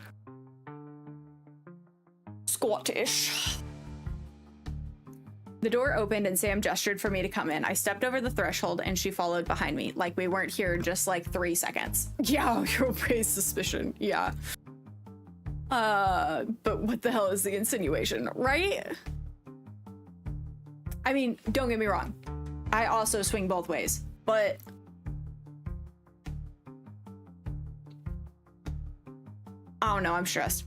Scottish. The door opened and Sam gestured for me to come in. I stepped over the threshold and she followed behind me, like we weren't here just like 3 seconds. Yeah, you'll raise suspicion. Yeah. But what the hell is the insinuation, right? I mean, don't get me wrong. I also swing both ways, but I don't know, I'm stressed.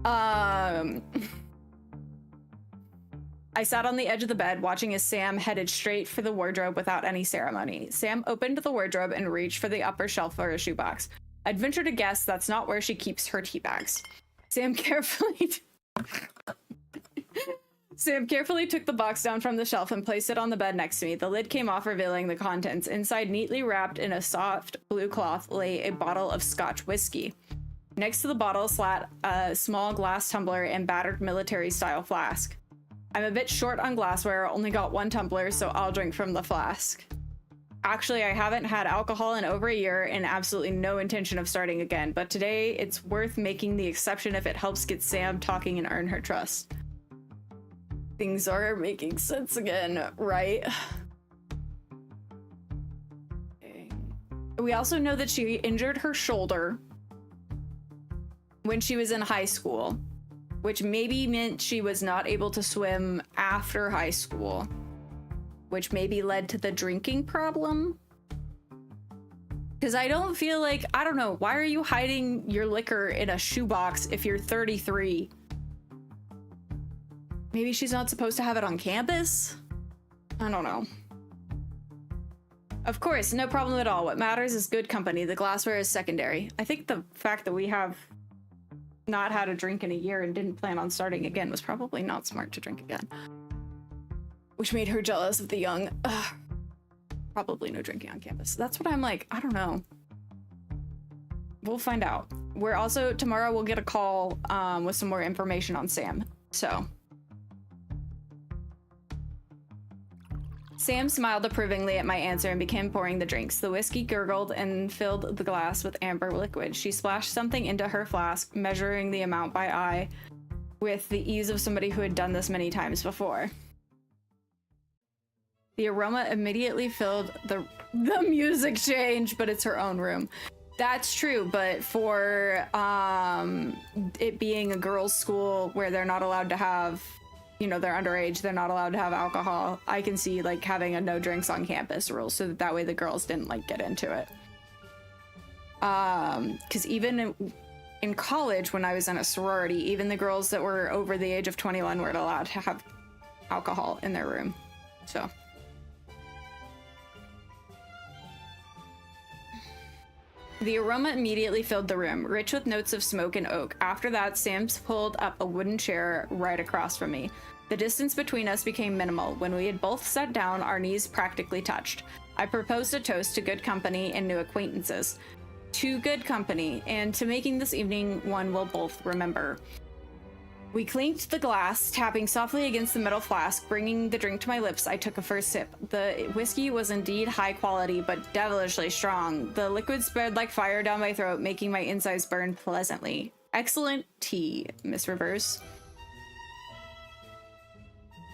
I sat on the edge of the bed, watching as Sam headed straight for the wardrobe without any ceremony. Sam opened the wardrobe and reached for the upper shelf for a shoebox. I'd venture to guess that's not where she keeps her tea bags. Sam carefully took the box down from the shelf and placed it on the bed next to me. The lid came off, revealing the contents. Inside, neatly wrapped in a soft blue cloth, lay a bottle of Scotch whiskey. Next to the bottle sat a small glass tumbler and battered military-style flask. I'm a bit short on glassware, only got 1 tumbler, so I'll drink from the flask. Actually, I haven't had alcohol in over a year and absolutely no intention of starting again, but today it's worth making the exception if it helps get Sam talking and earn her trust. Things are making sense again, right? We also know that she injured her shoulder when she was in high school, which maybe meant she was not able to swim after high school, which maybe led to the drinking problem. Because I don't feel like, I don't know, why are you hiding your liquor in a shoebox if you're 33? Maybe she's not supposed to have it on campus? I don't know. Of course, no problem at all. What matters is good company. The glassware is secondary. I think the fact that we have not had a drink in a year and didn't plan on starting again was probably not smart to drink again. Which made her jealous of the young. Probably no drinking on campus. That's what I'm like, I don't know. We'll find out. We're also, tomorrow we'll get a call with some more information on Sam. So. Sam smiled approvingly at my answer and began pouring the drinks. The whiskey gurgled and filled the glass with amber liquid. She splashed something into her flask, measuring the amount by eye with the ease of somebody who had done this many times before. The aroma immediately filled the music changed, but it's her own room. That's true, but for it being a girls' school where they're not allowed to have, you know, they're underage, they're not allowed to have alcohol, I can see like having a no drinks on campus rule so that way the girls didn't like get into it. Because even in college, when I was in a sorority, even the girls that were over the age of 21 weren't allowed to have alcohol in their room. So. The aroma immediately filled the room, rich with notes of smoke and oak. After that, Sam pulled up a wooden chair right across from me. The distance between us became minimal. When we had both sat down, our knees practically touched. I proposed a toast to good company and new acquaintances. To good company, and to making this evening one we'll both remember. We clinked the glass, tapping softly against the metal flask. Bringing the drink to my lips, I took a first sip. The whiskey was indeed high quality, but devilishly strong. The liquid spread like fire down my throat, making my insides burn pleasantly. Excellent tea, Miss Rivers.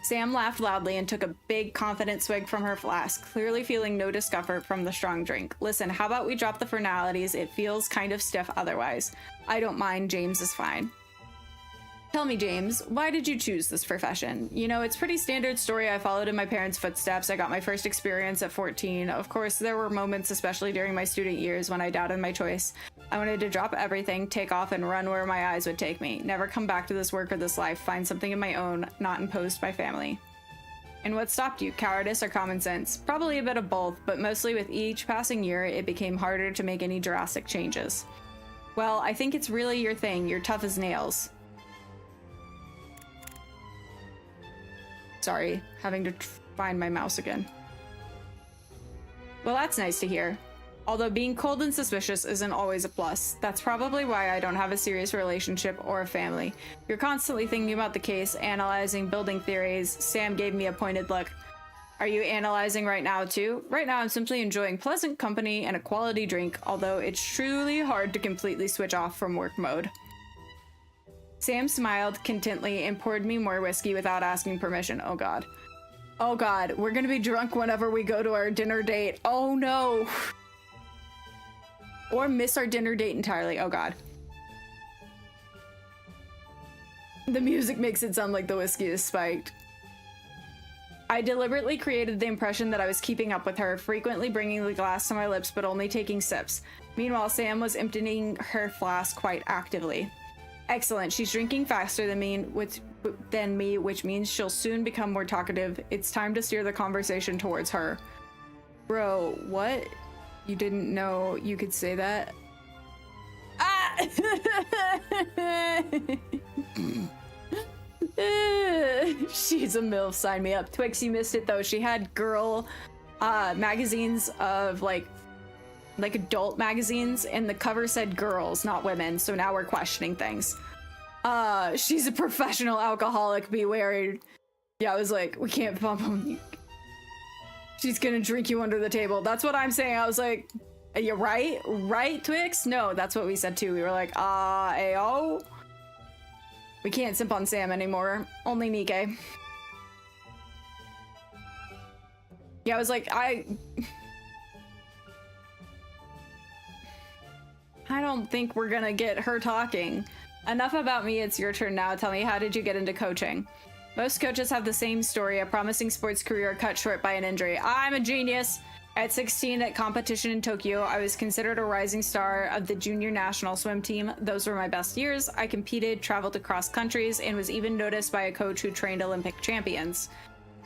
Sam laughed loudly and took a big, confident swig from her flask, clearly feeling no discomfort from the strong drink. Listen, how about we drop the formalities? It feels kind of stiff otherwise. I don't mind, James is fine. Tell me, James, why did you choose this profession? You know, it's pretty standard story. I followed in my parents' footsteps. I got my first experience at 14. Of course, there were moments, especially during my student years, when I doubted my choice. I wanted to drop everything, take off, and run where my eyes would take me. Never come back to this work or this life. Find something of my own, not imposed by family. And what stopped you? Cowardice or common sense? Probably a bit of both, but mostly with each passing year, it became harder to make any drastic changes. Well, I think it's really your thing. You're tough as nails. Sorry, having to find my mouse again. Well, that's nice to hear. Although being cold and suspicious isn't always a plus. That's probably why I don't have a serious relationship or a family. You're constantly thinking about the case, analyzing, building theories. Sam gave me a pointed look. Are you analyzing right now too? Right now I'm simply enjoying pleasant company and a quality drink, although it's truly hard to completely switch off from work mode. Sam smiled contently and poured me more whiskey without asking permission. Oh god. Oh god, we're gonna be drunk whenever we go to our dinner date. Oh no. Or miss our dinner date entirely. Oh god. The music makes it sound like the whiskey is spiked. I deliberately created the impression that I was keeping up with her, frequently bringing the glass to my lips but only taking sips. Meanwhile, Sam was emptying her flask quite actively. Excellent. She's drinking faster than me, which means she'll soon become more talkative. It's time to steer the conversation towards her. Bro, what? You didn't know you could say that? Ah! She's a MILF, sign me up. Twix, you missed it though. She had girl magazines of like adult magazines, and the cover said girls, not women, so now we're questioning things. She's a professional alcoholic, be wary. Yeah, I was like, we can't bump him. She's gonna drink you under the table. That's what I'm saying. I was like, are you right? Right, Twix? No, that's what we said too. We were like, ayo. We can't simp on Sam anymore. Only Nikke. Yeah, I was like, I don't think we're gonna get her talking. Enough about me, it's your turn now. Tell me, how did you get into coaching? Most coaches have the same story, a promising sports career cut short by an injury. I'm a genius! At 16 at competition in Tokyo, I was considered a rising star of the junior national swim team. Those were my best years. I competed, traveled across countries, and was even noticed by a coach who trained Olympic champions.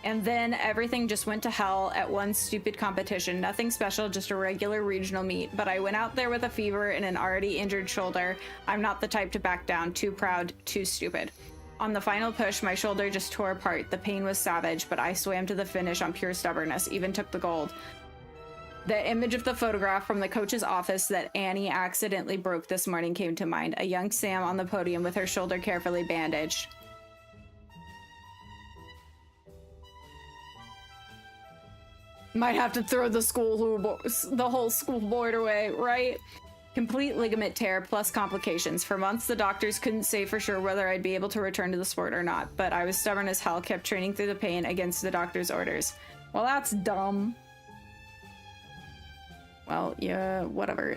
And then everything just went to hell at one stupid competition. Nothing special, just a regular regional meet. But I went out there with a fever and an already injured shoulder. I'm not the type to back down. Too proud, too stupid. On the final push, my shoulder just tore apart. The pain was savage, but I swam to the finish on pure stubbornness, even took the gold. The image of the photograph from the coach's office that Annie accidentally broke this morning came to mind. A young Sam on the podium with her shoulder carefully bandaged. Might have to throw the whole school board away, right? Complete ligament tear plus complications. For months, the doctors couldn't say for sure whether I'd be able to return to the sport or not, but I was stubborn as hell, kept training through the pain against the doctor's orders. Well, that's dumb. Well, yeah, whatever.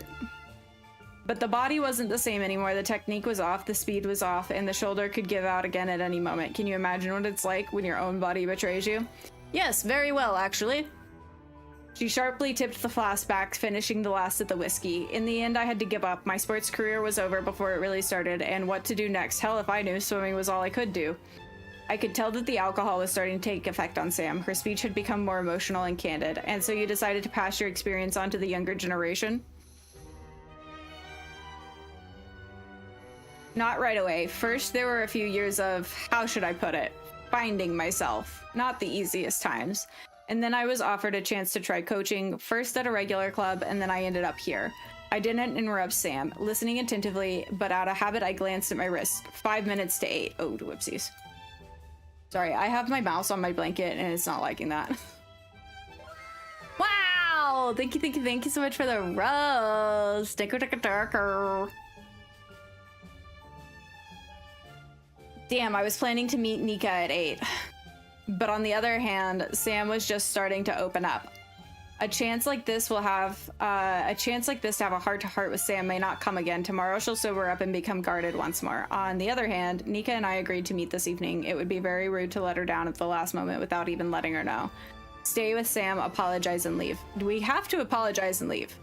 But the body wasn't the same anymore. The technique was off, the speed was off, and the shoulder could give out again at any moment. Can you imagine what it's like when your own body betrays you? Yes, very well, actually. She sharply tipped the flask back, finishing the last of the whiskey. In the end, I had to give up. My sports career was over before it really started, and what to do next? Hell, if I knew, swimming was all I could do. I could tell that the alcohol was starting to take effect on Sam. Her speech had become more emotional and candid. And so you decided to pass your experience on to the younger generation? Not right away. First, there were a few years of, how should I put it, finding myself. Not the easiest times. And then I was offered a chance to try coaching, first at a regular club, and then I ended up here. I didn't interrupt Sam, listening attentively, but out of habit, I glanced at my wrist. 5 minutes to 8. Oh, whoopsies. Sorry, I have my mouse on my blanket, and it's not liking that. Wow! Thank you so much for the rose. Darker. Damn, I was planning to meet Nika at 8. But on the other hand, Sam was just starting to open up. A chance like this to have a heart-to-heart with Sam may not come again. Tomorrow she'll sober up and become guarded once more. On the other hand, Nika and I agreed to meet this evening. It would be very rude to let her down at the last moment without even letting her know. Stay with Sam, apologize, and leave. Do we have to apologize and leave?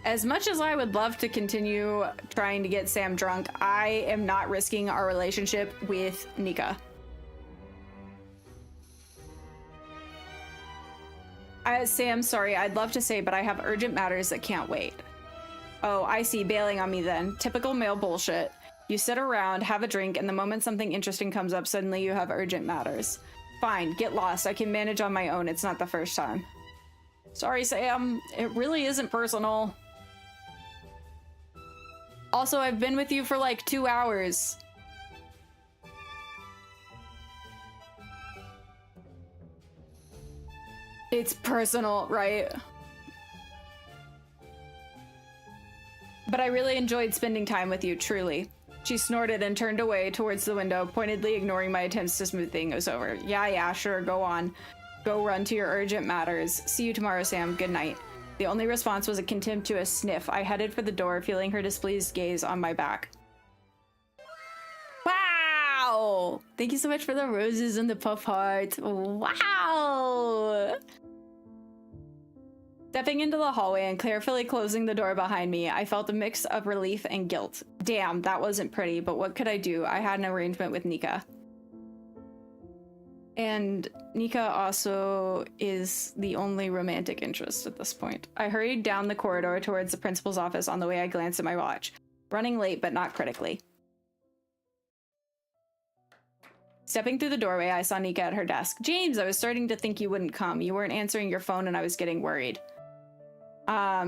As much as I would love to continue trying to get Sam drunk, I am not risking our relationship with Nika. Sam, sorry, I'd love to say, but I have urgent matters that can't wait. Oh, I see, bailing on me then. Typical male bullshit. You sit around, have a drink, and the moment something interesting comes up, suddenly you have urgent matters. Fine, get lost. I can manage on my own. It's not the first time. Sorry, Sam. It really isn't personal. Also, I've been with you for like 2 hours. It's personal, right? But I really enjoyed spending time with you, truly. She snorted and turned away towards the window, pointedly ignoring my attempts to smooth things over. Yeah, sure, go on. Go run to your urgent matters. See you tomorrow, Sam. Good night. The only response was a contemptuous sniff. I headed for the door, feeling her displeased gaze on my back. Wow! Thank you so much for the roses and the puff heart. Wow! Stepping into the hallway and carefully closing the door behind me, I felt a mix of relief and guilt. Damn, that wasn't pretty, but what could I do? I had an arrangement with Nika. And Nika also is the only romantic interest at this point. I hurried down the corridor towards the principal's office. On the way, I glanced at my watch. Running late, but not critically. Stepping through the doorway, I saw Nika at her desk. James, I was starting to think you wouldn't come. You weren't answering your phone and I was getting worried.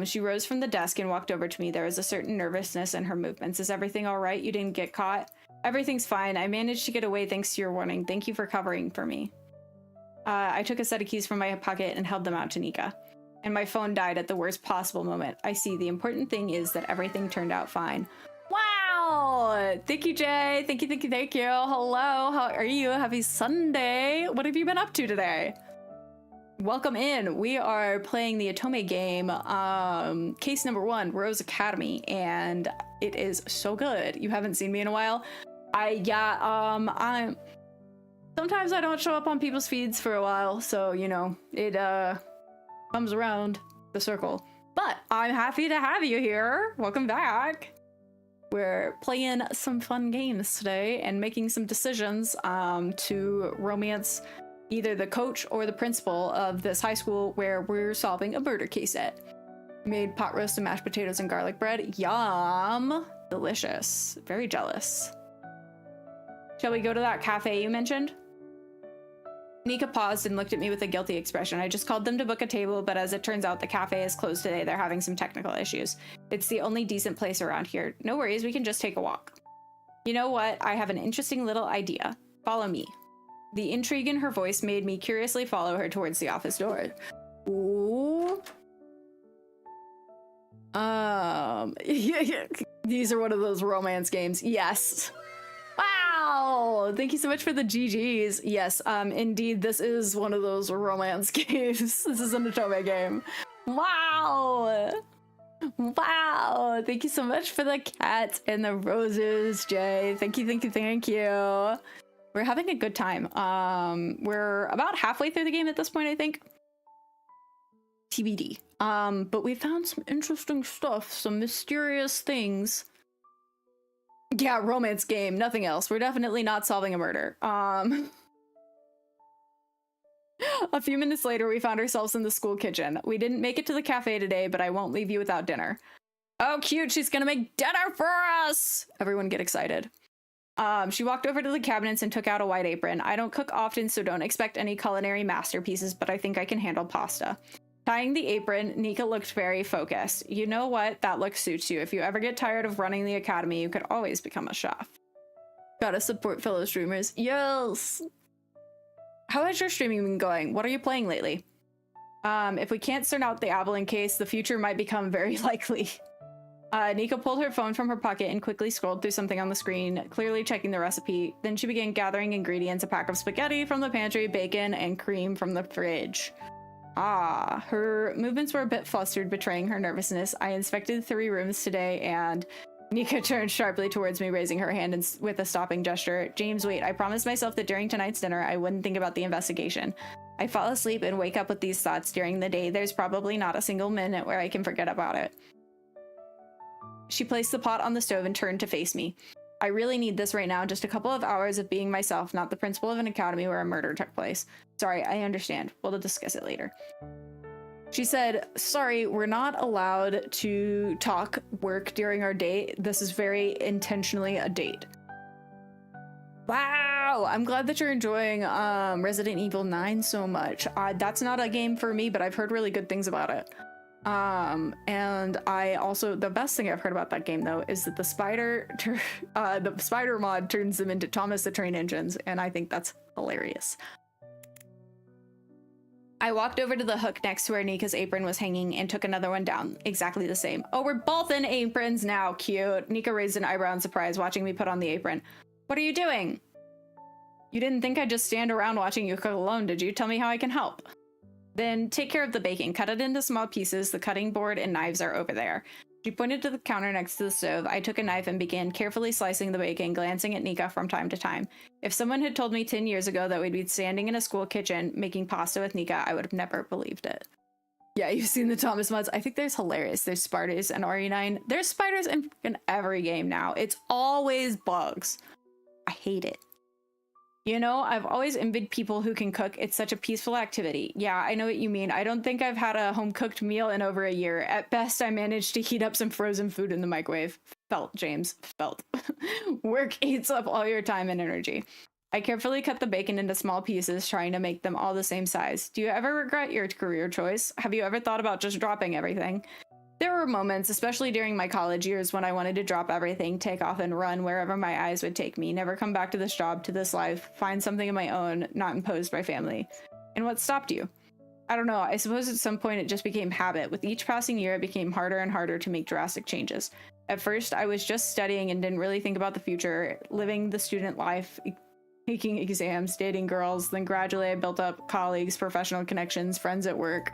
She rose from the desk and walked over to me. There was a certain nervousness in her movements. Is everything all right? You didn't get caught? Everything's fine. I managed to get away thanks to your warning. Thank you for covering for me. I took a set of keys from my pocket and held them out to Nika. And my phone died at the worst possible moment. I see. The important thing is that everything turned out fine. Wow! Thank you, Jay. Thank you. Hello. How are you? Happy Sunday. What have you been up to today? Welcome in. We are playing the Otome game, case number 1, Rose Academy, and it is so good. You haven't seen me in a while. I'm sometimes I don't show up on people's feeds for a while, so you know, it comes around the circle. But I'm happy to have you here. Welcome back. We're playing some fun games today and making some decisions to romance either the coach or the principal of this high school where we're solving a murder case at. Made pot roast and mashed potatoes and garlic bread. Yum! Delicious. Very jealous. Shall we go to that cafe you mentioned? Nika paused and looked at me with a guilty expression. I just called them to book a table, but as it turns out, the cafe is closed today. They're having some technical issues. It's the only decent place around here. No worries, we can just take a walk. You know what? I have an interesting little idea. Follow me. The intrigue in her voice made me curiously follow her towards the office door. Ooh. These are one of those romance games. Yes. Wow. Thank you so much for the GGs. Yes, indeed, this is one of those romance games. This is an Otome game. Wow. Wow. Thank you so much for the cats and the roses, Jay. Thank you, thank you, thank you. We're having a good time. We're about halfway through the game at this point, I think. TBD. But we found some interesting stuff, some mysterious things. Yeah, romance game, nothing else. We're definitely not solving a murder. A few minutes later, we found ourselves in the school kitchen. We didn't make it to the cafe today, but I won't leave you without dinner. Oh, cute, she's gonna make dinner for us! Everyone get excited. She walked over to the cabinets and took out a white apron. I don't cook often, so don't expect any culinary masterpieces, but I think I can handle pasta. Tying the apron, Nika looked very focused. You know what? That look suits you. If you ever get tired of running the academy, you could always become a chef. Gotta support fellow streamers. Yes! How has your streaming been going? What are you playing lately? If we can't sort out the Avalon case, the future might become very likely. Nika pulled her phone from her pocket and quickly scrolled through something on the screen, clearly checking the recipe. Then she began gathering ingredients, a pack of spaghetti from the pantry, bacon, and cream from the fridge. Ah, her movements were a bit flustered, betraying her nervousness. I inspected 3 rooms today, and Nika turned sharply towards me, raising her hand with a stopping gesture. James, wait, I promised myself that during tonight's dinner, I wouldn't think about the investigation. I fall asleep and wake up with these thoughts during the day. There's probably not a single minute where I can forget about it. She placed the pot on the stove and turned to face me. I really need this right now, just a couple of hours of being myself, not the principal of an academy where a murder took place. Sorry, I understand. We'll discuss it later. She said, sorry, we're not allowed to talk work during our date. This is very intentionally a date. Wow, I'm glad that you're enjoying Resident Evil 9 so much. That's not a game for me, but I've heard really good things about it. And I also, the best thing I've heard about that game though is that the spider mod turns them into Thomas the Train engines, and I think that's hilarious. I walked over to the hook next to where Nika's apron was hanging and took another one down, exactly the same. Oh, we're both in aprons now, cute. Nika raised an eyebrow in surprise, watching me put on the apron. What are you doing? You didn't think I'd just stand around watching you cook alone, did you? Tell me how I can help. Then take care of the bacon. Cut it into small pieces. The cutting board and knives are over there. She pointed to the counter next to the stove. I took a knife and began carefully slicing the bacon, glancing at Nika from time to time. If someone had told me 10 years ago that we'd be standing in a school kitchen making pasta with Nika, I would have never believed it. Yeah, you've seen the Thomas mods. I think there's hilarious. There's spiders and RE9. There's spiders in every game now. It's always bugs. I hate it. You know, I've always envied people who can cook. It's such a peaceful activity. Yeah, I know what you mean. I don't think I've had a home-cooked meal in over a year. At best, I managed to heat up some frozen food in the microwave. Felt, James. Felt. Work eats up all your time and energy. I carefully cut the bacon into small pieces, trying to make them all the same size. Do you ever regret your career choice? Have you ever thought about just dropping everything? There were moments, especially during my college years, when I wanted to drop everything, take off and run wherever my eyes would take me, never come back to this job, to this life, find something of my own, not imposed by family. And what stopped you? I don't know, I suppose at some point it just became habit. With each passing year, it became harder and harder to make drastic changes. At first, I was just studying and didn't really think about the future, living the student life, taking exams, dating girls, then gradually I built up colleagues, professional connections, friends at work.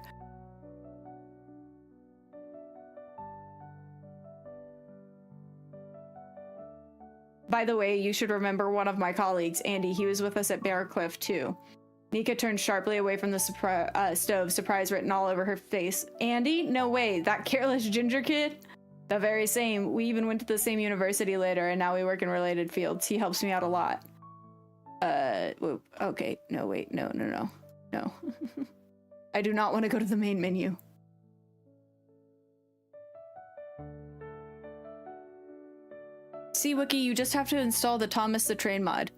By the way, you should remember one of my colleagues, Andy. He was with us at Bear Cliff, too. Nika turned sharply away from the stove, surprise written all over her face. Andy? No way, that careless ginger kid? The very same. We even went to the same university later, and now we work in related fields. He helps me out a lot. Okay. No, wait. No. No. I do not want to go to the main menu. See, Wookie, you just have to install the Thomas the Train mod,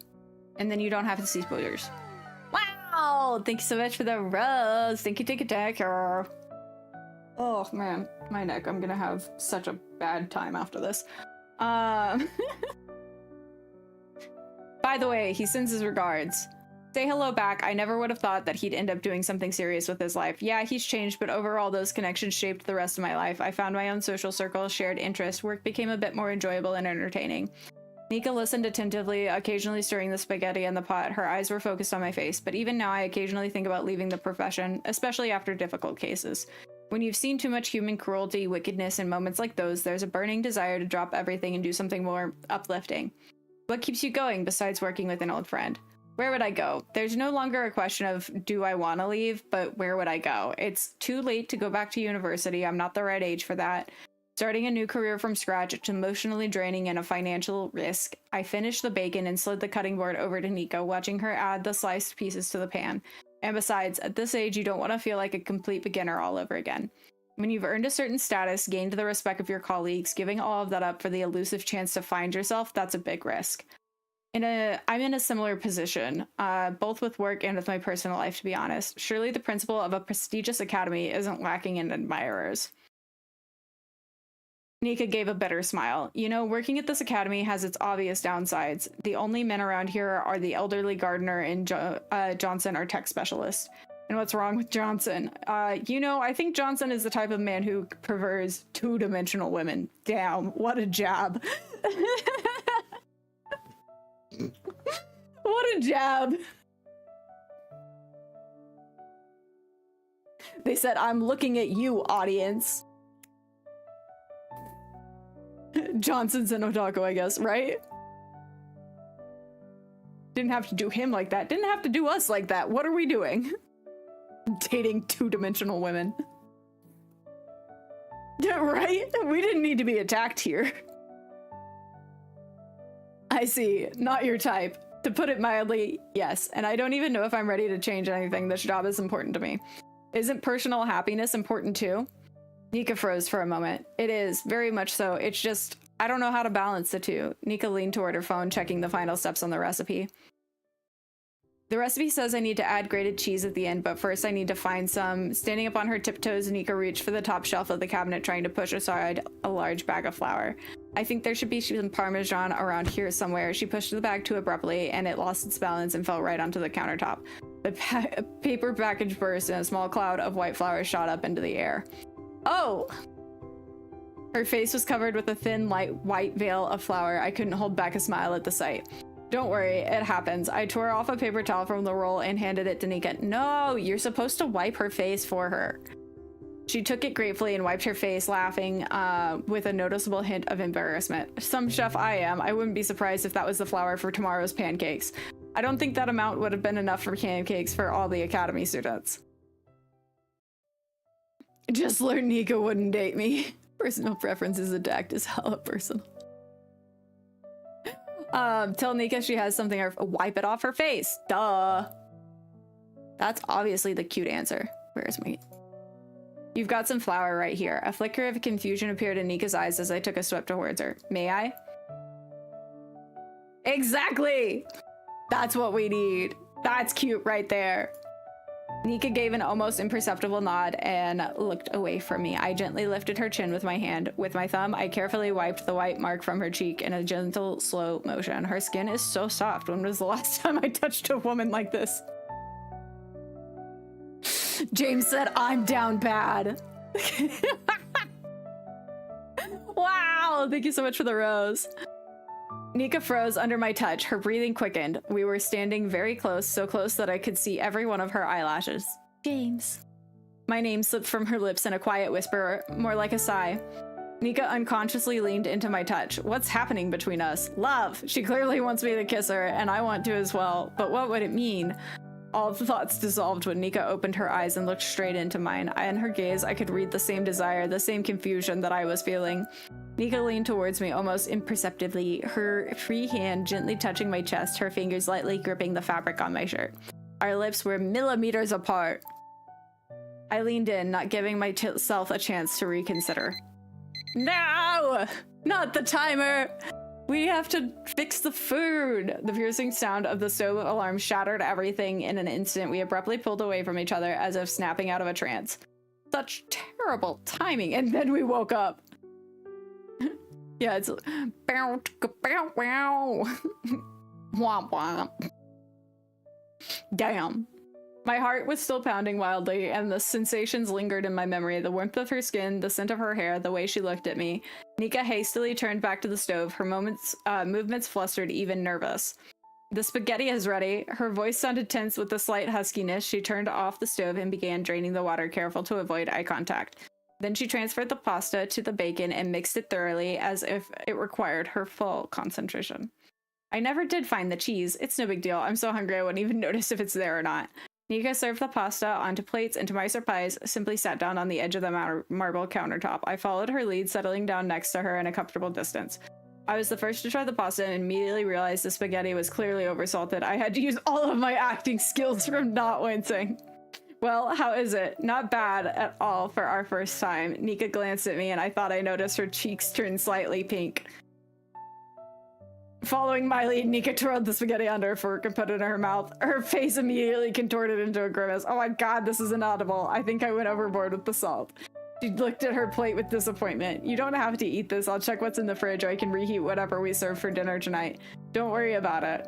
and then you don't have to see spoilers. Wow! Thank you so much for the rose. Thank you, Tick-a-Tacker. Oh, man. My neck. I'm gonna have such a bad time after this. By the way, he sends his regards. Say hello back. I never would have thought that he'd end up doing something serious with his life. Yeah, he's changed, but overall those connections shaped the rest of my life. I found my own social circle, shared interests, work became a bit more enjoyable and entertaining. Nika listened attentively, occasionally stirring the spaghetti in the pot. Her eyes were focused on my face, but even now I occasionally think about leaving the profession, especially after difficult cases. When you've seen too much human cruelty, wickedness, in moments like those, there's a burning desire to drop everything and do something more uplifting. What keeps you going besides working with an old friend? Where would I go? There's no longer a question of, do I want to leave, but where would I go? It's too late to go back to university. I'm not the right age for that. Starting a new career from scratch, it's emotionally draining and a financial risk. I finished the bacon and slid the cutting board over to Nika, watching her add the sliced pieces to the pan. And besides, at this age, you don't want to feel like a complete beginner all over again. When you've earned a certain status, gained the respect of your colleagues, giving all of that up for the elusive chance to find yourself, that's a big risk. I'm in a similar position, both with work and with my personal life, to be honest. Surely the principal of a prestigious academy isn't lacking in admirers. Nika gave a bitter smile. You know, working at this academy has its obvious downsides. The only men around here are the elderly gardener and Johnson, our tech specialist. And what's wrong with Johnson? You know, I think Johnson is the type of man who prefers two-dimensional women. Damn, what a jab. What a jab. They said, I'm looking at you, audience. Johnson's an otaku, I guess, right? Didn't have to do him like that. Didn't have to do us like that. What are we doing? Dating two-dimensional women. Yeah, right? We didn't need to be attacked here. I see. Not your type. To put it mildly, yes. And I don't even know if I'm ready to change anything. This job is important to me. Isn't personal happiness important too? Nika froze for a moment. It is, very much so. It's just, I don't know how to balance the two. Nika leaned toward her phone, checking the final steps on the recipe. The recipe says I need to add grated cheese at the end, but first I need to find some. Standing up on her tiptoes, Nika reached for the top shelf of the cabinet, trying to push aside a large bag of flour. I think there should be some Parmesan around here somewhere. She pushed the bag too abruptly, and it lost its balance and fell right onto the countertop. The paper package burst, and a small cloud of white flour shot up into the air. Oh! Her face was covered with a thin, light white veil of flour. I couldn't hold back a smile at the sight. Don't worry, it happens. I tore off a paper towel from the roll and handed it to Nika. No, you're supposed to wipe her face for her. She took it gratefully and wiped her face, laughing with a noticeable hint of embarrassment. Some chef I am, I wouldn't be surprised if that was the flour for tomorrow's pancakes. I don't think that amount would have been enough for pancakes for all the academy students. Just learned Nika wouldn't date me. Personal preferences attacked is hella personal. Tell Nika she has something or wipe it off her face. Duh. That's obviously the cute answer. Where's me? You've got some flour right here. A flicker of confusion appeared in Nika's eyes as I took a step towards her. May I? Exactly! That's what we need. That's cute right there. Nika gave an almost imperceptible nod and looked away from me. I gently lifted her chin with my hand. With my thumb, I carefully wiped the white mark from her cheek in a gentle, slow motion. Her skin is so soft. When was the last time I touched a woman like this? James said, I'm down bad. Wow, thank you so much for the rose. Nika froze under my touch. Her breathing quickened. We were standing very close, so close that I could see every one of her eyelashes. James. My name slipped from her lips in a quiet whisper, more like a sigh. Nika unconsciously leaned into my touch. What's happening between us? Love. She clearly wants me to kiss her, and I want to as well. But what would it mean? All the thoughts dissolved when Nika opened her eyes and looked straight into mine. In her gaze, I could read the same desire, the same confusion that I was feeling. Nika leaned towards me almost imperceptibly, her free hand gently touching my chest, her fingers lightly gripping the fabric on my shirt. Our lips were millimeters apart. I leaned in, not giving myself a chance to reconsider. No! Not the timer! We have to fix the food! The piercing sound of the stove alarm shattered everything in an instant. We abruptly pulled away from each other as if snapping out of a trance. Such terrible timing, and then we woke up. Yeah, it's bow bow bow. Womp womp. Damn. My heart was still pounding wildly, and the sensations lingered in my memory. The warmth of her skin, the scent of her hair, the way she looked at me. Nika hastily turned back to the stove, her movements flustered, even nervous. The spaghetti is ready. Her voice sounded tense with a slight huskiness. She turned off the stove and began draining the water, careful to avoid eye contact. Then she transferred the pasta to the bacon and mixed it thoroughly, as if it required her full concentration. I never did find the cheese. It's no big deal. I'm so hungry I wouldn't even notice if it's there or not. Nika served the pasta onto plates and, to my surprise, simply sat down on the edge of the marble countertop. I followed her lead, settling down next to her in a comfortable distance. I was the first to try the pasta and immediately realized the spaghetti was clearly oversalted. I had to use all of my acting skills from not wincing. Well, how is it? Not bad at all for our first time. Nika glanced at me and I thought I noticed her cheeks turn slightly pink. Following my lead, Nika twirled the spaghetti under her fork and put it in her mouth. Her face immediately contorted into a grimace. Oh my god, this is inaudible. I think I went overboard with the salt. She looked at her plate with disappointment. You don't have to eat this. I'll check what's in the fridge, or I can reheat whatever we serve for dinner tonight. Don't worry about it.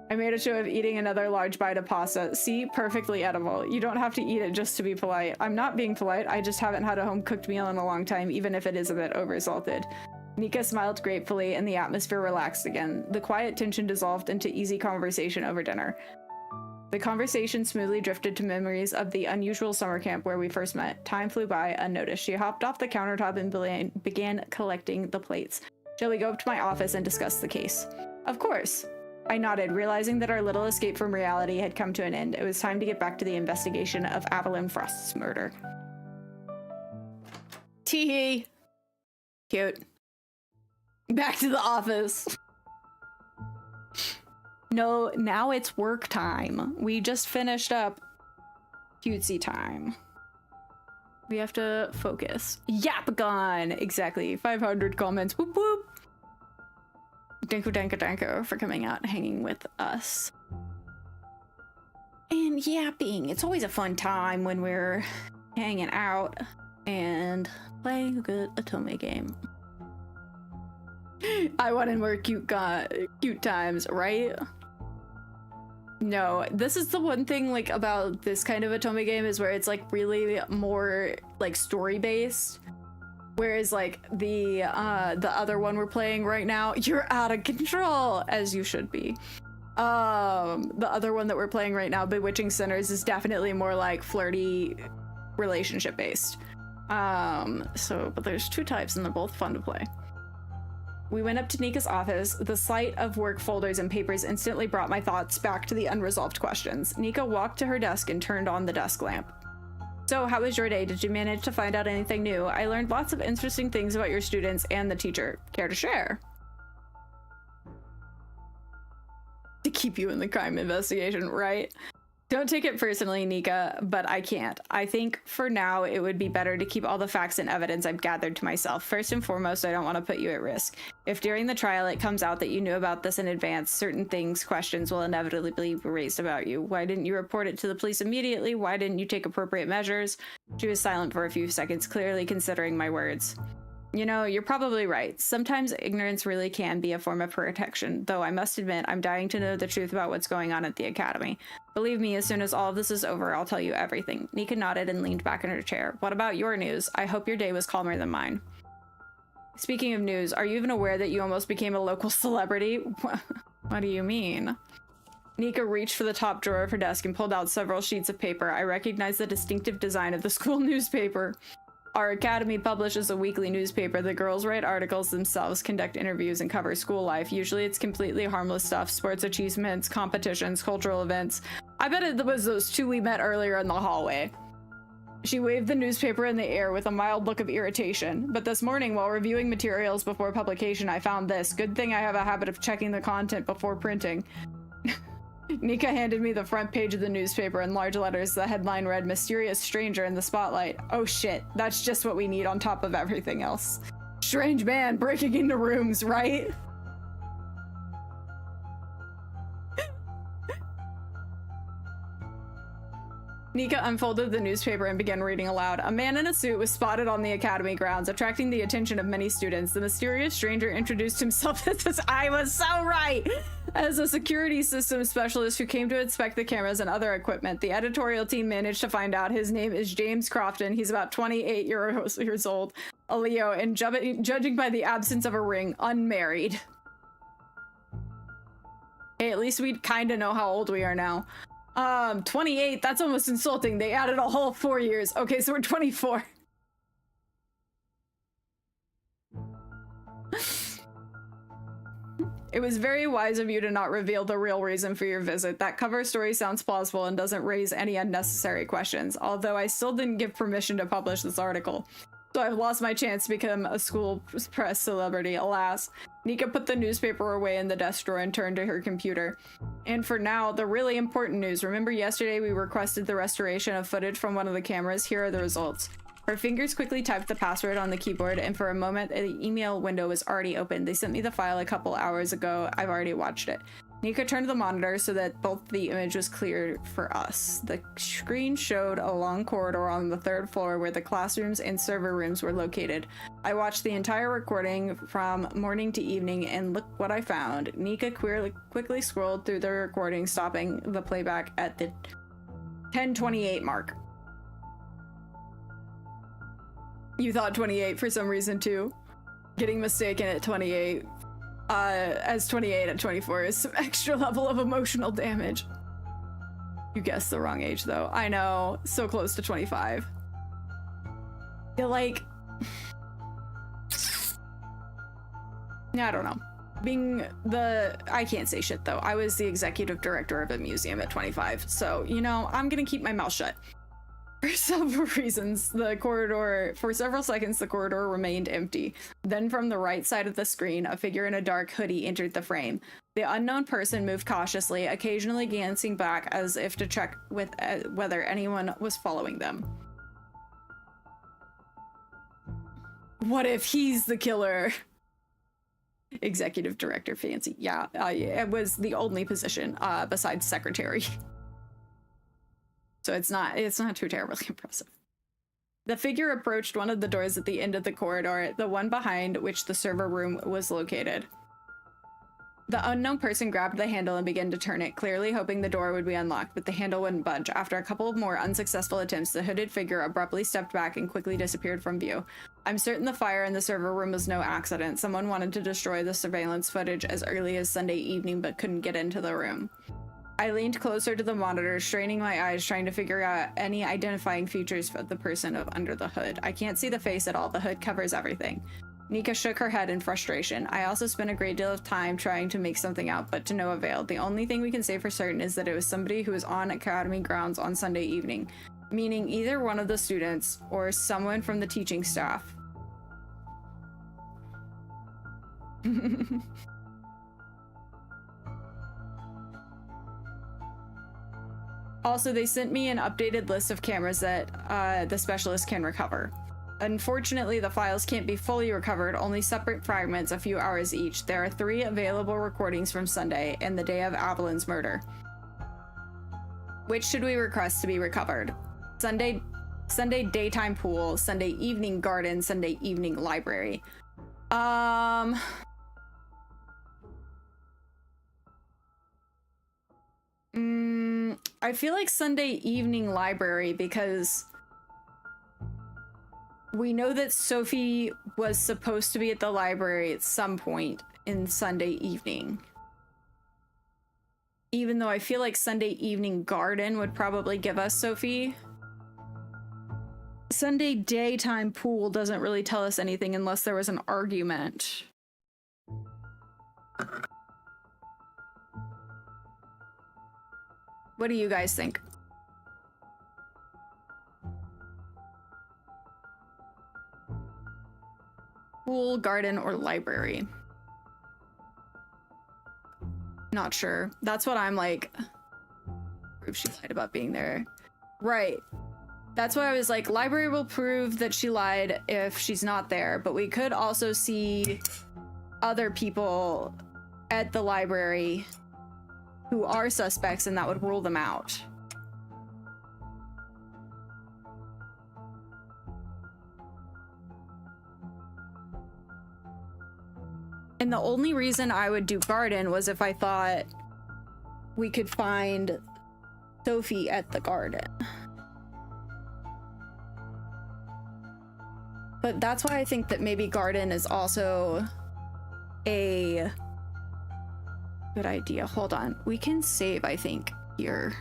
I made a show of eating another large bite of pasta. See? Perfectly edible. You don't have to eat it just to be polite. I'm not being polite. I just haven't had a home-cooked meal in a long time, even if it is a bit oversalted. Nika smiled gratefully and the atmosphere relaxed again. The quiet tension dissolved into easy conversation over dinner. The conversation smoothly drifted to memories of the unusual summer camp where we first met. Time flew by unnoticed. She hopped off the countertop and began collecting the plates. Shall we go up to my office and discuss the case? Of course. I nodded, realizing that our little escape from reality had come to an end. It was time to get back to the investigation of Evelyn Frost's murder. Teehee. Cute. Back to the office. No, now it's work time. We just finished up cutesy time. We have to focus. Yapagon! Exactly. 500 comments. Whoop whoop. Danko for coming out and hanging with us. And yapping. It's always a fun time when we're hanging out and playing a good Otome game. I wanted more cute times, right? No, this is the one thing like about this kind of Otome game is where it's like really more like story based. Whereas like the other one we're playing right now, you're out of control, as you should be. The other one that we're playing right now, Bewitching Sinners, is definitely more like flirty relationship based. But there's two types and they're both fun to play. We went up to Nika's office. The sight of work folders and papers instantly brought my thoughts back to the unresolved questions. Nika walked to her desk and turned on the desk lamp. So, how was your day? Did you manage to find out anything new? I learned lots of interesting things about your students and the teacher. Care to share? To keep you in the crime investigation, right? Don't take it personally, Nika, but I can't. I think for now it would be better to keep all the facts and evidence I've gathered to myself. First and foremost, I don't want to put you at risk. If during the trial it comes out that you knew about this in advance, certain questions will inevitably be raised about you. Why didn't you report it to the police immediately? Why didn't you take appropriate measures? She was silent for a few seconds, clearly considering my words. You know, you're probably right. Sometimes ignorance really can be a form of protection, though I must admit I'm dying to know the truth about what's going on at the academy. Believe me, as soon as all of this is over, I'll tell you everything. Nika nodded and leaned back in her chair. What about your news? I hope your day was calmer than mine. Speaking of news, are you even aware that you almost became a local celebrity? What do you mean? Nika reached for the top drawer of her desk and pulled out several sheets of paper. I recognized the distinctive design of the school newspaper. Our academy publishes a weekly newspaper. The girls write articles themselves, conduct interviews, and cover school life. Usually it's completely harmless stuff, sports achievements, competitions, cultural events. I bet it was those two we met earlier in the hallway. She waved the newspaper in the air with a mild look of irritation. But this morning, while reviewing materials before publication, I found this. Good thing I have a habit of checking the content before printing. Nika handed me the front page of the newspaper in large letters. The headline read, "Mysterious Stranger in the Spotlight." Oh shit, that's just what we need on top of everything else. Strange man breaking into rooms, right? Nika unfolded the newspaper and began reading aloud. A man in a suit was spotted on the academy grounds, attracting the attention of many students. The mysterious stranger introduced himself as I was so right! As a security systems specialist who came to inspect the cameras and other equipment. The editorial team managed to find out his name is James Crofton. He's about 28 years old, a Leo, and judging by the absence of a ring, unmarried. Hey, at least we kind of know how old we are now. 28, that's almost insulting. They added a whole 4 years. Okay, so we're 24. It was very wise of you to not reveal the real reason for your visit. That cover story sounds plausible and doesn't raise any unnecessary questions, although I still didn't give permission to publish this article. So I've lost my chance to become a school press celebrity, alas. Nika put the newspaper away in the desk drawer and turned to her computer. And for now, the really important news. Remember yesterday we requested the restoration of footage from one of the cameras? Here are the results. Her fingers quickly typed the password on the keyboard, and for a moment, the email window was already open. They sent me the file a couple hours ago. I've already watched it. Nika turned the monitor so that both the image was clear for us. The screen showed a long corridor on the 3rd floor where the classrooms and server rooms were located. I watched the entire recording from morning to evening, and look what I found. Nika quickly scrolled through the recording, stopping the playback at the 10:28 mark. You thought 28 for some reason too. Getting mistaken at 28 as 28 at 24 is some extra level of emotional damage. You guessed the wrong age though. I know, so close to 25. You're like, I don't know. I can't say shit though. I was the executive director of a museum at 25, so you know, I'm gonna keep my mouth shut. For several reasons, for several seconds, the corridor remained empty. Then from the right side of the screen, a figure in a dark hoodie entered the frame. The unknown person moved cautiously, occasionally glancing back as if to check with whether anyone was following them. What if he's the killer? Executive director, fancy. Yeah, it was the only position besides secretary. So it's not too terribly impressive. The figure approached one of the doors at the end of the corridor, the one behind which the server room was located. The unknown person grabbed the handle and began to turn it, clearly hoping the door would be unlocked, but the handle wouldn't budge. After a couple of more unsuccessful attempts, the hooded figure abruptly stepped back and quickly disappeared from view. I'm certain the fire in the server room was no accident. Someone wanted to destroy the surveillance footage as early as Sunday evening, but couldn't get into the room. I leaned closer to the monitor, straining my eyes, trying to figure out any identifying features for the person under the hood. I can't see the face at all. The hood covers everything. Nika shook her head in frustration. I also spent a great deal of time trying to make something out, but to no avail. The only thing we can say for certain is that it was somebody who was on academy grounds on Sunday evening, meaning either one of the students or someone from the teaching staff. Also, they sent me an updated list of cameras that the specialist can recover. Unfortunately, the files can't be fully recovered, only separate fragments, a few hours each. There are 3 available recordings from Sunday and the day of Avalyn's murder. Which should we request to be recovered? Sunday daytime pool, Sunday evening garden, Sunday evening library. I feel like Sunday evening library because we know that Sophie was supposed to be at the library at some point in Sunday evening. Even though I feel like Sunday evening garden would probably give us Sophie. Sunday daytime pool doesn't really tell us anything unless there was an argument. What do you guys think? Pool, garden, or library? Not sure. That's what I'm like. Prove she lied about being there. Right. That's why I was like, library will prove that she lied if she's not there, but we could also see other people at the library who are suspects, and that would rule them out. And the only reason I would do garden was if I thought we could find Sophie at the garden. But that's why I think that maybe garden is also a good idea. Hold on. We can save, I think, here.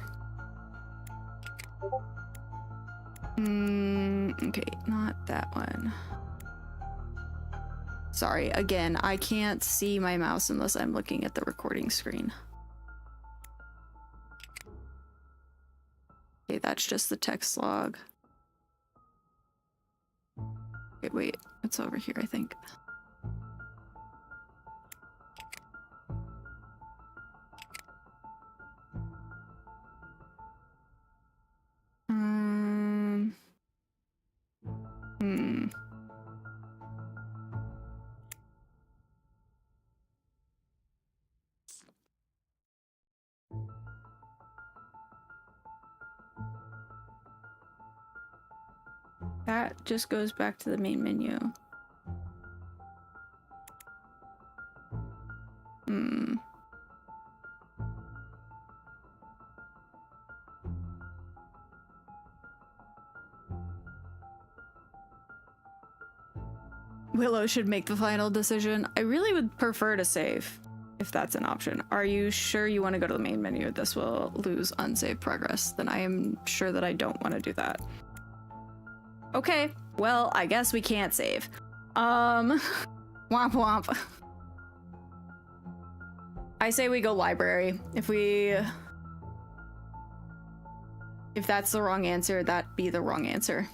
Okay, not that one. Sorry, again, I can't see my mouse unless I'm looking at the recording screen. Okay, that's just the text log. Okay, wait, it's over here, I think. That just goes back to the main menu. Willow should make the final decision. I really would prefer to save, if that's an option. Are you sure you want to go to the main menu? This will lose unsaved progress. Then I am sure that I don't want to do that. Okay, well, I guess we can't save. Womp womp. I say we go library. If that's the wrong answer, that'd be the wrong answer.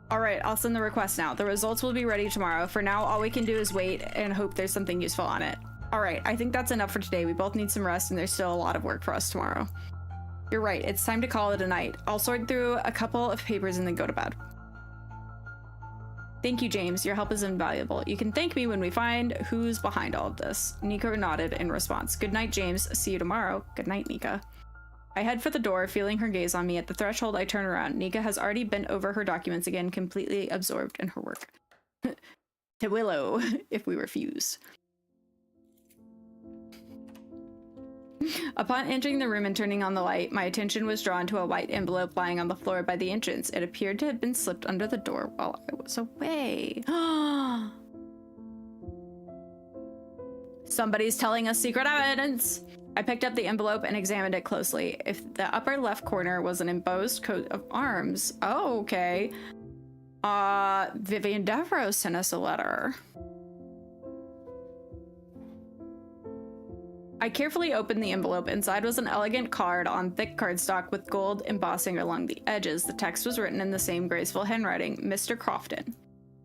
All right, I'll send the request now. The results will be ready tomorrow. For now, all we can do is wait and hope there's something useful on it. All right, I think that's enough for today. We both need some rest and there's still a lot of work for us tomorrow. You're right, it's time to call it a night. I'll sort through a couple of papers and then go to bed. Thank you, James. Your help is invaluable. You can thank me when we find who's behind all of this. Nico nodded in response. Good night, James. See you tomorrow. Good night, Nika. I head for the door, feeling her gaze on me. At the threshold, I turn around. Nika has already bent over her documents again, completely absorbed in her work. To Willow, if we refuse. Upon entering the room and turning on the light, my attention was drawn to a white envelope lying on the floor by the entrance. It appeared to have been slipped under the door while I was away. Somebody's telling us secret evidence. I picked up the envelope and examined it closely. If the upper left corner was an embossed coat of arms. Oh, okay. Vivian Devereaux sent us a letter. I carefully opened the envelope. Inside was an elegant card on thick cardstock with gold embossing along the edges. The text was written in the same graceful handwriting. Mr. Crofton,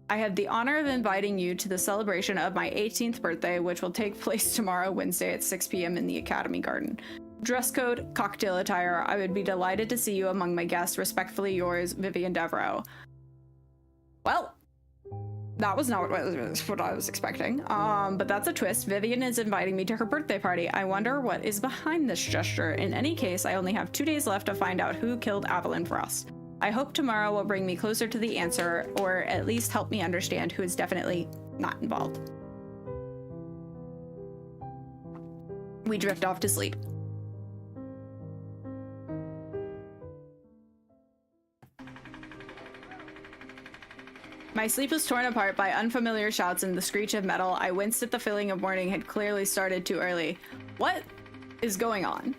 I have the honor of inviting you to the celebration of my 18th birthday, which will take place tomorrow, Wednesday at 6 p.m. in the Academy Garden. Dress code, cocktail attire. I would be delighted to see you among my guests. Respectfully yours, Vivian Devereaux. Well, that was not what I was expecting. But that's a twist. Vivian is inviting me to her birthday party. I wonder what is behind this gesture. In any case, I only have 2 days left to find out who killed Evelyn Frost. I hope tomorrow will bring me closer to the answer, or at least help me understand who is definitely not involved. We drift off to sleep. My sleep was torn apart by unfamiliar shouts and the screech of metal. I winced at the feeling of morning had clearly started too early. What is going on?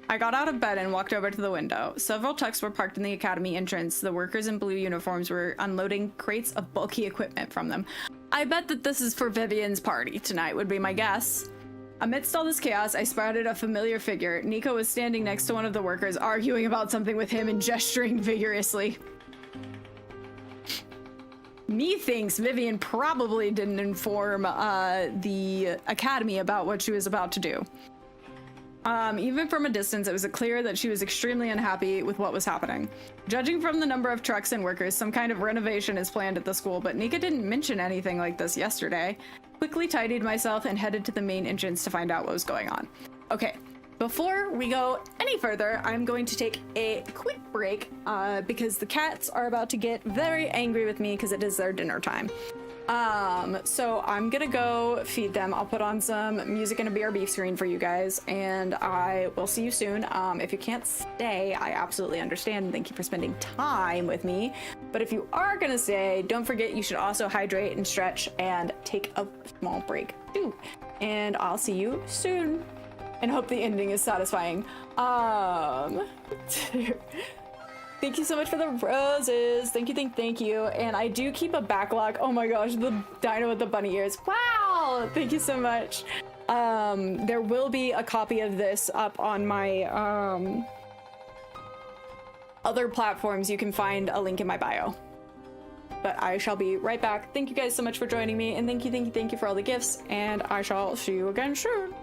I got out of bed and walked over to the window. Several trucks were parked in the academy entrance. The workers in blue uniforms were unloading crates of bulky equipment from them. I bet that this is for Vivian's party tonight, would be my guess. Amidst all this chaos, I spotted a familiar figure. Nico was standing next to one of the workers, arguing about something with him and gesturing vigorously. Methinks Vivian probably didn't inform the academy about what she was about to do. Even from a distance, it was clear that she was extremely unhappy with what was happening. Judging from the number of trucks and workers, some kind of renovation is planned at the school, but Nika didn't mention anything like this yesterday. Quickly tidied myself and headed to the main entrance to find out what was going on. Okay, before we go any further, I'm going to take a quick break because the cats are about to get very angry with me because it is their dinner time. So I'm gonna go feed them. I'll put on some music and a BRB screen for you guys, and I will see you soon. If you can't stay, I absolutely understand. Thank you for spending time with me. But if you are gonna stay, don't forget you should also hydrate and stretch and take a small break too. And I'll see you soon. And hope the ending is satisfying. Thank you so much for the roses. Thank you. And I do keep a backlog. Oh my gosh, the dino with the bunny ears. Wow! Thank you so much. There will be a copy of this up on my other platforms. You can find a link in my bio. But I shall be right back. Thank you guys so much for joining me. And thank you for all the gifts. And I shall see you again soon.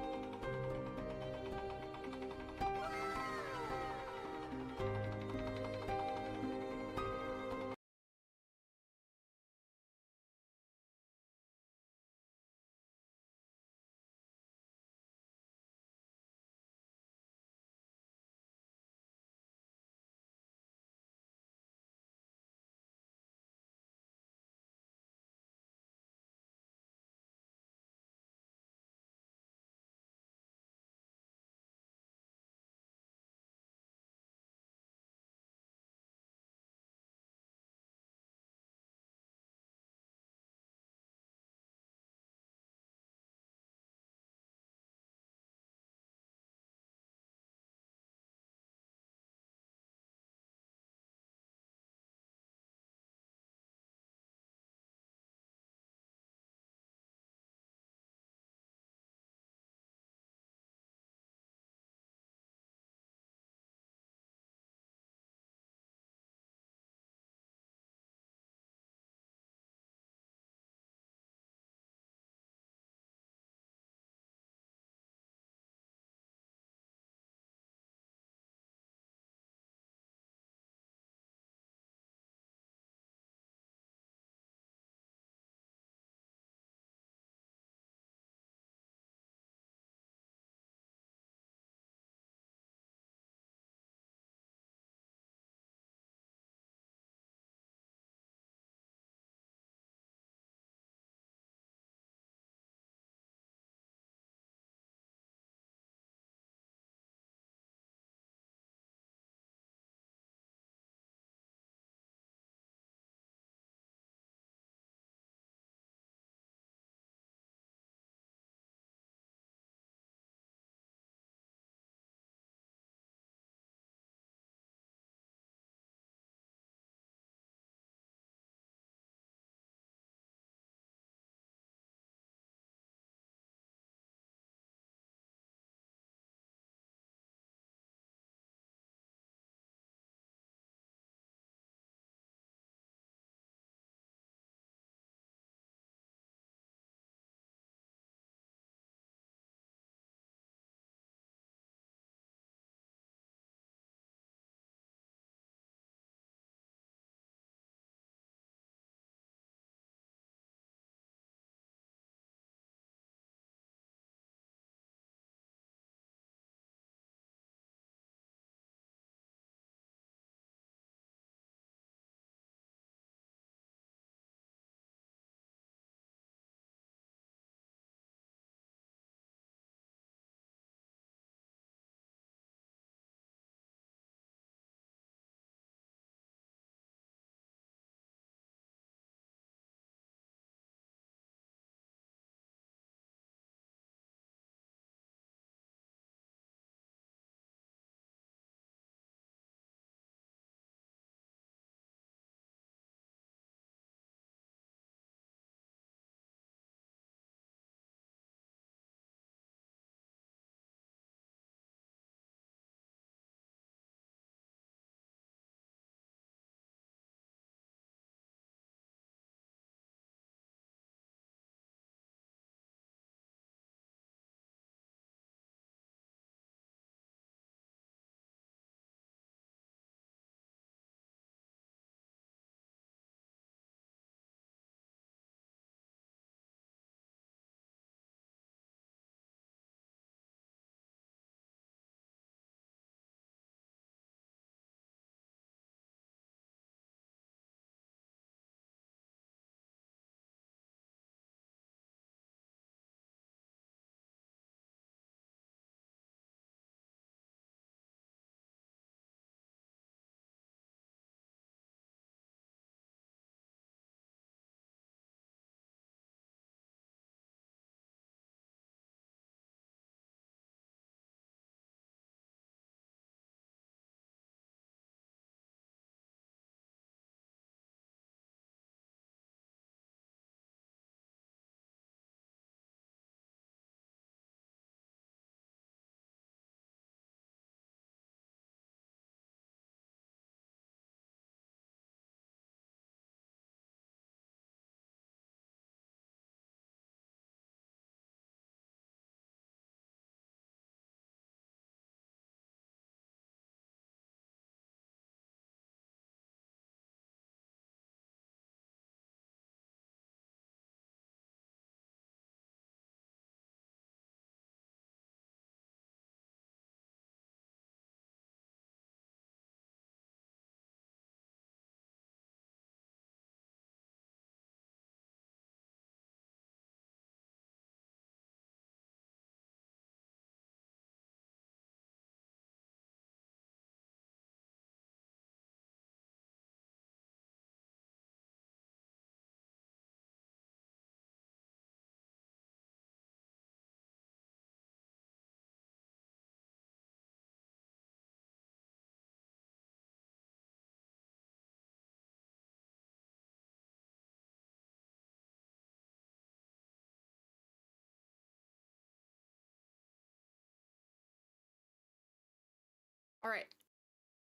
All right,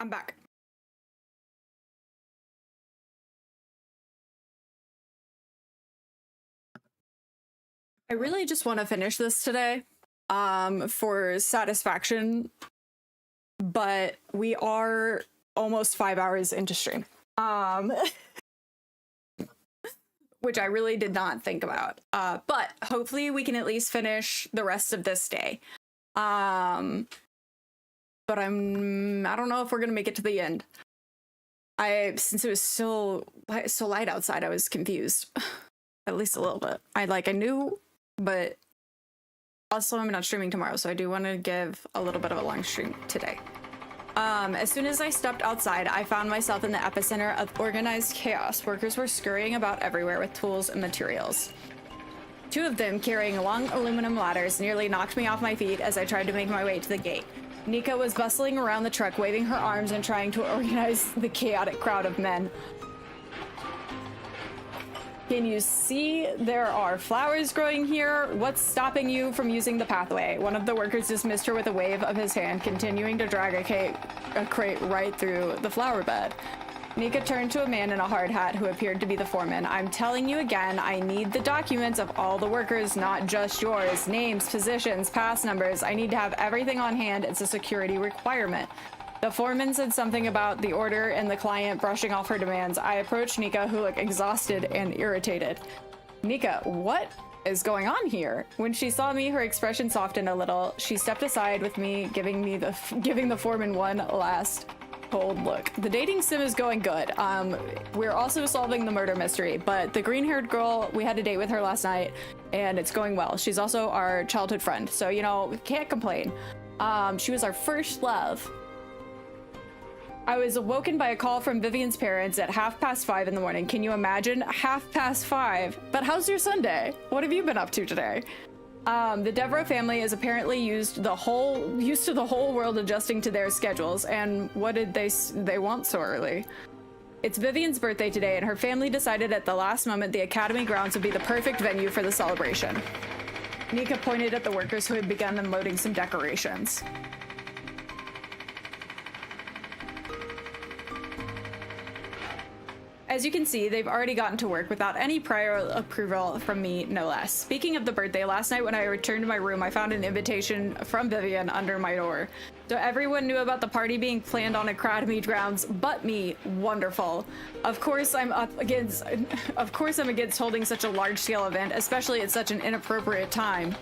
I'm back. I really just want to finish this today, for satisfaction, but we are almost 5 hours into stream, which I really did not think about. But hopefully we can at least finish the rest of this day. But I don't know if we're gonna make it to the end. Since it was so light outside, I was confused, at least a little bit. I knew, but also I'm not streaming tomorrow, so I do want to give a little bit of a long stream today. As soon as I stepped outside, I found myself in the epicenter of organized chaos. Workers were scurrying about everywhere with tools and materials. Two of them, carrying long aluminum ladders, nearly knocked me off my feet as I tried to make my way to the gate. Nika was bustling around the truck, waving her arms and trying to organize the chaotic crowd of men. Can you see there are flowers growing here? What's stopping you from using the pathway? One of the workers dismissed her with a wave of his hand, continuing to drag a crate right through the flower bed. Nika turned to a man in a hard hat who appeared to be the foreman. I'm telling you again, I need the documents of all the workers, not just yours. Names, positions, pass numbers. I need to have everything on hand. It's a security requirement. The foreman said something about the order and the client brushing off her demands. I approached Nika, who looked exhausted and irritated. Nika, what is going on here? When she saw me, her expression softened a little. She stepped aside with me, giving the foreman one last cold look. The dating sim is going good. We're also solving the murder mystery, but the green-haired girl, we had a date with her last night, and it's going well. She's also our childhood friend, so, you know, can't complain. She was our first love. I was awoken by a call from Vivian's parents at 5:30 in the morning. Can you imagine? 5:30. But how's your Sunday? What have you been up to today? The Devereaux family is apparently used to the whole world adjusting to their schedules. And what did they want so early? It's Vivian's birthday today, and her family decided at the last moment the academy grounds would be the perfect venue for the celebration. Nika pointed at the workers who had begun unloading some decorations. As you can see, they've already gotten to work without any prior approval from me, no less. Speaking of the birthday, last night when I returned to my room, I found an invitation from Vivian under my door. So everyone knew about the party being planned on Academy grounds, but me. Wonderful. Of course I'm against holding such a large-scale event, especially at such an inappropriate time.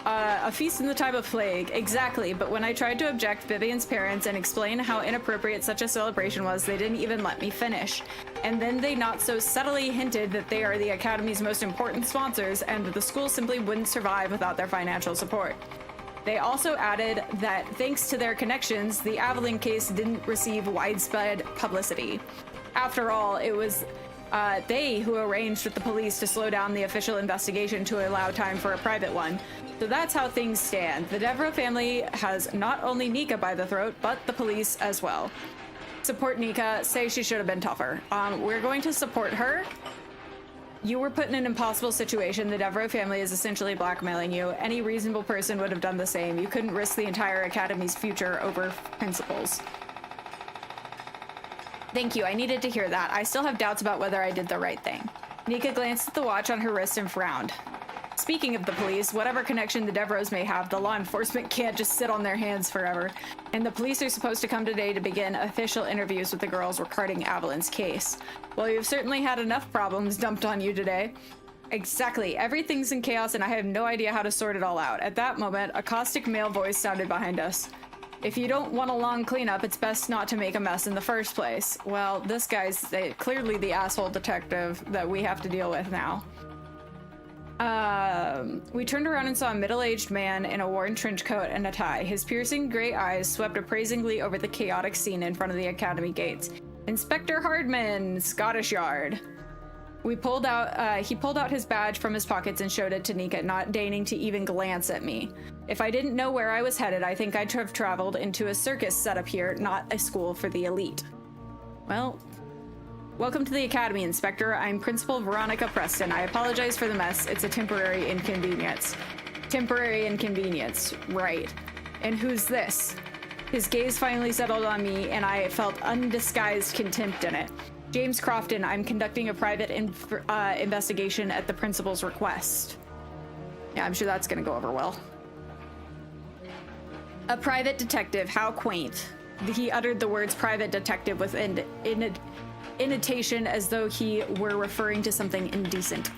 A feast in the time of plague, exactly, but when I tried to object Vivian's parents and explain how inappropriate such a celebration was, they didn't even let me finish. And then they not so subtly hinted that they are the Academy's most important sponsors and the school simply wouldn't survive without their financial support. They also added that thanks to their connections, the Avalon case didn't receive widespread publicity. After all, it was they who arranged with the police to slow down the official investigation to allow time for a private one. So that's how things stand. The Devereaux family has not only Nika by the throat, but the police as well. Support Nika, say she should have been tougher. We're going to support her. You were put in an impossible situation. The Devereaux family is essentially blackmailing you. Any reasonable person would have done the same. You couldn't risk the entire Academy's future over principles. Thank you, I needed to hear that. I still have doubts about whether I did the right thing. Nika glanced at the watch on her wrist and frowned. Speaking of the police, whatever connection the Devereaux may have, the law enforcement can't just sit on their hands forever. And the police are supposed to come today to begin official interviews with the girls regarding Avalon's case. Well, you've certainly had enough problems dumped on you today. Exactly, everything's in chaos and I have no idea how to sort it all out. At that moment, a caustic male voice sounded behind us. If you don't want a long cleanup, it's best not to make a mess in the first place. Well, this guy's clearly the asshole detective that we have to deal with now. We turned around and saw a middle-aged man in a worn trench coat and a tie. His piercing gray eyes swept appraisingly over the chaotic scene in front of the Academy gates. Inspector Hardman, Scottish Yard. He pulled out his badge from his pockets and showed it to Nika, not deigning to even glance at me. If I didn't know where I was headed, I think I'd have traveled into a circus set up here, not a school for the elite. Well, welcome to the Academy, Inspector. I'm Principal Veronica Preston. I apologize for the mess. It's a temporary inconvenience. Temporary inconvenience, right. And who's this? His gaze finally settled on me, and I felt undisguised contempt in it. James Crofton, I'm conducting a private investigation at the principal's request. Yeah, I'm sure that's gonna go over well. A private detective, how quaint. He uttered the words private detective with intonation as though he were referring to something indecent.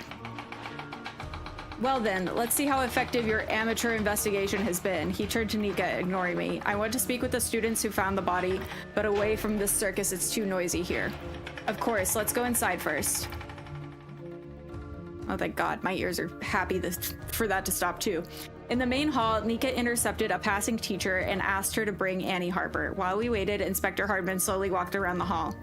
Well then, let's see how effective your amateur investigation has been. He turned to Nika, ignoring me. I want to speak with the students who found the body, but away from this circus, it's too noisy here. Of course, let's go inside first. Oh, thank God, my ears are happy for that to stop too. In the main hall, Nika intercepted a passing teacher and asked her to bring Annie Harper. While we waited, Inspector Hardman slowly walked around the hall.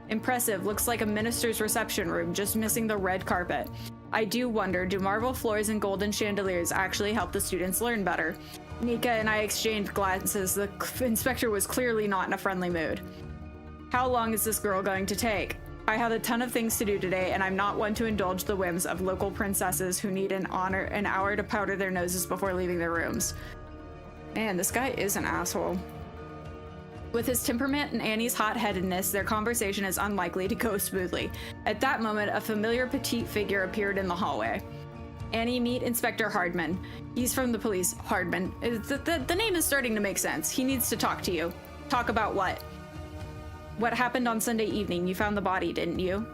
Impressive, looks like a minister's reception room, just missing the red carpet. I do wonder, do marble floors and golden chandeliers actually help the students learn better? Nika and I exchanged glances. The inspector was clearly not in a friendly mood. How long is this girl going to take? I had a ton of things to do today, and I'm not one to indulge the whims of local princesses who need an hour to powder their noses before leaving their rooms. Man, this guy is an asshole. With his temperament and Annie's hot-headedness, their conversation is unlikely to go smoothly. At that moment, a familiar petite figure appeared in the hallway. Annie, meet Inspector Hardman. He's from the police. Hardman. The name is starting to make sense. He needs to talk to you. Talk about what? What happened on Sunday evening? You found the body, didn't you?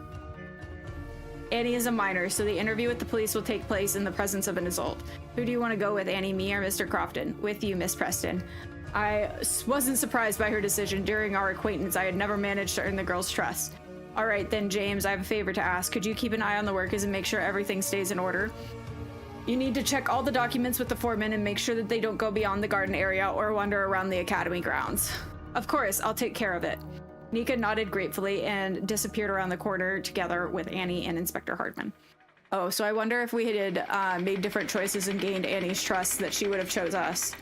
Annie is a minor, so the interview with the police will take place in the presence of an adult. Who do you want to go with, Annie, me or Mr. Crofton? With you, Miss Preston. I wasn't surprised by her decision. During our acquaintance, I had never managed to earn the girl's trust. All right, then, James, I have a favor to ask. Could you keep an eye on the workers and make sure everything stays in order? You need to check all the documents with the foreman and make sure that they don't go beyond the garden area or wander around the academy grounds. Of course, I'll take care of it. Nika nodded gratefully and disappeared around the corner together with Annie and Inspector Hardman. Oh, so I wonder if we had made different choices and gained Annie's trust that she would have chose us.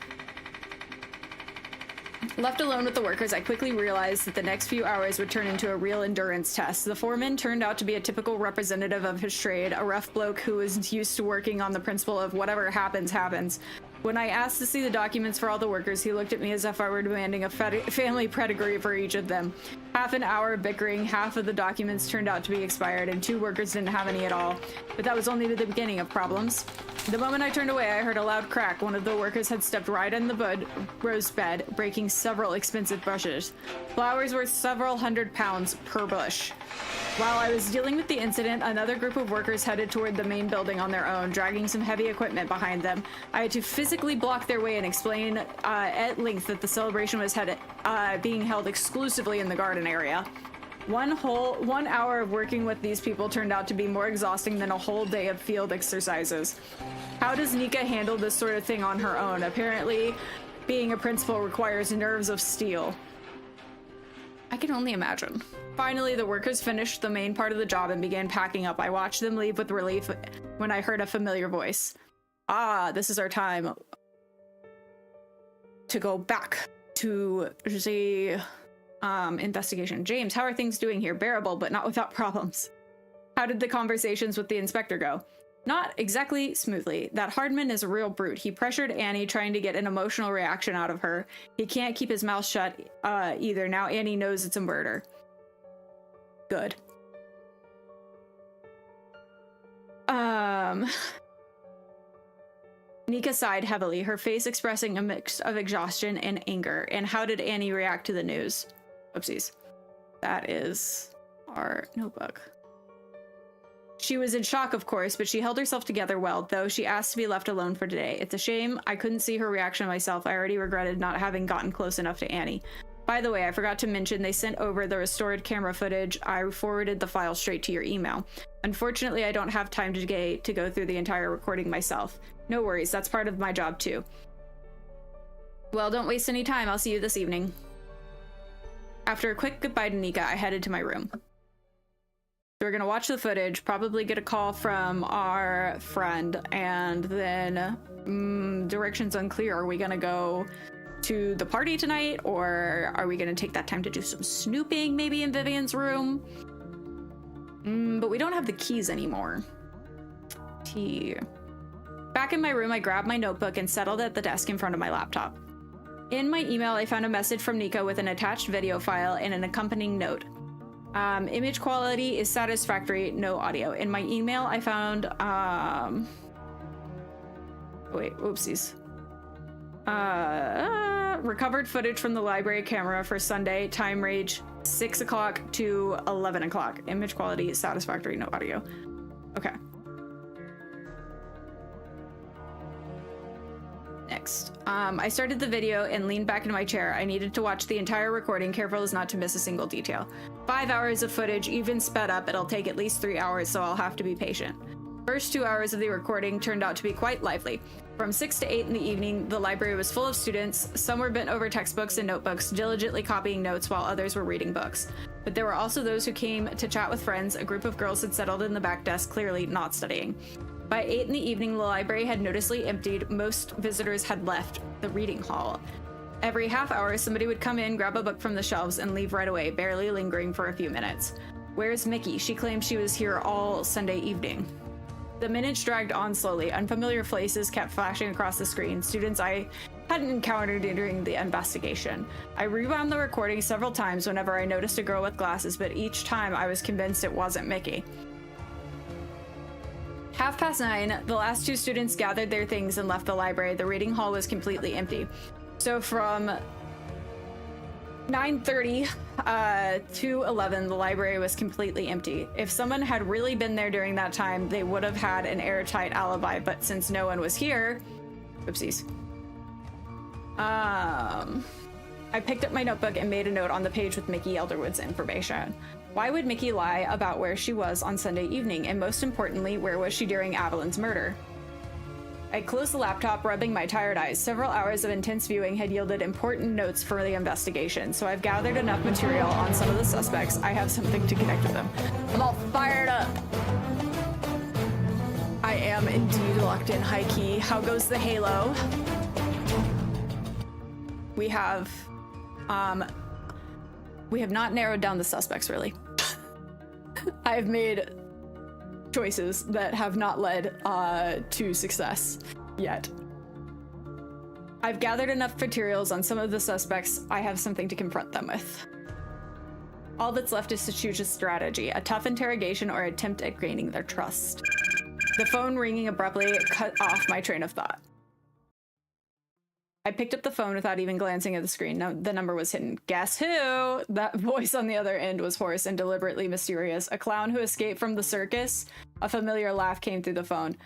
Left alone with the workers, I quickly realized that the next few hours would turn into a real endurance test. The foreman turned out to be a typical representative of his trade, a rough bloke who was used to working on the principle of whatever happens, happens. When I asked to see the documents for all the workers, he looked at me as if I were demanding a family pedigree for each of them. Half an hour of bickering, half of the documents turned out to be expired, and 2 workers didn't have any at all. But that was only the beginning of problems. The moment I turned away, I heard a loud crack. One of the workers had stepped right in the rose bed, breaking several expensive bushes. Flowers worth several £100 per bush. While I was dealing with the incident, another group of workers headed toward the main building on their own, dragging some heavy equipment behind them. I had to physically block their way and explain at length that the celebration was being held exclusively in the garden area. 1 hour of working with these people turned out to be more exhausting than a whole day of field exercises. How does Nika handle this sort of thing on her own? Apparently, being a principal requires nerves of steel. I can only imagine. Finally, the workers finished the main part of the job and began packing up. I watched them leave with relief when I heard a familiar voice. Ah, this is our time to go back to the investigation. James, how are things doing here? Bearable, but not without problems. How did the conversations with the inspector go? Not exactly smoothly. That Hardman is a real brute. He pressured Annie, trying to get an emotional reaction out of her. He can't keep his mouth shut either. Now Annie knows it's a murder. Good. Nika sighed heavily, her face expressing a mix of exhaustion and anger. And how did Annie react to the news? Oopsies. That is our notebook. She was in shock, of course, but she held herself together well, though she asked to be left alone for today. It's a shame I couldn't see her reaction myself. I already regretted not having gotten close enough to Annie. By the way, I forgot to mention they sent over the restored camera footage. I forwarded the file straight to your email. Unfortunately, I don't have time today to go through the entire recording myself. No worries, that's part of my job too. Well, don't waste any time. I'll see you this evening. After a quick goodbye to Nika, I headed to my room. So we're gonna watch the footage, probably get a call from our friend, and then directions unclear. Are we gonna go to the party tonight, or are we gonna take that time to do some snooping maybe in Vivian's room? But we don't have the keys anymore. Back in my room, I grabbed my notebook and settled at the desk in front of my laptop. In my email, I found a message from Nika with an attached video file and an accompanying note. Image quality is satisfactory, no audio. In my email, I found, wait, oopsies. Recovered footage from the library camera for Sunday, time range 6 o'clock to 11 o'clock. Image quality is satisfactory, no audio. Okay. Next. I started the video and leaned back into my chair. I needed to watch the entire recording, careful as not to miss a single detail. 5 hours of footage, even sped up, it'll take at least 3 hours, so I'll have to be patient. First 2 hours of the recording turned out to be quite lively. From 6 to 8 in the evening, the library was full of students. Some were bent over textbooks and notebooks, diligently copying notes while others were reading books. But there were also those who came to chat with friends. A group of girls had settled in the back desk, clearly not studying. By 8 in the evening, the library had noticeably emptied. Most visitors had left the reading hall. Every half hour, somebody would come in, grab a book from the shelves, and leave right away, barely lingering for a few minutes. Where's Mickey? She claimed she was here all Sunday evening. The minutes dragged on slowly. Unfamiliar faces kept flashing across the screen, students I hadn't encountered during the investigation. I rewound the recording several times whenever I noticed a girl with glasses, but each time I was convinced it wasn't Mickey. 9:30, the last 2 students gathered their things and left the library. The reading hall was completely empty. So from 9:30 to 11, the library was completely empty. If someone had really been there during that time, they would have had an airtight alibi, but since no one was here, oopsies. I picked up my notebook and made a note on the page with Mickey Elderwood's information. Why would Mickey lie about where she was on Sunday evening? And most importantly, where was she during Avalyn's murder? I closed the laptop, rubbing my tired eyes. Several hours of intense viewing had yielded important notes for the investigation, so I've gathered enough material on some of the suspects. I have something to connect with them. I'm all fired up. I am indeed locked in high key. How goes the Halo? We have not narrowed down the suspects, really. I've made choices that have not led to success yet. I've gathered enough materials on some of the suspects. I have something to confront them with. All that's left is to choose a strategy, a tough interrogation or attempt at gaining their trust. The phone ringing abruptly cut off my train of thought. I picked up the phone without even glancing at the screen. No, the number was hidden. Guess who? That voice on the other end was hoarse and deliberately mysterious. A clown who escaped from the circus? A familiar laugh came through the phone.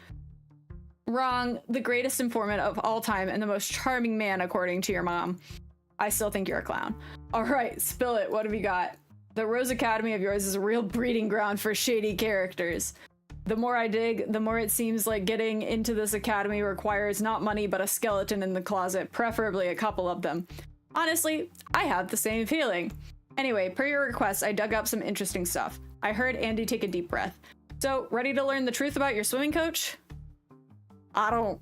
Wrong. The greatest informant of all time and the most charming man, according to your mom. I still think you're a clown. All right, spill it. What have you got? The Rose Academy of yours is a real breeding ground for shady characters. The more I dig, the more it seems like getting into this academy requires not money, but a skeleton in the closet, preferably a couple of them. Honestly, I have the same feeling. Anyway, per your request, I dug up some interesting stuff. I heard Andy take a deep breath. So, ready to learn the truth about your swimming coach? I don't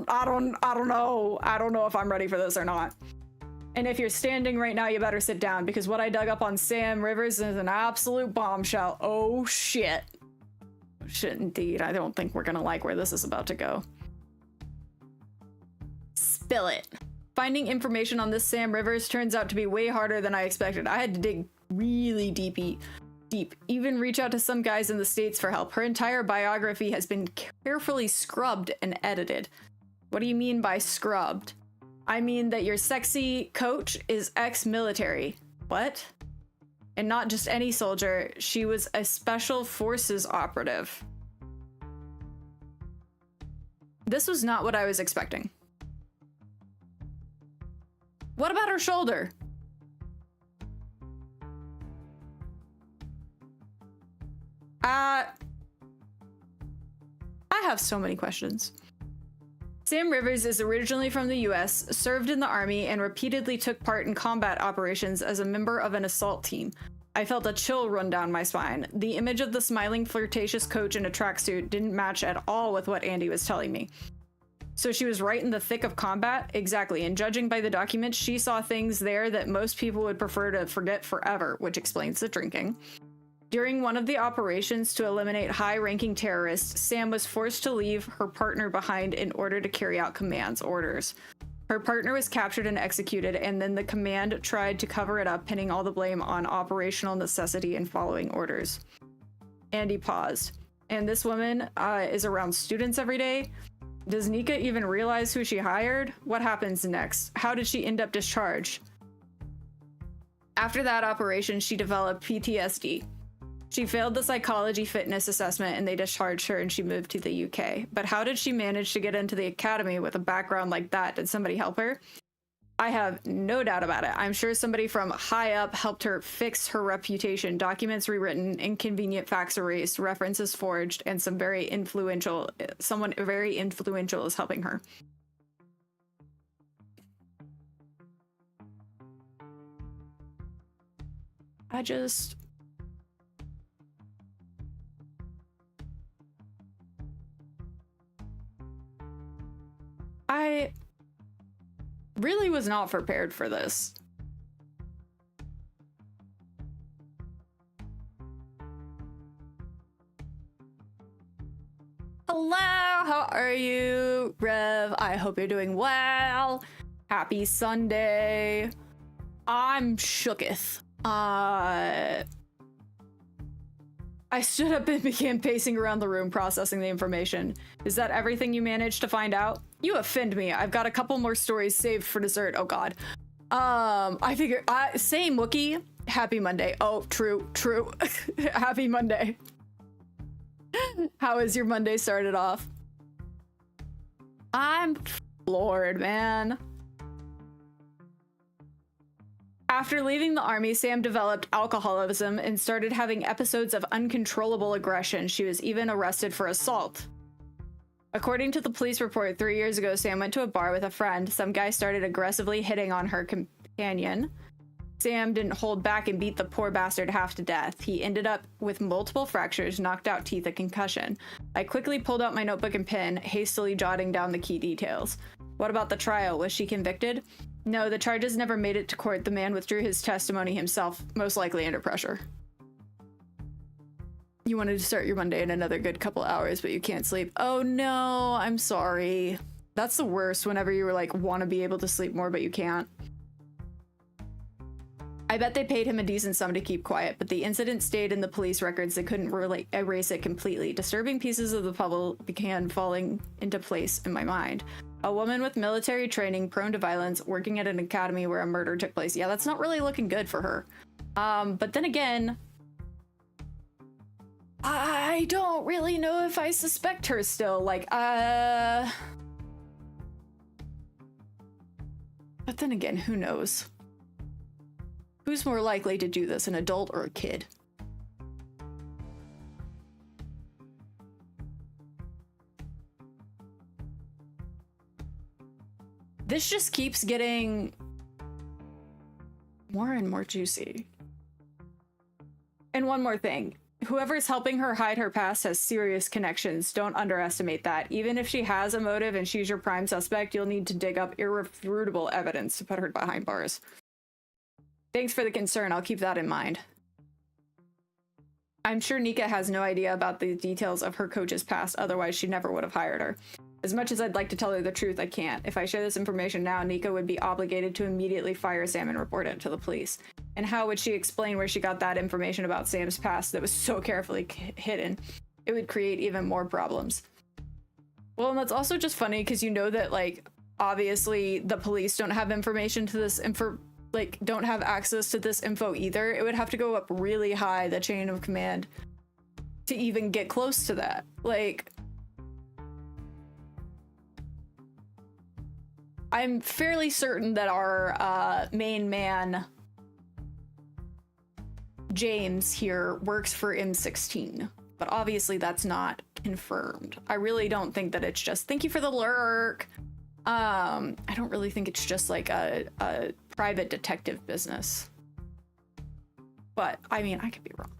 know. I don't know if I'm ready for this or not. And if you're standing right now, you better sit down, because what I dug up on Sam Rivers is an absolute bombshell. Oh shit. Shit, indeed. I don't think we're gonna like where this is about to go. Spill it. Finding information on this Sam Rivers turns out to be way harder than I expected. I had to dig really deep. Even reach out to some guys in the States for help. Her entire biography has been carefully scrubbed and edited. What do you mean by scrubbed? I mean that your sexy coach is ex-military. What? And not just any soldier, she was a special forces operative. This was not what I was expecting. What about her shoulder? I have so many questions. Sam Rivers is originally from the US, served in the Army, and repeatedly took part in combat operations as a member of an assault team. I felt a chill run down my spine. The image of the smiling, flirtatious coach in a tracksuit didn't match at all with what Andy was telling me. So she was right in the thick of combat? Exactly, and judging by the documents, she saw things there that most people would prefer to forget forever, which explains the drinking. During one of the operations to eliminate high-ranking terrorists, Sam was forced to leave her partner behind in order to carry out command's orders. Her partner was captured and executed, and then the command tried to cover it up, pinning all the blame on operational necessity and following orders. Andy paused. And this woman is around students every day. Does Nika even realize who she hired? What happens next? How did she end up discharged? After that operation, she developed PTSD. She failed the psychology fitness assessment and they discharged her and she moved to the UK. But how did she manage to get into the academy with a background like that? Did somebody help her? I have no doubt about it. I'm sure somebody from high up helped her fix her reputation, documents rewritten, inconvenient facts erased, references forged, and someone very influential is helping her. I really was not prepared for this. Hello, how are you, Rev? I hope you're doing well. Happy Sunday. I'm shooketh. I stood up and began pacing around the room, processing the information. Is that everything you managed to find out? You offend me. I've got a couple more stories saved for dessert. Oh god. I figure same Wookie. Happy Monday. Oh, true. Happy Monday. How is your Monday started off? I'm floored, man. After leaving the army, Sam developed alcoholism and started having episodes of uncontrollable aggression. She was even arrested for assault. According to the police report, 3 years ago, Sam went to a bar with a friend. Some guy started aggressively hitting on her companion. Sam didn't hold back and beat the poor bastard half to death. He ended up with multiple fractures, knocked out teeth, and concussion. I quickly pulled out my notebook and pen, hastily jotting down the key details. What about the trial? Was she convicted? No, the charges never made it to court. The man withdrew his testimony himself, most likely under pressure. You wanted to start your Monday in another good couple hours, but you can't sleep. Oh no, I'm sorry. That's the worst whenever you were like, want to be able to sleep more, but you can't. I bet they paid him a decent sum to keep quiet, but the incident stayed in the police records. They couldn't really erase it completely. Disturbing pieces of the puzzle began falling into place in my mind. A woman with military training, prone to violence, working at an academy where a murder took place. Yeah, that's not really looking good for her. But then again, I don't really know if I suspect her still. Like, but then again, who knows? Who's more likely to do this, an adult or a kid? This just keeps getting more and more juicy. And one more thing. Whoever's helping her hide her past has serious connections. Don't underestimate that. Even if she has a motive and she's your prime suspect, you'll need to dig up irrefutable evidence to put her behind bars. Thanks for the concern. I'll keep that in mind. I'm sure Nika has no idea about the details of her coach's past, otherwise she never would have hired her. As much as I'd like to tell her the truth, I can't. If I share this information now, Nika would be obligated to immediately fire Sam and report it to the police. And how would she explain where she got that information about Sam's past that was so carefully hidden? It would create even more problems. Well, and that's also just funny because you know that, like, obviously the police don't have information to this don't have access to this info either. It would have to go up really high the chain of command to even get close to that. Like, I'm fairly certain that our main man, James here, works for M16, but obviously that's not confirmed. I really don't think that it's just, thank you for the lurk. I don't really think it's just like a private detective business. But, I mean, I could be wrong.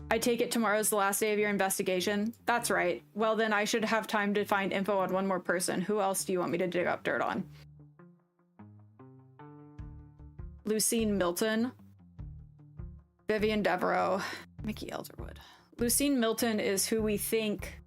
I take it tomorrow's the last day of your investigation? That's right. Well, then I should have time to find info on one more person. Who else do you want me to dig up dirt on? Lucine Milton. Vivian Devereaux. Mickey Elderwood. Lucine Milton is who we think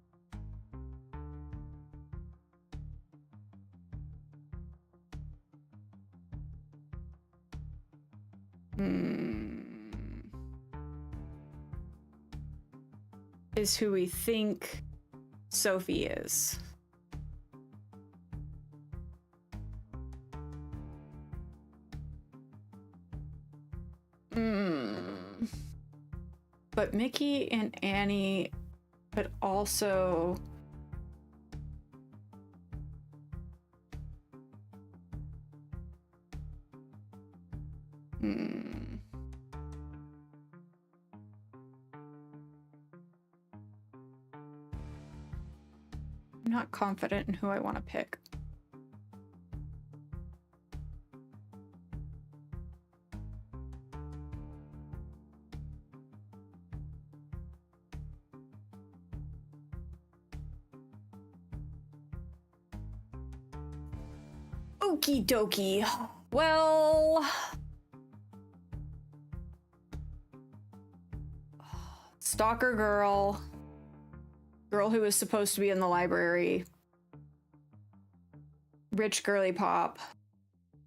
Is who we think Sophie is. But Mickey and Annie could also... I'm not confident in who I want to pick. Okie dokie. Well... Stalker girl. Girl who was supposed to be in the library. Rich girly pop.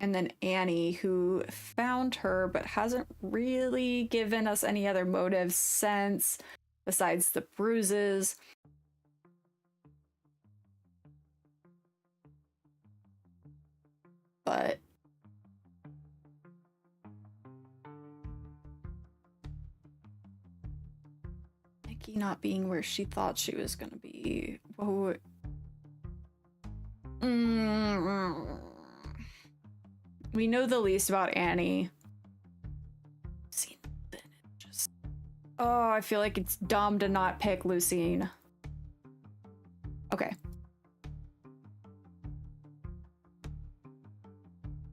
And then Annie, who found her but hasn't really given us any other motive since, besides the bruises. But Mickey not being where she thought she was gonna be. Whoa. We know the least about Annie. Oh, I feel like it's dumb to not pick Lucine. Okay.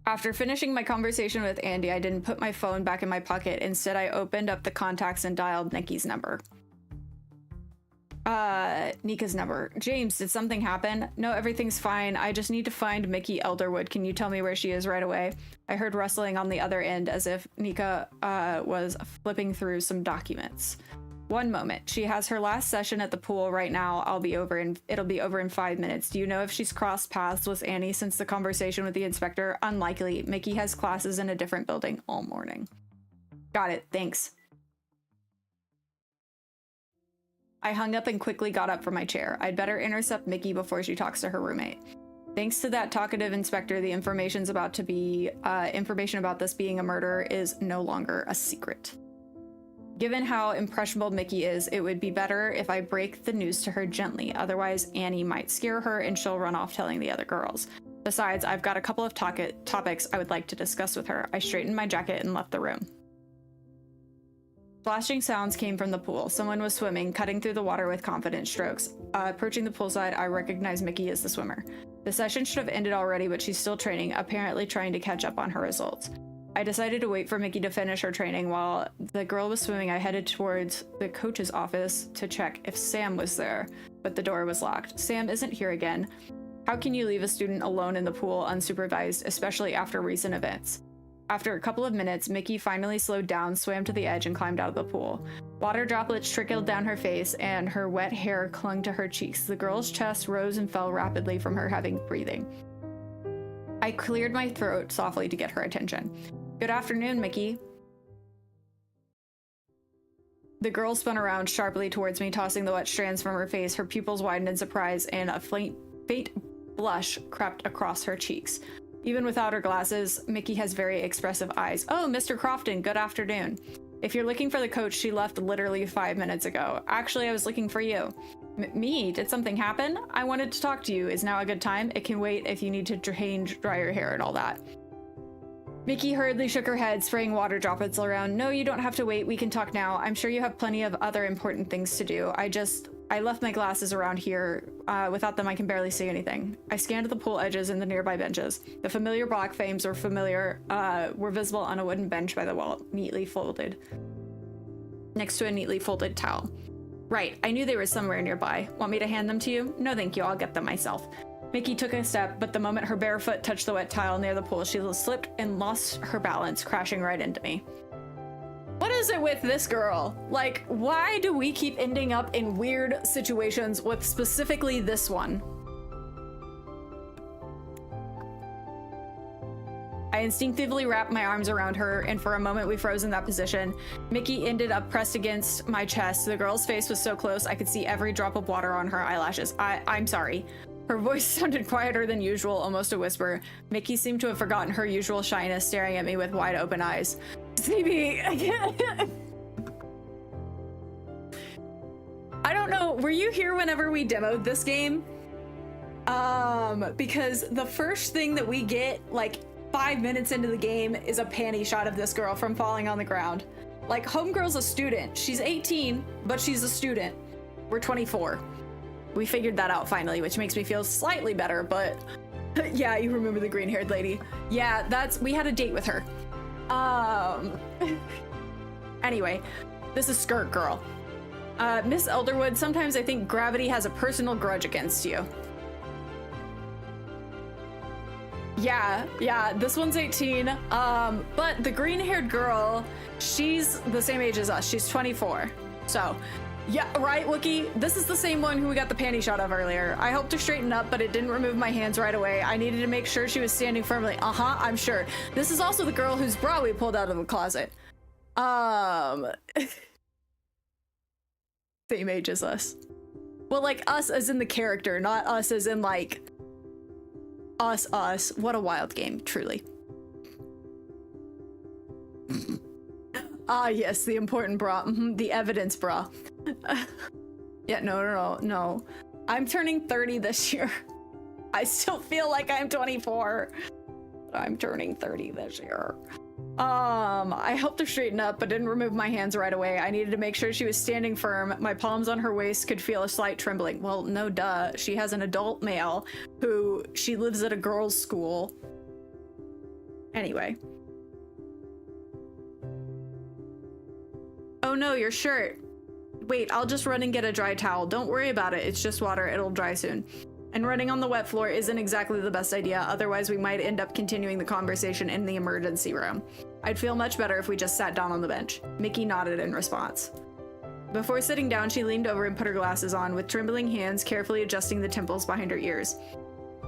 After finishing my conversation with Andy, I didn't put my phone back in my pocket. Instead, I opened up the contacts and dialed Nikki's number. Nika's number. James, did something happen? No, everything's fine. I just need to find Mickey Elderwood. Can you tell me where she is right away? I heard rustling on the other end as if Nika was flipping through some documents. One moment. She has her last session at the pool right now. It'll be over in 5 minutes. Do you know if she's crossed paths with Annie since the conversation with the inspector? Unlikely. Mickey has classes in a different building all morning. Got it. Thanks. I hung up and quickly got up from my chair. I'd better intercept Mickey before she talks to her roommate. Thanks to that talkative inspector, the information about this being a murder is no longer a secret. Given how impressionable Mickey is, it would be better if I break the news to her gently. Otherwise, Annie might scare her and she'll run off telling the other girls. Besides, I've got a couple of topics I would like to discuss with her. I straightened my jacket and left the room. Splashing sounds came from the pool. Someone was swimming, cutting through the water with confident strokes. Approaching the poolside, I recognized Mickey as the swimmer. The session should have ended already, but she's still training, apparently trying to catch up on her results. I decided to wait for Mickey to finish her training. While the girl was swimming, I headed towards the coach's office to check if Sam was there, but the door was locked. Sam isn't here again. How can you leave a student alone in the pool unsupervised, especially after recent events? After a couple of minutes, Mickey finally slowed down, swam to the edge, and climbed out of the pool. Water droplets trickled down her face, and her wet hair clung to her cheeks. The girl's chest rose and fell rapidly from her heavy breathing. I cleared my throat softly to get her attention. Good afternoon, Mickey. The girl spun around sharply towards me, tossing the wet strands from her face. Her pupils widened in surprise, and a faint blush crept across her cheeks. Even without her glasses, Mickey has very expressive eyes. Oh, Mr. Crofton, good afternoon. If you're looking for the coach, she left literally 5 minutes ago. Actually, I was looking for you. Me? Did something happen? I wanted to talk to you. Is now a good time? It can wait if you need to dry your hair and all that. Mickey hurriedly shook her head, spraying water droplets around. No, you don't have to wait. We can talk now. I'm sure you have plenty of other important things to do. I left my glasses around here. Without them, I can barely see anything. I scanned the pool edges and the nearby benches. The familiar black frames were visible on a wooden bench by the wall, neatly folded, next to a neatly folded towel. Right, I knew they were somewhere nearby. Want me to hand them to you? No, thank you. I'll get them myself. Mickey took a step, but the moment her bare foot touched the wet tile near the pool, she slipped and lost her balance, crashing right into me. What is it with this girl? Like, why do we keep ending up in weird situations with specifically this one? I I instinctively wrapped my arms around her, and for a moment we froze in that position. Mickey ended up pressed against my chest. The girl's face was so close I could see every drop of water on her eyelashes. I'm sorry. Her voice sounded quieter than usual, almost a whisper. Mickey seemed to have forgotten her usual shyness, staring at me with wide open eyes. Phoebe, I don't know, were you here whenever we demoed this game? Because the first thing that we get, like 5 minutes into the game, is a panty shot of this girl from falling on the ground. Like, homegirl's a student. She's 18, but she's a student. We're 24. We figured that out finally, which makes me feel slightly better, but yeah, you remember the green-haired lady. Yeah, we had a date with her. Anyway, this is Skirt Girl. Miss Elderwood, sometimes I think gravity has a personal grudge against you. Yeah, this one's 18. But the green-haired girl, she's the same age as us. She's 24. So, yeah, right, Wookie? This is the same one who we got the panty shot of earlier. I helped her straighten up, but it didn't remove my hands right away. I needed to make sure she was standing firmly. I'm sure. This is also the girl whose bra we pulled out of the closet. Same age as us. Well, like, us as in the character, not us as in, like, us. What a wild game, truly. Yes, the important bra. The evidence bra. Yeah, no. I'm turning 30 this year. I still feel like I'm 24. I'm turning 30 this year. I helped her straighten up, but didn't remove my hands right away. I needed to make sure she was standing firm. My palms on her waist could feel a slight trembling. Well, no duh. She has an adult male who she lives at a girls' school. Anyway. Oh no, your shirt. Wait, I'll just run and get a dry towel. Don't worry about it. It's just water. It'll dry soon. And running on the wet floor isn't exactly the best idea. Otherwise, we might end up continuing the conversation in the emergency room. I'd feel much better if we just sat down on the bench. Mickey nodded in response. Before sitting down, she leaned over and put her glasses on, with trembling hands carefully adjusting the temples behind her ears.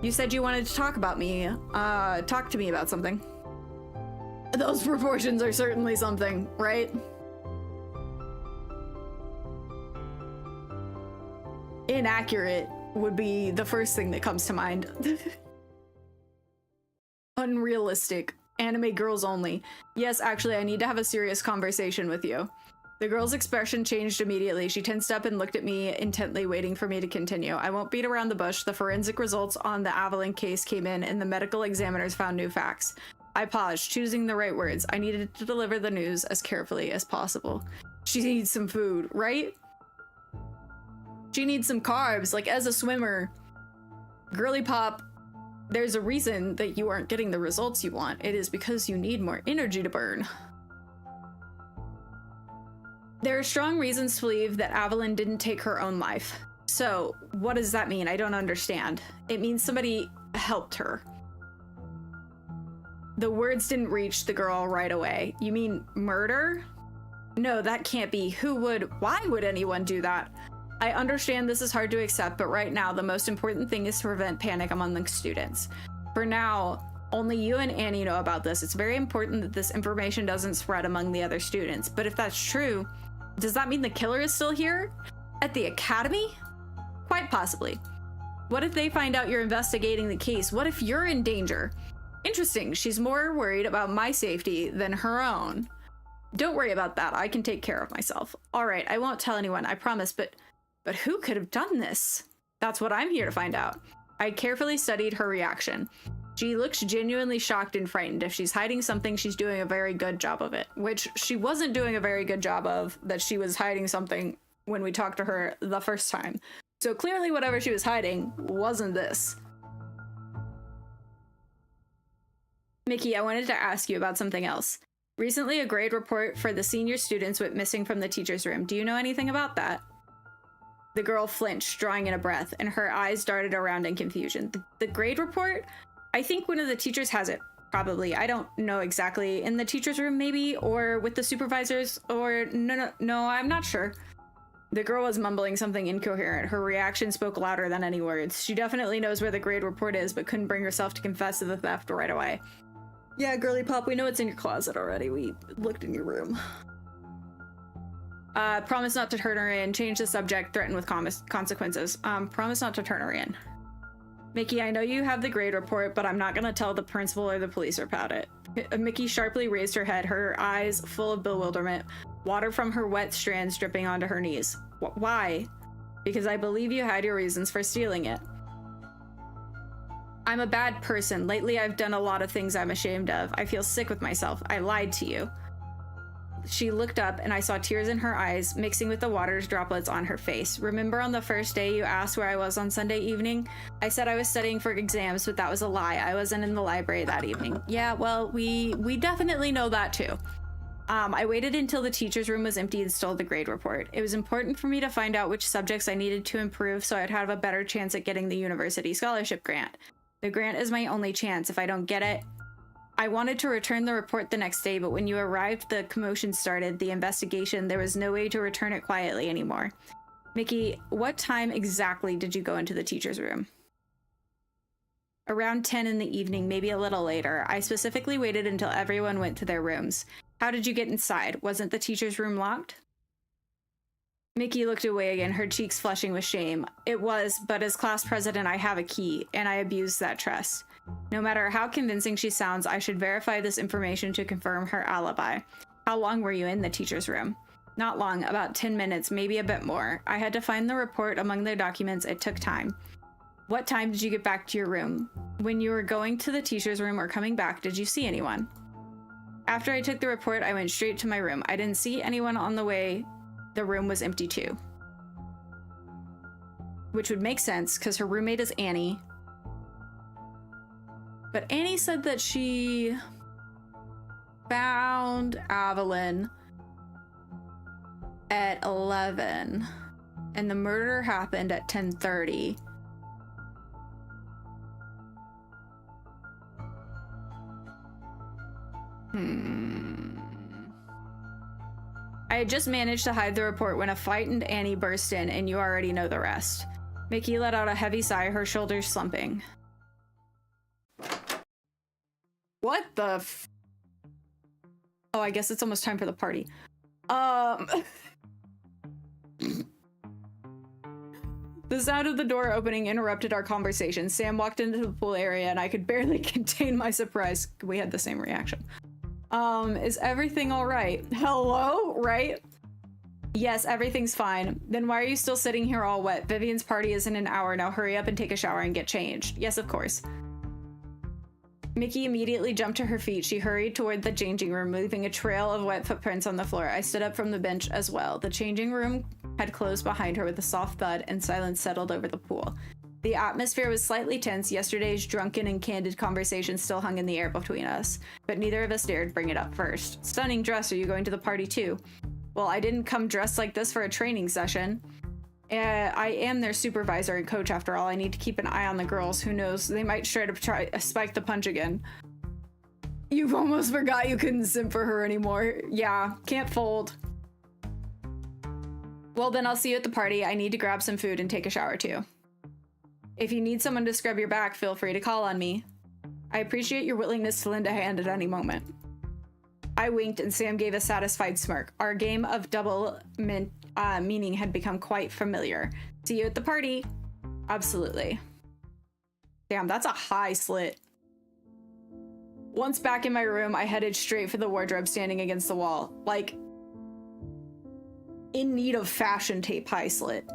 You said you wanted to talk about me. Talk to me about something. Those proportions are certainly something, right? Inaccurate would be the first thing that comes to mind. Unrealistic. Anime girls only. Yes, actually, I need to have a serious conversation with you. The girl's expression changed immediately. She tensed up and looked at me intently, waiting for me to continue. I won't beat around the bush. The forensic results on the Avalon case came in, and the medical examiners found new facts. I paused, choosing the right words. I needed to deliver the news as carefully as possible. She needs some food, right? She needs some carbs, like as a swimmer. Girly pop, there's a reason that you aren't getting the results you want. It is because you need more energy to burn. There are strong reasons to believe that Avalon didn't take her own life. So, what does that mean? I don't understand. It means somebody helped her. The words didn't reach the girl right away. You mean murder? No, that can't be. Why would anyone do that? I understand this is hard to accept, but right now, the most important thing is to prevent panic among the students. For now, only you and Annie know about this. It's very important that this information doesn't spread among the other students. But if that's true, does that mean the killer is still here? At the academy? Quite possibly. What if they find out you're investigating the case? What if you're in danger? Interesting. She's more worried about my safety than her own. Don't worry about that. I can take care of myself. All right, I won't tell anyone, I promise, but who could have done this? That's what I'm here to find out. I carefully studied her reaction. She looks genuinely shocked and frightened. If she's hiding something, she's doing a very good job of it, which she wasn't doing a very good job of, that she was hiding something when we talked to her the first time. So clearly whatever she was hiding wasn't this. Mickey, I wanted to ask you about something else. Recently, a grade report for the senior students went missing from the teacher's room. Do you know anything about that? The girl flinched, drawing in a breath, and her eyes darted around in confusion. The grade report? I think one of the teachers has it. Probably. I don't know exactly. In the teacher's room, maybe? Or with the supervisors? Or no, I'm not sure. The girl was mumbling something incoherent. Her reaction spoke louder than any words. She definitely knows where the grade report is, but couldn't bring herself to confess to the theft right away. Yeah, girly pop, we know it's in your closet already. We looked in your room. Promise not to turn her in. Change the subject. Threaten with consequences. Promise not to turn her in. Mickey, I know you have the grade report, but I'm not gonna tell the principal or the police about it. Mickey sharply raised her head, her eyes full of bewilderment, water from her wet strands dripping onto her knees. Why? Because I believe you had your reasons for stealing it. I'm a bad person. Lately, I've done a lot of things I'm ashamed of. I feel sick with myself. I lied to you. She looked up and I saw tears in her eyes, mixing with the water's droplets on her face. Remember on the first day you asked where I was on Sunday evening? I said I was studying for exams, but that was a lie. I wasn't in the library that evening. Yeah, well, we definitely know that too. I waited until the teacher's room was empty and stole the grade report. It was important for me to find out which subjects I needed to improve so I'd have a better chance at getting the university scholarship grant. The grant is my only chance. If I don't get it, I wanted to return the report the next day, but when you arrived, the commotion started, the investigation. There was no way to return it quietly anymore. Mickey, what time exactly did you go into the teacher's room? Around 10 in the evening, maybe a little later. I specifically waited until everyone went to their rooms. How did you get inside? Wasn't the teacher's room locked? Mickey looked away again, her cheeks flushing with shame. It was, but as class president, I have a key, and I abused that trust. No matter how convincing she sounds, I should verify this information to confirm her alibi. How long were you in the teacher's room? Not long, about 10 minutes, maybe a bit more. I had to find the report among the documents. It took time. What time did you get back to your room? When you were going to the teacher's room or coming back, did you see anyone? After I took the report, I went straight to my room. I didn't see anyone on the way. The room was empty too. Which would make sense, because her roommate is Annie. But Annie said that she found Evelyn at 11 and the murder happened at 10:30. I had just managed to hide the report when a frightened Annie burst in, and you already know the rest. Mickey let out a heavy sigh, her shoulders slumping. What the f- Oh, I guess it's almost time for the party. The sound of the door opening interrupted our conversation. Sam walked into the pool area and I could barely contain my surprise. We had the same reaction. Is everything all right? Hello, right? Yes, everything's fine. Then why are you still sitting here all wet? Vivian's party is in an hour. Now hurry up and take a shower and get changed. Yes, of course. Mickey immediately jumped to her feet. She hurried toward the changing room, leaving a trail of wet footprints on the floor. I stood up from the bench as well. The changing room had closed behind her with a soft thud, and silence settled over the pool. The atmosphere was slightly tense. Yesterday's drunken and candid conversation still hung in the air between us, but neither of us dared bring it up first. Stunning dress. Are you going to the party too? Well, I didn't come dressed like this for a training session. I am their supervisor and coach after all. I need to keep an eye on the girls. Who knows? They might try to spike the punch again. You almost forgot you couldn't simp for her anymore. Yeah, can't fold. Well, then I'll see you at the party. I need to grab some food and take a shower too. If you need someone to scrub your back, feel free to call on me. I appreciate your willingness to lend a hand at any moment. I winked and Sam gave a satisfied smirk. Our game of double meaning had become quite familiar. See you at the party. Absolutely. Damn, that's a high slit. Once back in my room, I headed straight for the wardrobe standing against the wall. Like, in need of fashion tape high slit.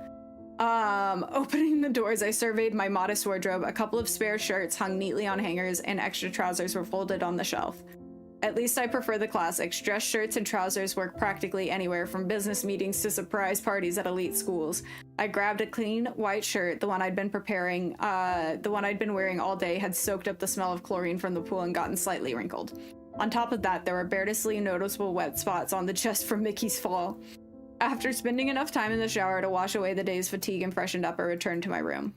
Opening the doors, I surveyed my modest wardrobe. A couple of spare shirts hung neatly on hangers and extra trousers were folded on the shelf. At least I prefer the classics. Dress shirts and trousers work practically anywhere, from business meetings to surprise parties at elite schools. I grabbed a clean white shirt, the one I'd been wearing all day had soaked up the smell of chlorine from the pool and gotten slightly wrinkled. On top of that, there were barely noticeable wet spots on the chest from Mickey's fall. After spending enough time in the shower to wash away the day's fatigue and freshened up, I returned to my room.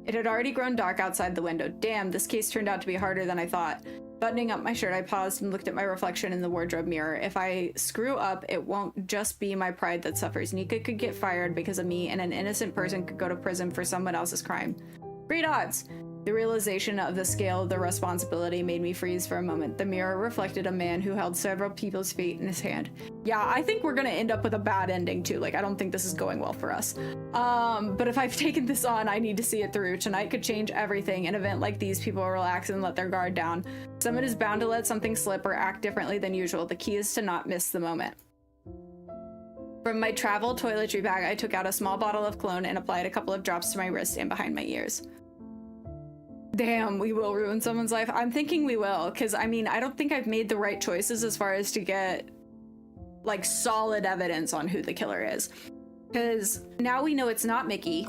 It had already grown dark outside the window. Damn, this case turned out to be harder than I thought. Buttoning up my shirt, I paused and looked at my reflection in the wardrobe mirror. If I screw up, it won't just be my pride that suffers. Nika could get fired because of me, and an innocent person could go to prison for someone else's crime. Great odds! The realization of the scale of the responsibility made me freeze for a moment. The mirror reflected a man who held several people's fate in his hand. Yeah, I think we're gonna end up with a bad ending too. Like, I don't think this is going well for us. But if I've taken this on, I need to see it through. Tonight could change everything. An event like these, people relax and let their guard down. Someone is bound to let something slip or act differently than usual. The key is to not miss the moment. From my travel toiletry bag, I took out a small bottle of cologne and applied a couple of drops to my wrist and behind my ears. Damn, we will ruin someone's life. I'm thinking we will, because I mean, I don't think I've made the right choices as far as to get like solid evidence on who the killer is. Because now we know it's not Mickey,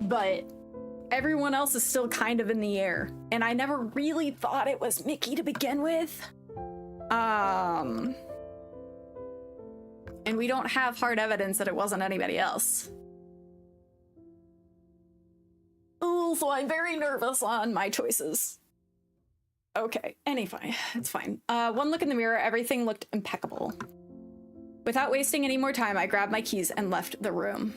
but everyone else is still kind of in the air. And I never really thought it was Mickey to begin with. And we don't have hard evidence that it wasn't anybody else. Ooh, so I'm very nervous on my choices. Okay, anyway, it's fine. One look in the mirror, everything looked impeccable. Without wasting any more time, I grabbed my keys and left the room.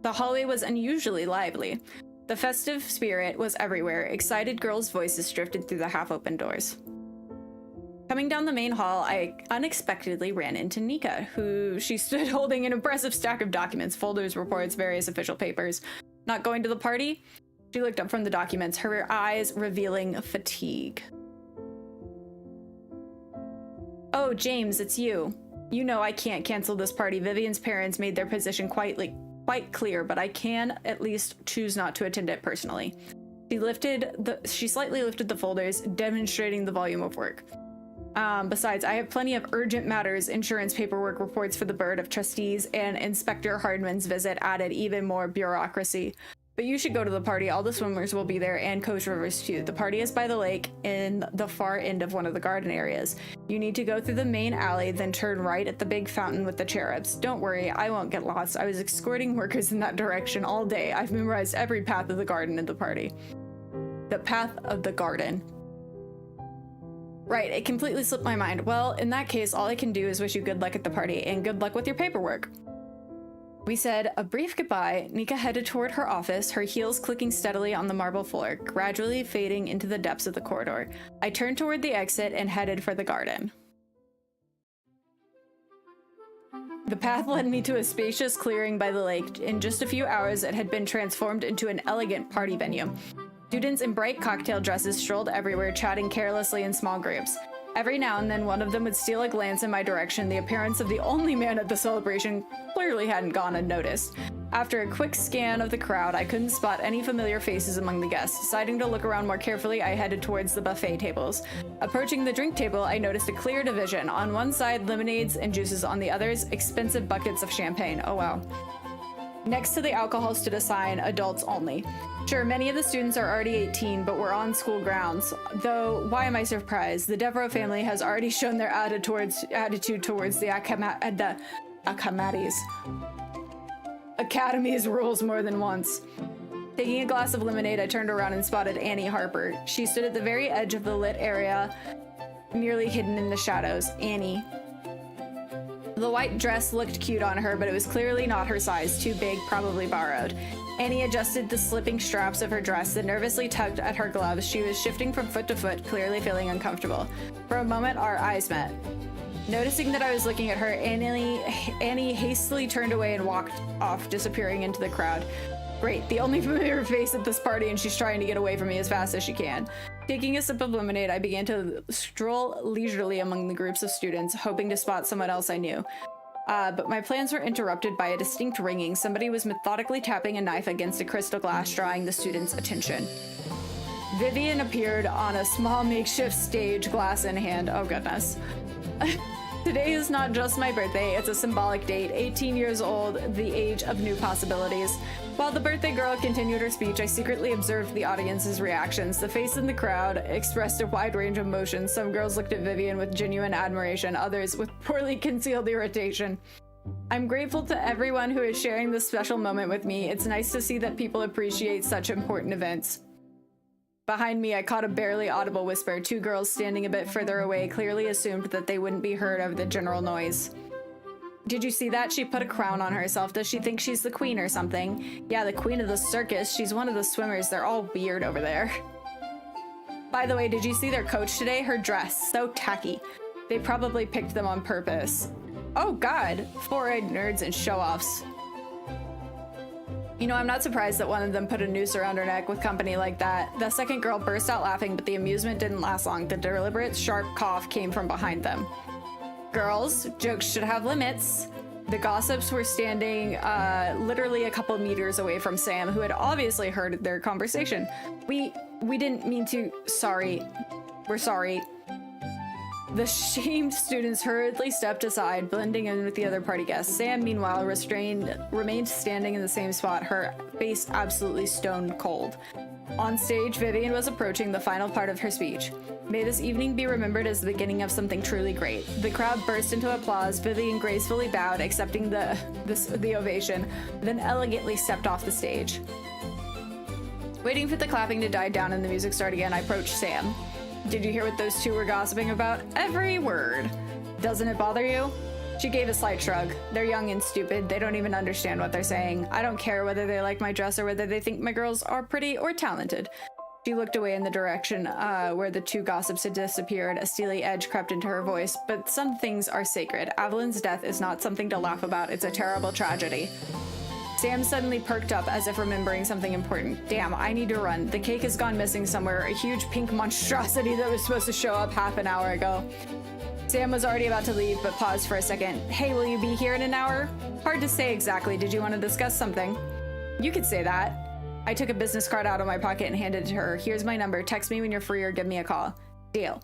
The hallway was unusually lively. The festive spirit was everywhere. Excited girls' voices drifted through the half-open doors. Coming down the main hall, I unexpectedly ran into Nika, who she stood holding an impressive stack of documents, folders, reports, various official papers. Not going to the party? She looked up from the documents, her eyes revealing fatigue. Oh, James, it's you. You know I can't cancel this party. Vivian's parents made their position quite clear, but I can at least choose not to attend it personally. She slightly lifted the folders, demonstrating the volume of work. Besides, I have plenty of urgent matters, insurance paperwork, reports for the Board of Trustees, and Inspector Hardman's visit added even more bureaucracy. But you should go to the party. All the swimmers will be there, and Coach Rivers too. The party is by the lake in the far end of one of the garden areas. You need to go through the main alley, then turn right at the big fountain with the cherubs. Don't worry, I won't get lost. I was escorting workers in that direction all day. I've memorized every path of the garden at the party. The path of the garden. Right, it completely slipped my mind. Well, in that case, all I can do is wish you good luck at the party, and good luck with your paperwork. We said a brief goodbye. Nika headed toward her office, her heels clicking steadily on the marble floor, gradually fading into the depths of the corridor. I turned toward the exit and headed for the garden. The path led me to a spacious clearing by the lake. In just a few hours, it had been transformed into an elegant party venue. Students in bright cocktail dresses strolled everywhere, chatting carelessly in small groups. Every now and then, one of them would steal a glance in my direction. The appearance of the only man at the celebration clearly hadn't gone unnoticed. After a quick scan of the crowd, I couldn't spot any familiar faces among the guests. Deciding to look around more carefully, I headed towards the buffet tables. Approaching the drink table, I noticed a clear division. On one side, lemonades and juices. On the others, expensive buckets of champagne. Oh wow. Next to the alcohol stood a sign, adults only. Sure, many of the students are already 18, but we're on school grounds. Though, why am I surprised? The Devereaux family has already shown their attitude towards the Academy's rules more than once. Taking a glass of lemonade, I turned around and spotted Annie Harper. She stood at the very edge of the lit area, nearly hidden in the shadows. Annie. The white dress looked cute on her, but it was clearly not her size, too big, probably borrowed. Annie adjusted the slipping straps of her dress, then nervously tugged at her gloves. She was shifting from foot to foot, clearly feeling uncomfortable. For a moment, our eyes met. Noticing that I was looking at her, Annie hastily turned away and walked off, disappearing into the crowd. Great, the only familiar face at this party, and she's trying to get away from me as fast as she can. Taking a sip of lemonade, I began to stroll leisurely among the groups of students, hoping to spot someone else I knew. But my plans were interrupted by a distinct ringing. Somebody was methodically tapping a knife against a crystal glass, drawing the students' attention. Vivian appeared on a small makeshift stage, glass in hand. Oh goodness. Today is not just my birthday, it's a symbolic date, 18 years old, the age of new possibilities. While the birthday girl continued her speech, I secretly observed the audience's reactions. The face in the crowd expressed a wide range of emotions. Some girls looked at Vivian with genuine admiration, others with poorly concealed irritation. I'm grateful to everyone who is sharing this special moment with me. It's nice to see that people appreciate such important events. Behind me, I caught a barely audible whisper. Two girls standing a bit further away clearly assumed that they wouldn't be heard over the general noise. Did you see that? She put a crown on herself. Does she think she's the queen or something? Yeah, the queen of the circus. She's one of the swimmers. They're all weird over there. By the way, did you see their coach today? Her dress, so tacky. They probably picked them on purpose. Oh god, four-eyed nerds and show-offs. You know, I'm not surprised that one of them put a noose around her neck with company like that. The second girl burst out laughing, but the amusement didn't last long. The deliberate, sharp cough came from behind them. Girls, jokes should have limits. The gossips were standing literally a couple meters away from Sam, who had obviously heard their conversation. We didn't mean to. Sorry. We're sorry. The shamed students hurriedly stepped aside, blending in with the other party guests. Sam, meanwhile, remained standing in the same spot, her face absolutely stone cold. On stage, Vivian was approaching the final part of her speech. May this evening be remembered as the beginning of something truly great. The crowd burst into applause. Vivian gracefully bowed, accepting the ovation, then elegantly stepped off the stage. Waiting for the clapping to die down and the music start again, I approached Sam. Did you hear what those two were gossiping about? Every word. Doesn't it bother you? She gave a slight shrug. They're young and stupid. They don't even understand what they're saying. I don't care whether they like my dress or whether they think my girls are pretty or talented. She looked away in the direction where the two gossips had disappeared. A steely edge crept into her voice. But some things are sacred. Evelyn's death is not something to laugh about. It's a terrible tragedy. Sam suddenly perked up as if remembering something important. Damn, I need to run. The cake has gone missing somewhere. A huge pink monstrosity that was supposed to show up half an hour ago. Sam was already about to leave, but paused for a second. Hey, will you be here in an hour? Hard to say exactly. Did you want to discuss something? You could say that. I took a business card out of my pocket and handed it to her. Here's my number. Text me when you're free or give me a call. Deal.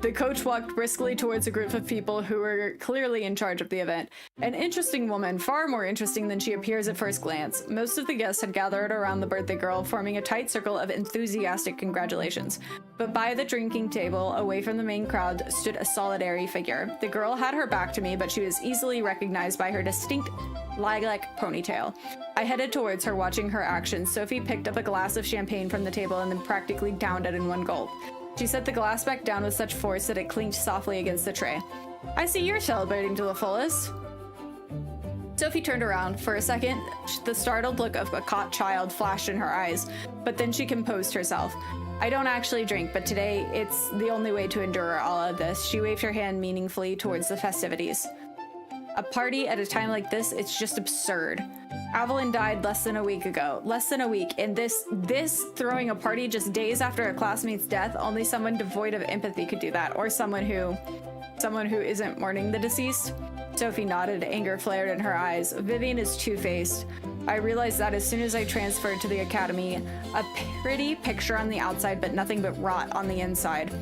The coach walked briskly towards a group of people who were clearly in charge of the event. An interesting woman, far more interesting than she appears at first glance. Most of the guests had gathered around the birthday girl, forming a tight circle of enthusiastic congratulations. But by the drinking table, away from the main crowd, stood a solitary figure. The girl had her back to me, but she was easily recognized by her distinct lilac ponytail. I headed towards her, watching her actions. Sophie picked up a glass of champagne from the table and then practically downed it in one gulp. She set the glass back down with such force that it clinked softly against the tray. I see you're celebrating to the fullest. Sophie turned around. For a second, the startled look of a caught child flashed in her eyes, but then she composed herself. I don't actually drink, but today it's the only way to endure all of this. She waved her hand meaningfully towards the festivities. A party at a time like this, it's just absurd. Evelyn died less than a week ago. Less than a week. And this throwing a party just days after a classmate's death, only someone devoid of empathy could do that. Or someone who isn't mourning the deceased. Sophie nodded, anger flared in her eyes. Vivian is two-faced. I realized that as soon as I transferred to the academy. A pretty picture on the outside, but nothing but rot on the inside.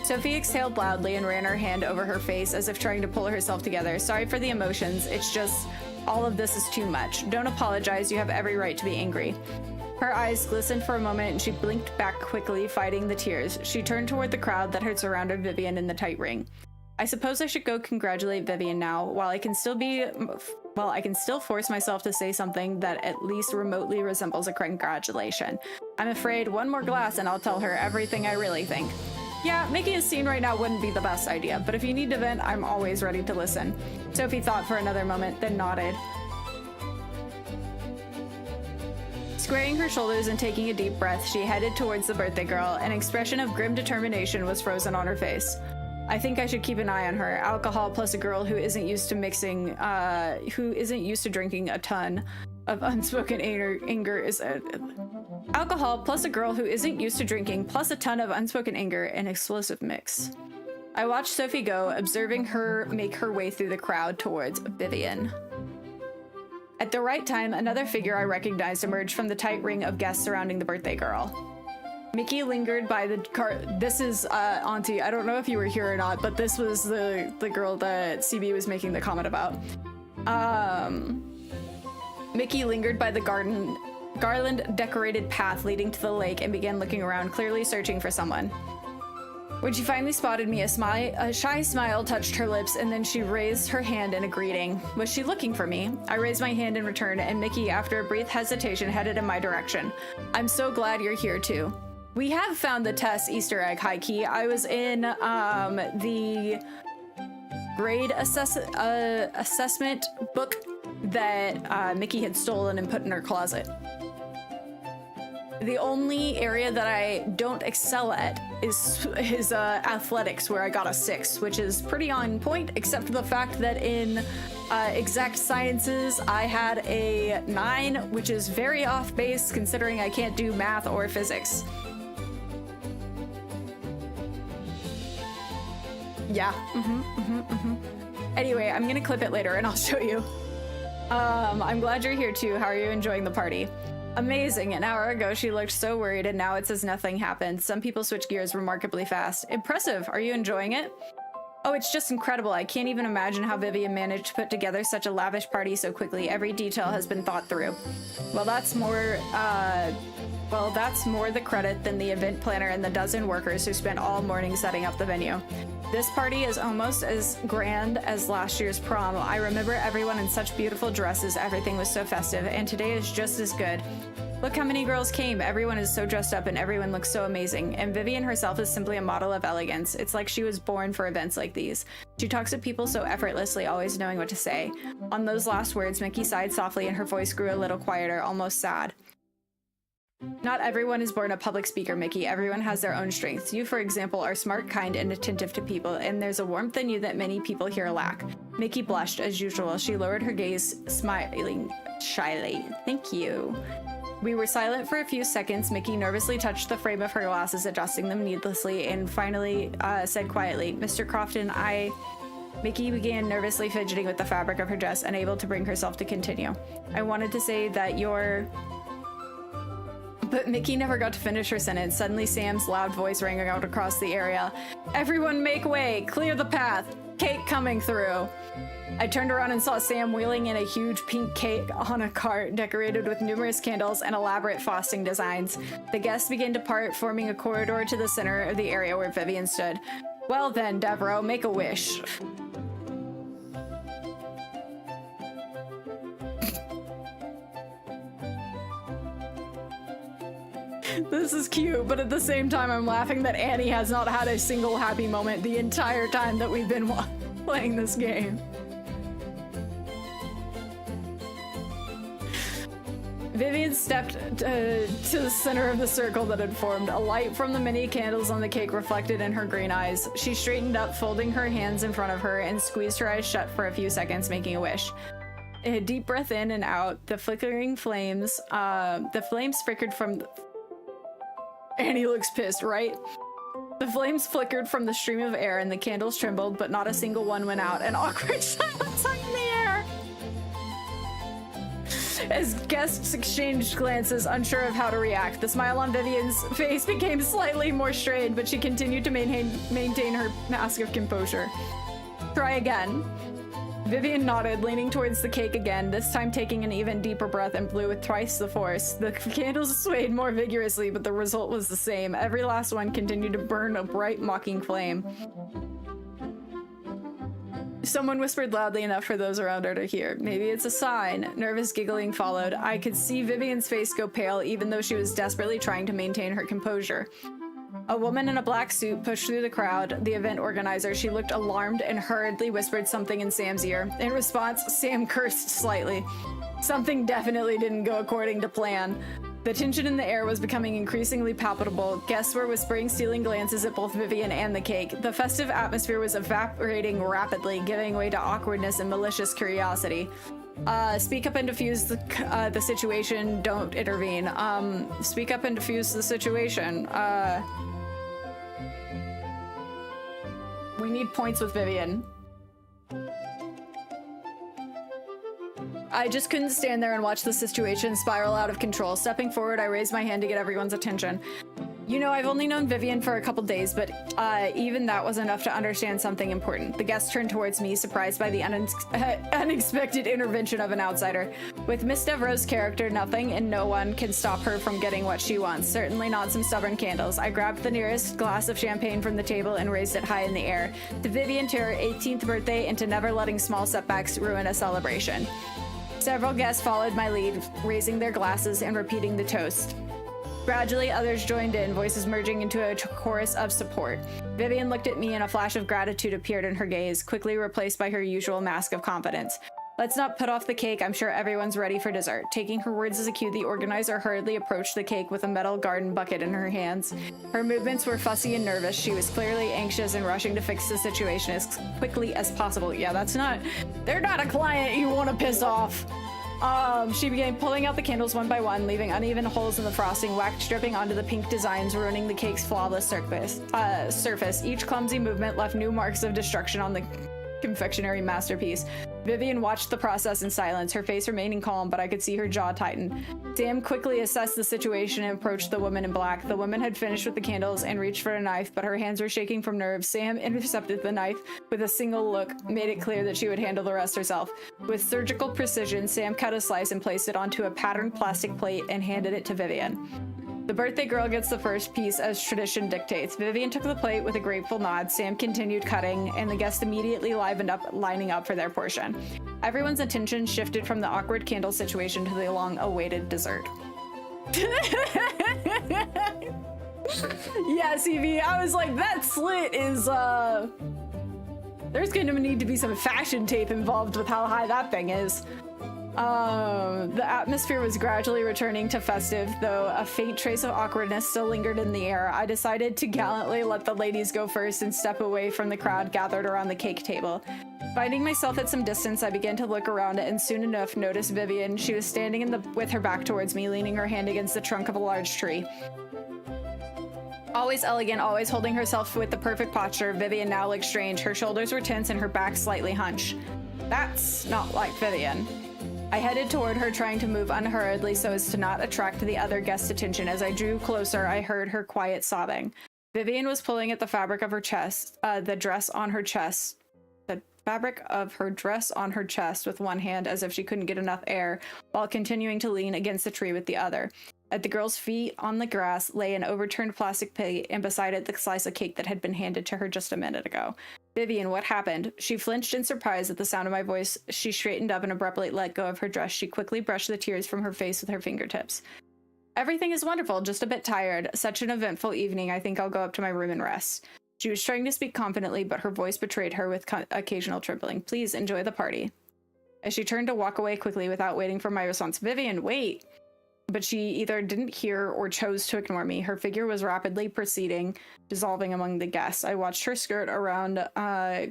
Sophie exhaled loudly and ran her hand over her face as if trying to pull herself together. Sorry for the emotions. It's just, all of this is too much. Don't apologize. You have every right to be angry. Her eyes glistened for a moment and she blinked back quickly, fighting the tears. She turned toward the crowd that had surrounded Vivian in the tight ring. I suppose I should go congratulate Vivian now, while I can still force myself to say something that at least remotely resembles a congratulation. I'm afraid one more glass and I'll tell her everything I really think. Yeah, making a scene right now wouldn't be the best idea, but if you need to vent, I'm always ready to listen. Sophie thought for another moment, then nodded. Squaring her shoulders and taking a deep breath, she headed towards the birthday girl. An expression of grim determination was frozen on her face. I think I should keep an eye on her. Alcohol plus a girl who isn't used to drinking a ton of unspoken anger is alcohol plus a girl who isn't used to drinking plus a ton of unspoken anger, an explosive mix. I watched Sophie go, observing her make her way through the crowd towards Vivian. At the right time, another figure I recognized emerged from the tight ring of guests surrounding the birthday girl. Mickey lingered by the car. This is Auntie. I don't know if you were here or not, but this was the girl that CB was making the comment about. Mickey lingered by the garland-decorated path leading to the lake and began looking around, clearly searching for someone. When she finally spotted me, a shy smile touched her lips, and then she raised her hand in a greeting. Was she looking for me? I raised my hand in return, and Mickey, after a brief hesitation, headed in my direction. I'm so glad you're here, too. We have found the Tess Easter egg, high key. I was in the grade assessment book that Mickey had stolen and put in her closet. The only area that I don't excel at is athletics, where I got a 6, which is pretty on point, except for the fact that in exact sciences I had a 9, which is very off base considering I can't do math or physics. Yeah. Anyway, I'm gonna clip it later and I'll show you. I'm glad you're here too. How are you enjoying the party? Amazing. An hour ago she looked so worried and now it's as nothing happened. Some people switch gears remarkably fast. Impressive. Are you enjoying it? Oh, it's just incredible. I can't even imagine how Vivian managed to put together such a lavish party so quickly. Every detail has been thought through. Well, that's more the credit than the event planner and the dozen workers who spent all morning setting up the venue. This party is almost as grand as last year's prom. I remember everyone in such beautiful dresses. Everything was so festive, and today is just as good. Look how many girls came. Everyone is so dressed up and everyone looks so amazing. And Vivian herself is simply a model of elegance. It's like she was born for events like these. She talks to people so effortlessly, always knowing what to say. On those last words, Mickey sighed softly and her voice grew a little quieter, almost sad. Not everyone is born a public speaker, Mickey. Everyone has their own strengths. You, for example, are smart, kind, and attentive to people, and there's a warmth in you that many people here lack. Mickey blushed, as usual. She lowered her gaze, smiling shyly. Thank you. We were silent for a few seconds. Mickey nervously touched the frame of her glasses, adjusting them needlessly, and finally said quietly, Mr. Crofton, Mickey began nervously fidgeting with the fabric of her dress, unable to bring herself to continue. I wanted to say that you're... But Mickey never got to finish her sentence. Suddenly, Sam's loud voice rang out across the area. Everyone make way! Clear the path! Cake coming through! I turned around and saw Sam wheeling in a huge pink cake on a cart decorated with numerous candles and elaborate frosting designs. The guests began to part, forming a corridor to the center of the area where Vivian stood. Well then, Devereaux, make a wish. This is cute, but at the same time I'm laughing that Annie has not had a single happy moment the entire time that we've been playing this game. Vivian stepped to the center of the circle that had formed. A light from the many candles on the cake reflected in her green eyes. She straightened up, folding her hands in front of her, and squeezed her eyes shut for a few seconds, making a wish. A deep breath in and out, the flickering flames, flickered from... Annie looks pissed, right? The flames flickered from the stream of air and the candles trembled, but not a single one went out. An awkward silence hung in the air. As guests exchanged glances, unsure of how to react, the smile on Vivian's face became slightly more strained, but she continued to maintain her mask of composure. Try again. Vivian nodded, leaning towards the cake again, this time taking an even deeper breath and blew with twice the force. The candles swayed more vigorously, but the result was the same. Every last one continued to burn a bright, mocking flame. Someone whispered loudly enough for those around her to hear. Maybe it's a sign. Nervous giggling followed. I could see Vivian's face go pale, even though she was desperately trying to maintain her composure. A woman in a black suit pushed through the crowd, the event organizer. She looked alarmed and hurriedly whispered something in Sam's ear. In response, Sam cursed slightly. Something definitely didn't go according to plan. The tension in the air was becoming increasingly palpable. Guests were whispering, stealing glances at both Vivian and the cake. The festive atmosphere was evaporating rapidly, giving way to awkwardness and malicious curiosity. Speak up and defuse the situation. Don't intervene. Speak up and defuse the situation. We need points with Vivian. I just couldn't stand there and watch the situation spiral out of control. Stepping forward, I raised my hand to get everyone's attention. You know, I've only known Vivian for a couple days, but even that was enough to understand something important. The guests turned towards me, surprised by the unexpected intervention of an outsider. With Miss Devereaux's character, nothing and no one can stop her from getting what she wants. Certainly not some stubborn candles. I grabbed the nearest glass of champagne from the table and raised it high in the air. To Vivian, to her 18th birthday, and to never letting small setbacks ruin a celebration. Several guests followed my lead, raising their glasses and repeating the toast. Gradually, others joined in, voices merging into a chorus of support. Vivian looked at me and a flash of gratitude appeared in her gaze, quickly replaced by her usual mask of confidence. Let's not put off the cake. I'm sure everyone's ready for dessert. Taking her words as a cue, the organizer hurriedly approached the cake with a metal garden bucket in her hands. Her movements were fussy and nervous. She was clearly anxious and rushing to fix the situation as quickly as possible. Yeah, they're not a client you want to piss off. She began pulling out the candles one by one, leaving uneven holes in the frosting, wax dripping onto the pink designs, ruining the cake's flawless surface. Each clumsy movement left new marks of destruction on the confectionery masterpiece. Vivian watched the process in silence, her face remaining calm, but I could see her jaw tighten. Sam quickly assessed the situation and approached the woman in black. The woman had finished with the candles and reached for a knife, but her hands were shaking from nerves. Sam intercepted the knife with a single look, made it clear that she would handle the rest herself. With surgical precision, Sam cut a slice and placed it onto a patterned plastic plate and handed it to Vivian. The birthday girl gets the first piece as tradition dictates. Vivian took the plate with a grateful nod. Sam continued cutting, and the guests immediately livened up, lining up for their portion. Everyone's attention shifted from the awkward candle situation to the long-awaited dessert. Yeah, CV, I was like, that slit is, there's gonna need to be some fashion tape involved with how high that thing is. The atmosphere was gradually returning to festive, though a faint trace of awkwardness still lingered in the air. I decided to gallantly let the ladies go first and step away from the crowd gathered around the cake table. Finding myself at some distance, I began to look around and soon enough noticed Vivian. She was standing with her back towards me, leaning her hand against the trunk of a large tree. Always elegant, always holding herself with the perfect posture, Vivian now looked strange. Her shoulders were tense and her back slightly hunched. That's not like Vivian. I headed toward her, trying to move unhurriedly so as to not attract the other guests' attention. As I drew closer, I heard her quiet sobbing. Vivian was pulling at the fabric of her chest, the fabric of her dress on her chest with one hand as if she couldn't get enough air, while continuing to lean against the tree with the other. At the girl's feet on the grass lay an overturned plastic plate, and beside it the slice of cake that had been handed to her just a minute ago. Vivian, what happened? She flinched in surprise at the sound of my voice. She straightened up and abruptly let go of her dress. She quickly brushed the tears from her face with her fingertips. Everything is wonderful, just a bit tired. Such an eventful evening. I think I'll go up to my room and rest. She was trying to speak confidently, but her voice betrayed her with occasional trembling. Please enjoy the party. As she turned to walk away quickly without waiting for my response, Vivian, wait! But she either didn't hear or chose to ignore me. Her figure was rapidly proceeding, dissolving among the guests. I watched her skirt around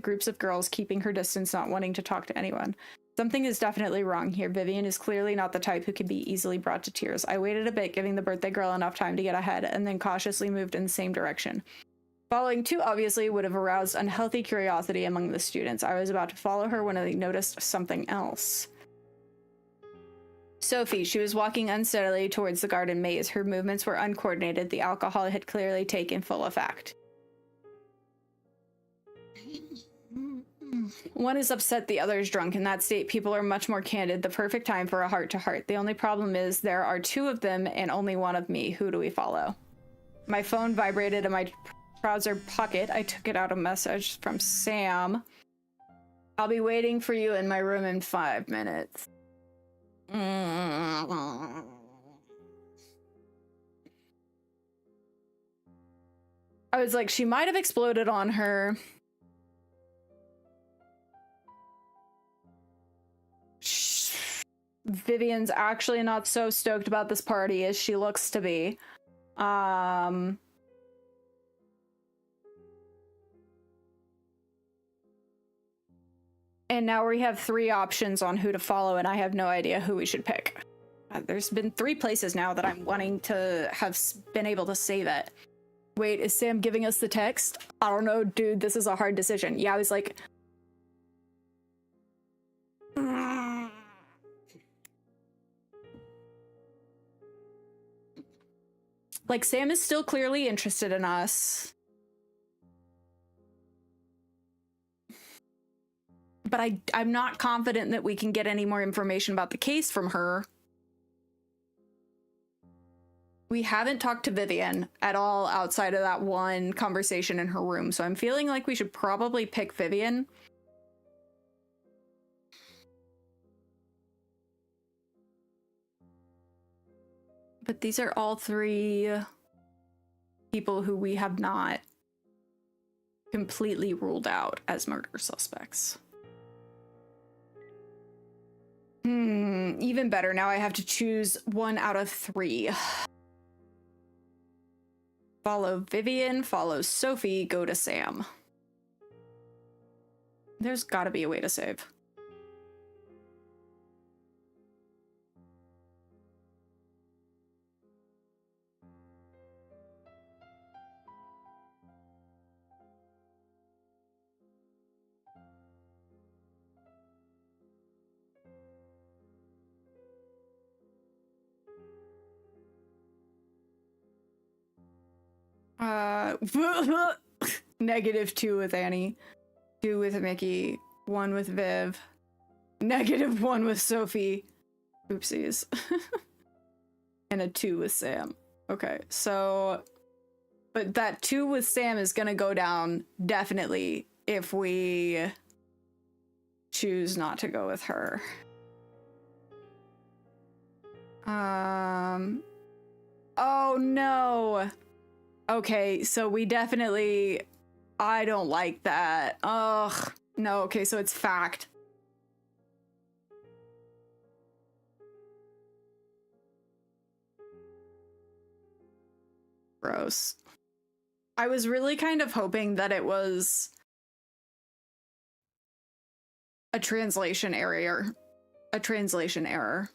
groups of girls, keeping her distance, not wanting to talk to anyone. Something is definitely wrong here. Vivian is clearly not the type who can be easily brought to tears. I waited a bit, giving the birthday girl enough time to get ahead, and then cautiously moved in the same direction. Following too obviously would have aroused unhealthy curiosity among the students. I was about to follow her when I noticed something else. Sophie, she was walking unsteadily towards the garden maze. Her movements were uncoordinated. The alcohol had clearly taken full effect. One is upset, the other is drunk. In that state, people are much more candid. The perfect time for a heart-to-heart. The only problem is there are two of them and only one of me. Who do we follow? My phone vibrated in my trouser pocket. I took it out, a message from Sam. I'll be waiting for you in my room in 5 minutes. I was like, she might have exploded on her. Vivian's actually not so stoked about this party as she looks to be. And now we have 3 options on who to follow, and I have no idea who we should pick. There's been 3 places now that I'm wanting to have been able to save it. Wait, is Sam giving us the text? I don't know, dude, this is a hard decision. Yeah, I was like... Like, Sam is still clearly interested in us. But I'm not confident that we can get any more information about the case from her. We haven't talked to Vivian at all outside of that one conversation in her room, so I'm feeling like we should probably pick Vivian. But these are all three people who we have not completely ruled out as murder suspects. Even better. Now I have to choose one out of three. Follow Vivian, follow Sophie, go to Sam. There's gotta be a way to save. -2 with Annie, 2 with Mickey, 1 with Viv, -1 with Sophie. Oopsies. And a 2 with Sam. Okay, so... But that 2 with Sam is gonna go down, definitely, if we choose not to go with her. Oh no! Okay, so we definitely... I don't like that. Ugh. No, okay, so it's fact. Gross. I was really kind of hoping that it was a translation error. A translation error.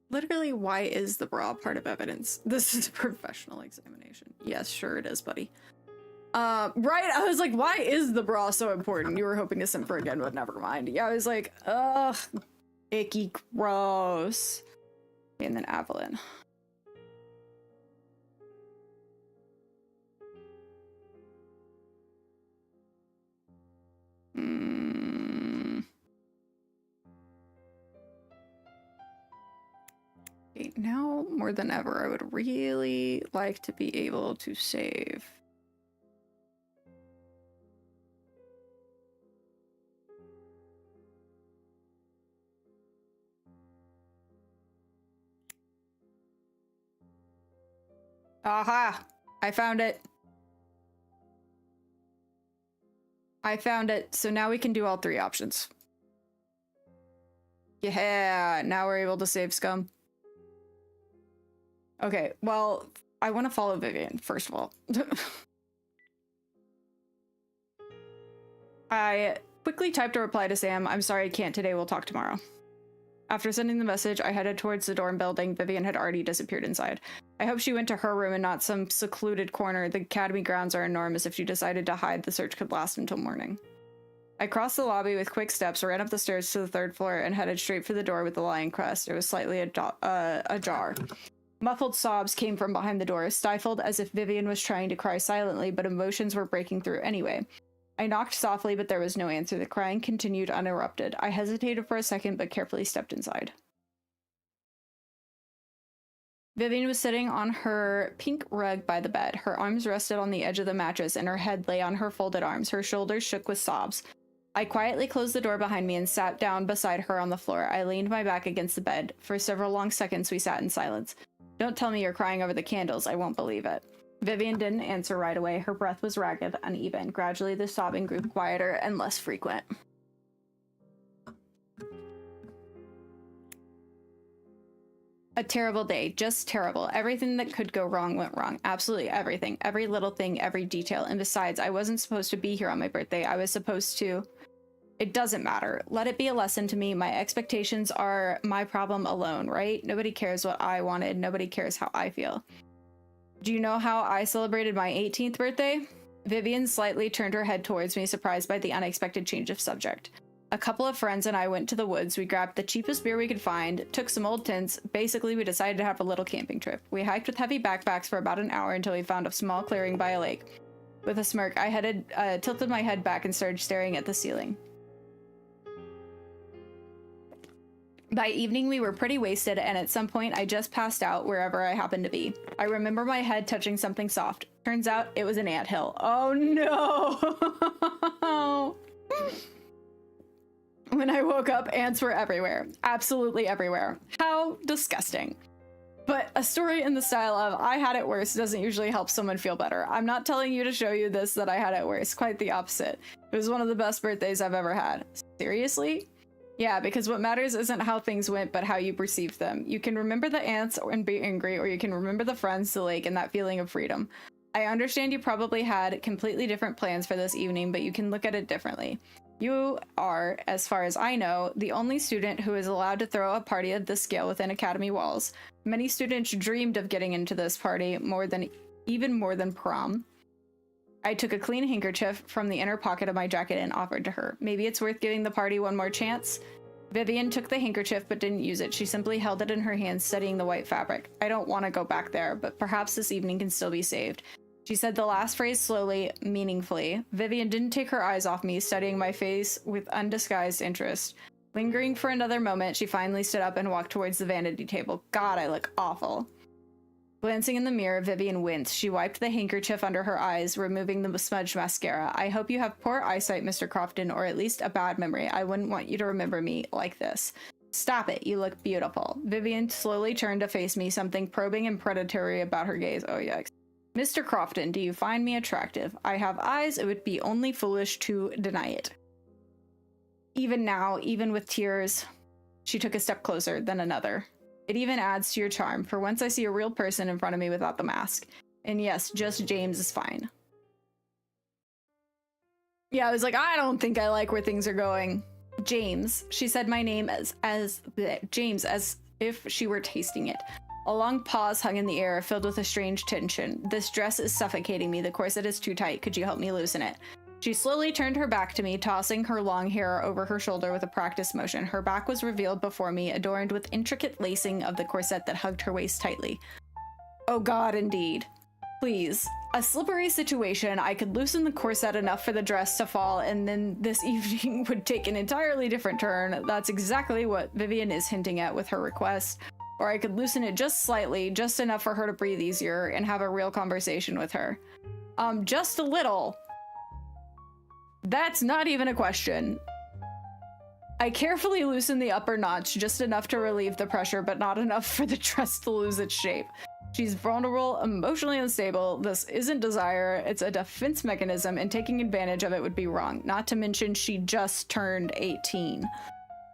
Literally, why is the bra part of evidence? This is a professional examination. Yes, sure it is, buddy. Right? I was like, why is the bra so important? You were hoping to simper again, but never mind. Yeah, I was like, ugh, icky, gross. And then Evelyn. Okay, now more than ever, I would really like to be able to save. Aha! I found it. I found it. So now we can do all three options. Yeah, now we're able to save scum. Okay, well, I want to follow Vivian, first of all. I quickly typed a reply to Sam. I'm sorry I can't today, we'll talk tomorrow. After sending the message, I headed towards the dorm building. Vivian had already disappeared inside. I hope she went to her room and not some secluded corner. The academy grounds are enormous. If she decided to hide, the search could last until morning. I crossed the lobby with quick steps, ran up the stairs to the 3rd floor, and headed straight for the door with the lion crest. It was slightly ajar. Muffled sobs came from behind the door, stifled as if Vivian was trying to cry silently, but emotions were breaking through anyway. I knocked softly, but there was no answer. The crying continued uninterrupted. I hesitated for a second, but carefully stepped inside. Vivian was sitting on her pink rug by the bed. Her arms rested on the edge of the mattress, and her head lay on her folded arms. Her shoulders shook with sobs. I quietly closed the door behind me and sat down beside her on the floor. I leaned my back against the bed. For several long seconds, we sat in silence. Don't tell me you're crying over the candles. I won't believe it. Vivian didn't answer right away. Her breath was ragged, uneven. Gradually, the sobbing grew quieter and less frequent. A terrible day, just terrible. Everything that could go wrong went wrong. Absolutely everything. Every little thing, every detail. And besides, I wasn't supposed to be here on my birthday. I was supposed to... It doesn't matter. Let it be a lesson to me. My expectations are my problem alone, right? Nobody cares what I wanted. Nobody cares how I feel. Do you know how I celebrated my 18th birthday? Vivian slightly turned her head towards me, surprised by the unexpected change of subject. A couple of friends and I went to the woods. We grabbed the cheapest beer we could find, took some old tents. Basically, we decided to have a little camping trip. We hiked with heavy backpacks for about an hour until we found a small clearing by a lake. With a smirk, I tilted my head back and started staring at the ceiling. By evening, we were pretty wasted, and at some point, I just passed out wherever I happened to be. I remember my head touching something soft. Turns out, it was an anthill. Oh no! When I woke up, ants were everywhere. Absolutely everywhere. How disgusting. But a story in the style of, I had it worse, doesn't usually help someone feel better. I'm not telling you to show you this that I had it worse. Quite the opposite. It was one of the best birthdays I've ever had. Seriously? Yeah, because what matters isn't how things went, but how you perceived them. You can remember the ants and be angry, or you can remember the friends, the lake, and that feeling of freedom. I understand you probably had completely different plans for this evening, but you can look at it differently. You are, as far as I know, the only student who is allowed to throw a party of this scale within academy walls. Many students dreamed of getting into this party even more than prom. I took a clean handkerchief from the inner pocket of my jacket and offered to her. Maybe it's worth giving the party one more chance? Vivian took the handkerchief but didn't use it. She simply held it in her hands, studying the white fabric. I don't want to go back there, but perhaps this evening can still be saved. She said the last phrase slowly, meaningfully. Vivian didn't take her eyes off me, studying my face with undisguised interest. Lingering for another moment, she finally stood up and walked towards the vanity table. God, I look awful. Glancing in the mirror, Vivian winced. She wiped the handkerchief under her eyes, removing the smudged mascara. I hope you have poor eyesight, Mr. Crofton, or at least a bad memory. I wouldn't want you to remember me like this. Stop it. You look beautiful. Vivian slowly turned to face me, something probing and predatory about her gaze. Oh, yikes. Mr. Crofton, do you find me attractive? I have eyes. It would be only foolish to deny it. Even now, even with tears, she took a step closer, then another. It even adds to your charm, for once I see a real person in front of me without the mask. And yes, just James is fine. Yeah, I was like, I don't think I like where things are going. James. She said my name James, as if she were tasting it. A long pause hung in the air, filled with a strange tension. This dress is suffocating me. The corset is too tight. Could you help me loosen it? She slowly turned her back to me, tossing her long hair over her shoulder with a practiced motion. Her back was revealed before me, adorned with intricate lacing of the corset that hugged her waist tightly. Oh God, indeed. Please. A slippery situation. I could loosen the corset enough for the dress to fall, and then this evening would take an entirely different turn. That's exactly what Vivian is hinting at with her request. Or I could loosen it just slightly, just enough for her to breathe easier and have a real conversation with her. Just a little. That's not even a question. I carefully loosened the upper notch, just enough to relieve the pressure, but not enough for the dress to lose its shape. She's vulnerable, emotionally unstable. This isn't desire, it's a defense mechanism, and taking advantage of it would be wrong. Not to mention she just turned 18.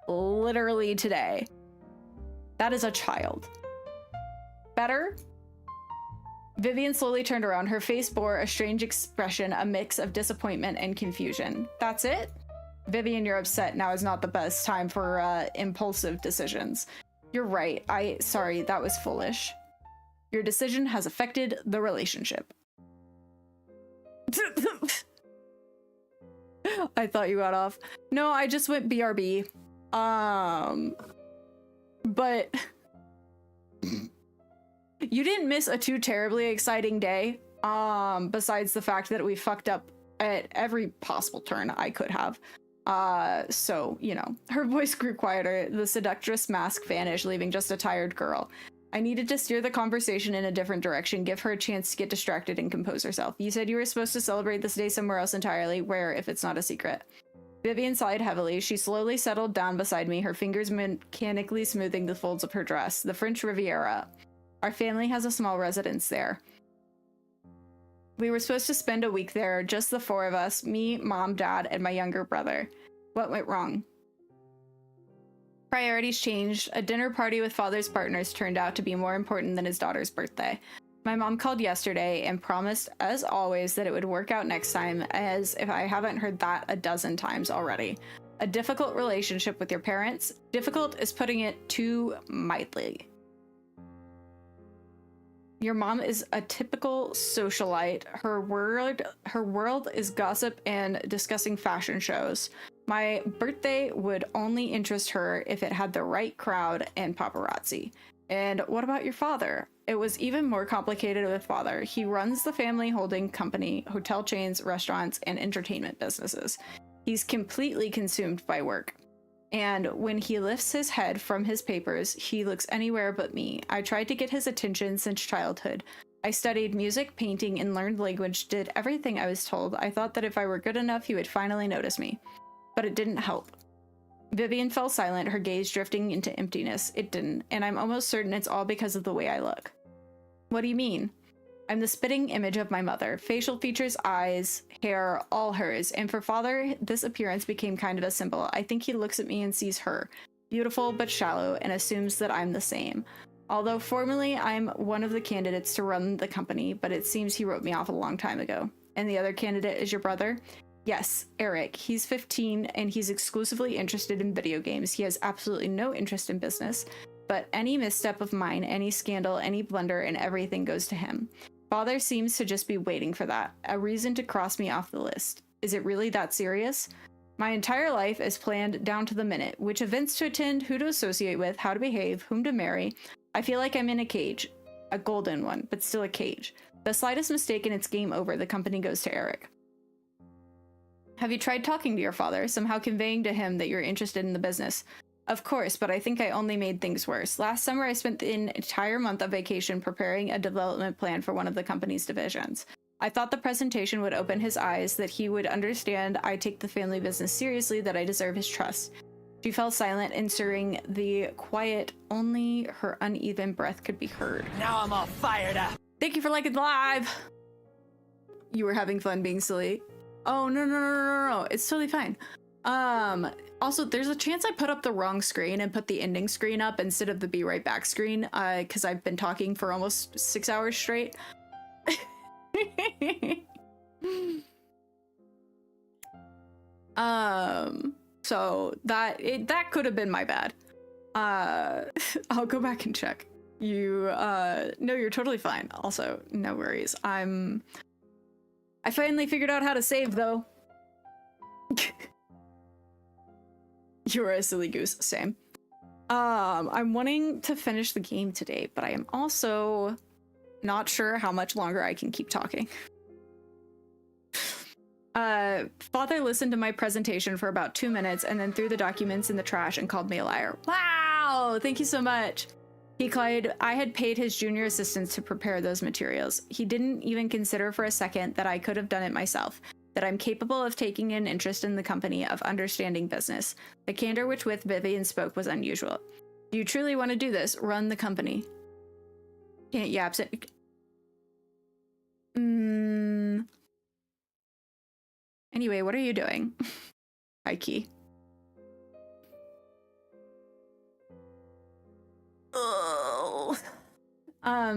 Literally today. That is a child. Better? Vivian slowly turned around. Her face bore a strange expression, a mix of disappointment and confusion. That's it? Vivian, you're upset. Now is not the best time for impulsive decisions. You're right. Sorry, that was foolish. Your decision has affected the relationship. I thought you got off. No, I just went BRB. But you didn't miss a too terribly exciting day. Besides the fact that we fucked up at every possible turn I could have. So, you know, her voice grew quieter. The seductress mask vanished, leaving just a tired girl. I needed to steer the conversation in a different direction, give her a chance to get distracted and compose herself. You said you were supposed to celebrate this day somewhere else entirely. Where, if it's not a secret? Vivian sighed heavily. She slowly settled down beside me, her fingers mechanically smoothing the folds of her dress. The French Riviera. Our family has a small residence there. We were supposed to spend a week there, just the four of us, me, mom, dad, and my younger brother. What went wrong? Priorities changed. A dinner party with father's partners turned out to be more important than his daughter's birthday. My mom called yesterday and promised, as always, that it would work out next time, as if I haven't heard that a dozen times already. A difficult relationship with your parents. Difficult is putting it too mildly. Your mom is a typical socialite. Her world is gossip and discussing fashion shows. My birthday would only interest her if it had the right crowd and paparazzi. And what about your father? It was even more complicated with father. He runs the family holding company, hotel chains, restaurants, and entertainment businesses. He's completely consumed by work. And when he lifts his head from his papers, he looks anywhere but me. I tried to get his attention since childhood. I studied music, painting, and learned language, did everything I was told. I thought that if I were good enough, he would finally notice me. But it didn't help. Vivian fell silent, her gaze drifting into emptiness. It didn't, and I'm almost certain it's all because of the way I look. What do you mean? I'm the spitting image of my mother. Facial features, eyes, hair, all hers. And for father, this appearance became kind of a symbol. I think he looks at me and sees her, beautiful but shallow, and assumes that I'm the same. Although formally I'm one of the candidates to run the company, but it seems he wrote me off a long time ago. And the other candidate is your brother? Yes, Eric. He's 15 and he's exclusively interested in video games. He has absolutely no interest in business, but any misstep of mine, any scandal, any blunder, and everything goes to him. Father seems to just be waiting for that, a reason to cross me off the list. Is it really that serious? My entire life is planned down to the minute. Which events to attend, who to associate with, how to behave, whom to marry. I feel like I'm in a cage. A golden one, but still a cage. The slightest mistake and it's game over. The company goes to Eric. Have you tried talking to your father, somehow conveying to him that you're interested in the business? Of course, but I think I only made things worse. Last summer, I spent the entire month of vacation preparing a development plan for one of the company's divisions. I thought the presentation would open his eyes, that he would understand I take the family business seriously, that I deserve his trust. She fell silent, ensuring the quiet, only her uneven breath could be heard.
Now I'm all fired up.
Thank you for liking the live! You were having fun being silly. Oh, no. It's totally fine. Also, there's a chance I put up the wrong screen and put the ending screen up instead of the be right back screen, because I've been talking for almost 6 hours straight. So that could have been my bad. I'll go back and check. No, you're totally fine. Also, no worries. I finally figured out how to save, though. You're a silly goose. Same. I'm wanting to finish the game today, but I am also not sure how much longer I can keep talking. Father listened to my presentation for about 2 minutes and then threw the documents in the trash and called me a liar. Wow! Thank you so much. He claimed I had paid his junior assistants to prepare those materials. He didn't even consider for a second that I could have done it myself, that I'm capable of taking an interest in the company, of understanding business. The candor which with Vivian spoke was unusual. Do you truly want to do this? Run the company? Can't you absent? Anyway, what are you doing? Hi, Key. Oh.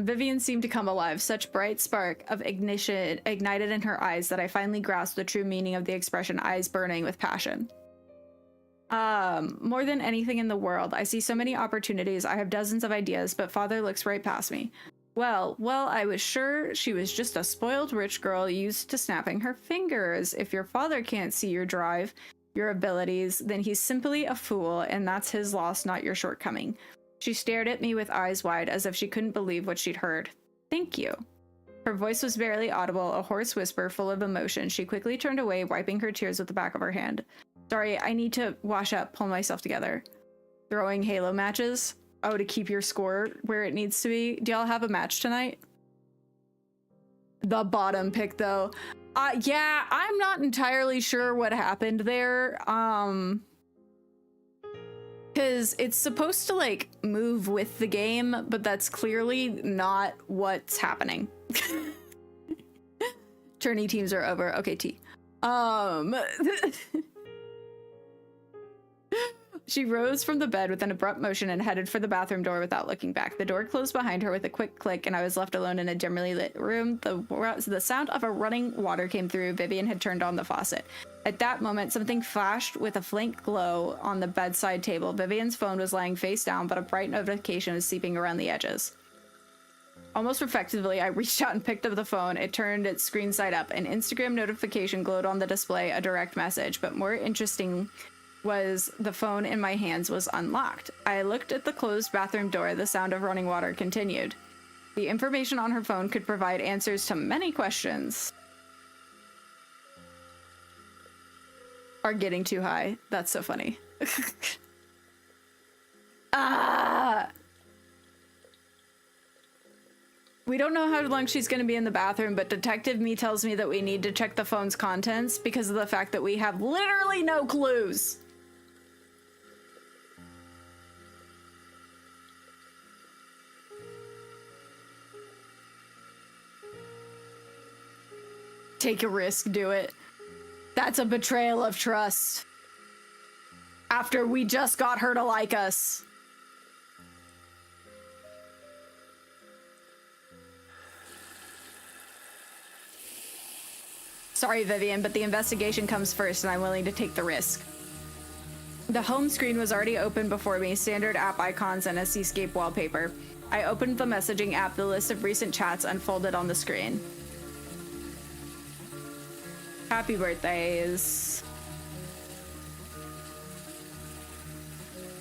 Vivian seemed to come alive, such bright spark of ignition ignited in her eyes that I finally grasped the true meaning of the expression eyes burning with passion. More than anything in the world, I see so many opportunities. I have dozens of ideas, but father looks right past me. Well, I was sure she was just a spoiled rich girl used to snapping her fingers. If your father can't see your drive, your abilities, then he's simply a fool, and that's his loss, not your shortcoming. She stared at me with eyes wide, as if she couldn't believe what she'd heard. Thank you. Her voice was barely audible, a hoarse whisper full of emotion. She quickly turned away, wiping her tears with the back of her hand. Sorry, I need to wash up, pull myself together. Throwing Halo matches? Oh, to keep your score where it needs to be? Do y'all have a match tonight? The bottom pick, though. Yeah, I'm not entirely sure what happened there. Because it's supposed to, like, move with the game, but that's clearly not what's happening. Tourney teams are over. Okay, T. She rose from the bed with an abrupt motion and headed for the bathroom door without looking back. The door closed behind her with a quick click, and I was left alone in a dimly lit room. The sound of a running water came through. Vivian had turned on the faucet. At that moment, something flashed with a faint glow on the bedside table. Vivian's phone was lying face down, but a bright notification was seeping around the edges. Almost reflectively, I reached out and picked up the phone. It turned its screen side up. An Instagram notification glowed on the display, a direct message. But more interesting was the phone in my hands was unlocked. I looked at the closed bathroom door. The sound of running water continued. The information on her phone could provide answers to many questions. Are getting too high. That's so funny. We don't know how long she's going to be in the bathroom, but Detective Me tells me that we need to check the phone's contents because of the fact that we have literally no clues. Take a risk, do it. That's a betrayal of trust. After we just got her to like us. Sorry, Vivian, but the investigation comes first, and I'm willing to take the risk. The home screen was already open before me, standard app icons and a seascape wallpaper. I opened the messaging app, the list of recent chats unfolded on the screen. Happy birthdays.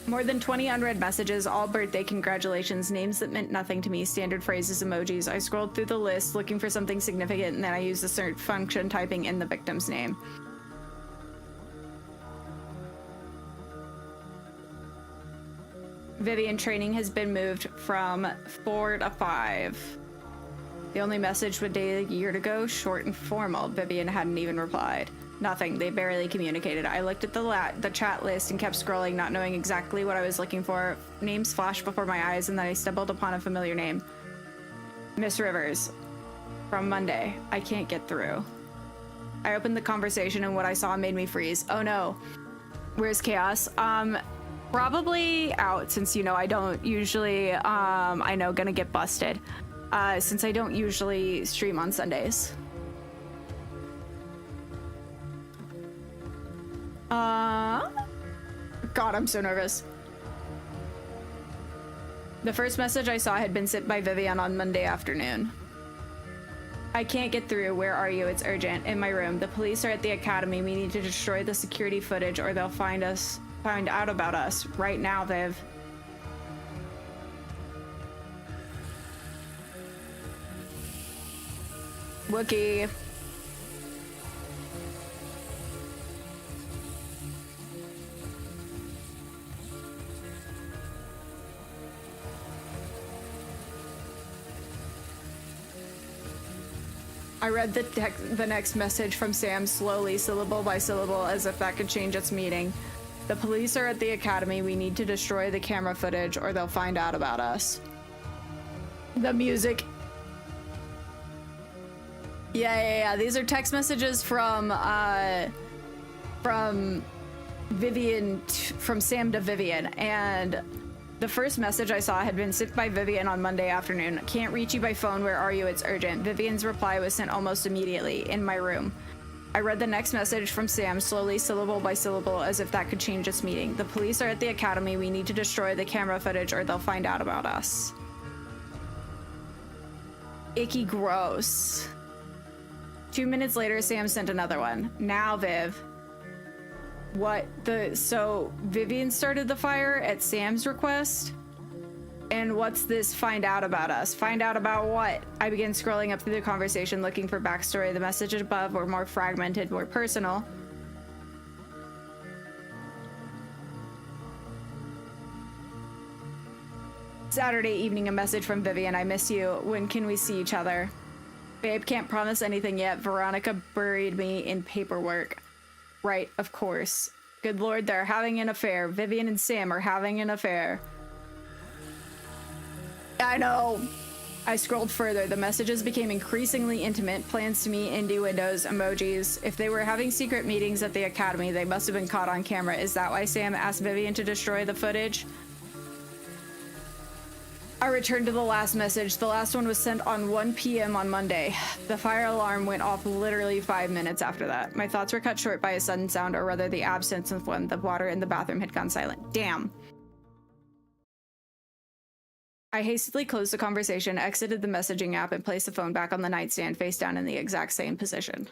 More than 20 unread messages, all birthday congratulations, names that meant nothing to me, standard phrases, emojis. I scrolled through the list looking for something significant, and then I used the search function, typing in the victim's name. Vivian, training has been moved from 4 to 5. The only message would date a year to go, short and formal. Vivian hadn't even replied. Nothing. They barely communicated. I looked at the chat list and kept scrolling, not knowing exactly what I was looking for. Names flashed before my eyes, and then I stumbled upon a familiar name. Miss Rivers. From Monday. I can't get through. I opened the conversation, and what I saw made me freeze. Oh no. Where's Chaos? Probably out, since, you know, I don't usually, I know, gonna get busted. Since I don't usually stream on Sundays. God, I'm so nervous. The first message I saw had been sent by Vivian on Monday afternoon. I can't get through. Where are you? It's urgent. In my room. The police are at the academy. We need to destroy the security footage or they'll find out about us. Right now, Viv. Wookie. I read the next message from Sam slowly, syllable by syllable, as if that could change its meaning. The police are at the academy. We need to destroy the camera footage or they'll find out about us. The music. Yeah. These are text messages from Vivian, from Sam to Vivian, and the first message I saw had been sent by Vivian on Monday afternoon. Can't reach you by phone. Where are you? It's urgent. Vivian's reply was sent almost immediately. In my room. I read the next message from Sam slowly, syllable by syllable, as if that could change its meaning. The police are at the academy. We need to destroy the camera footage or they'll find out about us. Icky gross. 2 minutes later, Sam sent another one. Now, Viv. So Vivian started the fire at Sam's request? And what's this find out about us? Find out about what? I began scrolling up through the conversation looking for backstory. The messages above were more fragmented, more personal. Saturday evening, a message from Vivian. I miss you. When can we see each other? Babe, can't promise anything yet. Veronica buried me in paperwork. Right, of course. Good Lord, they're having an affair. Vivian and Sam are having an affair. I know. I scrolled further. The messages became increasingly intimate. Plans to meet, indie windows, emojis. If they were having secret meetings at the academy, they must have been caught on camera. Is that why Sam asked Vivian to destroy the footage? I returned to the last message. The last one was sent on 1 p.m. on Monday. The fire alarm went off literally 5 minutes after that. My thoughts were cut short by a sudden sound, or rather the absence of one. The water in the bathroom had gone silent. Damn. I hastily closed the conversation, exited the messaging app, and placed the phone back on the nightstand, face down in the exact same position.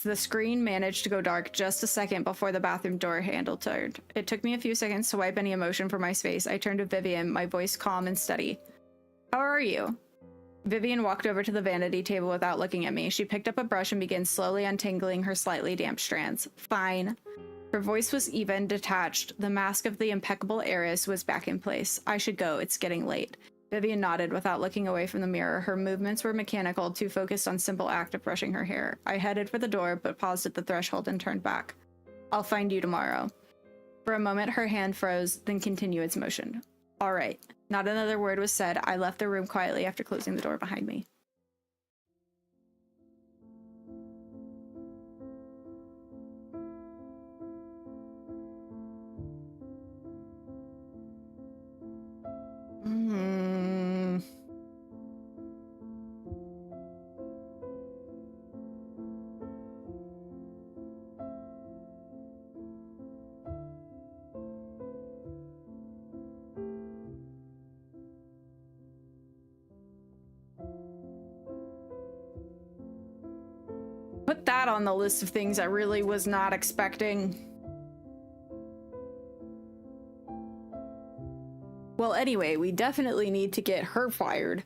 The screen managed to go dark just a second before the bathroom door handle turned. It took me a few seconds to wipe any emotion from my face. I turned to Vivian, my voice calm and steady. How are you? Vivian walked over to the vanity table without looking at me. She picked up a brush and began slowly untangling her slightly damp strands. Fine. Her voice was even, detached. The mask of the impeccable heiress was back in place. I should go. It's getting late. Vivian nodded without looking away from the mirror. Her movements were mechanical, too focused on simple act of brushing her hair. I headed for the door, but paused at the threshold and turned back. I'll find you tomorrow. For a moment, her hand froze, then continued its motion. All right. Not another word was said. I left the room quietly after closing the door behind me. Put that on the list of things I really was not expecting. Well, anyway, we definitely need to get her fired.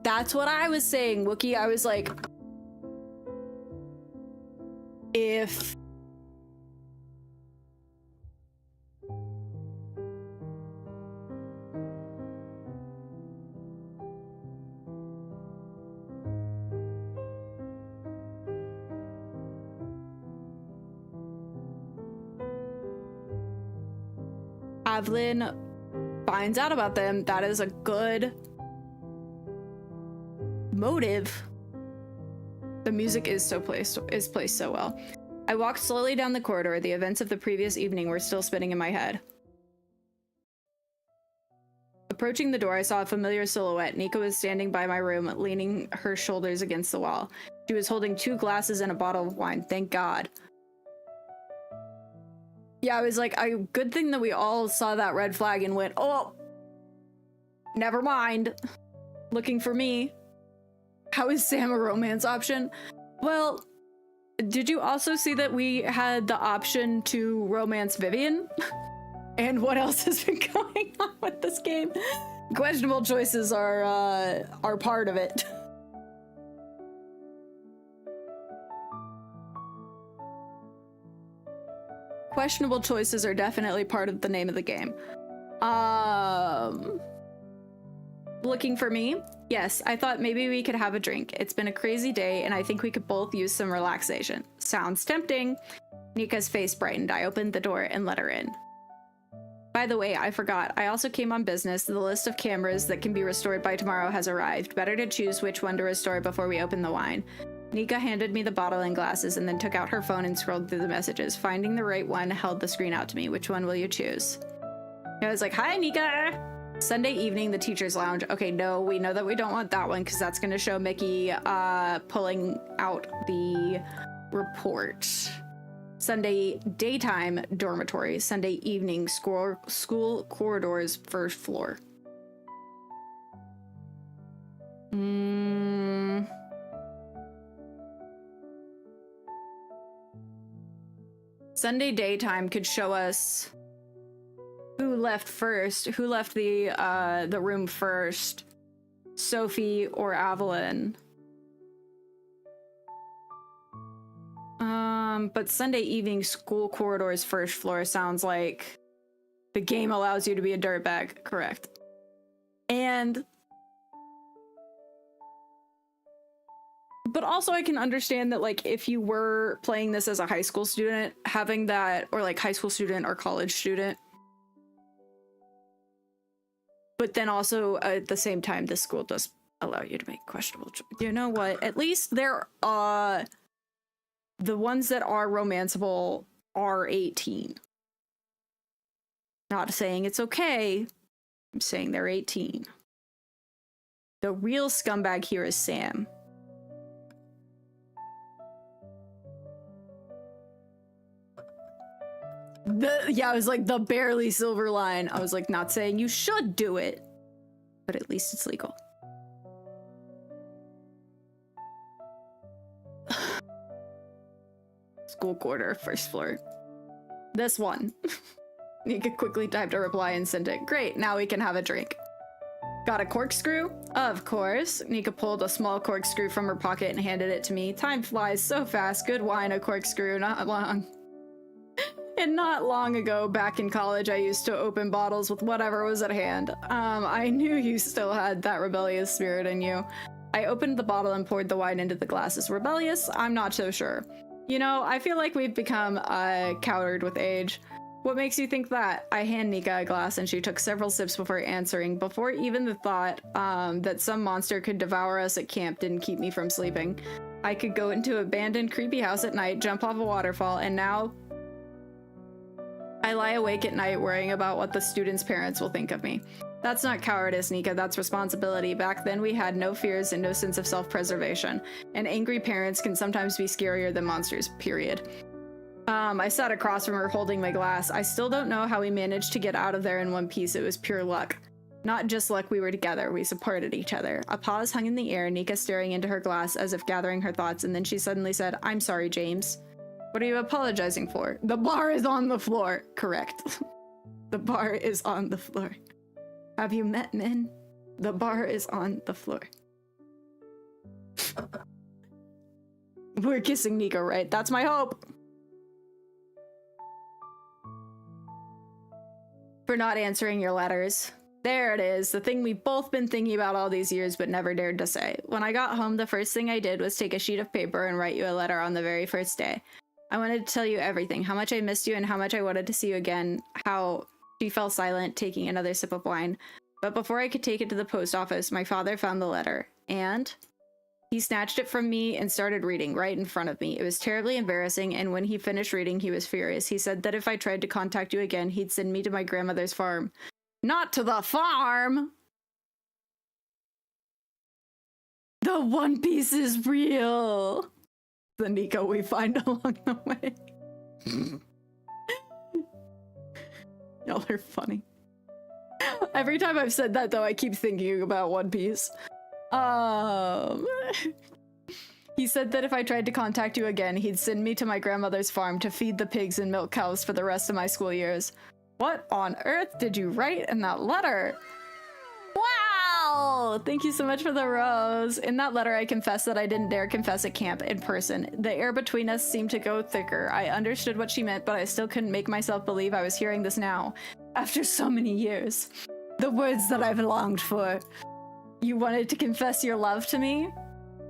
That's what I was saying, Wookie. I was like, if Evelyn finds out about them, that is a good motive. The music is placed so well. I walked slowly down the corridor. The events of the previous evening were still spinning in my head. Approaching the door, I saw a familiar silhouette. Nika was standing by my room, leaning her shoulders against the wall. She was holding 2 glasses and a bottle of wine. Thank God. Yeah, I was like, good thing that we all saw that red flag and went, oh, never mind. Looking for me. How is Sam a romance option? Well, did you also see that we had the option to romance Vivian? And what else has been going on with this game? Questionable choices are part of it. Questionable choices are definitely part of the name of the game. Looking for me? Yes, I thought maybe we could have a drink. It's been a crazy day, and I think we could both use some relaxation. Sounds tempting. Nika's face brightened. I opened the door and let her in. By the way, I forgot. I also came on business. The list of cameras that can be restored by tomorrow has arrived. Better to choose which one to restore before we open the wine. Nika handed me the bottle and glasses and then took out her phone and scrolled through the messages. Finding the right one held the screen out to me. Which one will you choose? I was like, hi, Nika! Sunday evening, the teacher's lounge. Okay, no, we know that we don't want that one because that's going to show Mickey pulling out the report. Sunday daytime, dormitory. Sunday evening, school corridors, first floor. Sunday daytime could show us who left first, who left the room first, Sophie or Evelyn. But Sunday evening, school corridors, first floor sounds like the game allows you to be a dirtbag, correct? And but also I can understand that, like, if you were playing this as a high school student, having that, or like high school student or college student, But then also at the same time, this school does allow you to make questionable you know what? At least they're the ones that are romanceable are 18. Not saying it's okay. I'm saying they're 18. The real scumbag here is Sam. I was like, the barely silver line. I was like, not saying you should do it, but at least it's legal. School quarter, first floor. This one. Nika quickly typed a reply and sent it. Great, now we can have a drink. Got a corkscrew? Of course. Nika pulled a small corkscrew from her pocket and handed it to me. Time flies so fast. Good wine, a corkscrew, not long. And not long ago, back in college, I used to open bottles with whatever was at hand. I knew you still had that rebellious spirit in you. I opened the bottle and poured the wine into the glasses. Rebellious? I'm not so sure. You know, I feel like we've become coward with age. What makes you think that? I hand Nika a glass and she took several sips before answering. Before even the thought that some monster could devour us at camp didn't keep me from sleeping. I could go into an abandoned creepy house at night, jump off a waterfall, and now I lie awake at night worrying about what the students' parents will think of me. That's not cowardice, Nika, that's responsibility. Back then we had no fears and no sense of self-preservation. And angry parents can sometimes be scarier than monsters, period. I sat across from her holding my glass. I still don't know how we managed to get out of there in one piece. It was pure luck. Not just luck, we were together. We supported each other. A pause hung in the air, Nika staring into her glass as if gathering her thoughts, and then she suddenly said, I'm sorry, James. What are you apologizing for? The bar is on the floor. Correct. The bar is on the floor. Have you met men? The bar is on the floor. We're kissing Nika, right? That's my hope. For not answering your letters. There it is, the thing we've both been thinking about all these years but never dared to say. When I got home, the first thing I did was take a sheet of paper and write you a letter on the very first day. I wanted to tell you everything, how much I missed you and how much I wanted to see you again, how she fell silent, taking another sip of wine. But before I could take it to the post office, my father found the letter, and he snatched it from me and started reading right in front of me. It was terribly embarrassing, and when he finished reading, he was furious. He said that if I tried to contact you again, he'd send me to my grandmother's farm. Not to the farm! The One Piece is real! The Nika we find along the way. Y'all are funny. Every time I've said that, though, I keep thinking about One Piece. He said that if I tried to contact you again, he'd send me to my grandmother's farm to feed the pigs and milk cows for the rest of my school years. What on earth did you write in that letter? Wow! Thank you so much for the rose. In that letter, I confessed that I didn't dare confess at camp in person. The air between us seemed to go thicker. I understood what she meant, but I still couldn't make myself believe I was hearing this now. After so many years. The words that I've longed for. You wanted to confess your love to me?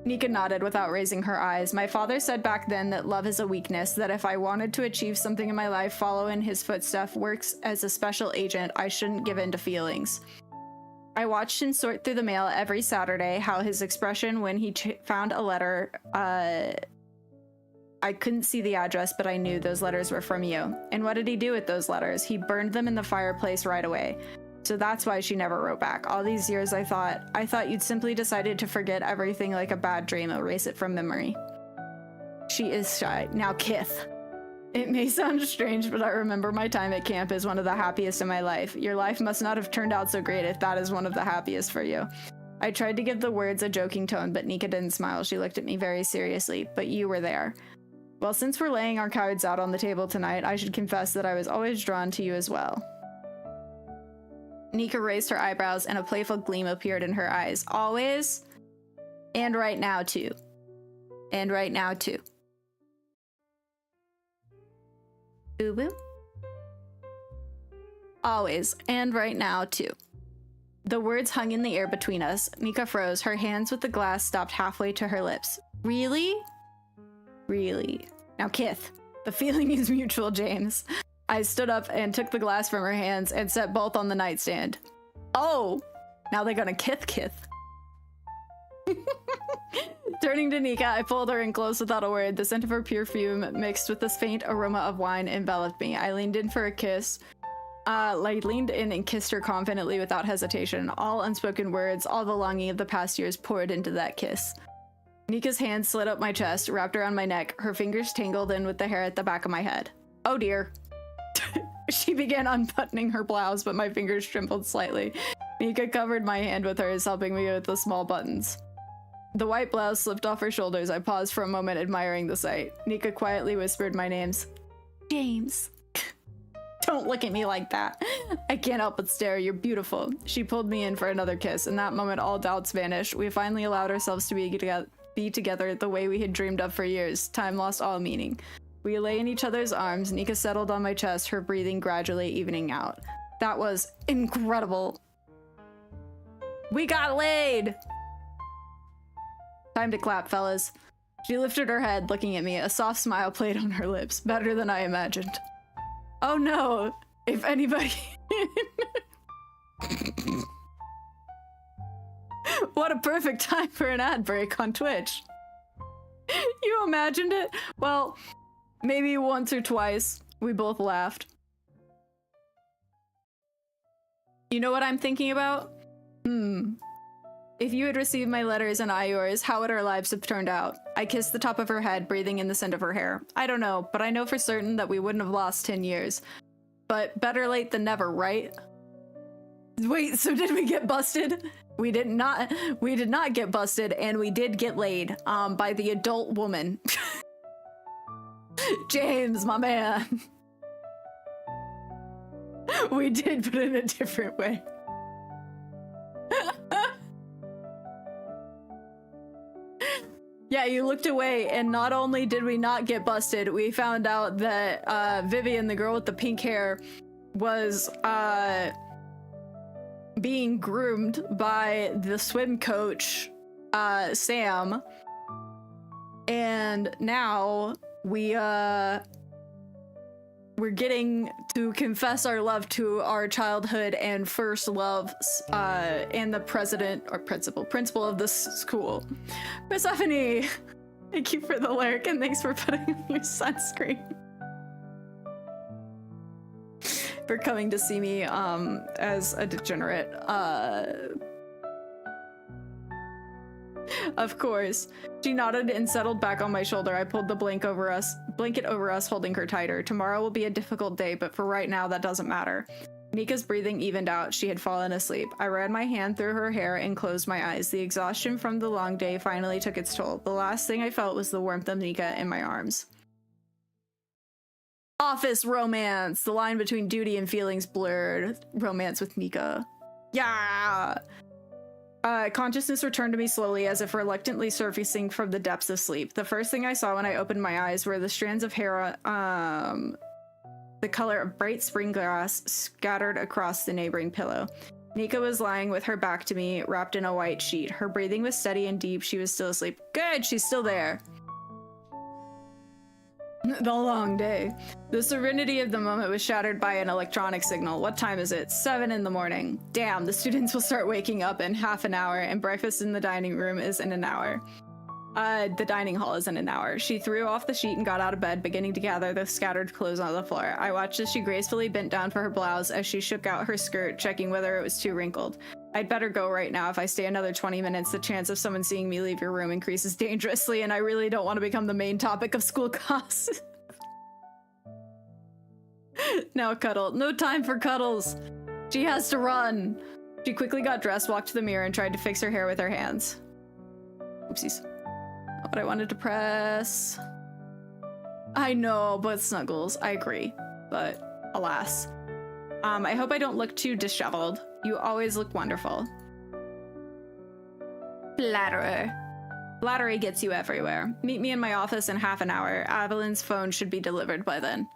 Nika nodded without raising her eyes. My father said back then that love is a weakness, that if I wanted to achieve something in my life, follow in his footsteps, works as a special agent, I shouldn't give in to feelings. I watched him sort through the mail every Saturday, how his expression when he found a letter, I couldn't see the address, but I knew those letters were from you. And what did he do with those letters? He burned them in the fireplace right away. So that's why she never wrote back. All these years I thought you'd simply decided to forget everything like a bad dream, erase it from memory. She is shy. Now Kith. It may sound strange, but I remember my time at camp as one of the happiest in my life. Your life must not have turned out so great if that is one of the happiest for you. I tried to give the words a joking tone, but Nika didn't smile. She looked at me very seriously. But you were there. Well, since we're laying our cards out on the table tonight, I should confess that I was always drawn to you as well. Nika raised her eyebrows and a playful gleam appeared in her eyes. Always? And right now, too. And right now, too. Boo-boo? Always. And right now, too. The words hung in the air between us. Nika froze. Her hands with the glass stopped halfway to her lips. Really? Really. Now, Kith. The feeling is mutual, James. I stood up and took the glass from her hands and set both on the nightstand. Oh, now they're gonna kith. Turning to Nika, I pulled her in close without a word. The scent of her perfume mixed with this faint aroma of wine enveloped me. I leaned in for a kiss. Leaned in and kissed her confidently without hesitation. All unspoken words, all the longing of the past years poured into that kiss. Nika's hand slid up my chest, wrapped around my neck. Her fingers tangled in with the hair at the back of my head. Oh dear. She began unbuttoning her blouse, but my fingers trembled slightly. Nika covered my hand with hers, helping me with the small buttons. The white blouse slipped off her shoulders. I paused for a moment, admiring the sight. Nika quietly whispered my names. James. Don't look at me like that. I can't help but stare. You're beautiful. She pulled me in for another kiss. In that moment, all doubts vanished. We finally allowed ourselves to be together the way we had dreamed of for years. Time lost all meaning. We lay in each other's arms. Nika settled on my chest, her breathing gradually evening out. That was incredible. We got laid! Time to clap, fellas. She lifted her head, looking at me. A soft smile played on her lips. Better than I imagined. Oh no! If anybody... What a perfect time for an ad break on Twitch. You imagined it? Well, maybe once or twice. We both laughed. You know what I'm thinking about? If you had received my letters and I yours, how would our lives have turned out? I kissed the top of her head, breathing in the scent of her hair. I don't know, but I know for certain that we wouldn't have lost 10 years. But better late than never, right? Wait, so did we get busted? We did not get busted, and we did get laid, by the adult woman. James, my man. We did, but in a different way. Yeah, you looked away, and not only did we not get busted, we found out that Vivian, the girl with the pink hair, was being groomed by the swim coach, Sam. And now we're getting to confess our love to our childhood and first loves, and the principal of this school. Persephone, thank you for the lyric and thanks for putting on your sunscreen. For coming to see me, as a degenerate, Of course. She nodded and settled back on my shoulder. I pulled the blanket over us, holding her tighter. Tomorrow will be a difficult day, but for right now, that doesn't matter. Nika's breathing evened out. She had fallen asleep. I ran my hand through her hair and closed my eyes. The exhaustion from the long day finally took its toll. The last thing I felt was the warmth of Nika in my arms. Office romance! The line between duty and feelings blurred. Romance with Nika. Yeah! Consciousness returned to me slowly, as if reluctantly surfacing from the depths of sleep. The first thing I saw when I opened my eyes were the strands of hair, the color of bright spring grass, scattered across the neighboring pillow. Nika was lying with her back to me, wrapped in a white sheet. Her breathing was steady and deep. She was still asleep. Good, she's still there. The long day. The serenity of the moment was shattered by an electronic signal. What time is it? 7 in the morning. Damn, the students will start waking up in half an hour, and breakfast in the dining room is in an hour. The dining hall is in an hour. She threw off the sheet and got out of bed, beginning to gather the scattered clothes on the floor. I watched as she gracefully bent down for her blouse as she shook out her skirt, checking whether it was too wrinkled. I'd better go right now. If I stay another 20 minutes, the chance of someone seeing me leave your room increases dangerously, and I really don't want to become the main topic of school class. Now cuddle. No time for cuddles. She has to run. She quickly got dressed, walked to the mirror, and tried to fix her hair with her hands. Oopsies. Not what I wanted to press. I know, but snuggles. I agree. But alas. I hope I don't look too disheveled. You always look wonderful. Flatterer. Flattery gets you everywhere. Meet me in my office in half an hour. Evelyn's phone should be delivered by then.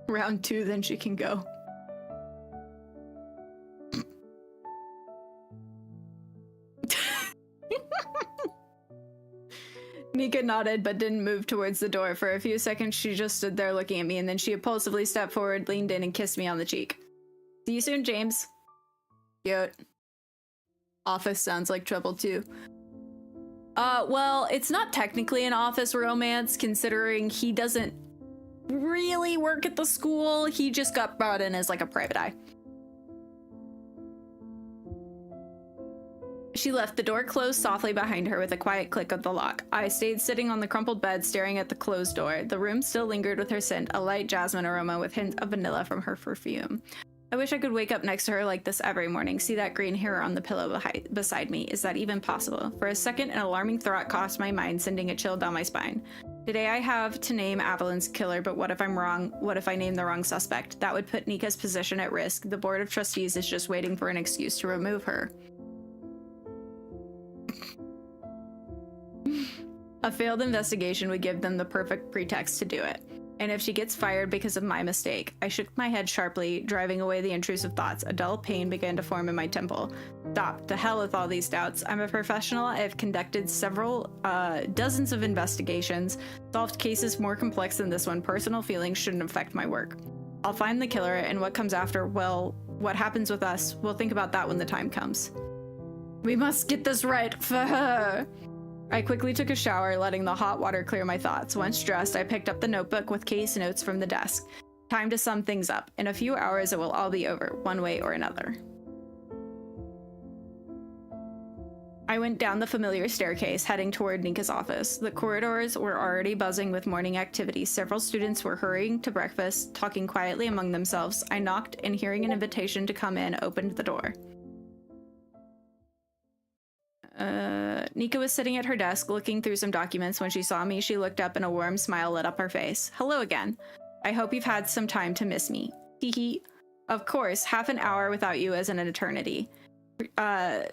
Round 2, then she can go. Nika nodded but didn't move towards the door. For a few seconds, she just stood there looking at me, and then she impulsively stepped forward, leaned in, and kissed me on the cheek. See you soon, James. Cute. Office sounds like trouble, too. Well, it's not technically an office romance, considering he doesn't really work at the school. He just got brought in as, like, a private eye. She left the door closed softly behind her with a quiet click of the lock. I stayed sitting on the crumpled bed, staring at the closed door. The room still lingered with her scent, a light jasmine aroma with hints of vanilla from her perfume. I wish I could wake up next to her like this every morning, see that green hair on the pillow beside me. Is that even possible? For a second, an alarming thought crossed my mind, sending a chill down my spine. Today I have to name Evelyn's killer, but what if I'm wrong? What if I name the wrong suspect? That would put Nika's position at risk. The board of trustees is just waiting for an excuse to remove her. A failed investigation would give them the perfect pretext to do it. And if she gets fired because of my mistake, I shook my head sharply, driving away the intrusive thoughts. A dull pain began to form in my temple. Stop. To hell with all these doubts. I'm a professional. I have conducted several dozens of investigations, solved cases more complex than this one. Personal feelings shouldn't affect my work. I'll find the killer, and what comes after, well, what happens with us, we'll think about that when the time comes. We must get this right for her. I quickly took a shower, letting the hot water clear my thoughts. Once dressed, I picked up the notebook with case notes from the desk. Time to sum things up. In a few hours, it will all be over, one way or another. I went down the familiar staircase, heading toward Nika's office. The corridors were already buzzing with morning activity. Several students were hurrying to breakfast, talking quietly among themselves. I knocked, and hearing an invitation to come in, opened the door. Nika was sitting at her desk, looking through some documents. When she saw me, she looked up and a warm smile lit up her face. Hello again. I hope you've had some time to miss me. Hee. Of course, half an hour without you is an eternity.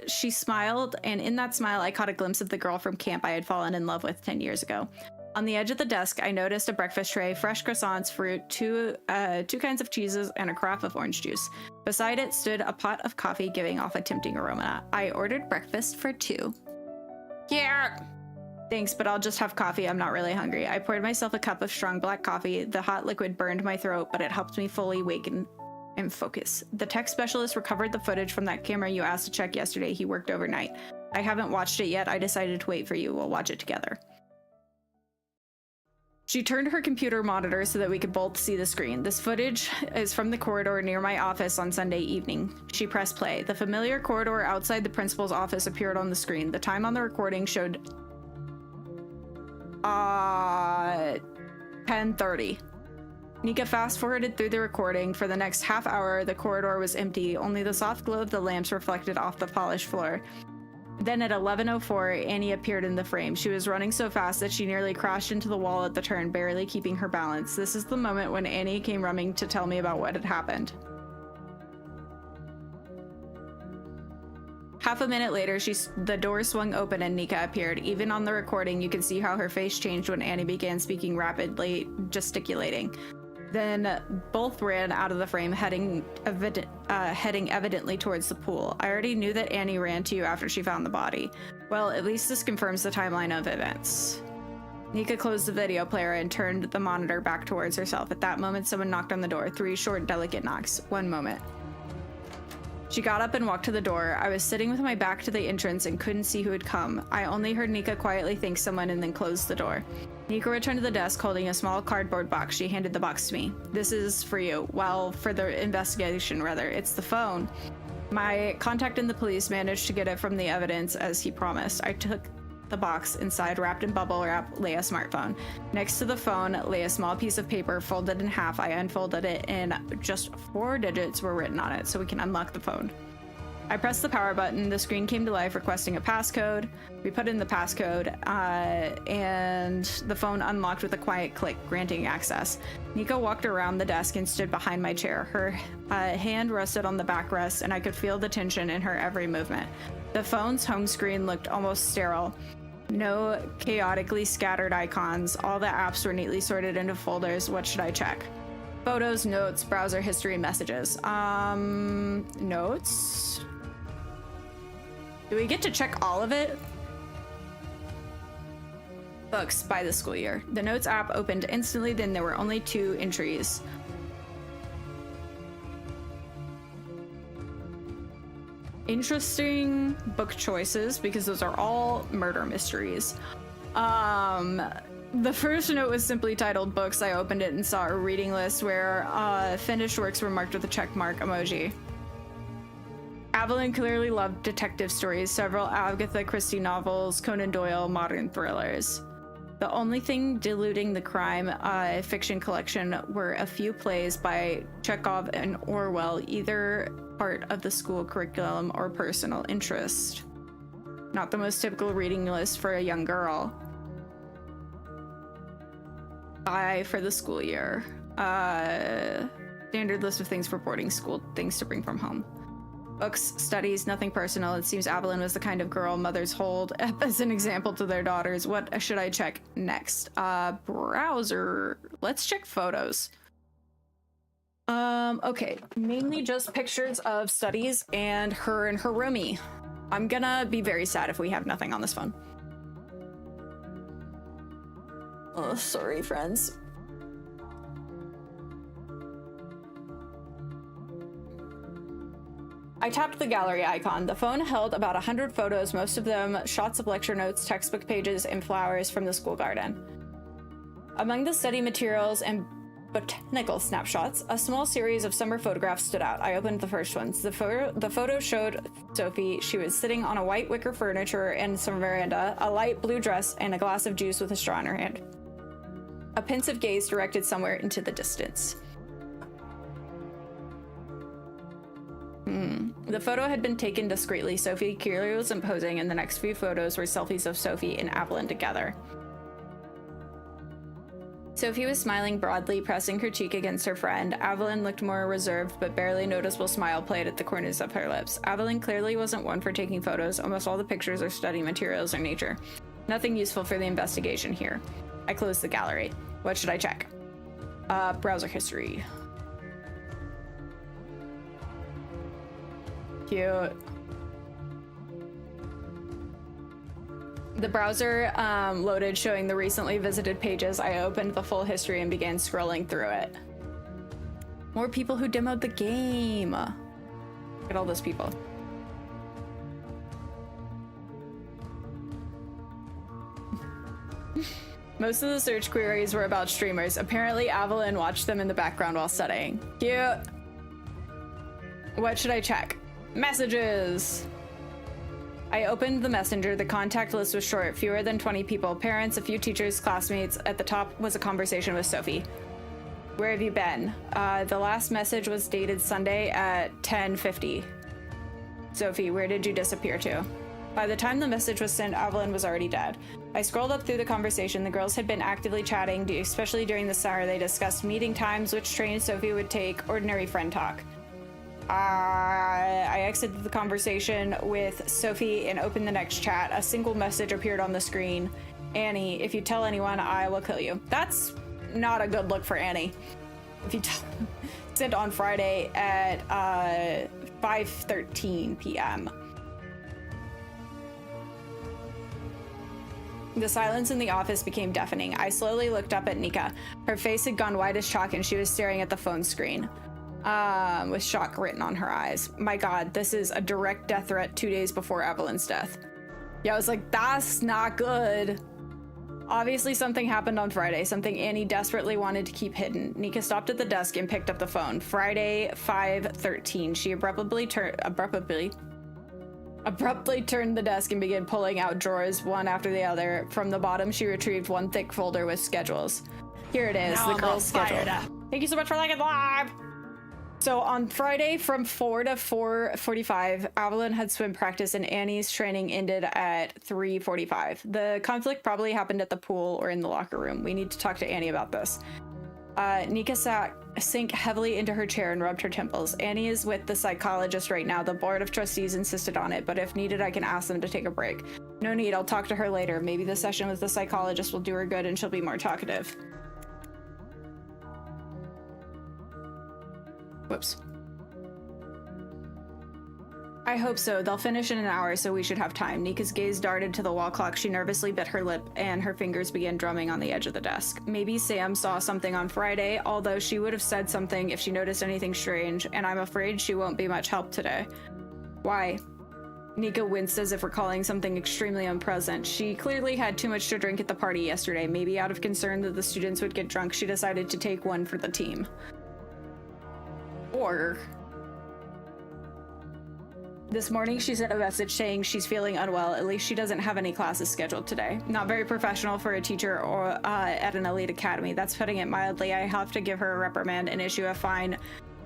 She smiled, and in that smile, I caught a glimpse of the girl from camp I had fallen in love with 10 years ago. On the edge of the desk, I noticed a breakfast tray, fresh croissants, fruit, two kinds of cheeses, and a carafe of orange juice. Beside it stood a pot of coffee, giving off a tempting aroma. I ordered breakfast for 2. Yeah. Thanks, but I'll just have coffee. I'm not really hungry. I poured myself a cup of strong black coffee. The hot liquid burned my throat, but it helped me fully waken and focus. The tech specialist recovered the footage from that camera you asked to check yesterday. He worked overnight. I haven't watched it yet. I decided to wait for you. We'll watch it together. She turned her computer monitor so that we could both see the screen. This footage is from the corridor near my office on Sunday evening. She pressed play. The familiar corridor outside the principal's office appeared on the screen. The time on the recording showed 10:30. Nika fast-forwarded through the recording. For the next half hour, the corridor was empty. Only the soft glow of the lamps reflected off the polished floor. Then at 11:04, Annie appeared in the frame. She was running so fast that she nearly crashed into the wall at the turn, barely keeping her balance. This is the moment when Annie came running to tell me about what had happened. Half a minute later, the door swung open and Nika appeared. Even on the recording, you can see how her face changed when Annie began speaking rapidly, gesticulating. Then both ran out of the frame, heading evidently towards the pool. I already knew that Annie ran to you after she found the body. Well, at least this confirms the timeline of events. Nika closed the video player and turned the monitor back towards herself. At that moment, someone knocked on the door. 3 short, delicate knocks. 1 moment. She got up and walked to the door. I was sitting with my back to the entrance and couldn't see who had come. I only heard Nika quietly thank someone and then close the door. Nika returned to the desk holding a small cardboard box. She handed the box to me. This is for you. Well, for the investigation, rather. It's the phone. My contact in the police managed to get it from the evidence as he promised. I took the box. Inside, wrapped in bubble wrap, lay a smartphone. Next to the phone lay a small piece of paper folded in half. I unfolded it and just 4 digits were written on it so we can unlock the phone. I pressed the power button. The screen came to life requesting a passcode. We put in the passcode and the phone unlocked with a quiet click, granting access. Nika walked around the desk and stood behind my chair. Her hand rested on the backrest and I could feel the tension in her every movement. The phone's home screen looked almost sterile. No chaotically scattered icons. All the apps were neatly sorted into folders. What should I check? Photos, notes, browser history, messages. Notes? Do we get to check all of it? books by the school year. The Notes app opened instantly, then there were only 2 entries. Interesting book choices, because those are all murder mysteries. The first note was simply titled Books. I opened it and saw a reading list where finished works were marked with a check mark emoji. Evelyn clearly loved detective stories, several Agatha Christie novels, Conan Doyle, modern thrillers. The only thing diluting the crime fiction collection were a few plays by Chekhov and Orwell, either part of the school curriculum or personal interest. Not the most typical reading list for a young girl. Bye for the school year. Standard list of things for boarding school, things to bring from home. Books, studies, nothing personal. It seems Evelyn was the kind of girl mothers hold as an example to their daughters. What should I check next? Browser. Let's check photos. Okay. Mainly just pictures of studies and her roomie. I'm gonna be very sad if we have nothing on this phone. Oh, sorry, friends. I tapped the gallery icon. The phone held about 100 photos, most of them shots of lecture notes, textbook pages, and flowers from the school garden. Among the study materials and botanical snapshots, a small series of summer photographs stood out. I opened the first ones. The photo showed Sophie. She was sitting on a white wicker furniture and some veranda, a light blue dress, and a glass of juice with a straw in her hand. A pensive gaze directed somewhere into the distance. The photo had been taken discreetly. Sophie clearly wasn't posing, and the next few photos were selfies of Sophie and Evelyn together. Sophie was smiling broadly, pressing her cheek against her friend. Evelyn looked more reserved, but barely noticeable smile played at the corners of her lips. Evelyn clearly wasn't one for taking photos. Almost all the pictures are study materials or nature. Nothing useful for the investigation here. I closed the gallery. What should I check? Browser history. Cute. The browser loaded, showing the recently visited pages. I opened the full history and began scrolling through it. More people who demoed the game. Look at all those people. Most of the search queries were about streamers. Apparently, Evelyn watched them in the background while studying. Cute. What should I check? Messages. I opened the messenger. The contact list was short, fewer than 20 people. Parents, a few teachers, classmates. At the top was a conversation with Sophie. Where have you been? The last message was dated Sunday at 10:50. Sophie, where did you disappear to? By the time the message was sent, Evelyn was already dead. I scrolled up through the conversation. The girls had been actively chatting, especially during the summer. They discussed meeting times, which train Sophie would take, ordinary friend talk. I exited the conversation with Sophie and opened the next chat. A single message appeared on the screen. Annie, if you tell anyone, I will kill you. That's not a good look for Annie. If you sent on Friday at 5:13 p.m. The silence in the office became deafening. I slowly looked up at Nika. Her face had gone white as chalk and she was staring at the phone screen. With shock written on her eyes. My God, this is a direct death threat 2 days before Evelyn's death. Yeah, I was like, that's not good. Obviously something happened on Friday, something Annie desperately wanted to keep hidden. Nika stopped at the desk and picked up the phone. Friday, 5:13. She abruptly turned the desk and began pulling out drawers one after the other. From the bottom, she retrieved one thick folder with schedules. Here it is, the girl's schedule. Thank you so much for liking live. So on Friday from 4 to 4:45, Evelyn had swim practice and Annie's training ended at 3:45. The conflict probably happened at the pool or in the locker room. We need to talk to Annie about this. Nika sank heavily into her chair and rubbed her temples. Annie is with the psychologist right now. The board of trustees insisted on it, but if needed, I can ask them to take a break. No need, I'll talk to her later. Maybe the session with the psychologist will do her good and she'll be more talkative. Whoops. I hope so. They'll finish in an hour, so we should have time. Nika's gaze darted to the wall clock. She nervously bit her lip, and her fingers began drumming on the edge of the desk. Maybe Sam saw something on Friday, although she would have said something if she noticed anything strange, and I'm afraid she won't be much help today. Why? Nika winced as if recalling something extremely unpleasant. She clearly had too much to drink at the party yesterday. Maybe out of concern that the students would get drunk, she decided to take one for the team. Or... This morning, she sent a message saying she's feeling unwell. At least she doesn't have any classes scheduled today. Not very professional for a teacher or at an elite academy. That's putting it mildly. I have to give her a reprimand and issue a fine.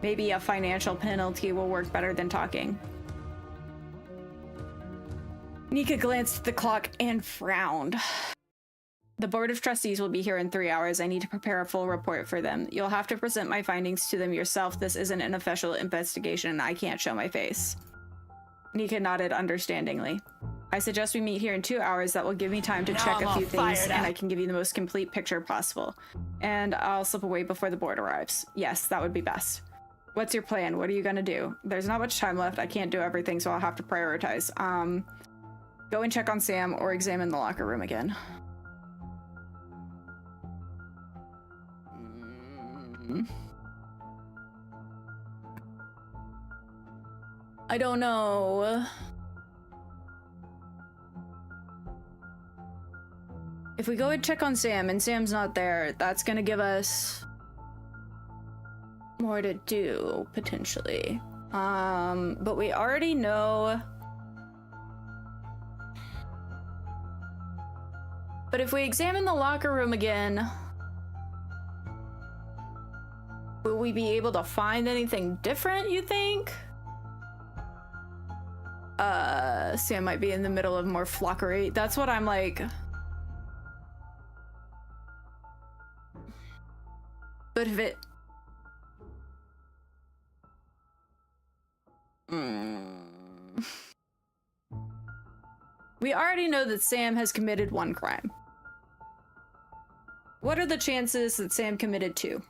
Maybe a financial penalty will work better than talking. Nika glanced at the clock and frowned. The Board of Trustees will be here in 3 hours. I need to prepare a full report for them. You'll have to present my findings to them yourself. This isn't an official investigation, and I can't show my face. Nika nodded understandingly. I suggest we meet here in 2 hours. That will give me time to check a few things, and I can give you the most complete picture possible. And I'll slip away before the board arrives. Yes, that would be best. What's your plan? What are you gonna do? There's not much time left. I can't do everything, so I'll have to prioritize. Go and check on Sam or examine the locker room again. I don't know. If we go and check on Sam and Sam's not there, that's gonna give us more to do, potentially. But we already know. But if we examine the locker room again, will we be able to find anything different, you think? Sam might be in the middle of more flockery. That's what I'm like. But if it... We already know that Sam has committed one crime. What are the chances that Sam committed two?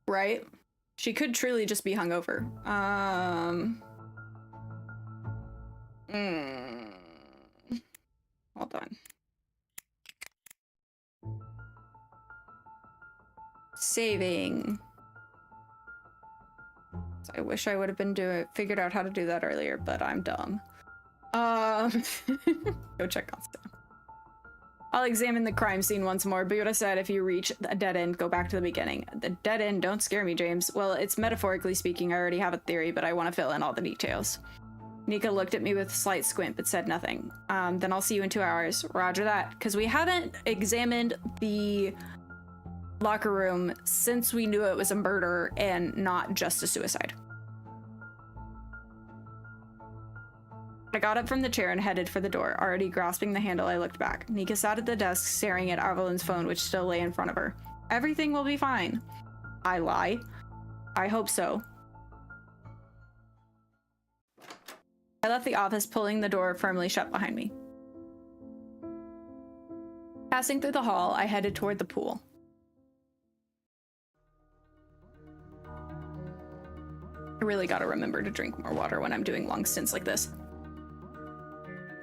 Right? She could truly just be hungover. Hold on. Saving. I wish I would have been figured out how to do that earlier, but I'm dumb. Go check on Sam. I'll examine the crime scene once more. Buddha said if you reach a dead end, go back to the beginning. The dead end? Don't scare me, James. Well, it's metaphorically speaking. I already have a theory, but I want to fill in all the details. Nika looked at me with a slight squint, but said nothing. Then I'll see you in 2 hours. Roger that. Because we haven't examined the locker room since we knew it was a murder and not just a suicide. I got up from the chair and headed for the door. Already grasping the handle, I looked back. Nika sat at the desk, staring at Evelyn's phone, which still lay in front of her. Everything will be fine. I lie. I hope so. I left the office, pulling the door firmly shut behind me. Passing through the hall, I headed toward the pool. I really gotta remember to drink more water when I'm doing long stints like this.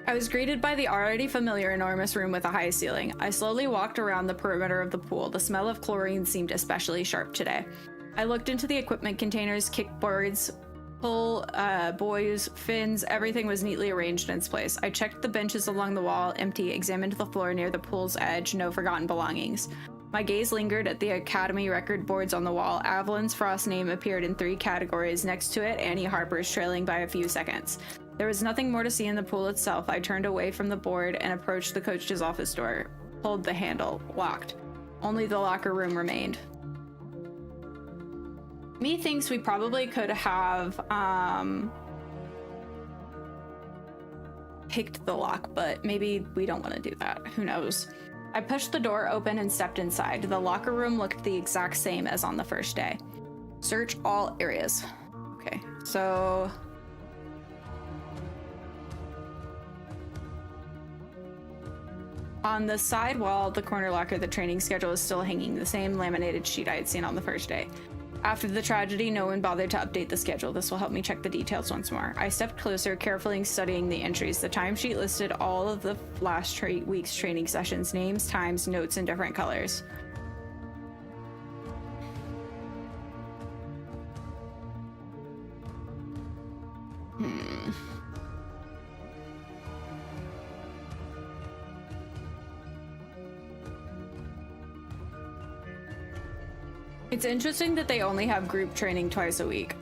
I was greeted by the already familiar enormous room with a high ceiling. I slowly walked around the perimeter of the pool. The smell of chlorine seemed especially sharp today. I looked into the equipment containers, kickboards, pull, buoys, fins. Everything was neatly arranged in its place. I checked the benches along the wall, empty, examined the floor near the pool's edge, no forgotten belongings. My gaze lingered at the Academy record boards on the wall. Evelyn's Frost name appeared in 3 categories. Next to it, Annie Harper's, trailing by a few seconds. There was nothing more to see in the pool itself. I turned away from the board and approached the coach's office door. Pulled the handle. Locked. Only the locker room remained. Methinks we probably could have picked the lock, but maybe we don't want to do that. Who knows? I pushed the door open and stepped inside. The locker room looked the exact same as on the first day. Search all areas. Okay, so... On the side wall of the corner locker, the training schedule is still hanging, the same laminated sheet I had seen on the first day. After the tragedy, no one bothered to update the schedule. This will help me check the details once more. I stepped closer, carefully studying the entries. The timesheet listed all of the last week's training sessions, names, times, notes in different colors. It's interesting that they only have group training twice a week.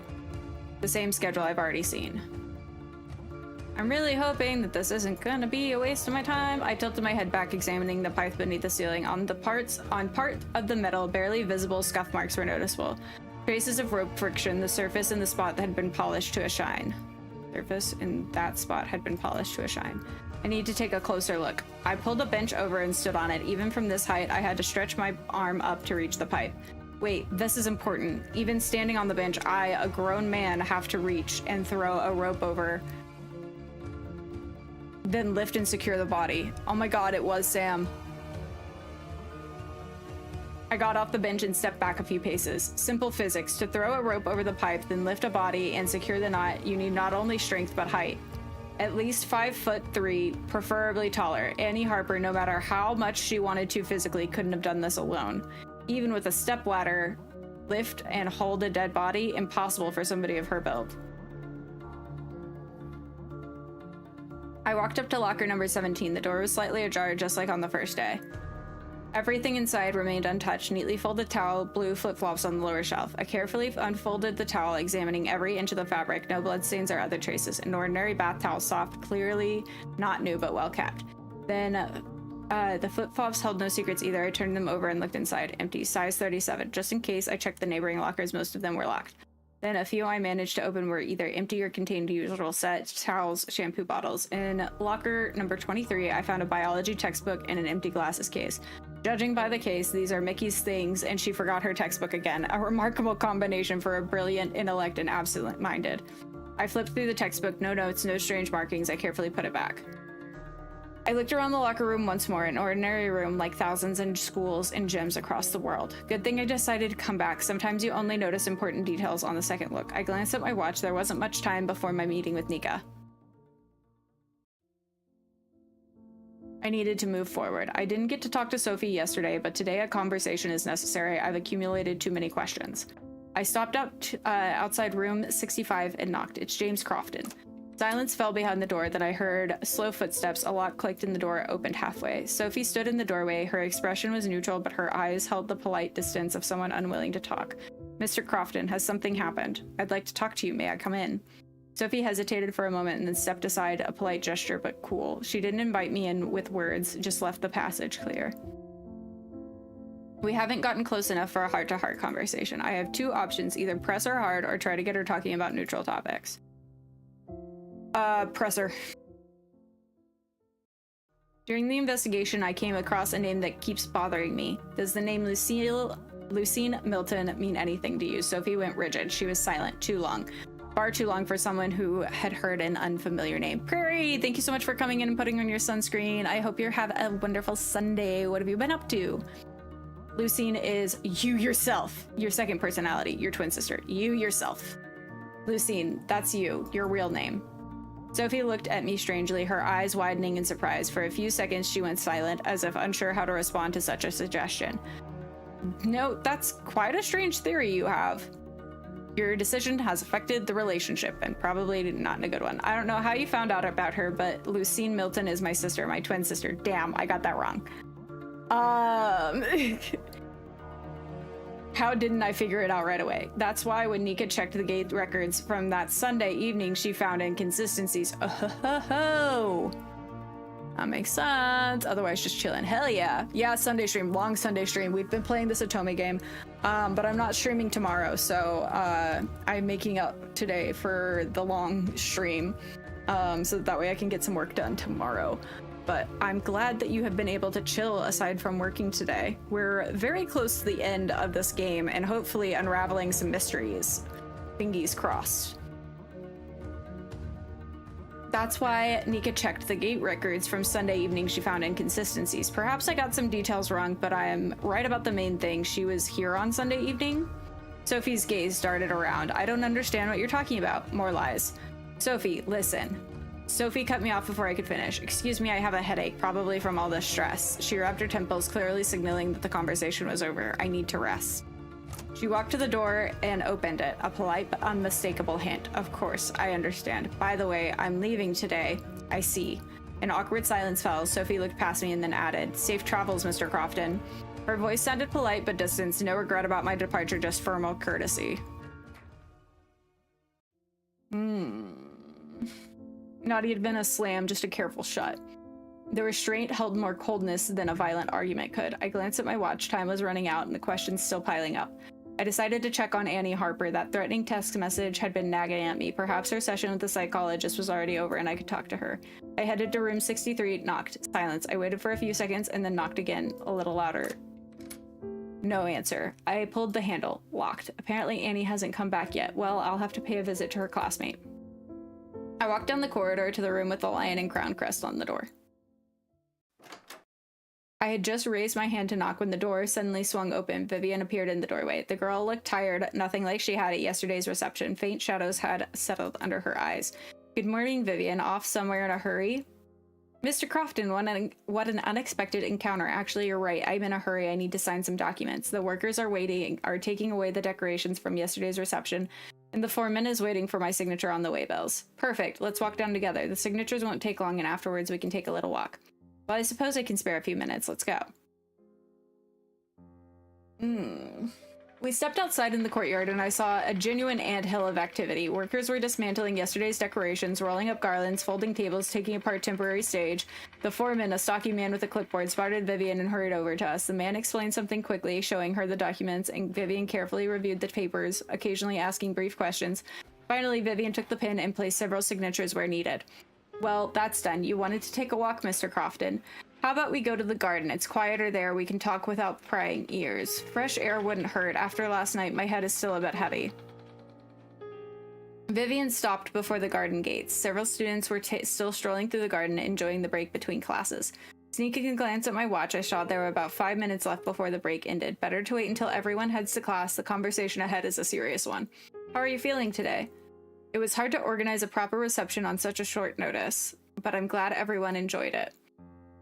The same schedule I've already seen. I'm really hoping that this isn't gonna be a waste of my time. I tilted my head back, examining the pipe beneath the ceiling. On part of the metal, barely visible scuff marks were noticeable. Traces of rope friction, the surface in the spot that had been polished to a shine. Surface in that spot had been polished to a shine. I need to take a closer look. I pulled a bench over and stood on it. Even from this height, I had to stretch my arm up to reach the pipe. Wait, this is important. Even standing on the bench, I, a grown man, have to reach and throw a rope over, then lift and secure the body. Oh my god, it was Sam. I got off the bench and stepped back a few paces. Simple physics. To throw a rope over the pipe, then lift a body and secure the knot, you need not only strength but height. At least 5'3", preferably taller. Annie Harper, no matter how much she wanted to physically, couldn't have done this alone. Even with a stepladder, lift and hold a dead body, impossible for somebody of her build. I walked up to locker number 17. The door was slightly ajar, just like on the first day. Everything inside remained untouched. Neatly folded towel, blue flip-flops on the lower shelf. I carefully unfolded the towel, examining every inch of the fabric. No bloodstains or other traces. An ordinary bath towel, soft, clearly not new but well kept. Then the flip-flops held no secrets either. I turned them over and looked inside. Empty. Size 37. Just in case, I checked the neighboring lockers. Most of them were locked. Then a few I managed to open were either empty or contained the usual set, towels, shampoo bottles. In locker number 23, I found a biology textbook and an empty glasses case. Judging by the case, these are Mickey's things, and she forgot her textbook again. A remarkable combination for a brilliant intellect and absent-minded. I flipped through the textbook. No notes, no strange markings. I carefully put it back. I looked around the locker room once more, an ordinary room like thousands in schools and gyms across the world. Good thing I decided to come back. Sometimes you only notice important details on the second look. I glanced at my watch. There wasn't much time before my meeting with Nika. I needed to move forward. I didn't get to talk to Sophie yesterday, but today a conversation is necessary. I've accumulated too many questions. I stopped outside room 65 and knocked. It's James Crofton. Silence fell behind the door, then I heard slow footsteps. A lock clicked and the door opened halfway. Sophie stood in the doorway. Her expression was neutral, but her eyes held the polite distance of someone unwilling to talk. Mr. Crofton, has something happened? I'd like to talk to you. May I come in? Sophie hesitated for a moment and then stepped aside, a polite gesture, but cool. She didn't invite me in with words, just left the passage clear. We haven't gotten close enough for a heart-to-heart conversation. I have two options, either press her hard or try to get her talking about neutral topics. Press her. During the investigation, I came across a name that keeps bothering me. Does the name Lucine Milton mean anything to you? Sophie went rigid. She was silent. Too long. Far too long for someone who had heard an unfamiliar name. Prairie, thank you so much for coming in and putting on your sunscreen. I hope you have a wonderful Sunday. What have you been up to? Lucine is you yourself. Your second personality. Your twin sister. You yourself. Lucine, that's you. Your real name. Sophie looked at me strangely, her eyes widening in surprise. For a few seconds, she went silent, as if unsure how to respond to such a suggestion. No, that's quite a strange theory you have. Your decision has affected the relationship, and probably not in a good one. I don't know how you found out about her, but Lucine Milton is my sister, my twin sister. Damn, I got that wrong. How didn't I figure it out right away? That's why when Nika checked the gate records from that Sunday evening, she found inconsistencies. Oh, that makes sense. Otherwise, just chilling. Hell yeah. Yeah, Sunday stream. Long Sunday stream. We've been playing this Otome game, but I'm not streaming tomorrow, so I'm making up today for the long stream, so that way I can get some work done tomorrow. But I'm glad that you have been able to chill aside from working today. We're very close to the end of this game and hopefully unraveling some mysteries. Fingers crossed. That's why Nika checked the gate records from Sunday evening. She found inconsistencies. Perhaps I got some details wrong, but I am right about the main thing. She was here on Sunday evening. Sophie's gaze darted around. I don't understand what you're talking about. More lies. Sophie, listen. Sophie cut me off before I could finish. Excuse me, I have a headache, probably from all this stress. She rubbed her temples, clearly signaling that the conversation was over. I need to rest. She walked to the door and opened it, a polite but unmistakable hint. Of course, I understand. By the way, I'm leaving today. I see. An awkward silence fell. Sophie looked past me and then added, Safe travels, Mr. Crofton. Her voice sounded polite but distant. No regret about my departure, just formal courtesy. Not even a slam, just a careful shut. The restraint held more coldness than a violent argument could. I glanced at my watch. Time was running out and the questions still piling up. I decided to check on Annie Harper. That threatening text message had been nagging at me. Perhaps her session with the psychologist was already over and I could talk to her. I headed to room 63, knocked. Silence. I waited for a few seconds and then knocked again, a little louder. No answer. I pulled the handle. Locked. Apparently Annie hasn't come back yet. Well, I'll have to pay a visit to her classmate. I walked down the corridor to the room with the lion and crown crest on the door. I had just raised my hand to knock when the door suddenly swung open. Vivian appeared in the doorway. The girl looked tired, nothing like she had at yesterday's reception. Faint shadows had settled under her eyes. Good morning, Vivian. Off somewhere in a hurry? Mr. Crofton, what an unexpected encounter. Actually, you're right. I'm in a hurry. I need to sign some documents. The workers are taking away the decorations from yesterday's reception, and the foreman is waiting for my signature on the waybills. Perfect. Let's walk down together. The signatures won't take long, and afterwards we can take a little walk. Well, I suppose I can spare a few minutes. Let's go. We stepped outside in the courtyard and I saw a genuine anthill of activity. Workers were dismantling yesterday's decorations, rolling up garlands, folding tables, taking apart temporary stage. The foreman, a stocky man with a clipboard, spotted Vivian and hurried over to us. The man explained something quickly, showing her the documents, and Vivian carefully reviewed the papers, occasionally asking brief questions. Finally, Vivian took the pen and placed several signatures where needed. Well, that's done. You wanted to take a walk, Mr. Crofton. How about we go to the garden? It's quieter there. We can talk without prying ears. Fresh air wouldn't hurt. After last night, my head is still a bit heavy. Vivian stopped before the garden gates. Several students were still strolling through the garden, enjoying the break between classes. Sneaking a glance at my watch, I saw there were about 5 minutes left before the break ended. Better to wait until everyone heads to class. The conversation ahead is a serious one. How are you feeling today? It was hard to organize a proper reception on such a short notice, but I'm glad everyone enjoyed it.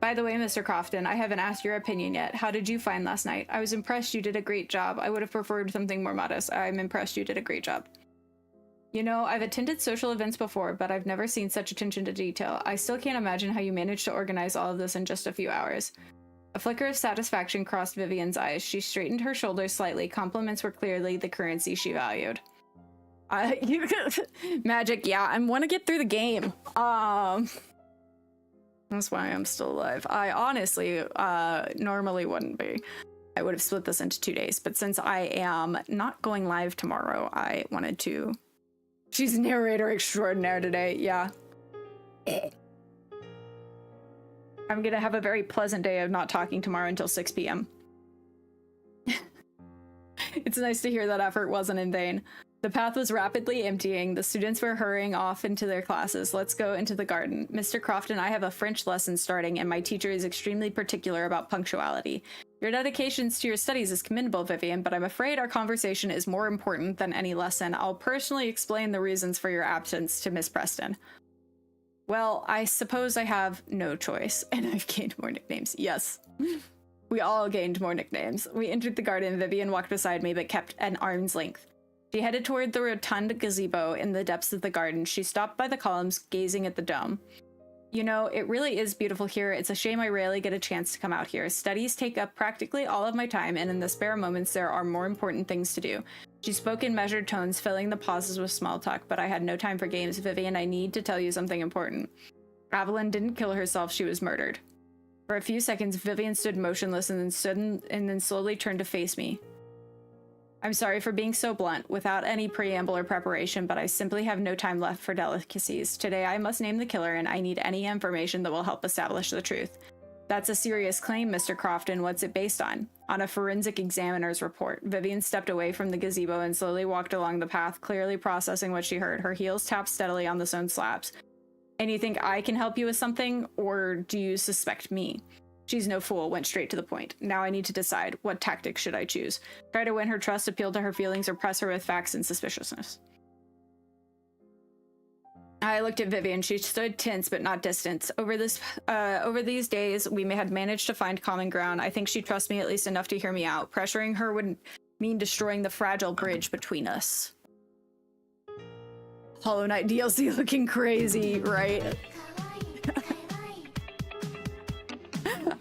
By the way, Mr. Crofton, I haven't asked your opinion yet. How did you find last night? I was impressed. You did a great job. I would have preferred something more modest. I'm impressed you did a great job. You know, I've attended social events before, but I've never seen such attention to detail. I still can't imagine how you managed to organize all of this in just a few hours. A flicker of satisfaction crossed Vivian's eyes. She straightened her shoulders slightly. Compliments were clearly the currency she valued. Magic, yeah, I want to get through the game. That's why I'm still alive. I honestly normally wouldn't be. I would have split this into 2 days, but since I am not going live tomorrow, I wanted to. She's narrator extraordinaire today, yeah. I'm gonna have a very pleasant day of not talking tomorrow until 6 p.m. It's nice to hear that effort wasn't in vain. The path was rapidly emptying. The students were hurrying off into their classes. Let's go into the garden. Mr. Crofton, I have a French lesson starting, and my teacher is extremely particular about punctuality. Your dedications to your studies is commendable, Vivian, but I'm afraid our conversation is more important than any lesson. I'll personally explain the reasons for your absence to Miss Preston. Well, I suppose I have no choice, and I've gained more nicknames. Yes. We all gained more nicknames. We entered the garden. Vivian walked beside me, but kept an arm's length. She headed toward the rotund gazebo in the depths of the garden. She stopped by the columns, gazing at the dome. You know, it really is beautiful here. It's a shame I rarely get a chance to come out here. Studies take up practically all of my time, and in the spare moments, there are more important things to do. She spoke in measured tones, filling the pauses with small talk, but I had no time for games. Vivian, I need to tell you something important. Evelyn didn't kill herself. She was murdered. For a few seconds, Vivian stood motionless and then slowly turned to face me. I'm sorry for being so blunt, without any preamble or preparation, but I simply have no time left for delicacies. Today I must name the killer, and I need any information that will help establish the truth. That's a serious claim, Mr. Crofton. What's it based on? On a forensic examiner's report. Vivian stepped away from the gazebo and slowly walked along the path, clearly processing what she heard. Her heels tapped steadily on the stone slabs. And you think I can help you with something, or do you suspect me? She's no fool, went straight to the point. Now I need to decide, what tactic should I choose? Try to win her trust, appeal to her feelings, or press her with facts and suspiciousness? I looked at Vivian. She stood tense but not distant. Over these days, we had managed to find common ground. I think she trusts me at least enough to hear me out. Pressuring her would mean destroying the fragile bridge between us. Hollow Knight DLC looking crazy, right?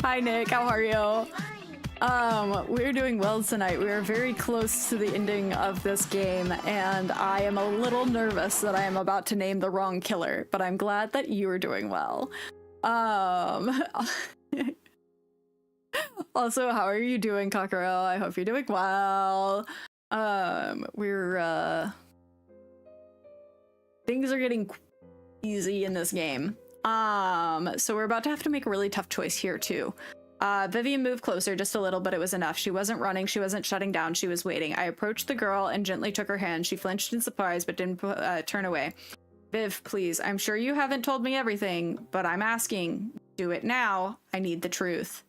Hi Nick, how are you? We're doing well tonight. We are very close to the ending of this game, and I am a little nervous that I am about to name the wrong killer, but I'm glad that you are doing well. Also, how are you doing, Cockerel? I hope you're doing well. Things are getting easy in this game. So we're about to have to make a really tough choice here too. Vivian moved closer just a little, but it was enough. She wasn't running, she wasn't shutting down, she was waiting. I approached the girl and gently took her hand. She flinched in surprise, but didn't turn away. Viv, please, I'm sure you haven't told me everything, but I'm asking. Do it now. I need the truth.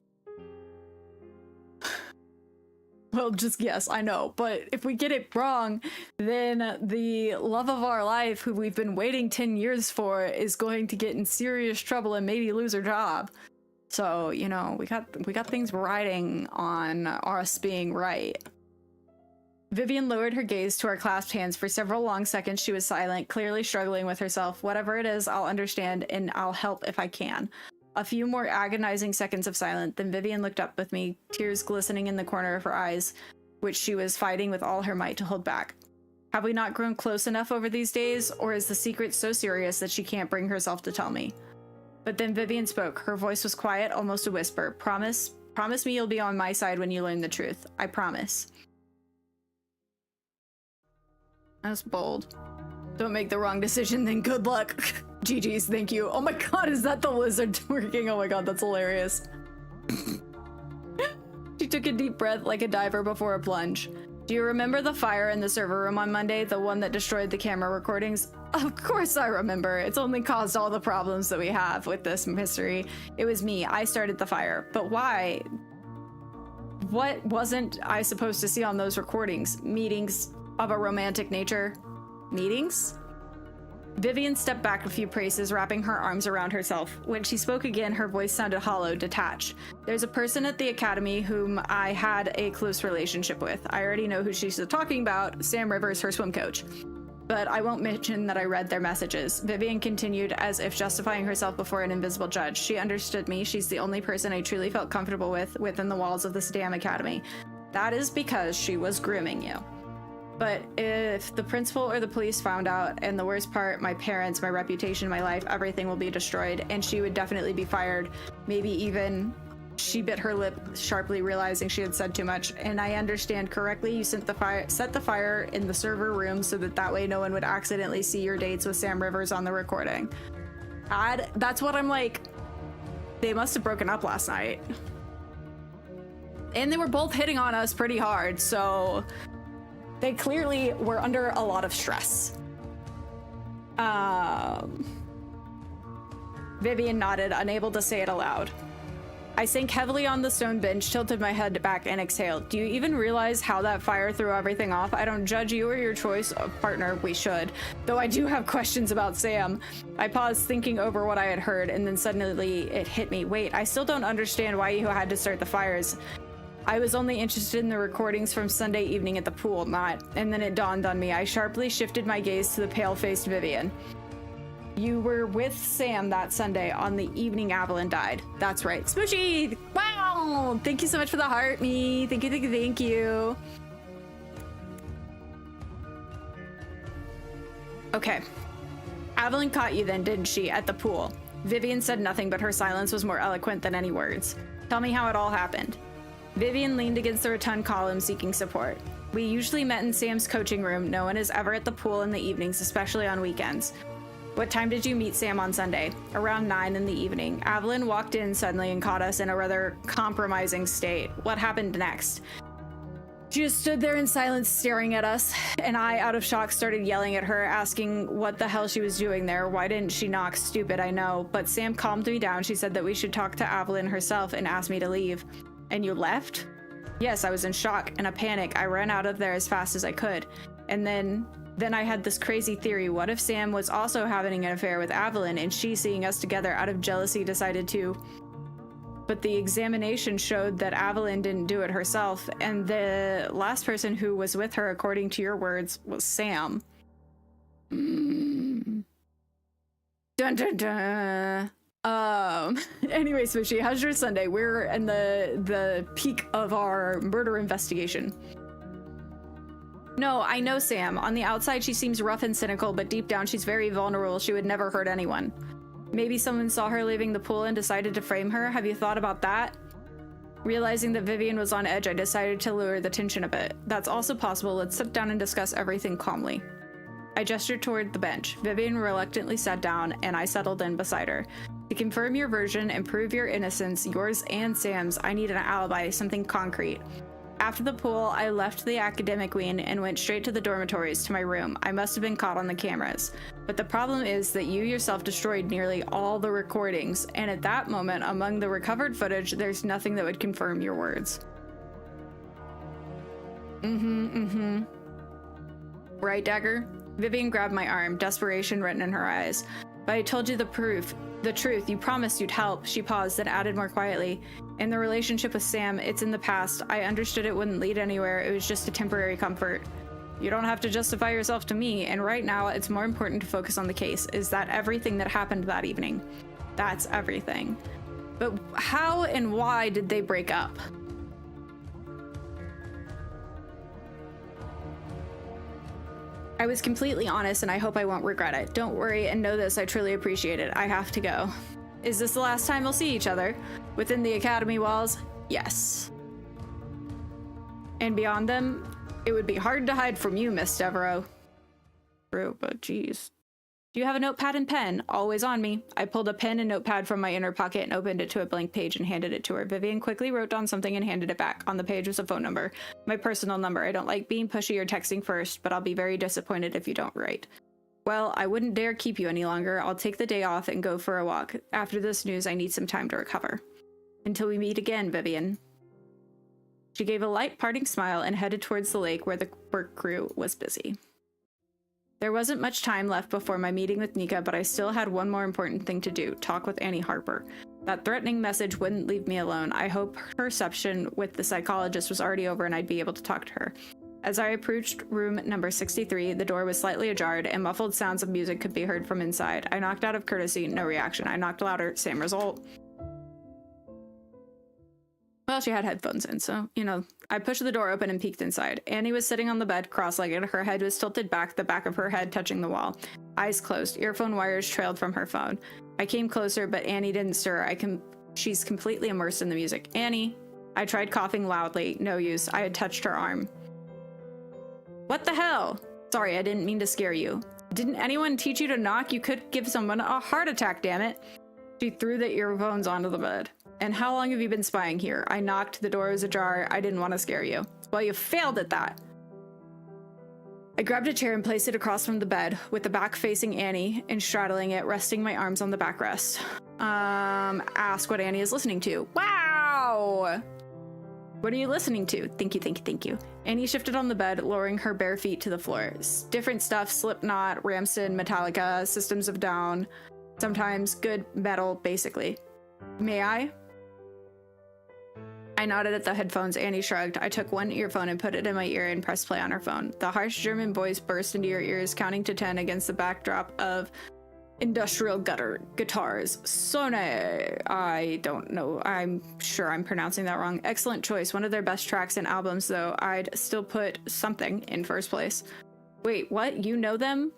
Well, just yes, I know, but if we get it wrong, then the love of our life, who we've been waiting 10 years for, is going to get in serious trouble and maybe lose her job. So, you know, we got things riding on us being right. Vivian lowered her gaze to our clasped hands. For several long seconds, she was silent, clearly struggling with herself. Whatever it is, I'll understand and I'll help if I can. A few more agonizing seconds of silence, then Vivian looked up with me, tears glistening in the corner of her eyes, which she was fighting with all her might to hold back. Have we not grown close enough over these days, or is the secret so serious that she can't bring herself to tell me? But then Vivian spoke. Her voice was quiet, almost a whisper. Promise me you'll be on my side when you learn the truth. I promise. That's bold. Don't make the wrong decision, then good luck. GG's, thank you. Oh my god, is that the lizard working? Oh my god, that's hilarious. She took a deep breath like a diver before a plunge. Do you remember the fire in the server room on Monday? The one that destroyed the camera recordings? Of course I remember. It's only caused all the problems that we have with this mystery. It was me. I started the fire. But why? What wasn't I supposed to see on those recordings? Meetings of a romantic nature? Meetings? Vivian stepped back a few paces, wrapping her arms around herself. When she spoke again, her voice sounded hollow, detached. There's a person at the academy whom I had a close relationship with. I already know who she's talking about, Sam Rivers, her swim coach. But I won't mention that I read their messages. Vivian continued as if justifying herself before an invisible judge. She understood me. She's the only person I truly felt comfortable with within the walls of this damn academy. That is because she was grooming you. But if the principal or the police found out, and the worst part, my parents, my reputation, my life, everything will be destroyed, and she would definitely be fired. Maybe even she bit her lip sharply, realizing she had said too much. And I understand correctly, you set the fire in the server room so that way no one would accidentally see your dates with Sam Rivers on the recording. That's what I'm like. They must have broken up last night. And they were both hitting on us pretty hard, so they clearly were under a lot of stress. Vivian nodded, unable to say it aloud. I sank heavily on the stone bench, tilted my head back, and exhaled. Do you even realize how that fire threw everything off? I don't judge you or your choice of partner. We should. Though I do have questions about Sam. I paused, thinking over what I had heard, and then suddenly it hit me. Wait, I still don't understand why you had to start the fires. I was only interested in the recordings from Sunday evening at the pool, not. And then it dawned on me. I sharply shifted my gaze to the pale-faced Vivian. You were with Sam that Sunday on the evening Avalon died. That's right. Smoochy! Wow! Thank you so much for the heart, me. Thank you, thank you, thank you. Okay. Avalon caught you then, didn't she, at the pool? Vivian said nothing, but her silence was more eloquent than any words. Tell me how it all happened. Vivian leaned against the rotund column, seeking support. We usually met in Sam's coaching room. No one is ever at the pool in the evenings, especially on weekends. What time did you meet Sam on Sunday? Around 9 in the evening. Avalon walked in suddenly and caught us in a rather compromising state. What happened next? She just stood there in silence staring at us, and I, out of shock, started yelling at her, asking what the hell she was doing there. Why didn't she knock? Stupid, I know. But Sam calmed me down. She said that we should talk to Evelyn herself and asked me to leave. And you left? Yes, I was in shock and a panic. I ran out of there as fast as I could. And then I had this crazy theory. What if Sam was also having an affair with Evelyn, and she, seeing us together out of jealousy, decided to... But the examination showed that Evelyn didn't do it herself, and the last person who was with her, according to your words, was Sam. Dun dun dun. Anyway, Swishy, how's your Sunday? We're in the peak of our murder investigation. No, I know Sam. On the outside, she seems rough and cynical, but deep down, she's very vulnerable. She would never hurt anyone. Maybe someone saw her leaving the pool and decided to frame her. Have you thought about that? Realizing that Vivian was on edge, I decided to lower the tension a bit. That's also possible. Let's sit down and discuss everything calmly. I gestured toward the bench. Vivian reluctantly sat down, and I settled in beside her. To confirm your version and prove your innocence, yours and Sam's, I need an alibi, something concrete. After the pool, I left the academic wing and went straight to the dormitories, to my room. I must have been caught on the cameras. But the problem is that you yourself destroyed nearly all the recordings, and at that moment, among the recovered footage, there's nothing that would confirm your words. Right, Dagger? Vivian grabbed my arm, desperation written in her eyes. But I told you the truth. You promised you'd help. She paused, then added more quietly. In the relationship with Sam, it's in the past. I understood it wouldn't lead anywhere. It was just a temporary comfort. You don't have to justify yourself to me, and right now it's more important to focus on the case. Is that everything that happened that evening? That's everything. But how and why did they break up? I was completely honest, and I hope I won't regret it. Don't worry, and know this, I truly appreciate it. I have to go. Is this the last time we'll see each other? Within the academy walls? Yes. And beyond them? It would be hard to hide from you, Miss Devereaux. True, but geez. Do you have a notepad and pen? Always on me. I pulled a pen and notepad from my inner pocket and opened it to a blank page and handed it to her. Vivian quickly wrote down something and handed it back. On the page was a phone number. My personal number. I don't like being pushy or texting first, but I'll be very disappointed if you don't write. Well, I wouldn't dare keep you any longer. I'll take the day off and go for a walk. After this news, I need some time to recover. Until we meet again, Vivian. She gave a light parting smile and headed towards the lake where the work crew was busy. There wasn't much time left before my meeting with Nika, but I still had one more important thing to do, talk with Annie Harper. That threatening message wouldn't leave me alone. I hope her session with the psychologist was already over and I'd be able to talk to her. As I approached room number 63, the door was slightly ajar and muffled sounds of music could be heard from inside. I knocked out of courtesy, no reaction. I knocked louder, same result. Well, she had headphones in, so, you know. I pushed the door open and peeked inside. Annie was sitting on the bed, cross-legged. Her head was tilted back, the back of her head touching the wall. Eyes closed. Earphone wires trailed from her phone. I came closer, but Annie didn't stir. She's completely immersed in the music. Annie! I tried coughing loudly. No use. I had touched her arm. What the hell? Sorry, I didn't mean to scare you. Didn't anyone teach you to knock? You could give someone a heart attack, damn it. She threw the earphones onto the bed. And how long have you been spying here? I knocked, the door was ajar. I didn't want to scare you. Well, you failed at that. I grabbed a chair and placed it across from the bed, with the back facing Annie and straddling it, resting my arms on the backrest. Ask what Annie is listening to. Wow! What are you listening to? Thank you. Annie shifted on the bed, lowering her bare feet to the floor. Different stuff, Slipknot, Rammstein, Metallica, Systems of a Down. Sometimes good metal, basically. May I? I nodded at the headphones. Annie shrugged. I took one earphone and put it in my ear and pressed play on her phone. The harsh German voice burst into your ears, counting to 10 against the backdrop of industrial guitars. Sone. I don't know. I'm sure I'm pronouncing that wrong. Excellent choice. One of their best tracks and albums, though. I'd still put something in first place. Wait, what? You know them?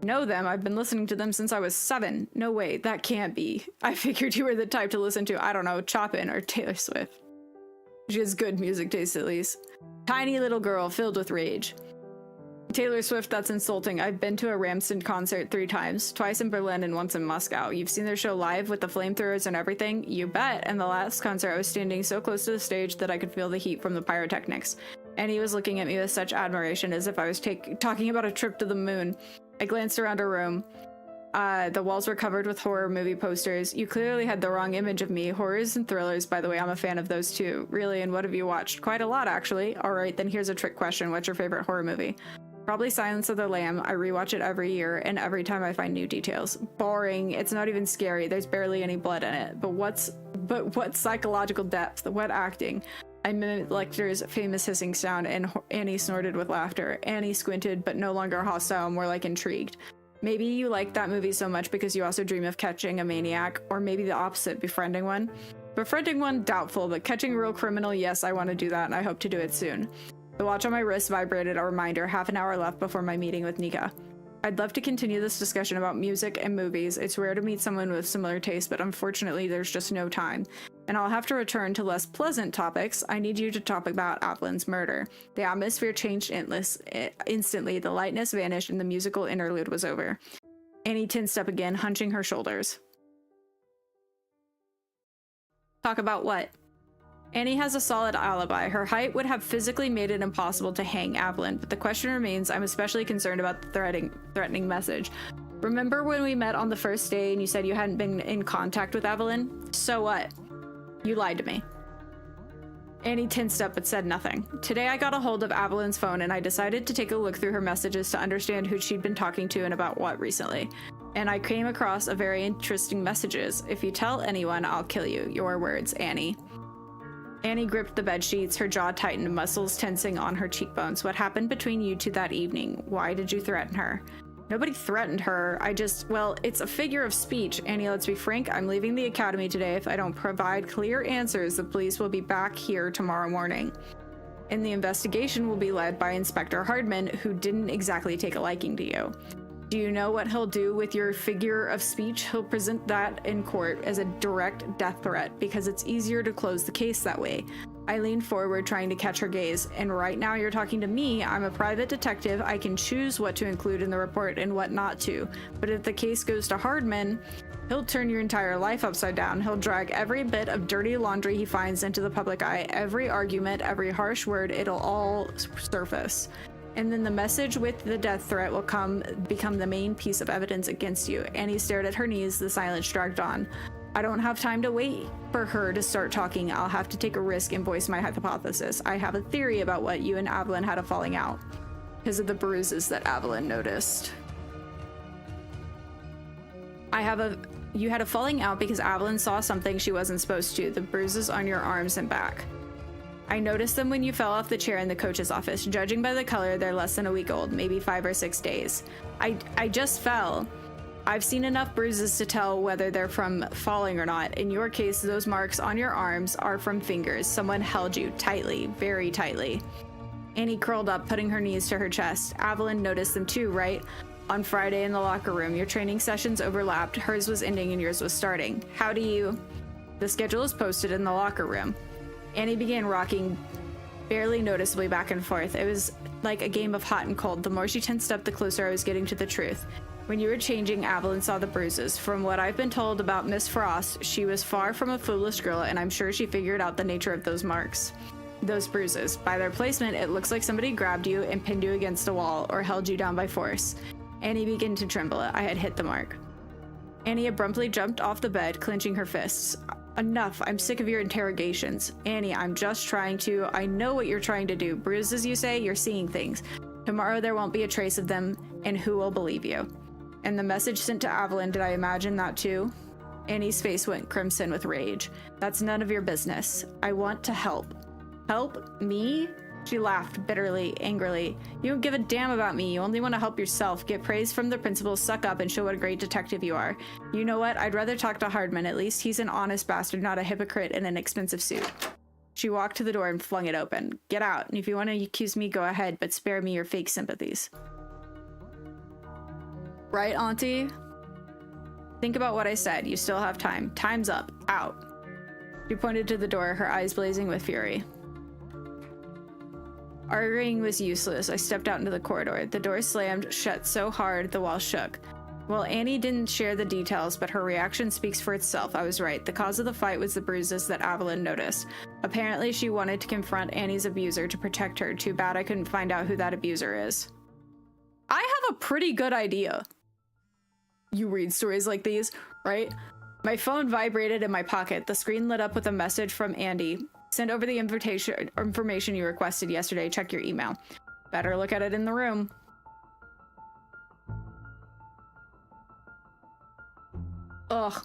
Know them? I've been listening to them since I was 7. No way. That can't be. I figured you were the type to listen to, I don't know, Chopin or Taylor Swift. She has good music taste, at least. Tiny little girl filled with rage. Taylor Swift, that's insulting. I've been to a Rammstein concert 3 times, twice in Berlin and once in Moscow. You've seen their show live with the flamethrowers and everything? You bet. And the last concert, I was standing so close to the stage that I could feel the heat from the pyrotechnics. Annie was looking at me with such admiration as if I was talking about a trip to the moon. I glanced around her room. The walls were covered with horror movie posters. You clearly had the wrong image of me. Horrors and thrillers, by the way, I'm a fan of those too. Really, and what have you watched? Quite a lot, actually. All right, then here's a trick question. What's your favorite horror movie? Probably Silence of the Lamb. I rewatch it every year, and every time I find new details. Boring. It's not even scary. There's barely any blood in it. But what psychological depth? What acting? I mimicked Lecter's famous hissing sound, and Annie snorted with laughter. Annie squinted, but no longer hostile, more like intrigued. Maybe you like that movie so much because you also dream of catching a maniac, or maybe the opposite, befriending one. Befriending one, doubtful, but catching a real criminal, yes, I want to do that, and I hope to do it soon. The watch on my wrist vibrated a reminder, half an hour left before my meeting with Nika. I'd love to continue this discussion about music and movies. It's rare to meet someone with similar tastes, but unfortunately there's just no time. And I'll have to return to less pleasant topics. I need you to talk about Avelin's murder. The atmosphere changed instantly, the lightness vanished, and the musical interlude was over. Annie tensed up again, hunching her shoulders. Talk about what? Annie has a solid alibi. Her height would have physically made it impossible to hang Avalyn, but the question remains, I'm especially concerned about the threatening message. Remember when we met on the first day and you said you hadn't been in contact with Avalyn? So what? You lied to me. Annie tensed up but said nothing. Today I got a hold of Avalyn's phone and I decided to take a look through her messages to understand who she'd been talking to and about what recently. And I came across a very interesting messages. If you tell anyone, I'll kill you. Your words, Annie. Annie gripped the bedsheets, her jaw tightened, muscles tensing on her cheekbones. What happened between you two that evening? Why did you threaten her? Nobody threatened her. Well, it's a figure of speech. Annie, let's be frank. I'm leaving the academy today. If I don't provide clear answers, the police will be back here tomorrow morning. And the investigation will be led by Inspector Hardman, who didn't exactly take a liking to you. Do you know what he'll do with your figure of speech? He'll present that in court as a direct death threat because it's easier to close the case that way. I leaned forward, trying to catch her gaze. And right now you're talking to me. I'm a private detective. I can choose what to include in the report and what not to. But if the case goes to Hardman, he'll turn your entire life upside down. He'll drag every bit of dirty laundry he finds into the public eye. Every argument, every harsh word, it'll all surface. And then the message with the death threat will become the main piece of evidence against you. Annie stared at her knees. The silence dragged on. I don't have time to wait for her to start talking. I'll have to take a risk and voice my hypothesis. I have a theory about what you and Avalyn had a falling out because of the bruises that Avalyn noticed. You had a falling out because Avalyn saw something she wasn't supposed to. The bruises on your arms and back. I noticed them when you fell off the chair in the coach's office. Judging by the color, they're less than a week old, maybe 5 or 6 days. I just fell. I've seen enough bruises to tell whether they're from falling or not. In your case, those marks on your arms are from fingers. Someone held you tightly, very tightly. Annie curled up, putting her knees to her chest. Avalyn noticed them too, right? On Friday in the locker room, your training sessions overlapped. Hers was ending and yours was starting. How do you... The schedule is posted in the locker room. Annie began rocking barely noticeably back and forth. It was like a game of hot and cold. The more she tensed up, the closer I was getting to the truth. When you were changing, Avalyn saw the bruises. From what I've been told about Miss Frost, she was far from a foolish girl, and I'm sure she figured out the nature of those marks. Those bruises. By their placement, it looks like somebody grabbed you and pinned you against a wall or held you down by force. Annie began to tremble. I had hit the mark. Annie abruptly jumped off the bed, clenching her fists. Enough. I'm sick of your interrogations. Annie, I'm just trying to... I know what you're trying to do. Bruises, you say? You're seeing things. Tomorrow there won't be a trace of them, and who will believe you? And the message sent to Avalyn, did I imagine that too? Annie's face went crimson with rage. That's none of your business. I want to help. Help? Me? She laughed bitterly, angrily. You don't give a damn about me. You only want to help yourself. Get praise from the principal, suck up, and show what a great detective you are. You know what? I'd rather talk to Hardman. At least he's an honest bastard, not a hypocrite in an expensive suit. She walked to the door and flung it open. Get out. And if you want to accuse me, go ahead, but spare me your fake sympathies. Right, Auntie? Think about what I said. You still have time. Time's up. Out. She pointed to the door, her eyes blazing with fury. Arguing was useless. I stepped out into the corridor. The door slammed shut so hard the wall shook. Well, Annie didn't share the details, but her reaction speaks for itself. I was right. The cause of the fight was the bruises that Avalyn noticed. Apparently, she wanted to confront Annie's abuser to protect her. Too bad I couldn't find out who that abuser is. I have a pretty good idea. You read stories like these, right? My phone vibrated in my pocket. The screen lit up with a message from Andy. Send over the information you requested yesterday. Check your email. Better look at it in the room. Ugh.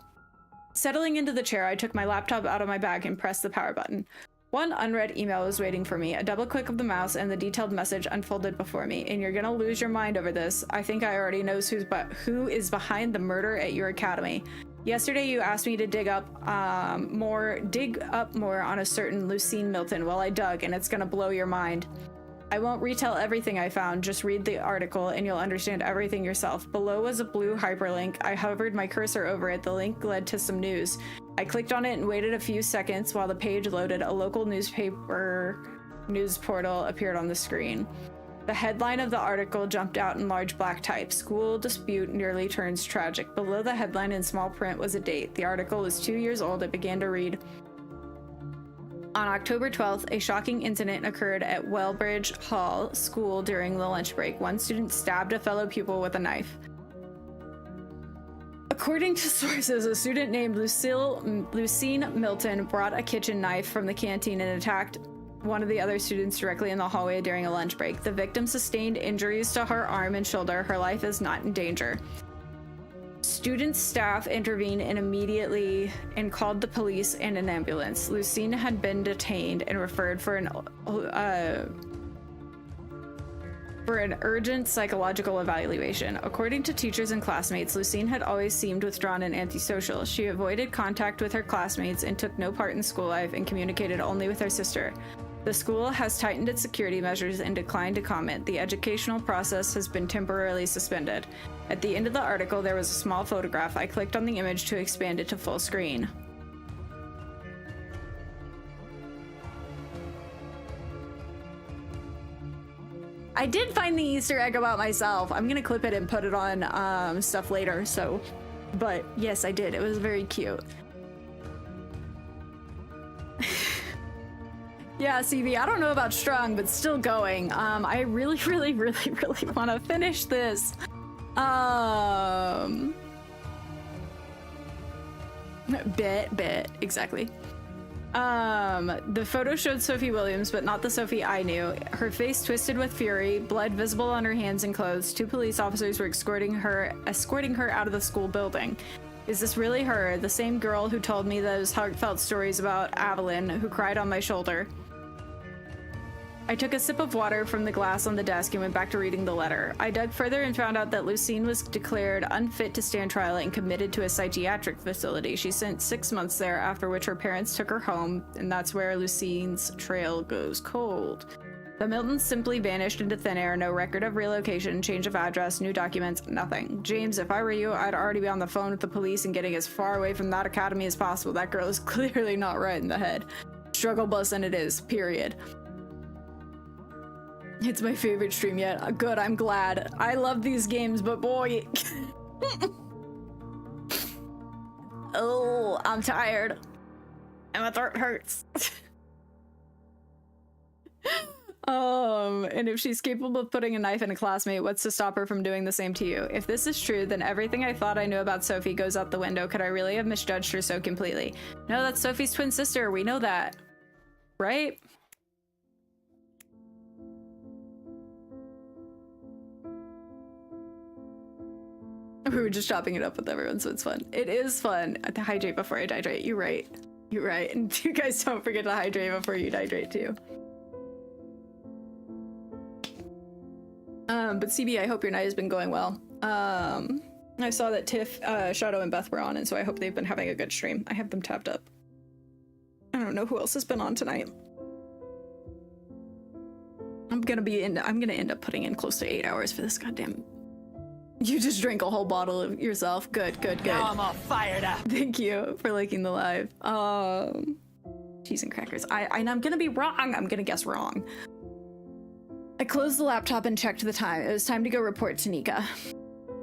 Settling into the chair, I took my laptop out of my bag and pressed the power button. One unread email was waiting for me. A double click of the mouse and the detailed message unfolded before me. And you're gonna lose your mind over this. I think I already knows who is behind the murder at your academy. Yesterday you asked me to dig up more on a certain Lucine Milton. Well, I dug, and it's gonna blow your mind. I won't retell everything I found, just read the article and you'll understand everything yourself. Below was a blue hyperlink. I hovered my cursor over it. The link led to some news. I clicked on it and waited a few seconds while the page loaded. A local newspaper news portal appeared on the screen. The headline of the article jumped out in large black type. School dispute nearly turns tragic. Below the headline in small print was a date. The article was 2 years old. It began to read, on October 12th, a shocking incident occurred at Wellbridge Hall School during the lunch break. One student stabbed a fellow pupil with a knife. According to sources, a student named Lucine Milton brought a kitchen knife from the canteen and attacked one of the other students directly in the hallway during a lunch break. The victim sustained injuries to her arm and shoulder. Her life is not in danger. Student staff intervened immediately and called the police and an ambulance. Lucine had been detained and referred for an urgent psychological evaluation. According to teachers and classmates, Lucine had always seemed withdrawn and antisocial. She avoided contact with her classmates and took no part in school life and communicated only with her sister. The school has tightened its security measures and declined to comment. The educational process has been temporarily suspended. At the end of the article, there was a small photograph. I clicked on the image to expand it to full screen. I did find the Easter egg about myself. I'm gonna clip it and put it on stuff later, so... But yes, I did. It was very cute. Yeah, CB, I don't know about strong, but still going. I really want to finish this. Bit, exactly. The photo showed Sophie Williams, but not the Sophie I knew. Her face twisted with fury, blood visible on her hands and clothes. 2 police officers were escorting her out of the school building. Is this really her, the same girl who told me those heartfelt stories about Evelyn, who cried on my shoulder? I took a sip of water from the glass on the desk and went back to reading the letter. I dug further and found out that Lucine was declared unfit to stand trial and committed to a psychiatric facility. She spent 6 months there, after which her parents took her home, and that's where Lucine's trail goes cold. The Miltons simply vanished into thin air, no record of relocation, change of address, new documents, nothing. James, if I were you, I'd already be on the phone with the police and getting as far away from that academy as possible. That girl is clearly not right in the head. Struggle bus, and it is, period. It's my favorite stream yet. Good, I'm glad. I love these games, but boy... Oh, I'm tired. And my throat hurts. And if she's capable of putting a knife in a classmate, what's to stop her from doing the same to you? If this is true, then everything I thought I knew about Sophie goes out the window. Could I really have misjudged her so completely? No, that's Sophie's twin sister. We know that. Right? We were just chopping it up with everyone, so it's fun. It is fun to hydrate before I hydrate. You're right. You're right. And you guys don't forget to hydrate before you hydrate too. But CB, I hope your night has been going well. I saw that Tiff, Shadow, and Beth were on, and so I hope they've been having a good stream. I have them tapped up. I don't know who else has been on tonight. I'm gonna end up putting in close to 8 hours for this goddamn. You just drank a whole bottle of yourself. Good.
Now I'm all fired up.
Thank you for liking the live. Cheese and crackers. And I'm gonna be wrong. I'm gonna guess wrong. I closed the laptop and checked the time. It was time to go report to Nika.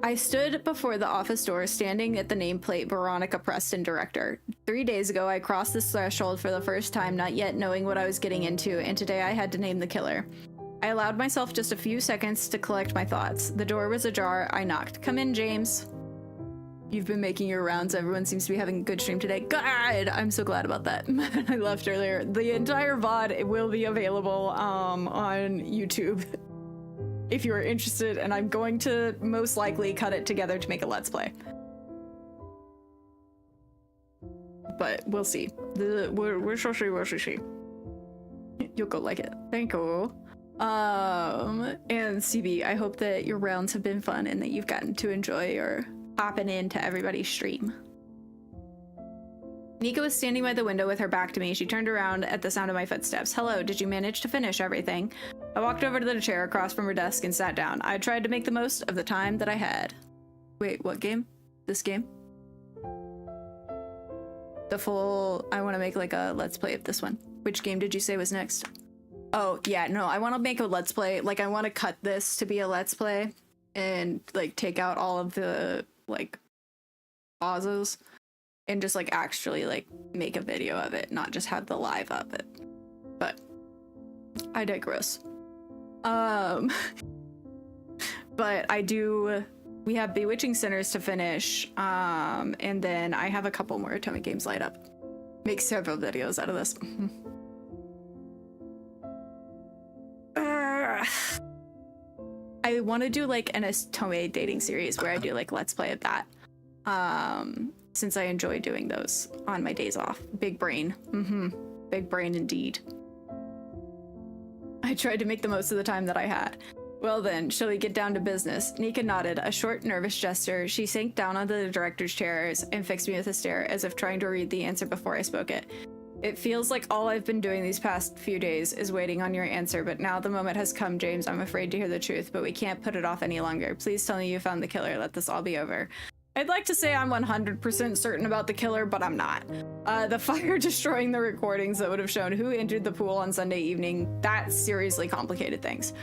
I stood before the office door, standing at the nameplate Veronica Preston, director. 3 days ago, I crossed this threshold for the first time, not yet knowing what I was getting into, and today I had to name the killer. I allowed myself just a few seconds to collect my thoughts. The door was ajar. I knocked. Come in, James. You've been making your rounds. Everyone seems to be having a good stream today. Good! I'm so glad about that. I left earlier. The entire VOD will be available on YouTube if you are interested, and I'm going to most likely cut it together to make a Let's Play. But we'll see. We shall see. You'll go like it. Thank you. And CB, I hope that your rounds have been fun and that you've gotten to enjoy your popping into everybody's stream. Nika was standing by the window with her back to me. She turned around at the sound of my footsteps. Hello, did you manage to finish everything? I walked over to the chair across from her desk and sat down. I tried to make the most of the time that I had. Wait, what game? This game? The full... I want to make like a Let's Play of this one. Which game did you say was next? Oh, yeah, no, I want to make a Let's Play. Like, I want to cut this to be a Let's Play and, like, take out all of the, like, pauses and just, like, actually, like, make a video of it, not just have the live of it. But I digress. But I do... We have Bewitching Sinners to finish, and then I have a couple more Atomic Games light up. Make several videos out of this. I want to do like an Atome dating series where I do like Let's Play of that. Since I enjoy doing those on my days off. Big brain. Big brain indeed. I tried to make the most of the time that I had. Well then, shall we get down to business? Nika nodded, a short, nervous gesture. She sank down onto the director's chairs and fixed me with a stare, as if trying to read the answer before I spoke it. It feels like all I've been doing these past few days is waiting on your answer, but now the moment has come, James. I'm afraid to hear the truth, but we can't put it off any longer. Please tell me you found the killer. Let this all be over. I'd like to say I'm 100% certain about the killer, but I'm not. The fire destroying the recordings that would have shown who entered the pool on Sunday evening, that seriously complicated things.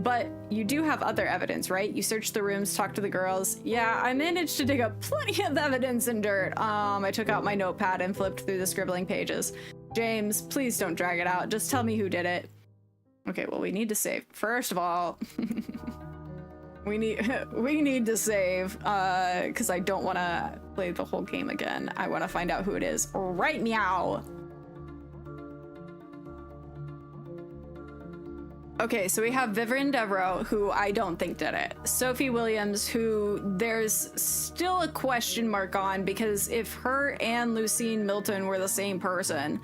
But you do have other evidence, right? You searched the rooms, talked to the girls. Yeah, I managed to dig up plenty of evidence and dirt. I took out my notepad and flipped through the scribbling pages. James, please don't drag it out. Just tell me who did it. Okay, well, we need to save. First of all, we need to save, because I don't want to play the whole game again. I want to find out who it is right now. Okay, so we have Vivian Devereaux, who I don't think did it. Sophie Williams, who there's still a question mark on, because if her and Lucine Milton were the same person,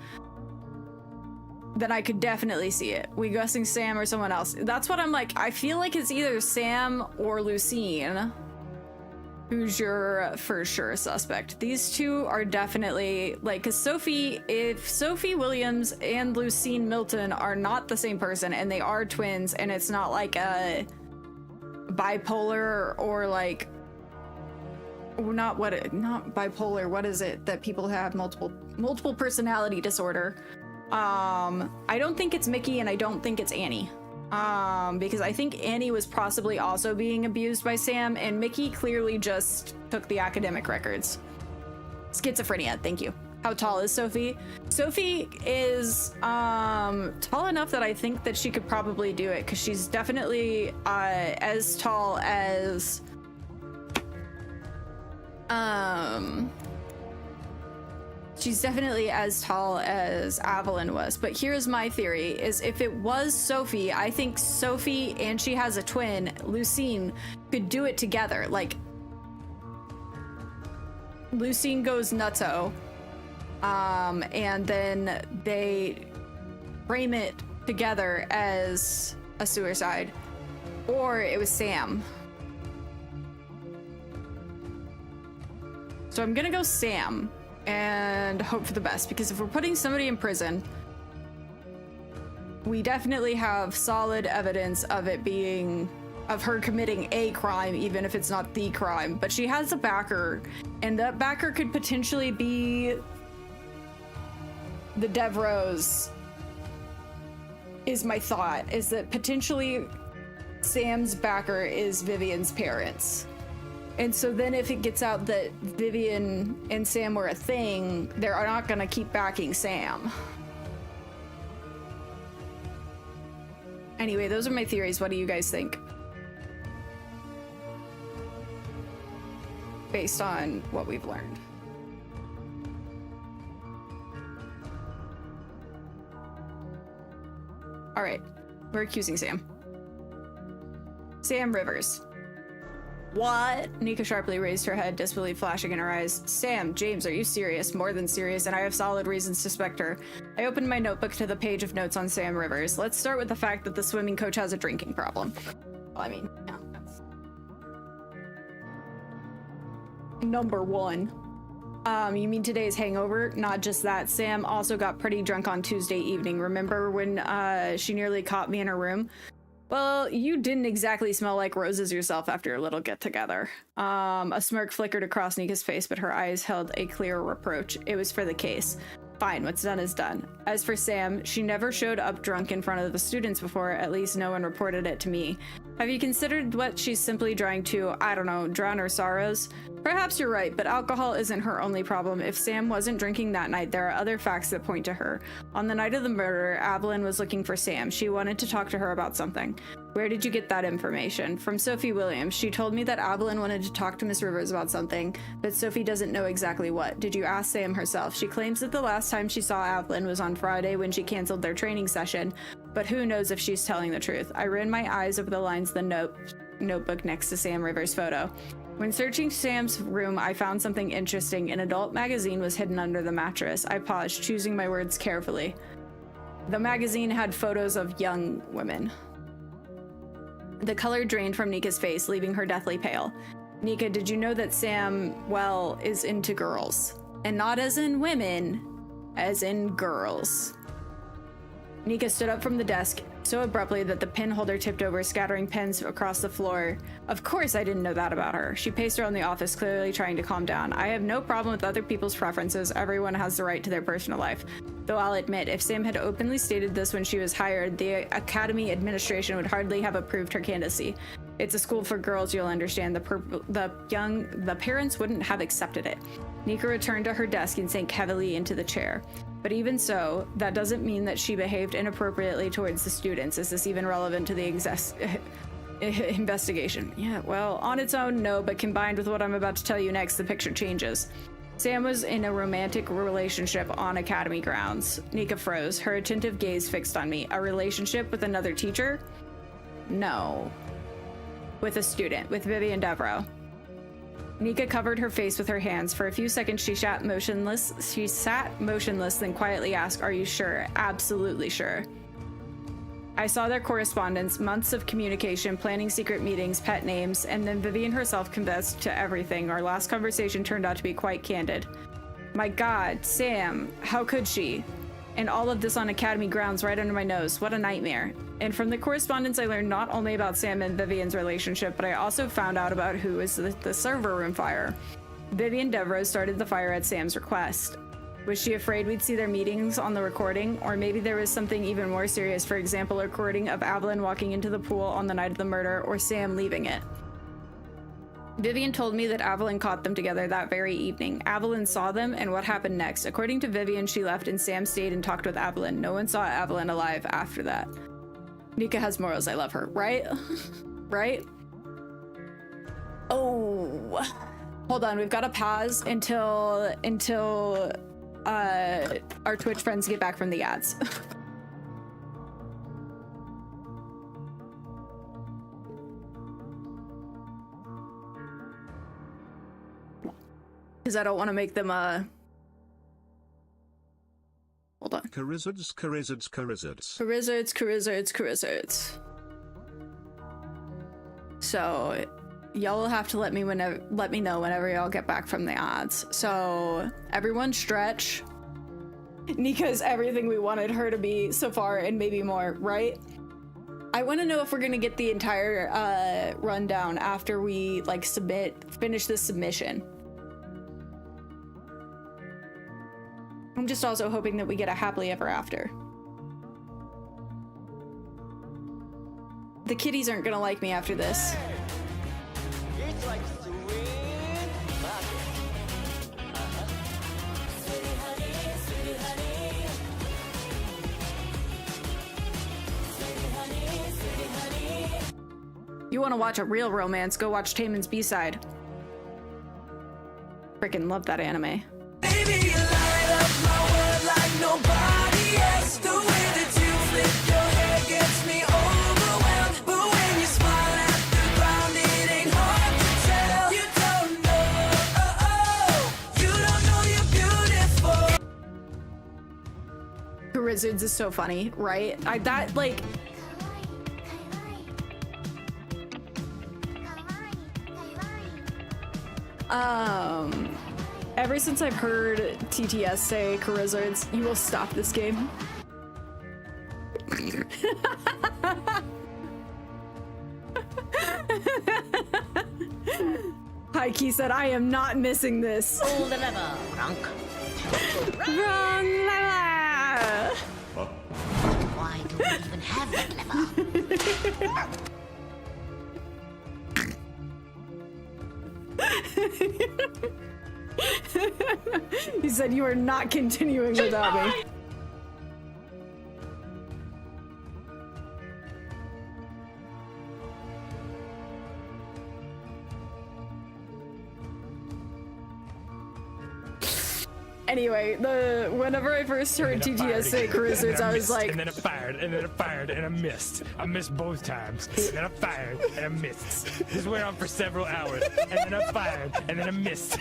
then I could definitely see it. We guessing Sam or someone else. That's what I'm like. I feel like it's either Sam or Lucine who's your for sure suspect. These two are definitely like, because if Sophie Williams and Lucine Milton are not the same person and they are twins, and it's not like a bipolar or like not bipolar, what is it that people have multiple personality disorder. I don't think it's Mickey and I don't think it's Annie. Because I think Annie was possibly also being abused by Sam, and Mickey clearly just took the academic records. Schizophrenia, thank you. How tall is Sophie? Sophie is tall enough that I think that she could probably do it, because she's definitely as tall as she's definitely as tall as Evelyn was. But here's my theory, is if it was Sophie, I think Sophie, and she has a twin, Lucine, could do it together. Like, Lucine goes nutso, and then they frame it together as a suicide. Or it was Sam. So I'm gonna go Sam and hope for the best, because if we're putting somebody in prison, we definitely have solid evidence of it being, of her committing a crime, even if it's not the crime. But she has a backer, and that backer could potentially be the Devereaux, is my thought, is that potentially Sam's backer is Vivian's parents. And so then if it gets out that Vivian and Sam were a thing, they're not gonna keep backing Sam. Anyway, those are my theories. What do you guys think? Based on what we've learned. All right, we're accusing Sam. Sam Rivers. What? Nika sharply raised her head, disbelief flashing in her eyes. Sam, James, are you serious? More than serious, and I have solid reasons to suspect her. I opened my notebook to the page of notes on Sam Rivers. Let's start with the fact that the swimming coach has a drinking problem. Well, I mean, yeah, that's... Number one. You mean today's hangover? Not just that. Sam also got pretty drunk on Tuesday evening. Remember when she nearly caught me in her room? Well, you didn't exactly smell like roses yourself after your little get-together. A smirk flickered across Nika's face, but her eyes held a clear reproach. It was for the case. Fine, what's done is done. As for Sam, she never showed up drunk in front of the students before, at least no one reported it to me. Have you considered what she's simply trying to, I don't know, drown her sorrows? Perhaps you're right, but alcohol isn't her only problem. If Sam wasn't drinking that night, there are other facts that point to her. On the night of the murder, Evelyn was looking for Sam. She wanted to talk to her about something. Where did you get that information? From Sophie Williams. She told me that Evelyn wanted to talk to Miss Rivers about something, but Sophie doesn't know exactly what. Did you ask Sam herself? She claims that the last time she saw Evelyn was on Friday when she canceled their training session, but who knows if she's telling the truth. I ran my eyes over the lines of the notebook next to Sam Rivers' photo. When searching Sam's room, I found something interesting. An adult magazine was hidden under the mattress. I paused, choosing my words carefully. The magazine had photos of young women. The color drained from Nika's face, leaving her deathly pale. Nika, did you know that Sam, well, is into girls? And not as in women, as in girls. Nika stood up from the desk so abruptly that the pen holder tipped over, scattering pens across the floor. Of course I didn't know that about her. She paced around the office, clearly trying to calm down. I have no problem with other people's preferences. Everyone has the right to their personal life. Though I'll admit, if Sam had openly stated this when she was hired, the Academy administration would hardly have approved her candidacy. It's a school for girls, you'll understand. The parents wouldn't have accepted it. Nika returned to her desk and sank heavily into the chair. But even so, that doesn't mean that she behaved inappropriately towards the students. Is this even relevant to the investigation? Yeah, well, on its own, no, but combined with what I'm about to tell you next, the picture changes. Sam was in a romantic relationship on Academy grounds. Nika froze, her attentive gaze fixed on me. A relationship with another teacher? No. With a student, with Vivian Devereaux. Nika covered her face with her hands. For a few seconds, she sat motionless, then quietly asked, "Are you sure?" "Absolutely sure." I saw their correspondence, months of communication, planning secret meetings, pet names, and then Vivian herself confessed to everything. Our last conversation turned out to be quite candid. My God, Sam, how could she? And all of this on Academy grounds right under my nose. What a nightmare. And from the correspondence, I learned not only about Sam and Vivian's relationship, but I also found out about who was the server room fire. Vivian Devereaux started the fire at Sam's request. Was she afraid we'd see their meetings on the recording? Or maybe there was something even more serious, for example, a recording of Evelyn walking into the pool on the night of the murder, or Sam leaving it. Vivian told me that Evelyn caught them together that very evening. Evelyn saw them, and what happened next? According to Vivian, she left and Sam stayed and talked with Evelyn. No one saw Evelyn alive after that. Nika has morals, I love her, right? Right? Oh. Hold on, we've got to pause until our Twitch friends get back from the ads. Because I don't want to make them, hold on.
Charizards.
Charizards. So, y'all will have to let me know whenever y'all get back from the ads. So, everyone stretch. Nika's everything we wanted her to be so far and maybe more, right? I want to know if we're going to get the entire rundown after we finish this submission. I'm just also hoping that we get a happily ever after. The kitties aren't gonna like me after this.
It's like sweet
You want to watch a real romance, go watch Taemin's B-side. Freaking love that anime.
Baby, you light up my world like nobody else. The way that you flip your hair gets me overwhelmed. But when you smile at the ground, it ain't hard to tell. You don't know, you don't know you're beautiful.
Wizards is so funny, right? That like ever since I've heard TTS say Charizards, you will stop this game. Haiki said, I am not missing this.
Pull the lever, Rank.
Wrong lever!
Why do we even have that lever?
He said you are not continuing without me. Anyway, whenever I first heard TTS say Charizards, I was like,
and then I fired, and then I fired, and I missed. I missed both times. And then I fired, and I missed. This went on for several hours, and then I fired, and then I missed.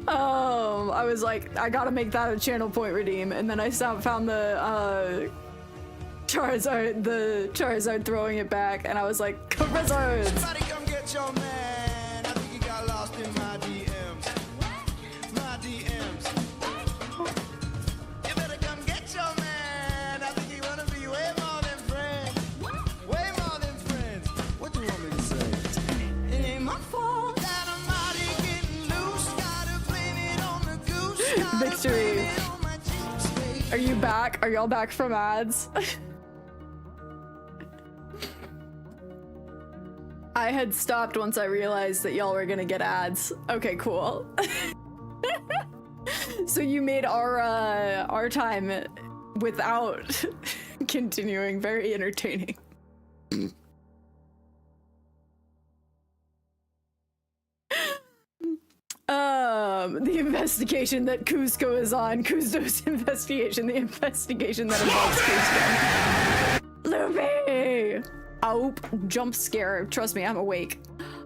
I was like, I gotta make that a channel point redeem, and then I found the Charizard throwing it back, and I was like, Charizards!
Somebody come get your man. I think he got lost in my DMs. My DMs. You better come get your man. I think he wanna be way more than friends. Way more than friends. What do you want me to say? It ain't my fault that I'm out here getting loose. Gotta blame it on the goose. Gotta
Victory.
blame it on my juice, baby.
Are you back? Are y'all back from ads? I had stopped once I realized that y'all were gonna get ads. Okay, cool. So you made our time without continuing very entertaining. The investigation that Cusco is on. Cusco's investigation. The investigation that involves Cusco. Luffy! Oh, jump scare. Trust me, I'm awake.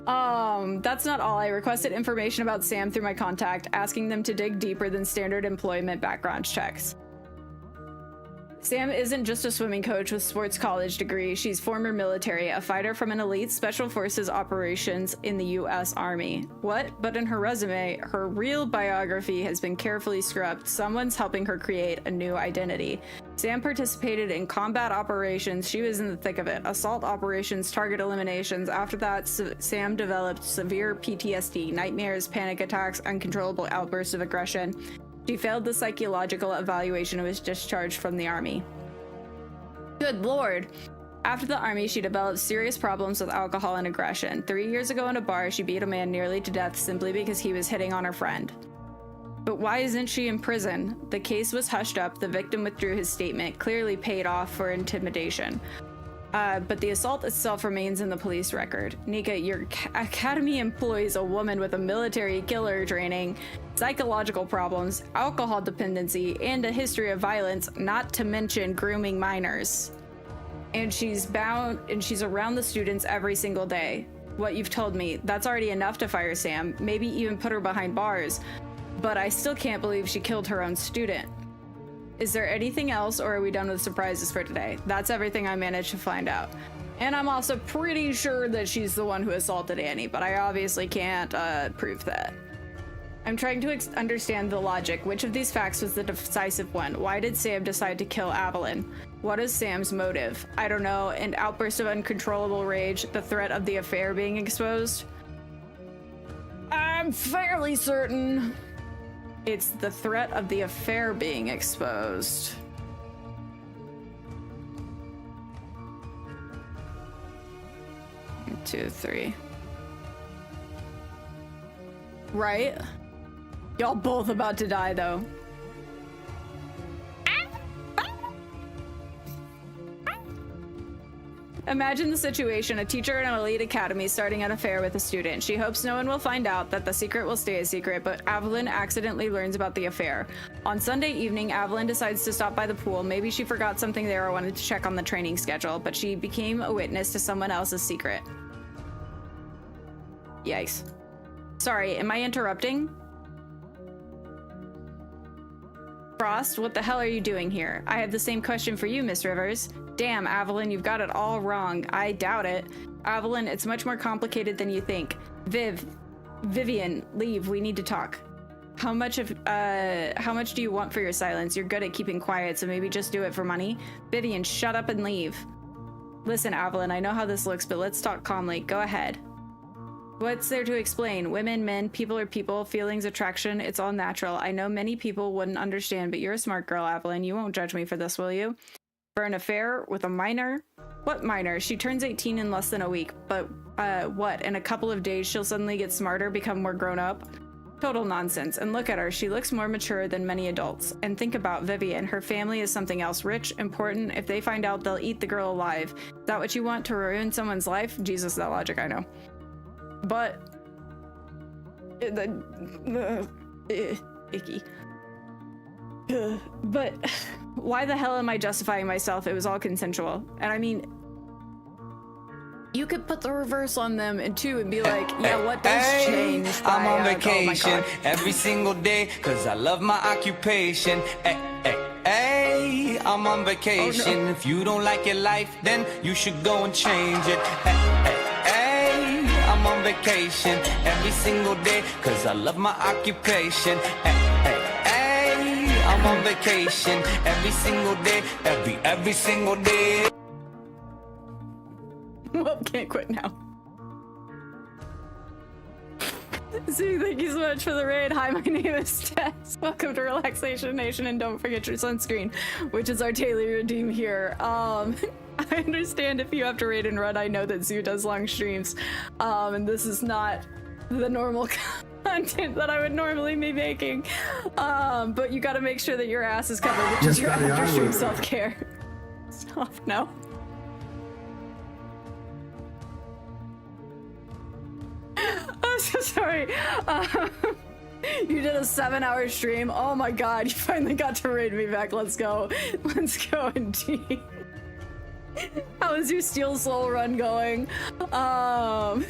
That's not all. I requested information about Sam through my contact, asking them to dig deeper than standard employment background checks. Sam isn't just a swimming coach with sports college degree. She's former military, a fighter from an elite special forces operations in the US Army. What? But in her resume, her real biography has been carefully scrubbed. Someone's helping her create a new identity. Sam participated in combat operations. She was in the thick of it. Assault operations, target eliminations. After that, Sam developed severe PTSD, nightmares, panic attacks, uncontrollable outbursts of aggression. She failed the psychological evaluation and was discharged from the army. Good lord. After the army, she developed serious problems with alcohol and aggression. 3 years ago in a bar, she beat a man nearly to death simply because he was hitting on her friend. But why isn't she in prison? The case was hushed up. The victim withdrew his statement, clearly paid off for intimidation. But the assault itself remains in the police record. Nika, your academy employs a woman with a military killer training, psychological problems, alcohol dependency, and a history of violence, not to mention grooming minors. And she's around the students every single day. What you've told me, that's already enough to fire Sam, maybe even put her behind bars. But I still can't believe she killed her own student. Is there anything else, or are we done with surprises for today? That's everything I managed to find out. And I'm also pretty sure that she's the one who assaulted Annie, but I obviously can't prove that. I'm trying to understand the logic. Which of these facts was the decisive one? Why did Sam decide to kill Avalon? What is Sam's motive? I don't know. An outburst of uncontrollable rage, the threat of the affair being exposed? I'm fairly certain it's the threat of the affair being exposed. One, 2, 3. Right? Y'all both about to die, though. Imagine the situation: a teacher in an elite academy starting an affair with a student. She hopes no one will find out, that the secret will stay a secret, but Evelyn accidentally learns about the affair. On Sunday evening, Evelyn decides to stop by the pool. Maybe she forgot something there or wanted to check on the training schedule, but she became a witness to someone else's secret. Yikes. Sorry, am I interrupting? Frost, what the hell are you doing here? I have the same question for you, Miss Rivers. Damn, Evelyn, you've got it all wrong. I doubt it. Evelyn, it's much more complicated than you think. Vivian, leave. We need to talk. How much do you want for your silence? You're good at keeping quiet, so maybe just do it for money. Vivian, shut up and leave. Listen, Evelyn, I know how this looks, but let's talk calmly. Go ahead. What's there to explain? Women, men, people are people, feelings, attraction, it's all natural. I know many people wouldn't understand, but you're a smart girl, Evelyn. You won't judge me for this, will you? For an affair with a minor? What minor? She turns 18 in less than a week, but what? In a couple of days she'll suddenly get smarter, become more grown up? Total nonsense. And look at her. She looks more mature than many adults. And think about Vivian. Her family is something else. Rich, important. If they find out, they'll eat the girl alive. Is that what you want, to ruin someone's life? Jesus, that logic, I know. But icky. But why the hell am I justifying myself? It was all consensual. And I mean, you could put the reverse on them and too and be like, yeah, what does change?
I'm on
oh
vacation every single day because I love my occupation. Hey, I'm on vacation.
Oh, no.
If you don't like your life, then you should go and change it. I'm on vacation every single day because I love my occupation. I'm on vacation every single day, every single day.
Well, can't quit now. Sue, thank you so much for the raid. Hi, my name is Tess. Welcome to Relaxation Nation, and don't forget your sunscreen, which is our daily redeem here. I understand if you have to raid and run. I know that Zoo does long streams, and this is not the normal content that I would normally be making. But you gotta make sure that your ass is covered, which is your after stream self-care. Stop, no. I'm so sorry. You did a 7-hour stream. Oh my god, you finally got to raid me back. Let's go. Let's go indeed. How is your Steel Soul run going? God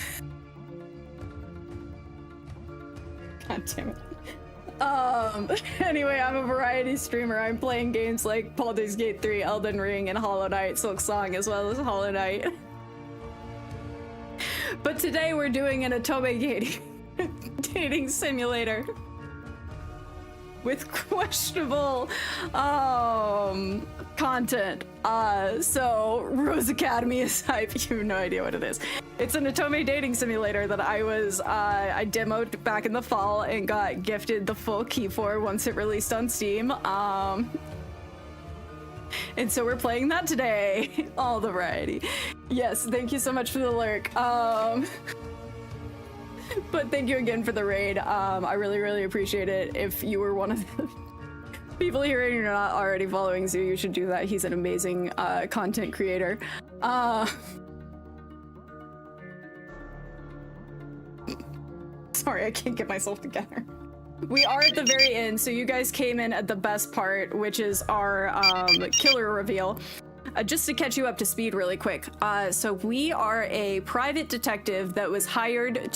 damn it. Anyway, I'm a variety streamer. I'm playing games like Baldur's Gate 3, Elden Ring, and Hollow Knight, Silksong, as well as Hollow Knight. But today we're doing an Otome dating simulator with questionable content. So Rose Academy is hype. You have no idea what it is. It's an Otome dating simulator that I demoed back in the fall and got gifted the full key for once it released on Steam. And so we're playing that today. All the variety. Yes, thank you so much for the lurk. But thank you again for the raid. I really, really appreciate it. If you were one of the people here and you're not already following Zoo, you should do that. He's an amazing content creator. Sorry, I can't get myself together. We are at the very end, so you guys came in at the best part, which is our killer reveal. Just to catch you up to speed really quick. So we are a private detective that was hired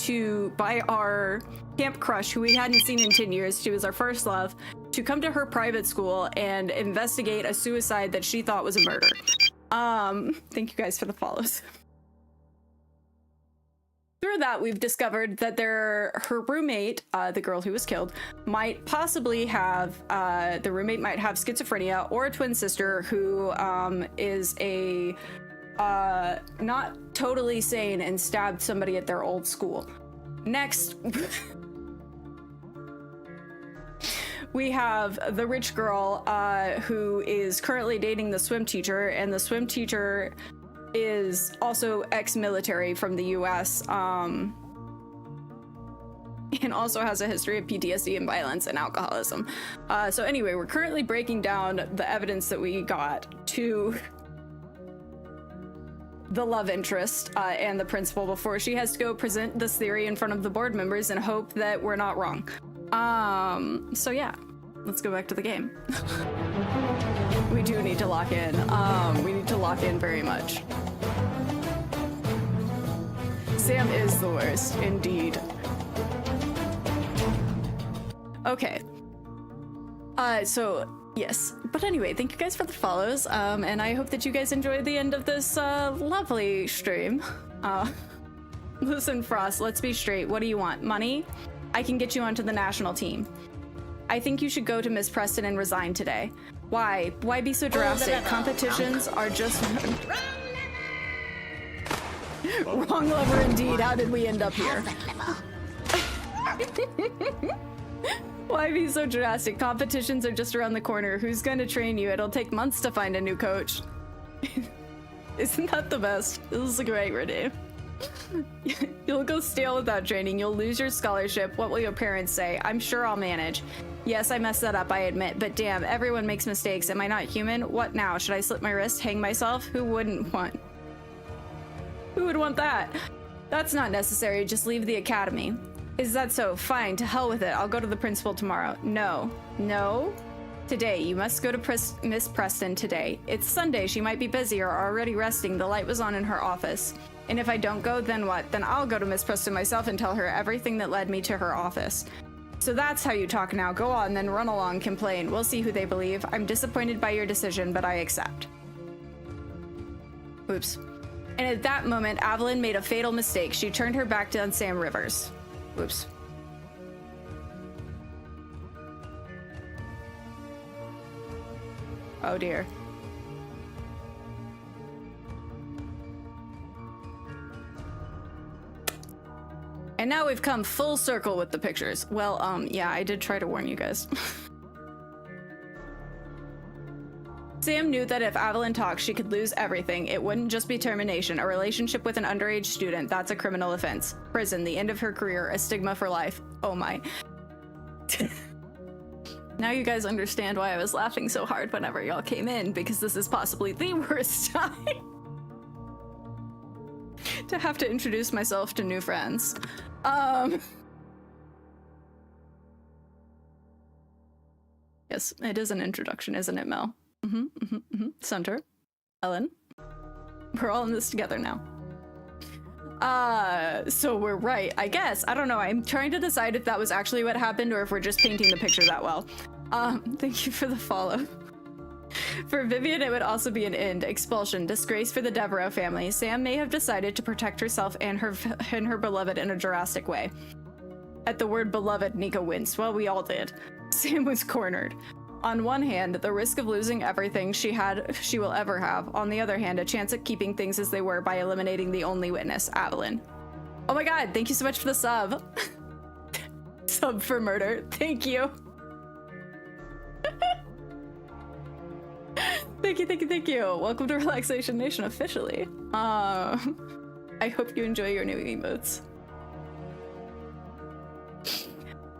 by our camp crush, who we hadn't seen in 10 years. She was our first love, to come to her private school and investigate a suicide that she thought was a murder. Thank you guys for the follows. Through that, we've discovered that her roommate, the girl who was killed, might possibly have, the roommate might have schizophrenia or a twin sister who is not totally sane and stabbed somebody at their old school. Next, we have the rich girl who is currently dating the swim teacher, and the swim teacher is also ex-military from the US, and also has a history of PTSD and violence and alcoholism. So anyway, we're currently breaking down the evidence that we got to the love interest and the principal before she has to go present this theory in front of the board members and hope that we're not wrong. So yeah, let's go back to the game. We do need to lock in. We need to lock in very much. Sam is the worst, indeed. Okay. So yes, but anyway, thank you guys for the follows, and I hope that you guys enjoyed the end of this lovely stream. Listen, Frost, let's be straight. What do you want? Money? I can get you onto the national team. I think you should go to Miss Preston and resign today. Why? Why be so drastic? Competitions are just... Wrong lever indeed. How did we end up here? Why be so drastic? Competitions are just around the corner. Who's gonna train you? It'll take months to find a new coach. Isn't that the best? This is a great redeem. You'll go stale without training. You'll lose your scholarship. What will your parents say? I'm sure I'll manage. Yes, I messed that up, I admit, but damn, everyone makes mistakes. Am I not human? What now? Should I slit my wrist, hang myself? Who wouldn't want? Who would want that? That's not necessary. Just leave the academy. Is that so? Fine, to hell with it. I'll go to the principal tomorrow. No. No? Today. You must go to Miss Preston today. It's Sunday. She might be busy or already resting. The light was on in her office. And if I don't go, then what? Then I'll go to Miss Preston myself and tell her everything that led me to her office. So that's how you talk now. Go on, then run along, complain. We'll see who they believe. I'm disappointed by your decision, but I accept. Oops. And at that moment, Evelyn made a fatal mistake. She turned her back on Sam Rivers. Oops. Oh dear. And now we've come full circle with the pictures. Well, yeah, I did try to warn you guys. Sam knew that if Evelyn talked, she could lose everything. It wouldn't just be termination. A relationship with an underage student, that's a criminal offense. Prison, the end of her career, a stigma for life. Oh my. Now you guys understand why I was laughing so hard whenever y'all came in, because this is possibly the worst time to have to introduce myself to new friends. Yes, it is an introduction, isn't it, Mel? Center, Ellen, we're all in this together now. So we're right, I guess. I don't know. I'm trying to decide if that was actually what happened or if we're just painting the picture that well. Thank you for the follow. For Vivian, it would also be an end. Expulsion, disgrace for the Devereaux family. Sam may have decided to protect herself and her beloved in a drastic way. At the word beloved, Nika winced. Well, we all did. Sam was cornered. On one hand, the risk of losing everything she will ever have. On the other hand, a chance at keeping things as they were by eliminating the only witness, Evelyn. Oh my god, thank you so much for the sub. Sub for murder. Thank you. Thank you. Welcome to Relaxation Nation officially. I hope you enjoy your new emotes.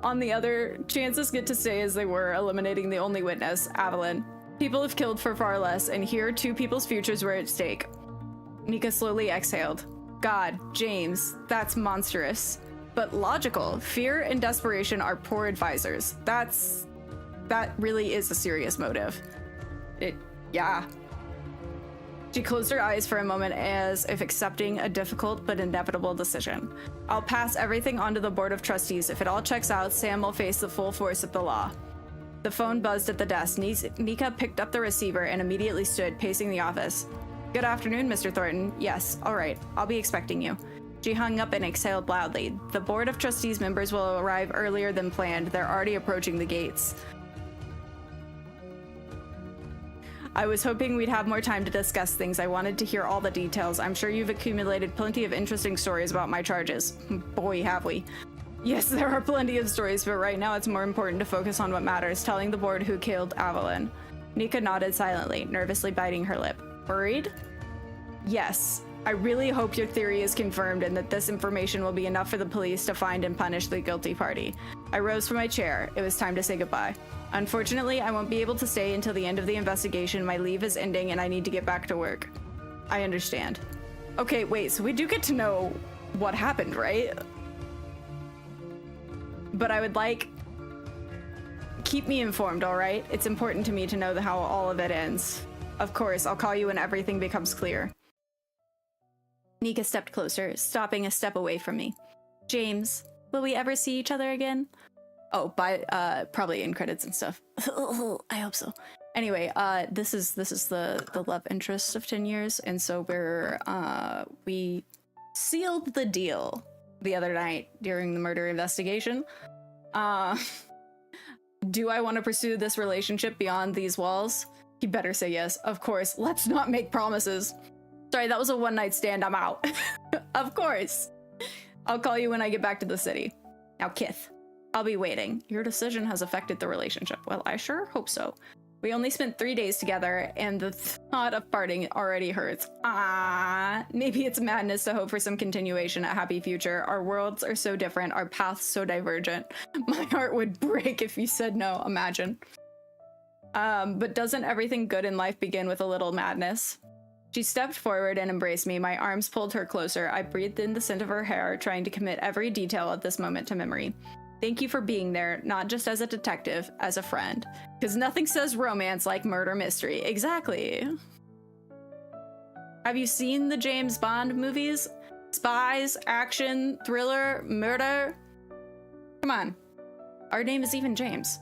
On the other, chances get to stay as they were, eliminating the only witness, Evelyn. People have killed for far less, and here 2 people's futures were at stake. Nika slowly exhaled. God, James, that's monstrous. But logical. Fear and desperation are poor advisors. That really is a serious motive. Yeah. She closed her eyes for a moment as if accepting a difficult but inevitable decision. I'll pass everything onto the Board of Trustees. If it all checks out, Sam will face the full force of the law. The phone buzzed at the desk. Nika picked up the receiver and immediately stood, pacing the office. Good afternoon, Mr. Thornton. Yes, all right. I'll be expecting you. She hung up and exhaled loudly. The Board of Trustees members will arrive earlier than planned. They're already approaching the gates. I was hoping we'd have more time to discuss things. I wanted to hear all the details. I'm sure you've accumulated plenty of interesting stories about my charges. Boy, have we. Yes, there are plenty of stories, but right now it's more important to focus on what matters, telling the board who killed Evelyn. Nika nodded silently, nervously biting her lip. Worried? Yes. I really hope your theory is confirmed and that this information will be enough for the police to find and punish the guilty party. I rose from my chair. It was time to say goodbye. Unfortunately, I won't be able to stay until the end of the investigation. My leave is ending and I need to get back to work. I understand. Okay, wait, so we do get to know what happened, right? But I would like... Keep me informed, all right? It's important to me to know how all of it ends. Of course, I'll call you when everything becomes clear. Nika stepped closer, stopping a step away from me. James, will we ever see each other again? Oh, probably in credits and stuff. I hope so. Anyway, this is the love interest of 10 years, and so we sealed the deal the other night during the murder investigation. Do I want to pursue this relationship beyond these walls? You better say yes. Of course. Let's not make promises. Sorry, that was a one-night stand. I'm out. Of course. I'll call you when I get back to the city. Now, Kith, I'll be waiting. Your decision has affected the relationship. Well, I sure hope so. We only spent 3 days together, and the thought of parting already hurts. Maybe it's madness to hope for some continuation, a happy future. Our worlds are so different, our paths so divergent. My heart would break if you said no, imagine. But doesn't everything good in life begin with a little madness? She stepped forward and embraced me. My arms pulled her closer. I breathed in the scent of her hair, trying to commit every detail of this moment to memory. Thank you for being there, not just as a detective, as a friend. Because nothing says romance like murder mystery. Exactly. Have you seen the James Bond movies? Spies, action, thriller, murder? Come on. Our name is even James.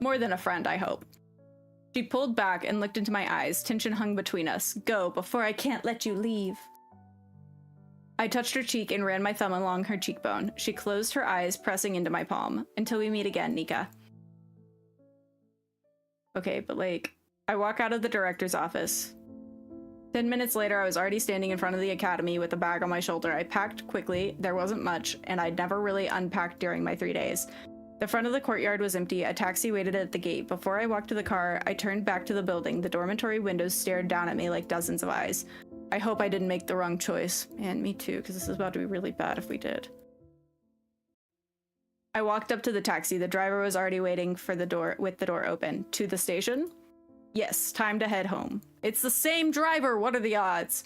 More than a friend, I hope. She pulled back and looked into my eyes. Tension hung between us. Go, before I can't let you leave. I touched her cheek and ran my thumb along her cheekbone. She closed her eyes, pressing into my palm. Until we meet again, Nika. Okay, but I walk out of the director's office. 10 minutes later, I was already standing in front of the academy with a bag on my shoulder. I packed quickly, there wasn't much, and I'd never really unpacked during my 3 days. The front of the courtyard was empty. A taxi waited at the gate. Before I walked to the car, I turned back to the building. The dormitory windows stared down at me like dozens of eyes. I hope I didn't make the wrong choice. And me too, because this is about to be really bad if we did. I walked up to the taxi. The driver was already waiting for the door with the door open. To the station? Yes, time to head home. It's the same driver. What are the odds?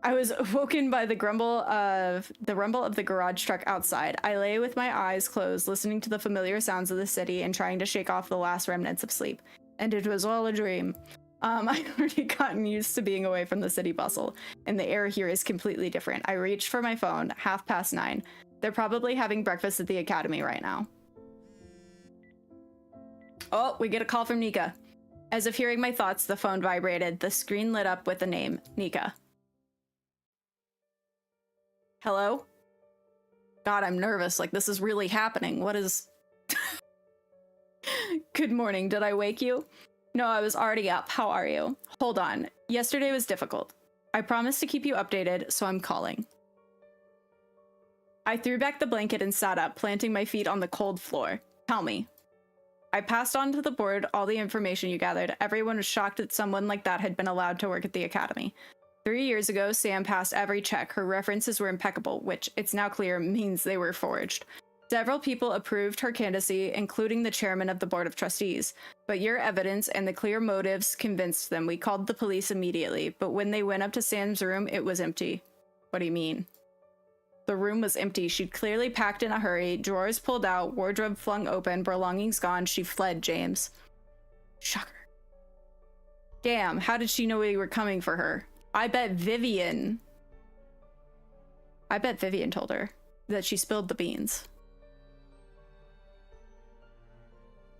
I was woken by the rumble of the garage truck outside. I lay with my eyes closed, listening to the familiar sounds of the city and trying to shake off the last remnants of sleep. And it was all a dream. I'd already gotten used to being away from the city bustle, and the air here is completely different. I reached for my phone, 9:30. They're probably having breakfast at the academy right now. Oh, we get a call from Nika. As if hearing my thoughts, the phone vibrated. The screen lit up with the name, Nika. Hello? God, I'm nervous. This is really happening. What is... Good morning. Did I wake you? No, I was already up. How are you? Hold on. Yesterday was difficult. I promised to keep you updated, so I'm calling. I threw back the blanket and sat up, planting my feet on the cold floor. Tell me. I passed on to the board all the information you gathered. Everyone was shocked that someone like that had been allowed to work at the academy. 3 years ago, Sam passed every check. Her references were impeccable, which, it's now clear, means they were forged. Several people approved her candidacy, including the chairman of the board of trustees. But your evidence and the clear motives convinced them. We called the police immediately, but when they went up to Sam's room, it was empty. What do you mean? The room was empty. She'd clearly packed in a hurry. Drawers pulled out, wardrobe flung open, belongings gone. She fled, James. Shocker. Damn, how did she know we were coming for her? I bet Vivian told her that she spilled the beans.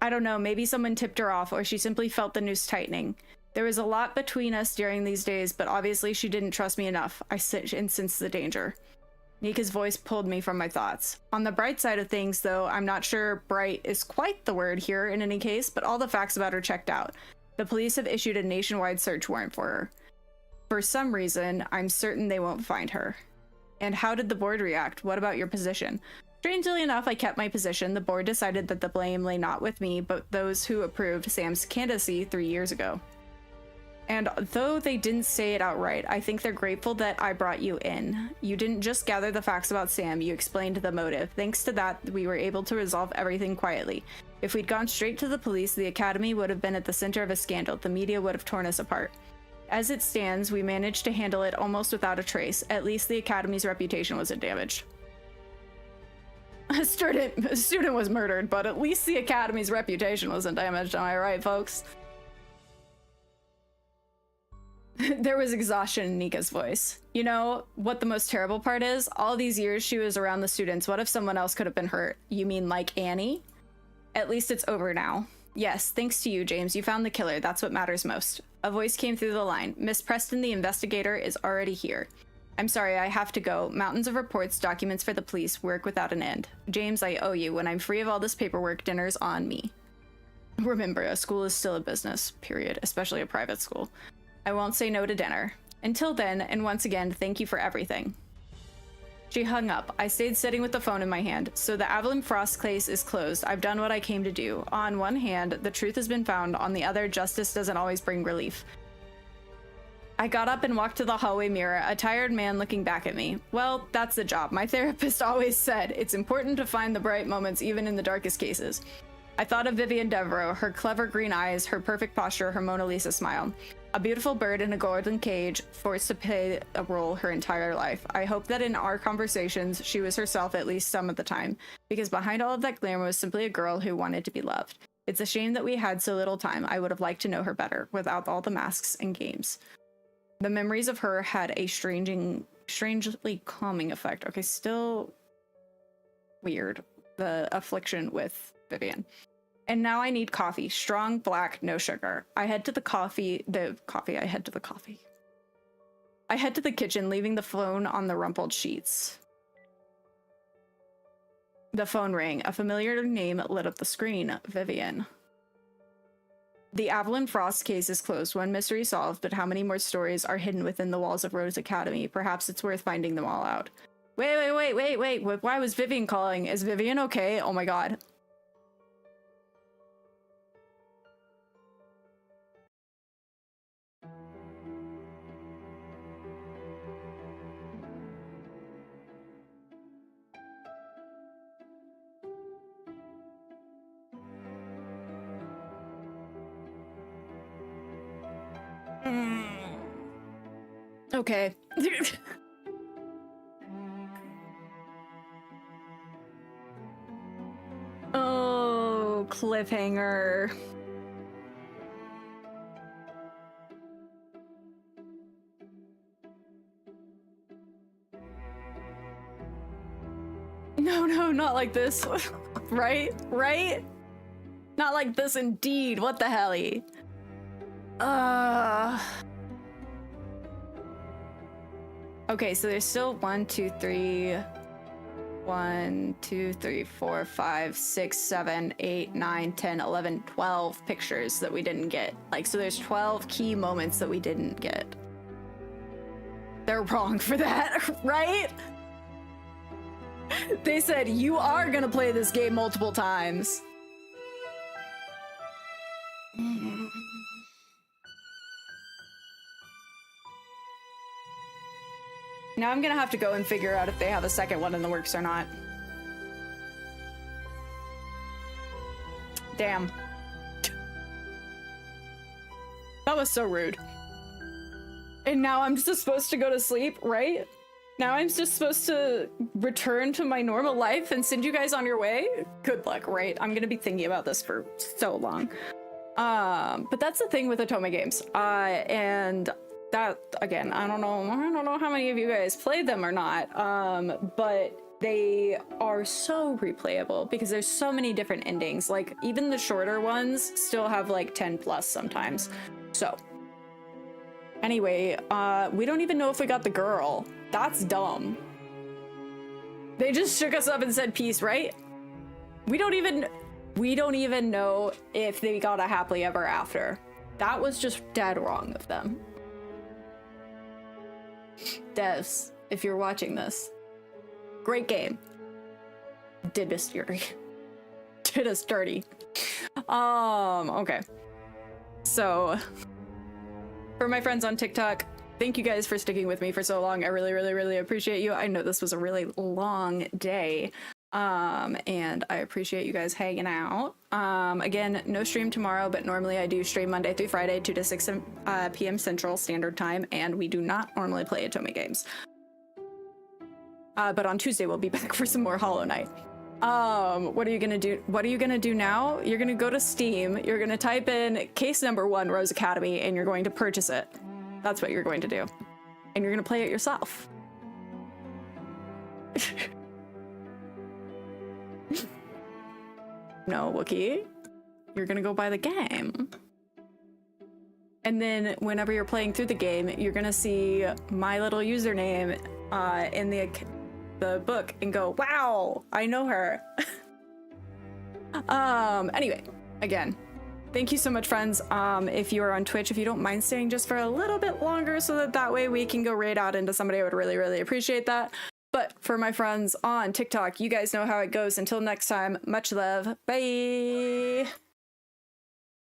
I don't know, maybe someone tipped her off, or she simply felt the noose tightening. There was a lot between us during these days, but obviously she didn't trust me enough. I sensed the danger. Nika's voice pulled me from my thoughts. On the bright side of things, though, I'm not sure bright is quite the word here in any case, but all the facts about her checked out. The police have issued a nationwide search warrant for her. For some reason, I'm certain they won't find her. And how did the board react? What about your position? Strangely enough, I kept my position. The board decided that the blame lay not with me, but those who approved Sam's candidacy 3 years ago. And though they didn't say it outright, I think they're grateful that I brought you in. You didn't just gather the facts about Sam, you explained the motive. Thanks to that, we were able to resolve everything quietly. If we'd gone straight to the police, the academy would have been at the center of a scandal. The media would have torn us apart. As it stands, we managed to handle it almost without a trace. At least the Academy's reputation wasn't damaged. A student was murdered, but at least the Academy's reputation wasn't damaged. Am I right, folks? There was exhaustion in Nika's voice. You know what the most terrible part is? All these years she was around the students. What if someone else could have been hurt? You mean like Annie? At least it's over now. Yes, thanks to you, James. You found the killer. That's what matters most. A voice came through the line. Miss Preston, the investigator, is already here. I'm sorry, I have to go. Mountains of reports, documents for the police, work without an end. James, I owe you. When I'm free of all this paperwork, dinner's on me. Remember, a school is still a business, period, especially a private school. I won't say no to dinner. Until then, and once again, thank you for everything. She hung up. I stayed sitting with the phone in my hand. So the Avalon Frost case is closed. I've done what I came to do. On one hand, the truth has been found. On the other, justice doesn't always bring relief. I got up and walked to the hallway mirror, a tired man looking back at me. Well, that's the job. My therapist always said, it's important to find the bright moments even in the darkest cases. I thought of Vivian Devereaux, her clever green eyes, her perfect posture, her Mona Lisa smile. A beautiful bird in a golden cage, forced to play a role her entire life. I hope that in our conversations, she was herself at least some of the time, because behind all of that glamour was simply a girl who wanted to be loved. It's a shame that we had so little time. I would have liked to know her better, without all the masks and games. The memories of her had a strangely calming effect. Okay, still weird. The affliction with Vivian. And now I need coffee. Strong, black, no sugar. I head to the kitchen, leaving the phone on the rumpled sheets. The phone rang. A familiar name lit up the screen. Vivian. The Avalon Frost case is closed. One mystery solved, but how many more stories are hidden within the walls of Rose Academy? Perhaps it's worth finding them all out. Wait. Why was Vivian calling? Is Vivian okay? Oh my god. Okay. Oh, cliffhanger. No, not like this. Right? Not like this indeed. What the helly? Okay, so there's still 1, 2, 3, 4, 5, 6, 7, 8, 9, 10, 11, 12 pictures that we didn't get. Like, so there's 12 key moments that we didn't get. They're wrong for that, right? They said, you are gonna play this game multiple times. Now I'm gonna have to go and figure out if they have a second one in the works or not. Damn. That was so rude. And now I'm just supposed to go to sleep, right? Now I'm just supposed to return to my normal life and send you guys on your way? Good luck, right? I'm gonna be thinking about this for so long. But that's the thing with Otome games. And that, again, I don't know how many of you guys played them or not, but they are so replayable because there's so many different endings. Like, even the shorter ones still have like 10 plus sometimes. So anyway, we don't even know if we got the girl. That's dumb. They just shook us up and said peace, right? We don't even know if they got a happily ever after. That was just dead wrong of them. Devs, if you're watching this, great game. Did us dirty. Did us dirty. Okay. So, for my friends on TikTok, thank you guys for sticking with me for so long. I really appreciate you. I know this was a really long day. And I appreciate you guys hanging out. Again, no stream tomorrow, but normally I do stream Monday through Friday, 2 to 6 p.m. Central Standard Time, and we do not normally play Atome games. But on Tuesday we'll be back for some more Hollow Knight. What are you gonna do? What are you gonna do now? You're gonna go to Steam, you're gonna type in case number 1 Rose Academy, and you're going to purchase it. That's what you're going to do. And you're gonna play it yourself. No, Wookie. You're gonna go buy the game. And then whenever you're playing through the game, you're gonna see my little username in the book and go, wow, I know her. Anyway, again, thank you so much, friends. If you are on Twitch, if you don't mind staying just for a little bit longer so that way we can go raid out into somebody, I would really, really appreciate that. But for my friends on TikTok, you guys know how it goes. Until next time, much love. Bye.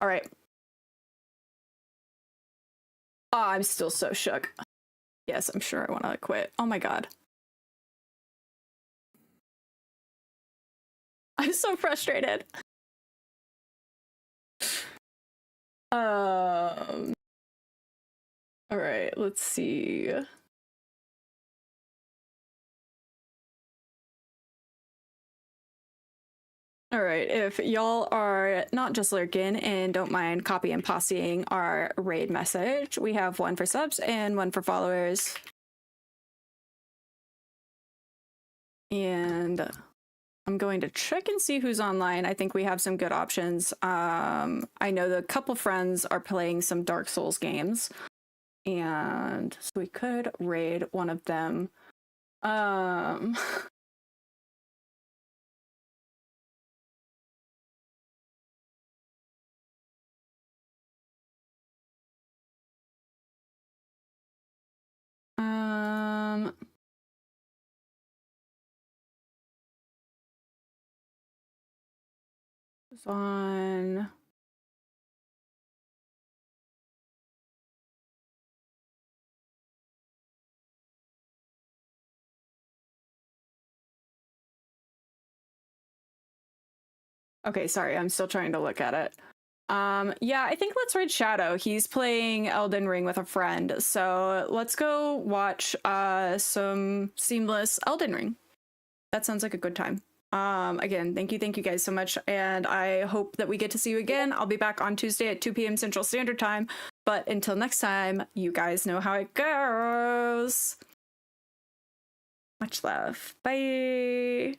All right. Oh, I'm still so shook. Yes, I'm sure I want to quit. Oh my God. I'm so frustrated. All right, let's see. All right, if y'all are not just lurking and don't mind copy and pasting our raid message, we have one for subs and one for followers. And I'm going to check and see who's online. I think we have some good options. I know the couple friends are playing some Dark Souls games, and so we could raid one of them. On okay, sorry, I'm still trying to look at it. Yeah, I think let's raid Shadow. He's playing Elden Ring with a friend, so let's go watch some seamless Elden Ring. That sounds like a good time. Again, thank you guys so much, and I hope that we get to see you again. I'll be back on Tuesday at 2 p.m. Central Standard Time, but until next time, you guys know how it goes. Much love. Bye.